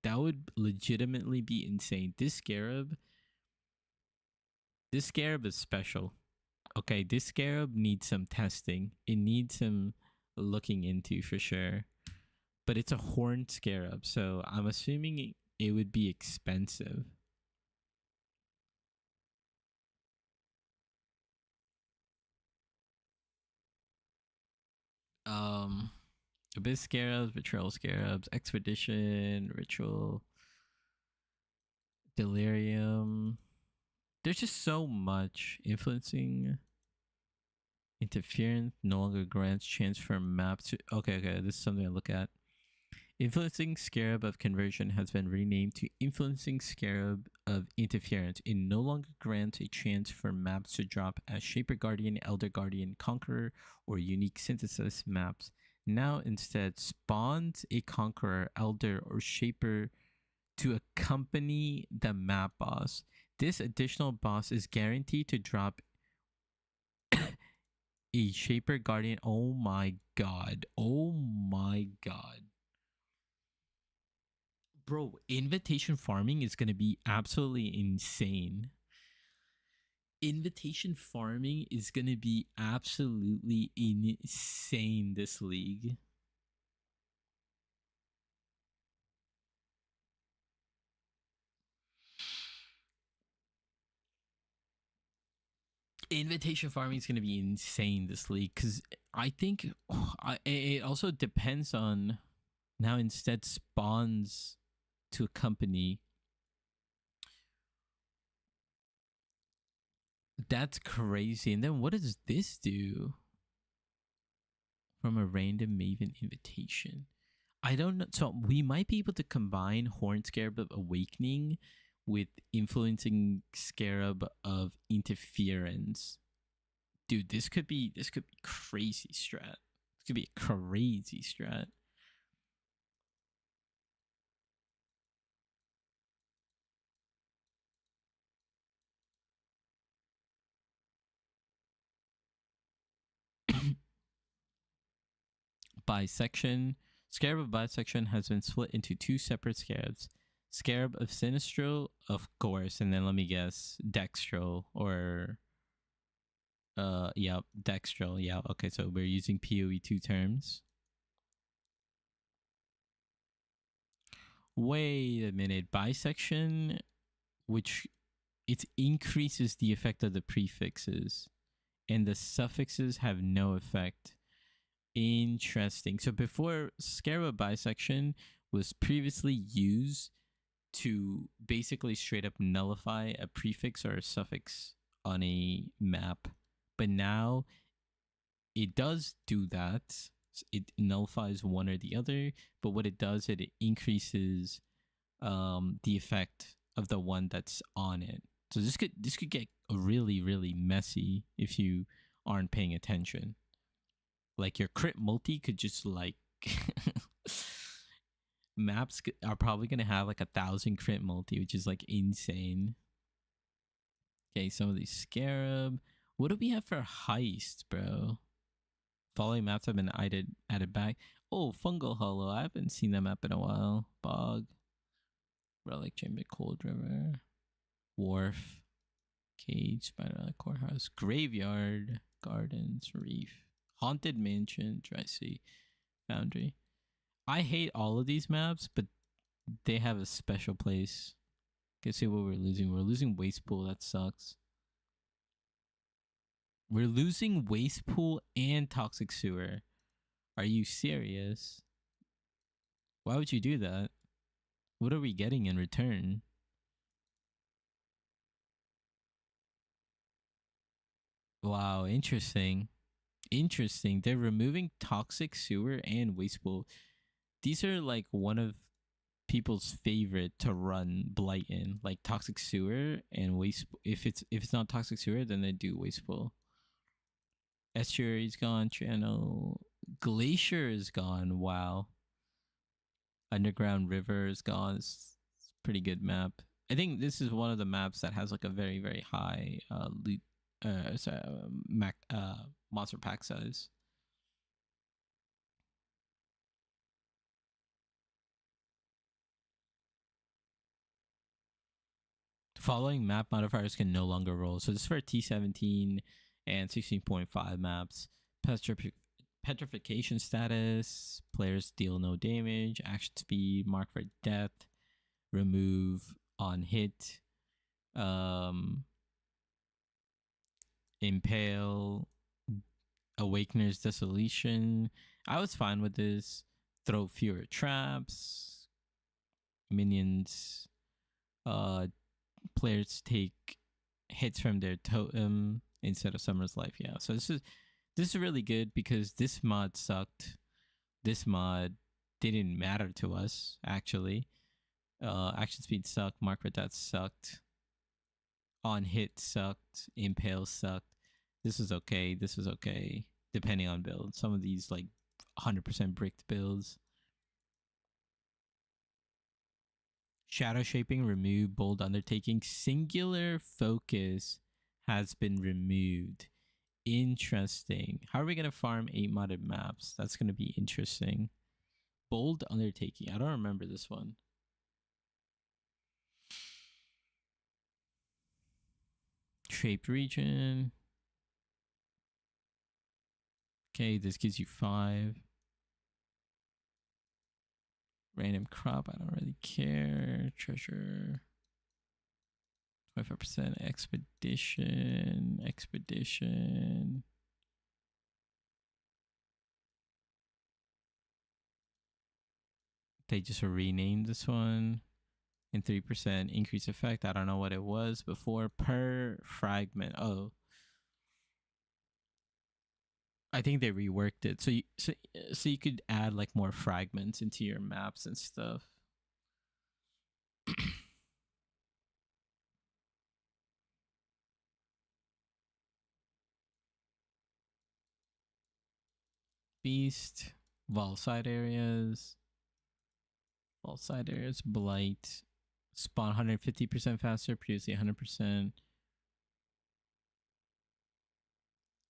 That would legitimately be insane. This Scarab is special. Okay, this Scarab needs some testing. It needs some looking into for sure. But it's a horned Scarab, so I'm assuming it would be expensive. Abyss Scarabs, Betrayal Scarabs, Expedition, Ritual, Delirium. There's just so much. Influencing, Interference no longer grants chance for maps to... Okay, this is something I look at. Influencing Scarab of Conversion has been renamed to Influencing Scarab of Interference. It no longer grants a chance for maps to drop as Shaper Guardian, Elder Guardian, Conqueror, or Unique Synthesis maps. Now instead spawns a Conqueror, Elder, or Shaper to accompany the map boss. This additional boss is guaranteed to drop a Shaper Guardian. Oh my god. Oh my god. Bro, invitation farming is going to be absolutely insane. Invitation farming is going to be absolutely insane this league. Invitation farming is going to be insane this league, because I think it also depends on now instead spawns to a company. That's crazy. And then what does this do from a random Maven invitation? I don't know. So we might be able to combine Horn Scarab of Awakening with Influencing Scarab of Interference. Dude, this could be crazy strat. This could be a crazy strat. Bisection. Scarab of Bisection has been split into two separate scarabs. Scarab of Sinistral, of course, and then let me guess, Dextral, or Dextral, yeah. Okay, so we're using PoE 2 terms. Wait a minute. Bisection, which it increases the effect of the prefixes, and the suffixes have no effect. Interesting. So before, Scarab Bisection was previously used to basically straight up nullify a prefix or a suffix on a map, but now it does do that. It nullifies one or the other, but what it does, it increases the effect of the one that's on it. So this could get really, really messy if you aren't paying attention. Like your crit multi could just like maps are probably gonna have like 1,000 crit multi, which is like insane. Okay, some of these Scarab. What do we have for heist, bro? Following maps have been added back. Oh, Fungal Hollow. I haven't seen that map in a while. Bog. Relic Chamber, Cold River. Wharf. Cage, Spider Courthouse. Graveyard. Gardens. Reef. Haunted Mansion. Dry Sea. Foundry. I hate all of these maps, but they have a special place. Guess see what we're losing. We're losing Waste Pool. That sucks. We're losing Waste Pool and Toxic Sewer. Are you serious? Why would you do that? What are we getting in return? Wow, interesting. Interesting. They're removing Toxic Sewer and Waste Pool. These are like one of people's favorite to run Blight in, like Toxic Sewer and Waste. If it's not Toxic Sewer, then they do Waste Pool. Estuary's gone. Channel Glacier is gone. Wow. Underground River is gone. It's a pretty good map. I think this is one of the maps that has like a very very high loot monster pack size. Following map modifiers can no longer roll. So this is for T17 and 16.5 maps. Petrification status. Players deal no damage. Action speed. Mark for death. Remove on hit. Impale. Awakener's Desolation. I was fine with this. Throw fewer traps. Minions. Players take hits from their totem instead of Summer's Life. Yeah, so this is really good because this mod sucked. This mod didn't matter to us actually. Action speed sucked. Mark for that sucked. On hit sucked. Impale sucked. This is okay. This is okay depending on build. Some of these like 100% bricked builds. Shadow Shaping removed. Bold Undertaking. Singular Focus has been removed. Interesting. How are we going to farm 8 modded maps? That's going to be interesting. Bold Undertaking. I don't remember this one. Shaped Region. Okay, this gives you 5. Random Crop. I don't really care. Treasure. 25% Expedition. They just renamed this one. And 3% increase effect. I don't know what it was before. Per fragment. Oh. I think they reworked it. So you could add like more fragments into your maps and stuff. Beast, Vault side areas, Blight, spawn 150% faster, previously 100%.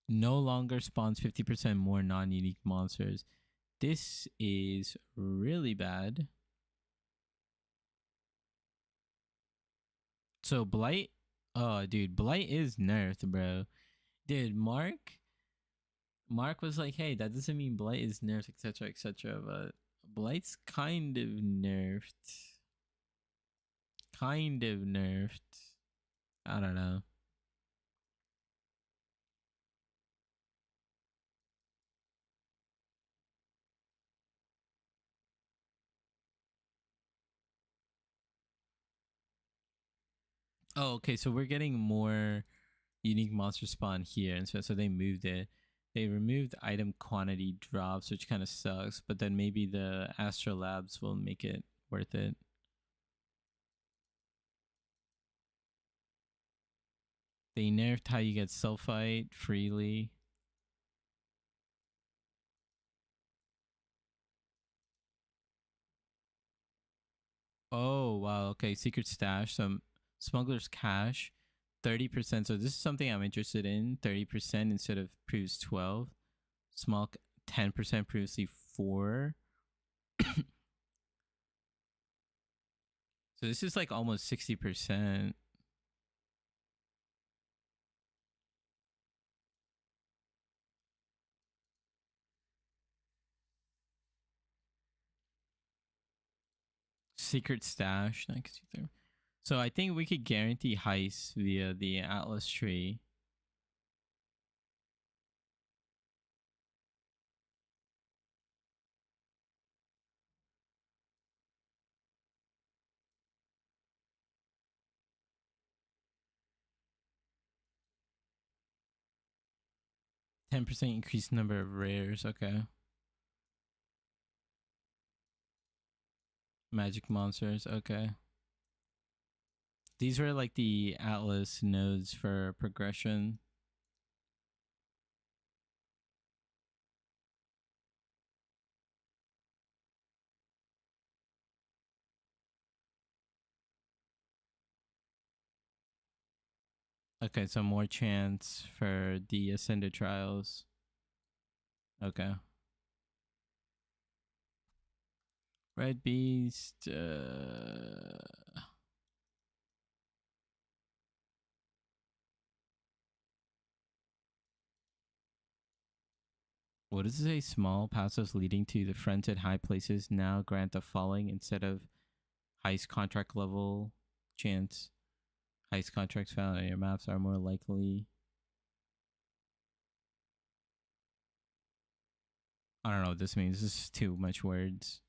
No longer spawns 50% more non-unique monsters. This is really bad. So Blight, oh dude, Blight is nerfed, bro. Dude, Mark was like, hey, that doesn't mean Blight is nerfed, etc., etc. But Blight's kind of nerfed. I don't know. Oh, okay. So we're getting more unique monster spawn here, and so they moved it. They removed item quantity drops, which kind of sucks. But then maybe the Astro Labs will make it worth it. They nerfed how you get sulfite freely. Oh wow. Okay, secret stash. Some smuggler's cash. 30%. So this is something I'm interested in. 30% instead of previous 12. Small 10% previously 4. So this is like almost 60%. Secret stash. So I think we could guarantee heists via the Atlas tree. %10 increased number of rares. Okay. Magic monsters. Okay. These were like the Atlas nodes for progression. Okay, so more chance for the Ascended Trials. Okay. Red Beast. What does it say? Small passives leading to the friends at high places now grant the following instead of highest contract level chance. Highest contracts found on your maps are more likely. I don't know what this means. This is too much words.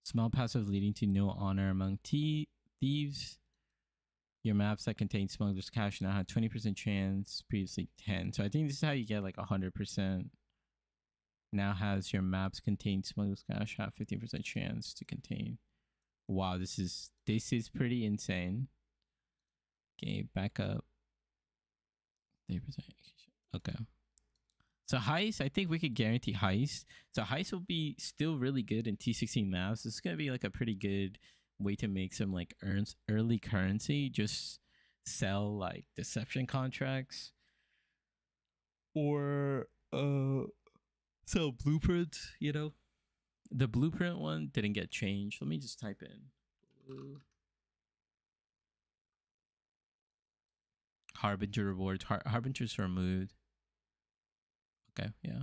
Small passive leading to no honor among thieves. Your maps that contain smuggler's cash now have 20% chance, previously 10. So I think this is how you get like 100%. Now has your maps contain smuggler's cash have 15% chance to contain. Wow, this is pretty insane. Okay, back up. 30%. Okay. So heist, I think we could guarantee heist. So heist will be still really good in T16 maps. This is gonna be like a pretty good way to make some like early currency. Just sell like deception contracts or sell blueprints. You know, the blueprint one didn't get changed. Let me just type in Harbinger rewards. Harbinger's removed. Okay, yeah.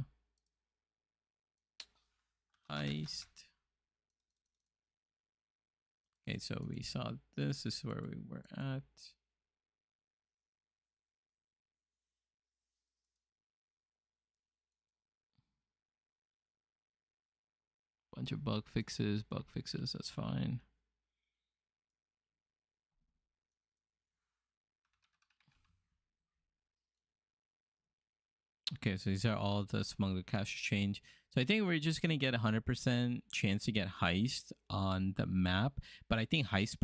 Heist. Okay, so we saw this. This is where we were at. Bunch of bug fixes, that's fine. Okay, so these are all the smuggler cash exchange. So I think we're just gonna get 100% chance to get heist on the map, but I think heist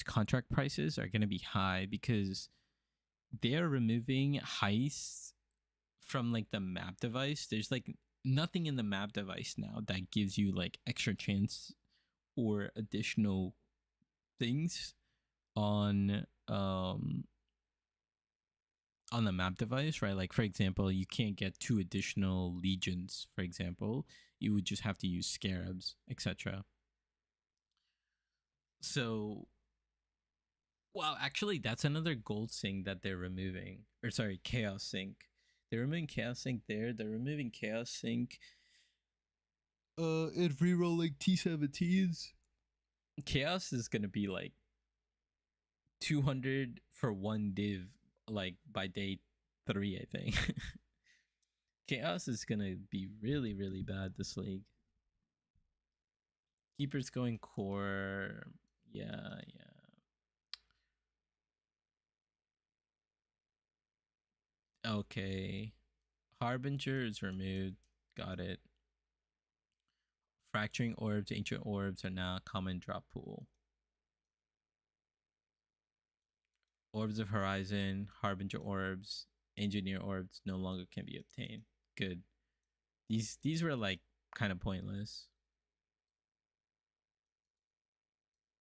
contract prices are gonna be high because they're removing heists from like the map device. There's like nothing in the map device now that gives you like extra chance or additional things on the map device, right? Like for example, you can't get 2 additional legions, for example. You would just have to use scarabs, etc. So well, actually that's another gold sync that they're removing. Or sorry, chaos sync. They're removing chaos sync there. They're removing chaos sync in reroll like T17s. Chaos is gonna be like 200 for 1 div like by day 3, I think. Chaos is gonna be really, really bad this league. Keeper's going core. Yeah. Okay. Harbinger is removed. Got it. Fracturing orbs, ancient orbs are now common drop pool. Orbs of Horizon, Harbinger orbs, engineer orbs no longer can be obtained. Good. These were like kind of pointless.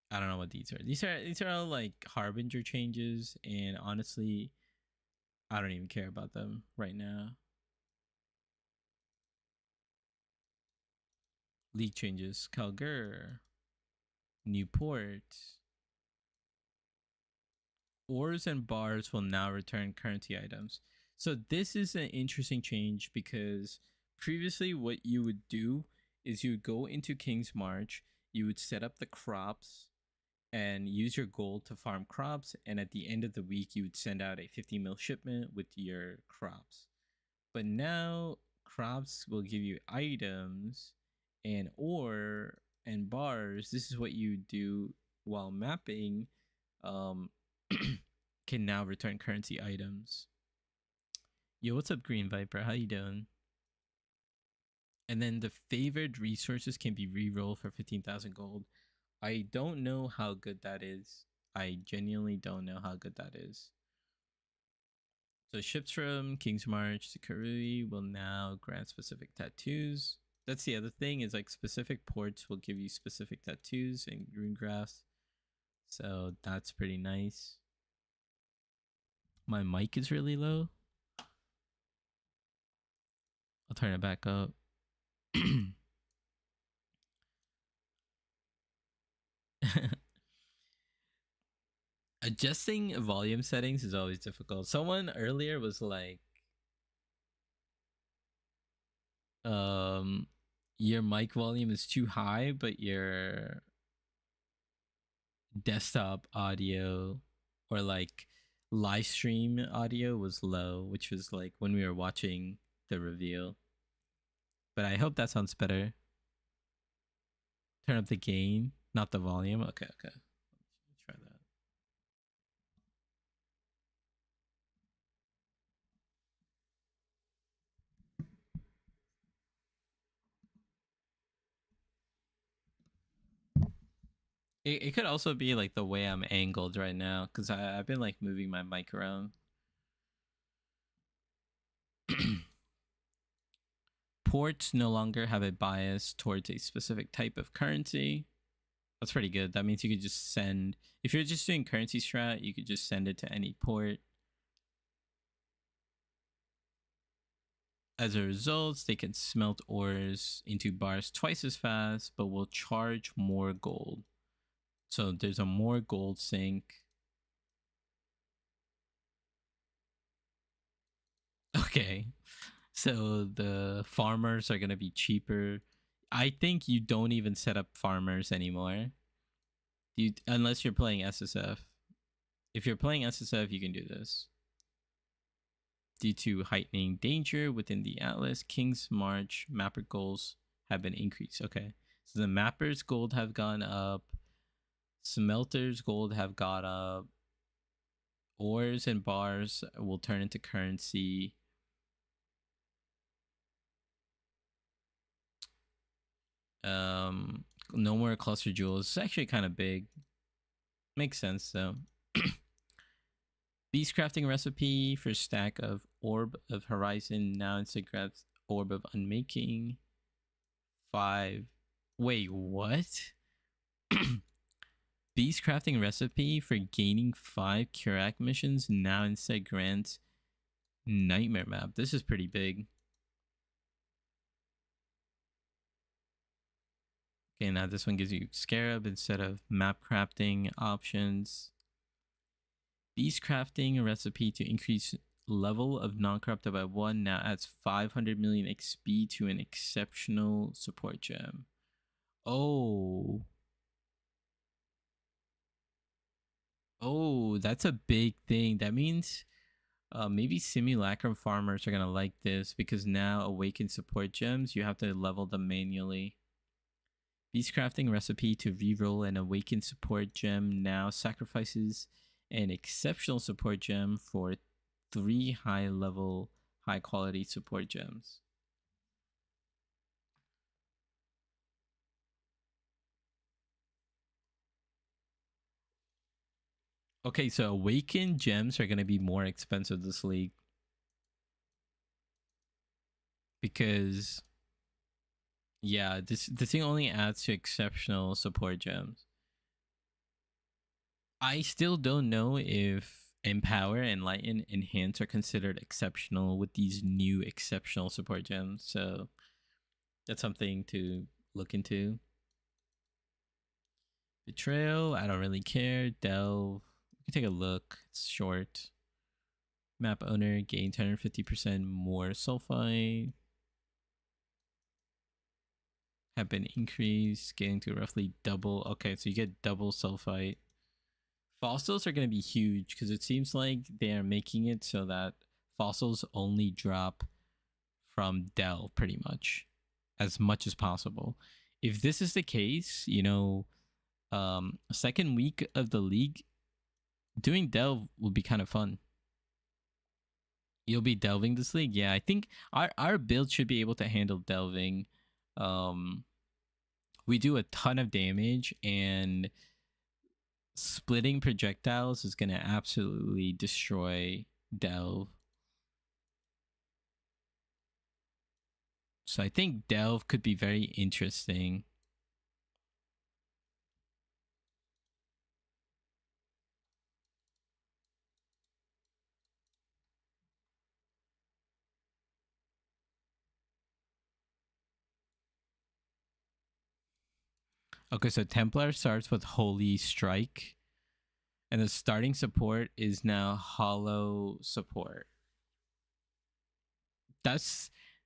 I don't know what these are. These are all like Harbinger changes, and honestly, I don't even care about them right now. League changes. Calgary, Newport. Ores and bars will now return currency items. So this is an interesting change because previously what you would do is you would go into King's March you would set up the crops and use your gold to farm crops, and at the end of the week you would send out a 50 mil shipment with your crops. But now crops will give you items and ore and bars. This is what you do while mapping. Can now return currency items. Yo, what's up, Green Viper? How you doing? And then the favored resources can be re-rolled for 15,000 gold. I don't know how good that is. I genuinely don't know how good that is. So ships from King's March to Karui will now grant specific tattoos. That's the other thing, is like specific ports will give you specific tattoos and rune graphs. So that's pretty nice. My mic is really low. I'll turn it back up. Adjusting volume settings is always difficult. Someone earlier was like, your mic volume is too high, but your desktop audio or like live stream audio was low, which was like when we were watching the reveal. But I hope that sounds better. Turn up the gain, not the volume. Okay. Let's try that. It could also be like the way I'm angled right now, because I've been like moving my mic around. Ports no longer have a bias towards a specific type of currency. That's pretty good. That means you could just send, if you're just doing currency strat, you could just send it to any port. As a result, they can smelt ores into bars twice as fast, but will charge more gold. So there's a more gold sink. Okay. So the farmers are going to be cheaper. I think you don't even set up farmers anymore. Unless you're playing SSF. If you're playing SSF, you can do this. Due to heightening danger within the Atlas, King's March mapper goals have been increased. Okay. So the mappers' gold have gone up. Smelters' gold have gone up. Ores and bars will turn into currency. No more cluster jewels. It's actually kind of big. Makes sense though. Beast crafting recipe for stack of Orb of Horizon. Now instead grabs Orb of Unmaking. 5. Wait, what? Beast crafting recipe for gaining 5 Kurak missions. Now instead grants Nightmare map. This is pretty big. Okay, now this one gives you Scarab instead of map crafting options. Beast crafting recipe to increase level of non-corrupted by 1 now adds 500 million XP to an exceptional support gem. Oh, that's a big thing. That means maybe simulacrum farmers are gonna like this, because now awakened support gems, you have to level them manually. Beast crafting recipe to reroll an awakened support gem now sacrifices an exceptional support gem for 3 high-level, high-quality support gems. Okay, so awakened gems are going to be more expensive this league. Because, yeah, this thing only adds to exceptional support gems. I still don't know if Empower, Enlighten, Enhance are considered exceptional with these new exceptional support gems. So that's something to look into. Betrayal, I don't really care. Delve, we can take a look. It's short. Map owner gains 150% more sulfite. have been increased, getting to roughly double. Okay, so you get double sulfite. Fossils are going to be huge because it seems like they are making it so that fossils only drop from Dell pretty much as possible. If this is the case, you know, second week of the league, doing delve will be kind of fun. You'll be delving this league. Yeah, I think our build should be able to handle delving. We do a ton of damage, and splitting projectiles is going to absolutely destroy delve. So I think delve could be very interesting. Okay, so Templar starts with Holy Strike, and the starting support is now Hollow Support.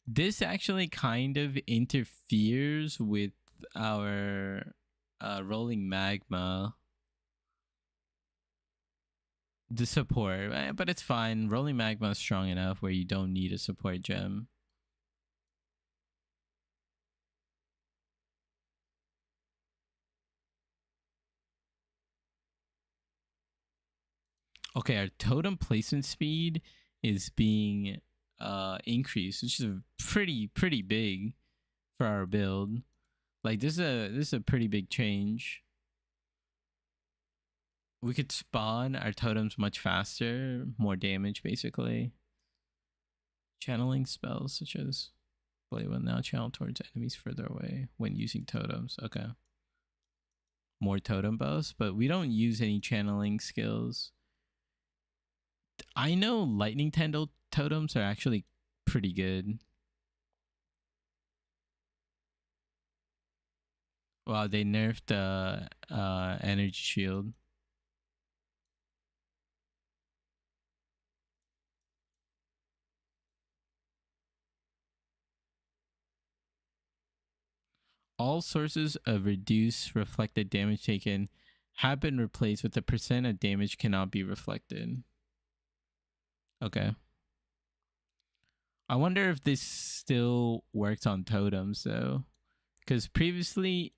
This actually kind of interferes with our Rolling Magma. The support, but it's fine. Rolling Magma is strong enough where you don't need a support gem. Okay, our totem placement speed is being increased, which is pretty big for our build. Like this is a pretty big change. We could spawn our totems much faster, more damage basically. Channeling spells such as blade will now channel towards enemies further away when using totems. Okay. More totem buffs, but we don't use any channeling skills. I know lightning tendril totems are actually pretty good. Wow, they nerfed the energy shield. All sources of reduced reflected damage taken have been replaced with the percent of damage cannot be reflected. Okay. I wonder if this still works on totems though, because previously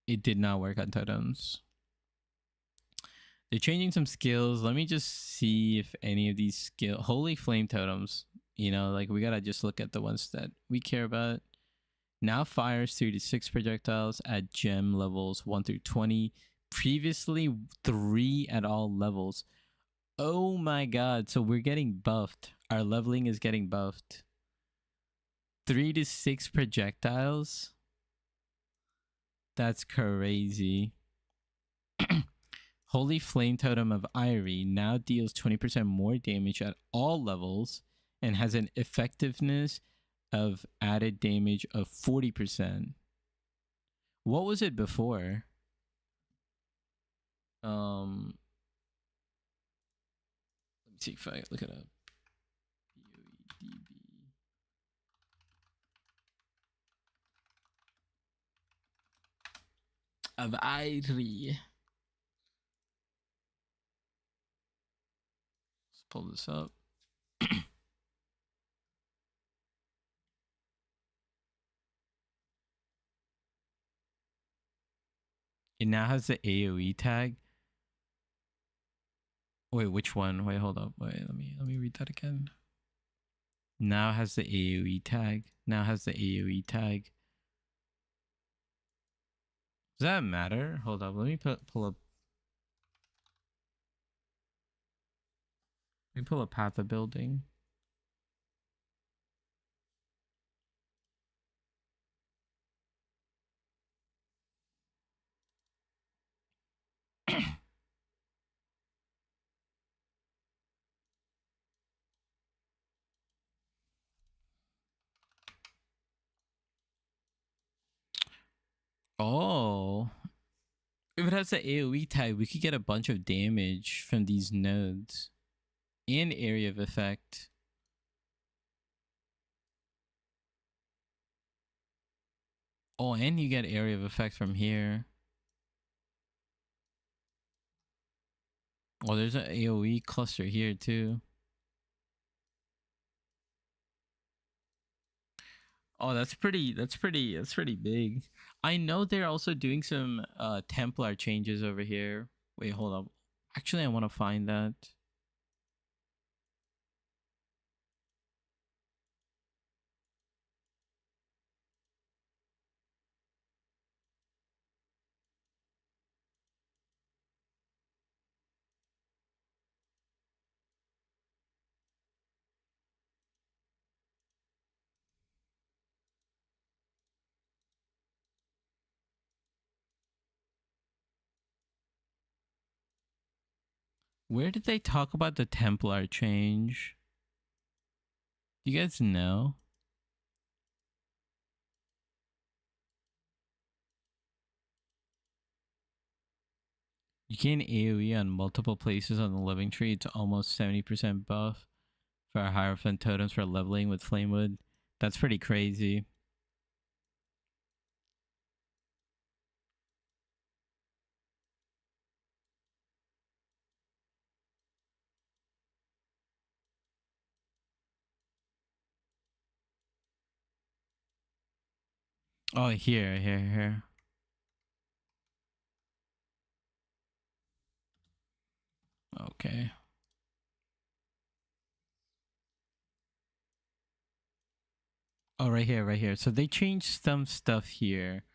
it did not work on totems. They're changing some skills. Let me just see if any of these Holy Flame totems, you know, like we gotta just look at the ones that we care about. Now fires 3 to 6 projectiles at gem levels 1 through 20. Previously 3 at all levels. Oh my god, so we're getting buffed. Our leveling is getting buffed. 3 to 6 projectiles? That's crazy. Holy Flame Totem of Irie now deals 20% more damage at all levels and has an effectiveness of added damage of 40%. What was it before? Let me see if I look it up. PoE of Irie. Let's pull this up. It now has the AoE tag. Wait, which one? Wait, hold up. Wait, let me read that again. Now has the AoE tag. Now has the AoE tag. Does that matter? Hold up. Let me pull up. Let me pull up Path of Building. Oh. If it has the AoE tag, we could get a bunch of damage from these nodes. And area of effect. Oh, and you get area of effect from here. Oh, there's an AoE cluster here too. Oh, that's pretty big. I know they're also doing some Templar changes over here. Wait, hold up. Actually, I want to find that. Where did they talk about the Templar change? You guys know? You gain AoE on multiple places on the living tree. It's almost 70% buff for Hierophant totems for leveling with Flamewood. That's pretty crazy. Oh, here. Okay. Oh, right here. So they changed some stuff here.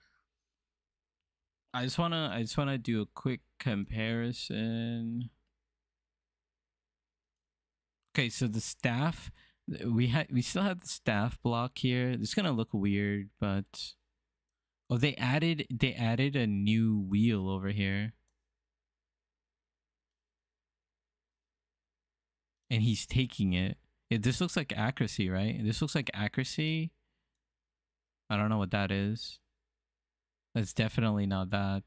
I just wanna do a quick comparison. Okay, so the staff, we still have the staff block here. It's gonna look weird, but oh, they added a new wheel over here, and he's taking it. This looks like accuracy, right? This looks like accuracy. I don't know what that is. That's definitely not that.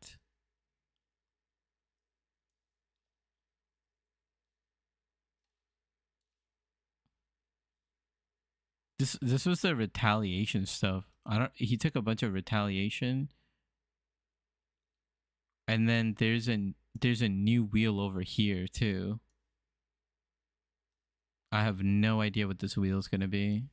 This was the retaliation stuff. He took a bunch of retaliation. And then there's a new wheel over here too. I have no idea what this wheel is going to be.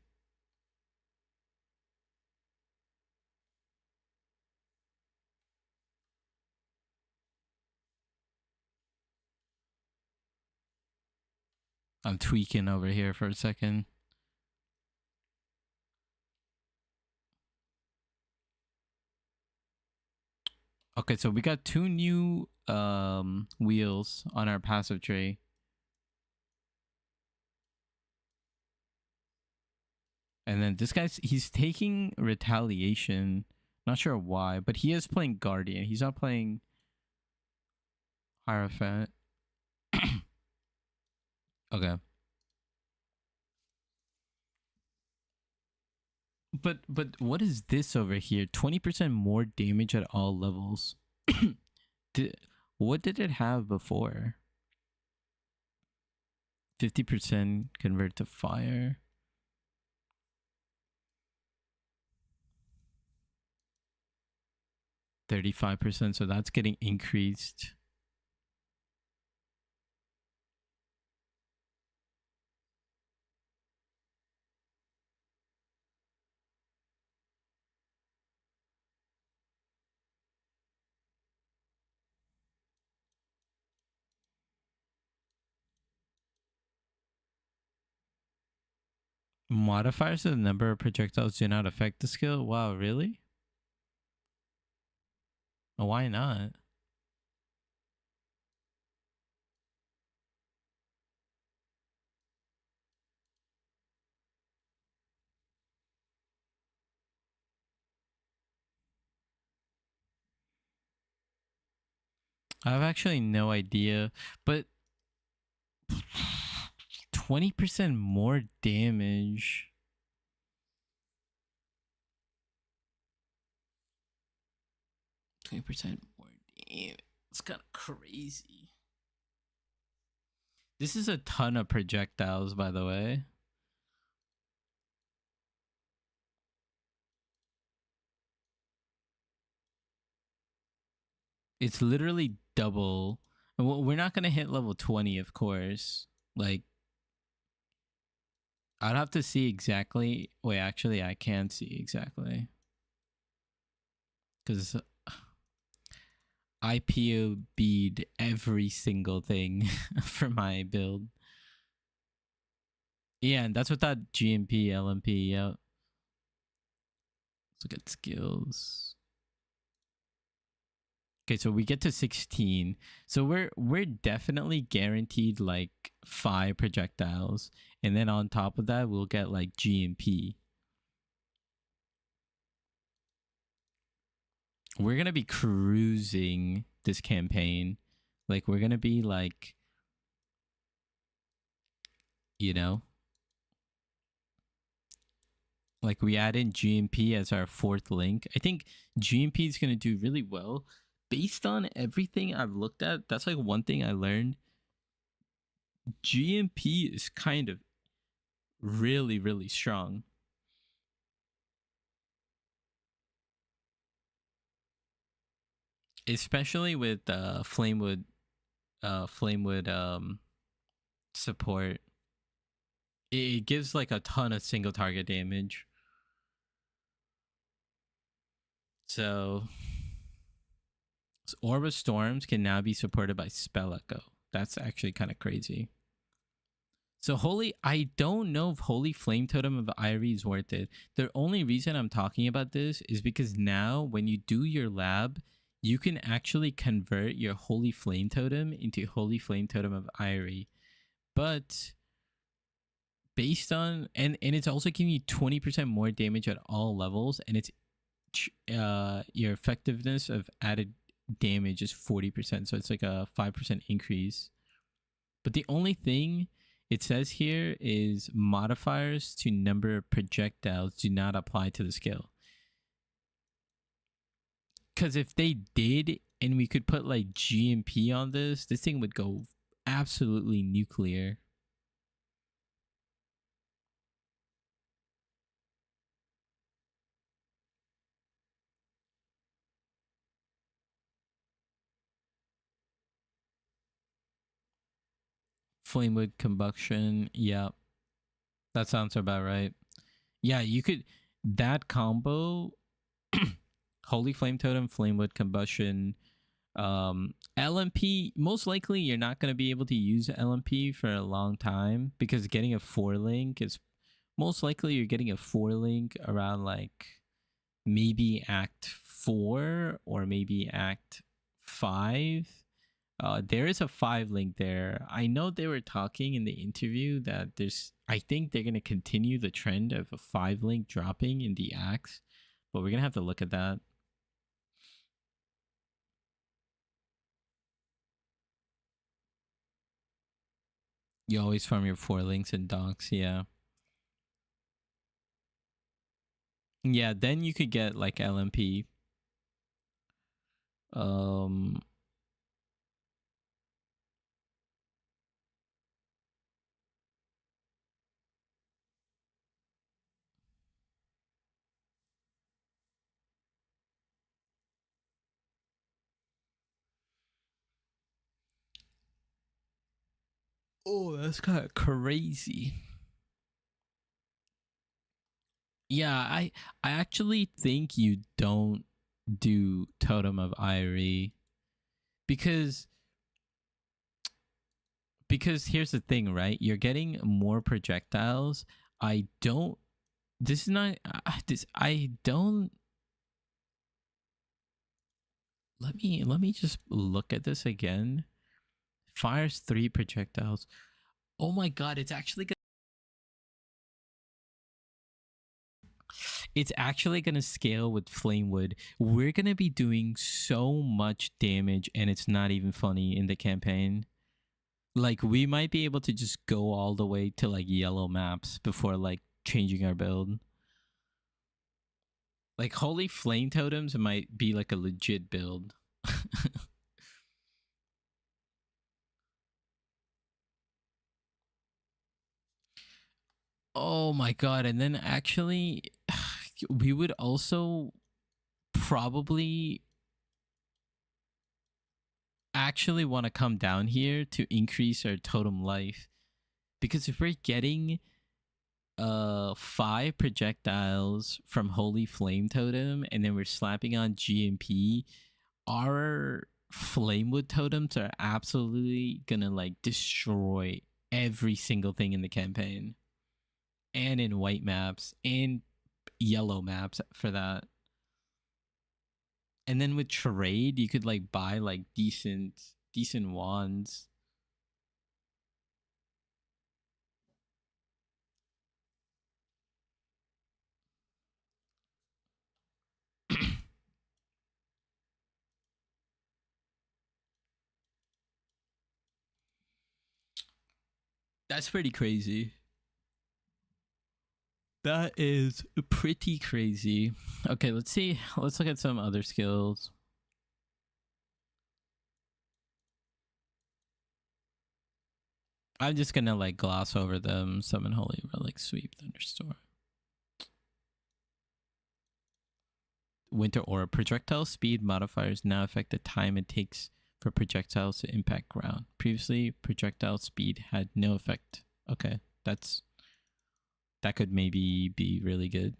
I'm tweaking over here for a second. Okay, so we got 2 new wheels on our passive tree. And then this guy's, he's taking retaliation. Not sure why, but he is playing Guardian. He's not playing Hierophant. Okay. But what is this over here? 20% more damage at all levels. What did it have before? 50% convert to fire. 35%, so that's getting increased. Modifiers to the number of projectiles do not affect the skill. Wow, really? Why not? I have actually no idea, but 20% more damage. %20 more damage. It's kind of crazy. This is a ton of projectiles, by the way. It's literally double. And we're not gonna hit level 20, of course. Like, I'd have to see exactly. Wait, actually, I can see exactly. Because I POB'd every single thing for my build. Yeah, and that's without GMP, LMP. Yeah. Let's look at skills. Okay, so we get to 16. So we're definitely guaranteed like 5 projectiles, and then on top of that we'll get like GMP. We're gonna be cruising this campaign. Like, we're gonna be like, you know, like we add in GMP as our 4th link. I think GMP is gonna do really well based on everything I've looked at. That's like one thing I learned. GMP is kind of really, really strong. Especially with Flamewood support. It gives like a ton of single target damage. So Orb of Storms can now be supported by Spell Echo. That's actually kind of crazy. So I don't know if Holy Flame Totem of Irie is worth it. The only reason I'm talking about this is because now when you do your lab, you can actually convert your Holy Flame Totem into Holy Flame Totem of Irie. But based on, and it's also giving you 20% more damage at all levels, and it's your effectiveness of added damage is 40%, so it's like a 5% increase. But the only thing it says here is modifiers to number of projectiles do not apply to the skill. Because if they did, and we could put like GMP on this thing would go absolutely nuclear. Flamewood combustion, yeah, that sounds about right. Yeah, you could, that combo, Holy Flame Totem, Flamewood combustion, LMP. Most likely, you're not going to be able to use LMP for a long time because getting a 4 link is most likely you're getting a 4 link around like maybe Act 4 or maybe Act 5. There is a 5 link there. I know they were talking in the interview that I think they're going to continue the trend of a 5 link dropping in the acts, but we're going to have to look at that. You always farm your 4 links in docks, yeah. Yeah, then you could get like LMP. Oh, that's kind of crazy. Yeah, I actually think you don't do Totem of Irie because here's the thing, right? You're getting more projectiles. I don't let me just look at this again. Fires 3 projectiles. Oh my god, it's actually gonna scale with Flamewood. We're gonna be doing so much damage and it's not even funny in the campaign. Like, we might be able to just go all the way to like yellow maps before like changing our build. Like, Holy Flame Totems might be like a legit build. Oh my god, and then actually we would also probably actually want to come down here to increase our totem life, because if we're getting 5 projectiles from Holy Flame Totem and then we're slapping on GMP, our Flamewood totems are absolutely gonna like destroy every single thing in the campaign, and in white maps and yellow maps for that. And then with trade, you could like buy like decent wands. That's pretty crazy. That is pretty crazy. Okay, let's see. Let's look at some other skills. I'm just gonna like gloss over them. Summon Holy Relic, Sweep, Thunderstorm. Winter Aura. Projectile speed modifiers now affect the time it takes for projectiles to impact ground. Previously, projectile speed had no effect. Okay, that could maybe be really good.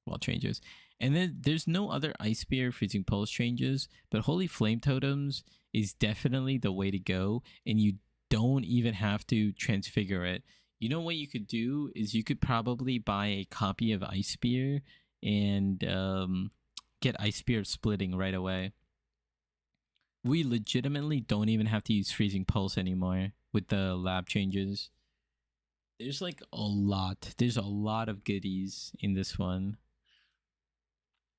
Well, changes. And then there's no other Ice Spear, Freezing Pulse changes, but Holy Flame Totems is definitely the way to go, and you don't even have to transfigure it. You know what you could do is you could probably buy a copy of Ice Spear and get Ice Spear splitting right away. We legitimately don't even have to use Freezing Pulse anymore with the lab changes. There's like a lot. There's a lot of goodies in this one.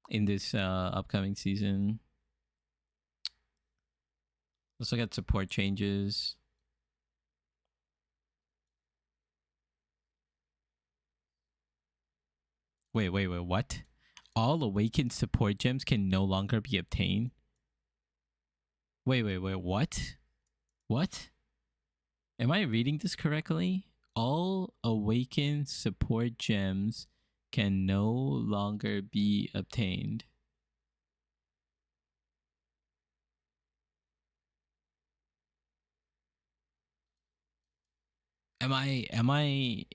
In this upcoming season. Let's look at support changes. Wait, what? All awakened support gems can no longer be obtained? Wait, what? What? Am I reading this correctly? All awakened support gems can no longer be obtained. Am I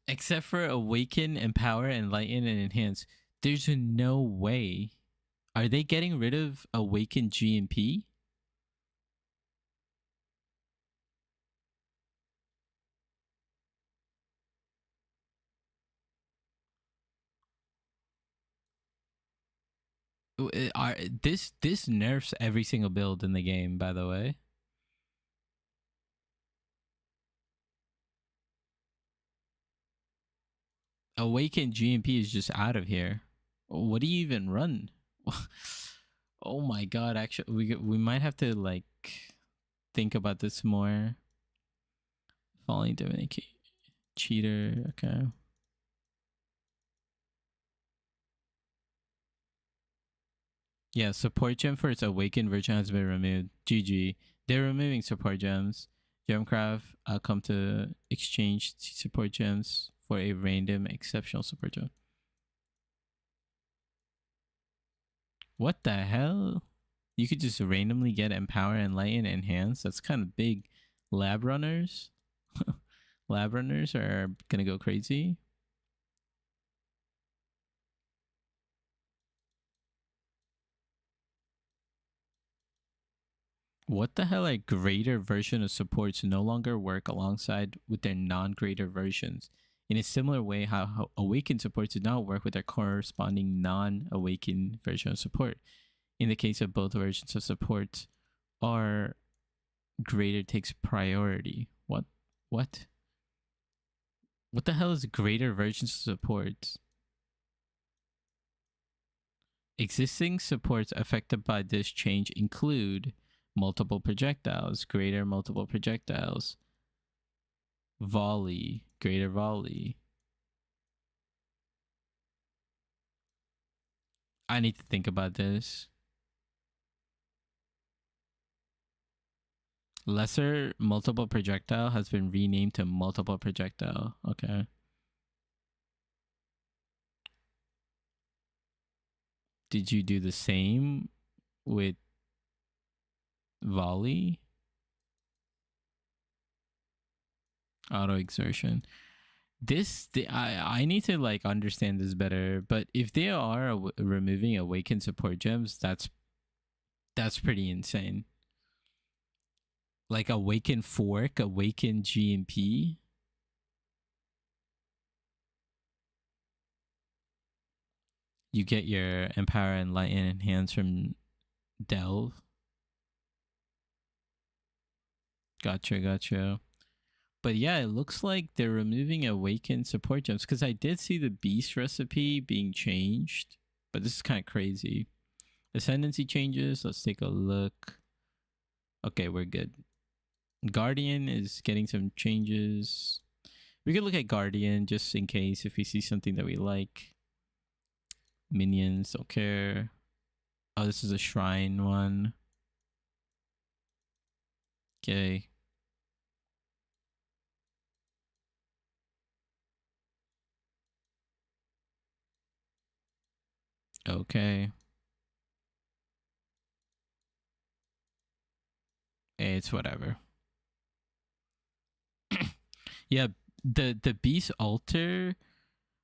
except for awaken, empower, enlighten, and enhance, there's no way. Are they getting rid of awaken GMP? This nerfs every single build in the game, by the way. Awaken GMP is just out of here. What do you even run? Oh my god, actually we might have to like think about this more. Falling Dominic cheater, okay. Yeah, support gem for its awakened version has been removed. GG. They're removing support gems. Gemcraft come to exchange support gems for a random exceptional support gem. What the hell? You could just randomly get Empower, Enlighten, Enhance. That's kind of big. Lab runners? Lab runners are gonna go crazy. What the hell are greater version of supports no longer work alongside with their non-greater versions? In a similar way, how awakened supports do not work with their corresponding non-awakened version of support. In the case of both versions of support, our greater takes priority. What? What the hell is greater versions of support? Existing supports affected by this change include multiple projectiles, greater multiple projectiles, volley, greater volley. I need to think about this. Lesser multiple projectile has been renamed to multiple projectile. Okay. Did you do the same with volley? Auto exertion. I need to like understand this better, but if they are removing awakened support gems, that's pretty insane. Like awakened fork, awakened GMP. You get your Empower, Enlighten, Enhance from Delve. Gotcha. But yeah, it looks like they're removing awakened support gems because I did see the beast recipe being changed, but this is kind of crazy. Ascendancy changes. Let's take a look. Okay, we're good. Guardian is getting some changes. We could look at Guardian just in case if we see something that we like. Minions, don't care. Oh, this is a shrine one. Okay. Okay. It's whatever. Yeah, the beast altar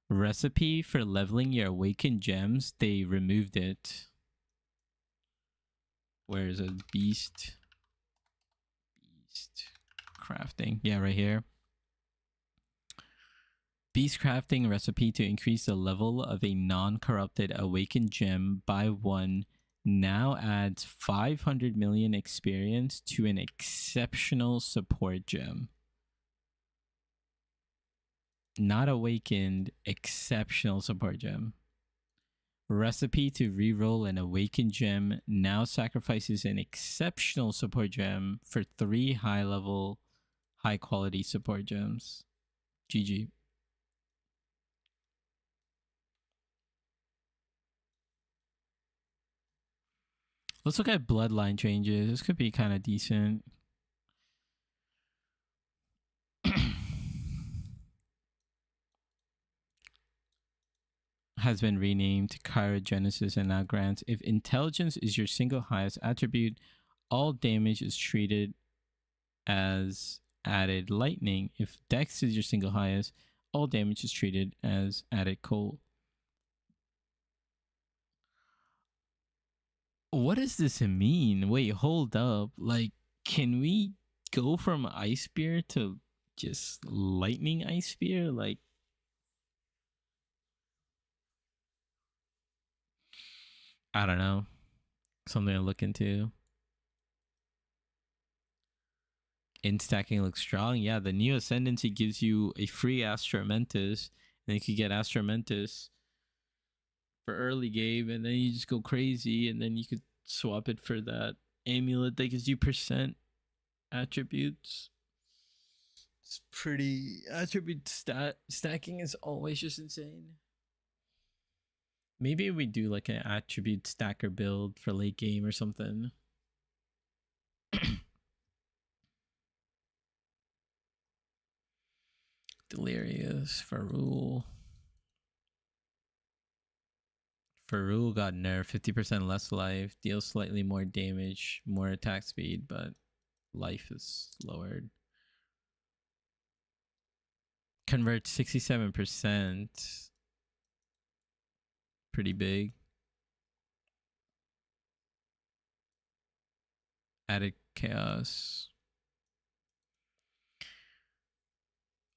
recipe for leveling your awakened gems, they removed it. Where is it? Beast crafting. Yeah, right here. Beast crafting recipe to increase the level of a non-corrupted awakened gem by 1 now adds 500 million experience to an exceptional support gem. Not awakened, exceptional support gem. Recipe to reroll an awakened gem now sacrifices an exceptional support gem for 3 high-level, high-quality support gems. GG. Let's look at bloodline changes. This could be kind of decent. Has been renamed to Cryogenesis and now grants if intelligence is your single highest attribute, all damage is treated as added lightning. If Dex is your single highest, all damage is treated as added cold. What does this mean? Wait, hold up. Like, can we go from Ice Spear to just Lightning Ice Spear? Like, I don't know. Something to look into. Instacking looks strong. Yeah, the new Ascendancy gives you a free Astramentus. And you could get Astramentus for early game, and then you just go crazy, and then you could swap it for that amulet that gives you percent attributes. It's pretty attribute stacking is always just insane. Maybe we do like an attribute stacker build for late game or something. Delirious, Farul got nerfed, 50% less life, deals slightly more damage, more attack speed, but life is lowered. Convert 67%. Pretty big. Added chaos.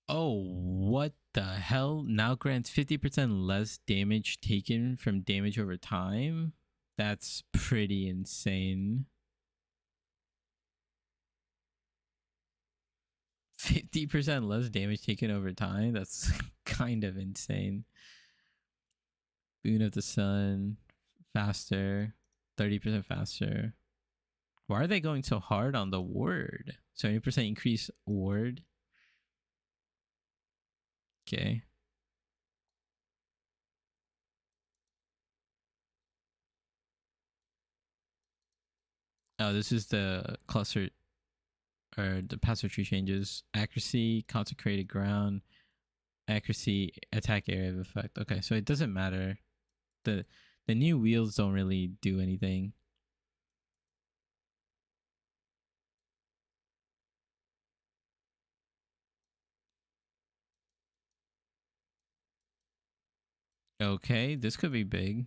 Oh, what the hell? Now grants 50% less damage taken from damage over time? That's pretty insane. 50% less damage taken over time? That's kind of insane. Boon of the Sun. Faster. 30% faster. Why are they going so hard on the ward? 70% increase ward. Okay. Oh, this is the cluster or the passive tree changes. Accuracy, consecrated ground, accuracy, attack area of effect. Okay, so it doesn't matter. The The new wheels don't really do anything. Okay, this could be big.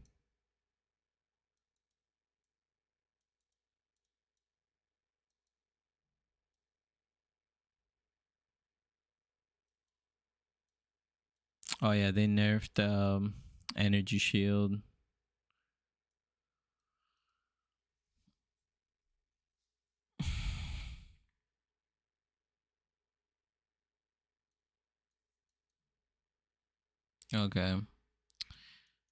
Oh yeah, they nerfed energy shield. Okay.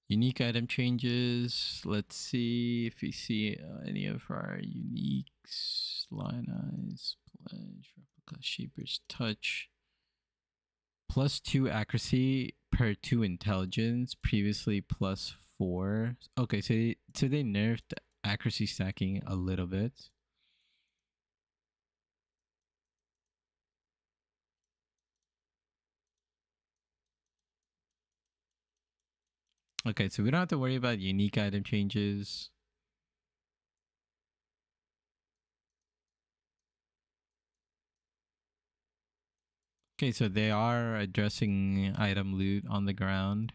Unique item changes. Let's see if we see any of our uniques. Lion Eyes, Pledge, Replica, Shaper's Touch. +2 accuracy per 2 intelligence. Previously +4. Okay, so they nerfed accuracy stacking a little bit. Okay, so we don't have to worry about unique item changes. Okay, so they are addressing item loot on the ground.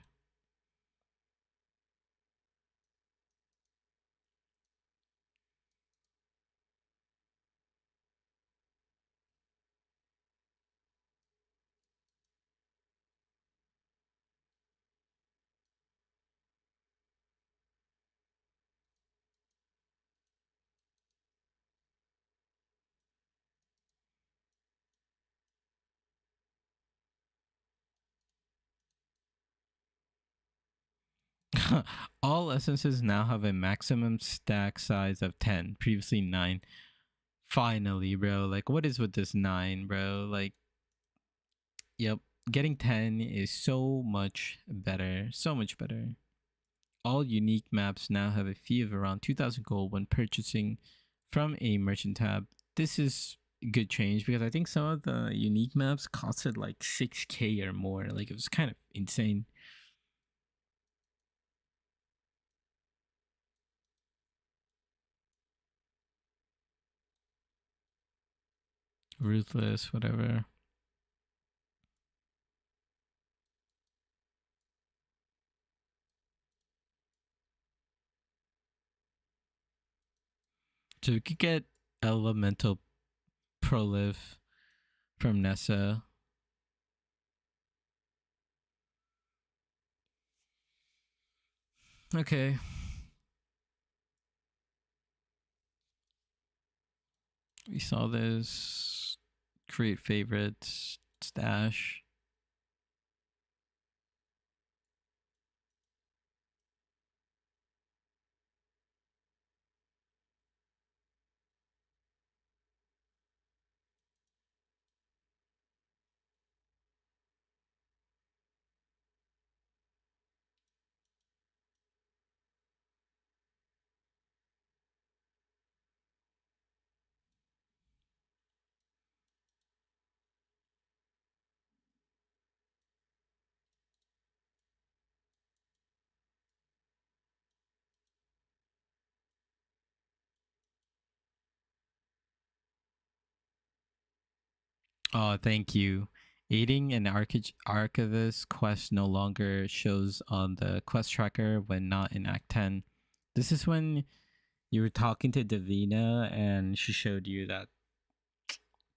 All essences now have a maximum stack size of 10, previously 9. Finally, bro. Like, what is with this 9, bro? Like, yep. Getting 10 is so much better. So much better. All unique maps now have a fee of around 2,000 gold when purchasing from a merchant tab. This is good change because I think some of the unique maps costed like 6k or more. Like, it was kind of insane. Ruthless, whatever. So we could get elemental proliv from Nessa. Okay. We saw this. Create favorites. Stash. Oh, thank you. Aiding an archivist quest no longer shows on the quest tracker when not in Act 10. This is when you were talking to Davina and she showed you that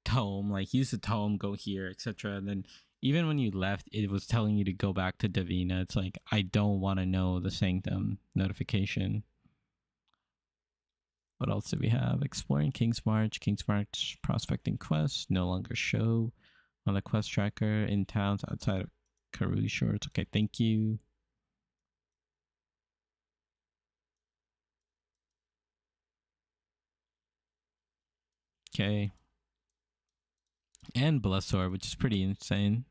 tome, like use the tome, go here, etc. And then even when you left, it was telling you to go back to Davina. It's like, I don't want to know the Sanctum notification. What else do we have? Exploring King's March. King's March prospecting quest no longer show on the quest tracker in towns outside of Karui Shores. Okay, thank you. Okay. And Blessor, which is pretty insane.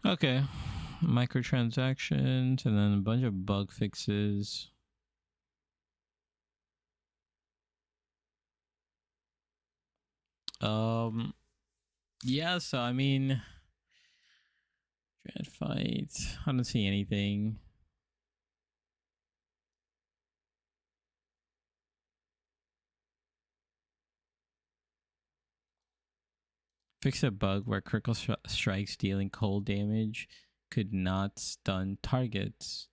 Okay. Microtransactions and then a bunch of bug fixes. Yeah, so I mean, dread fight. I don't see anything. Fix a bug where critical strikes dealing cold damage could not stun targets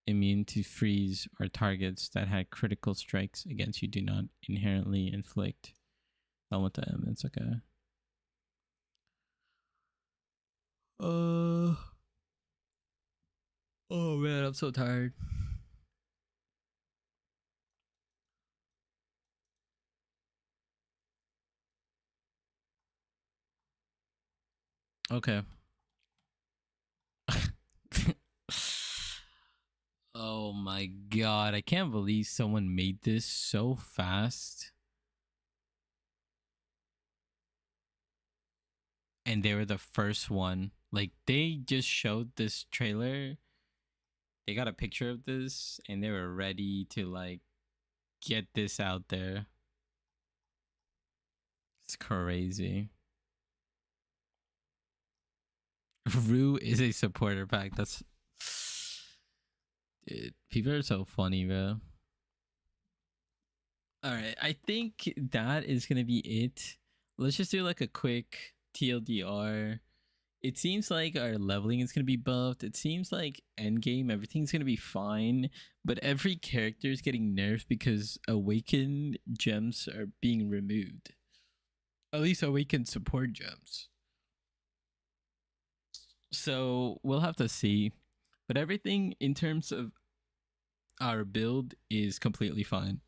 immune to freeze, or targets that had critical strikes against you do not inherently inflict. I want the M. It's okay. Oh man, I'm so tired. Okay. Oh my god, I can't believe someone made this so fast. And they were the first one. Like, they just showed this trailer. They got a picture of this and they were ready to like get this out there. It's crazy. Rue is a supporter pack. That's, dude, people are so funny, bro. All right, I think that is gonna be it. Let's just do like a quick TLDR. It seems like our leveling is gonna be buffed. It seems like endgame everything's gonna be fine, but every character is getting nerfed because awakened gems are being removed. At least awakened support gems. So we'll have to see. But everything in terms of our build is completely fine.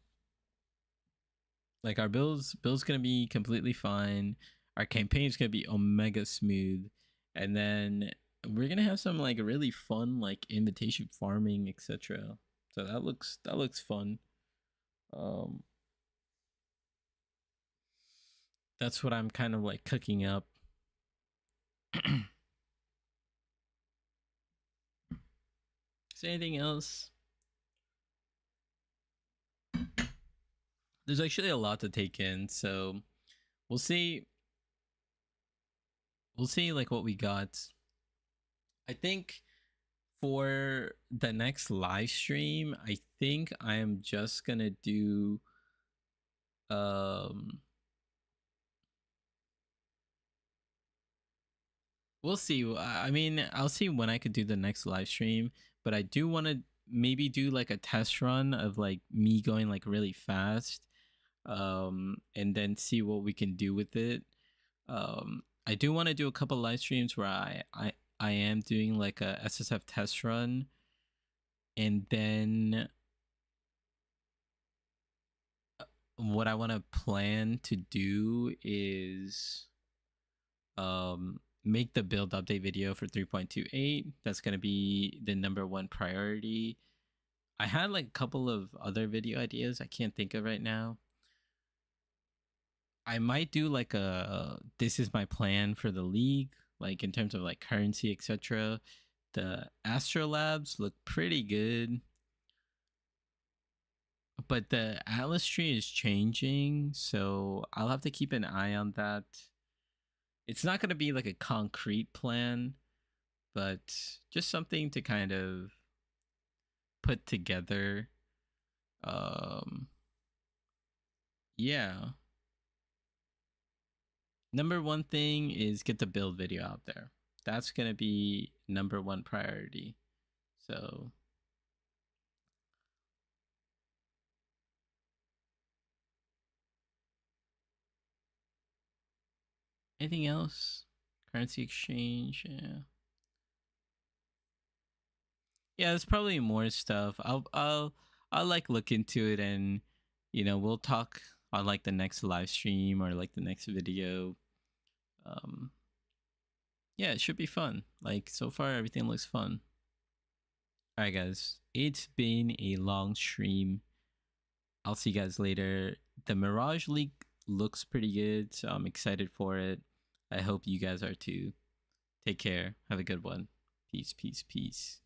Like, our build's gonna be completely fine. Our campaign's gonna be omega smooth, and then we're gonna have some like really fun like invitation farming, etc. So that looks fun. That's what I'm kind of like cooking up. Is there anything else? There's actually a lot to take in, so we'll see. We'll see like what we got. I think for the next live stream, I think I am just gonna do we'll see. I mean, I'll see when I could do the next live stream, but I do want to maybe do like a test run of like me going like really fast, and then see what we can do with it. I do want to do a couple live streams where I am doing like a SSF test run, and then what I want to plan to do is make the build update video for 3.28. That's going to be the #1 priority. I had like a couple of other video ideas I can't think of right now. I might do like a this is my plan for the league, like in terms of like currency, etc. The Astrolabs look pretty good, but the Atlas tree is changing, so I'll have to keep an eye on that. It's not going to be like a concrete plan, but just something to kind of put together. Yeah. #1 thing is get the build video out there. That's going to be #1 priority. So anything else? Currency exchange, yeah. Yeah, there's probably more stuff. I'll like look into it, and we'll talk on like the next live stream or like the next video. Yeah, it should be fun. Like, so far everything looks fun. All right, guys, it's been a long stream. I'll see you guys later. The Mirage League looks pretty good, so I'm excited for it. I hope you guys are too. Take care. Have a good one. Peace, peace, peace.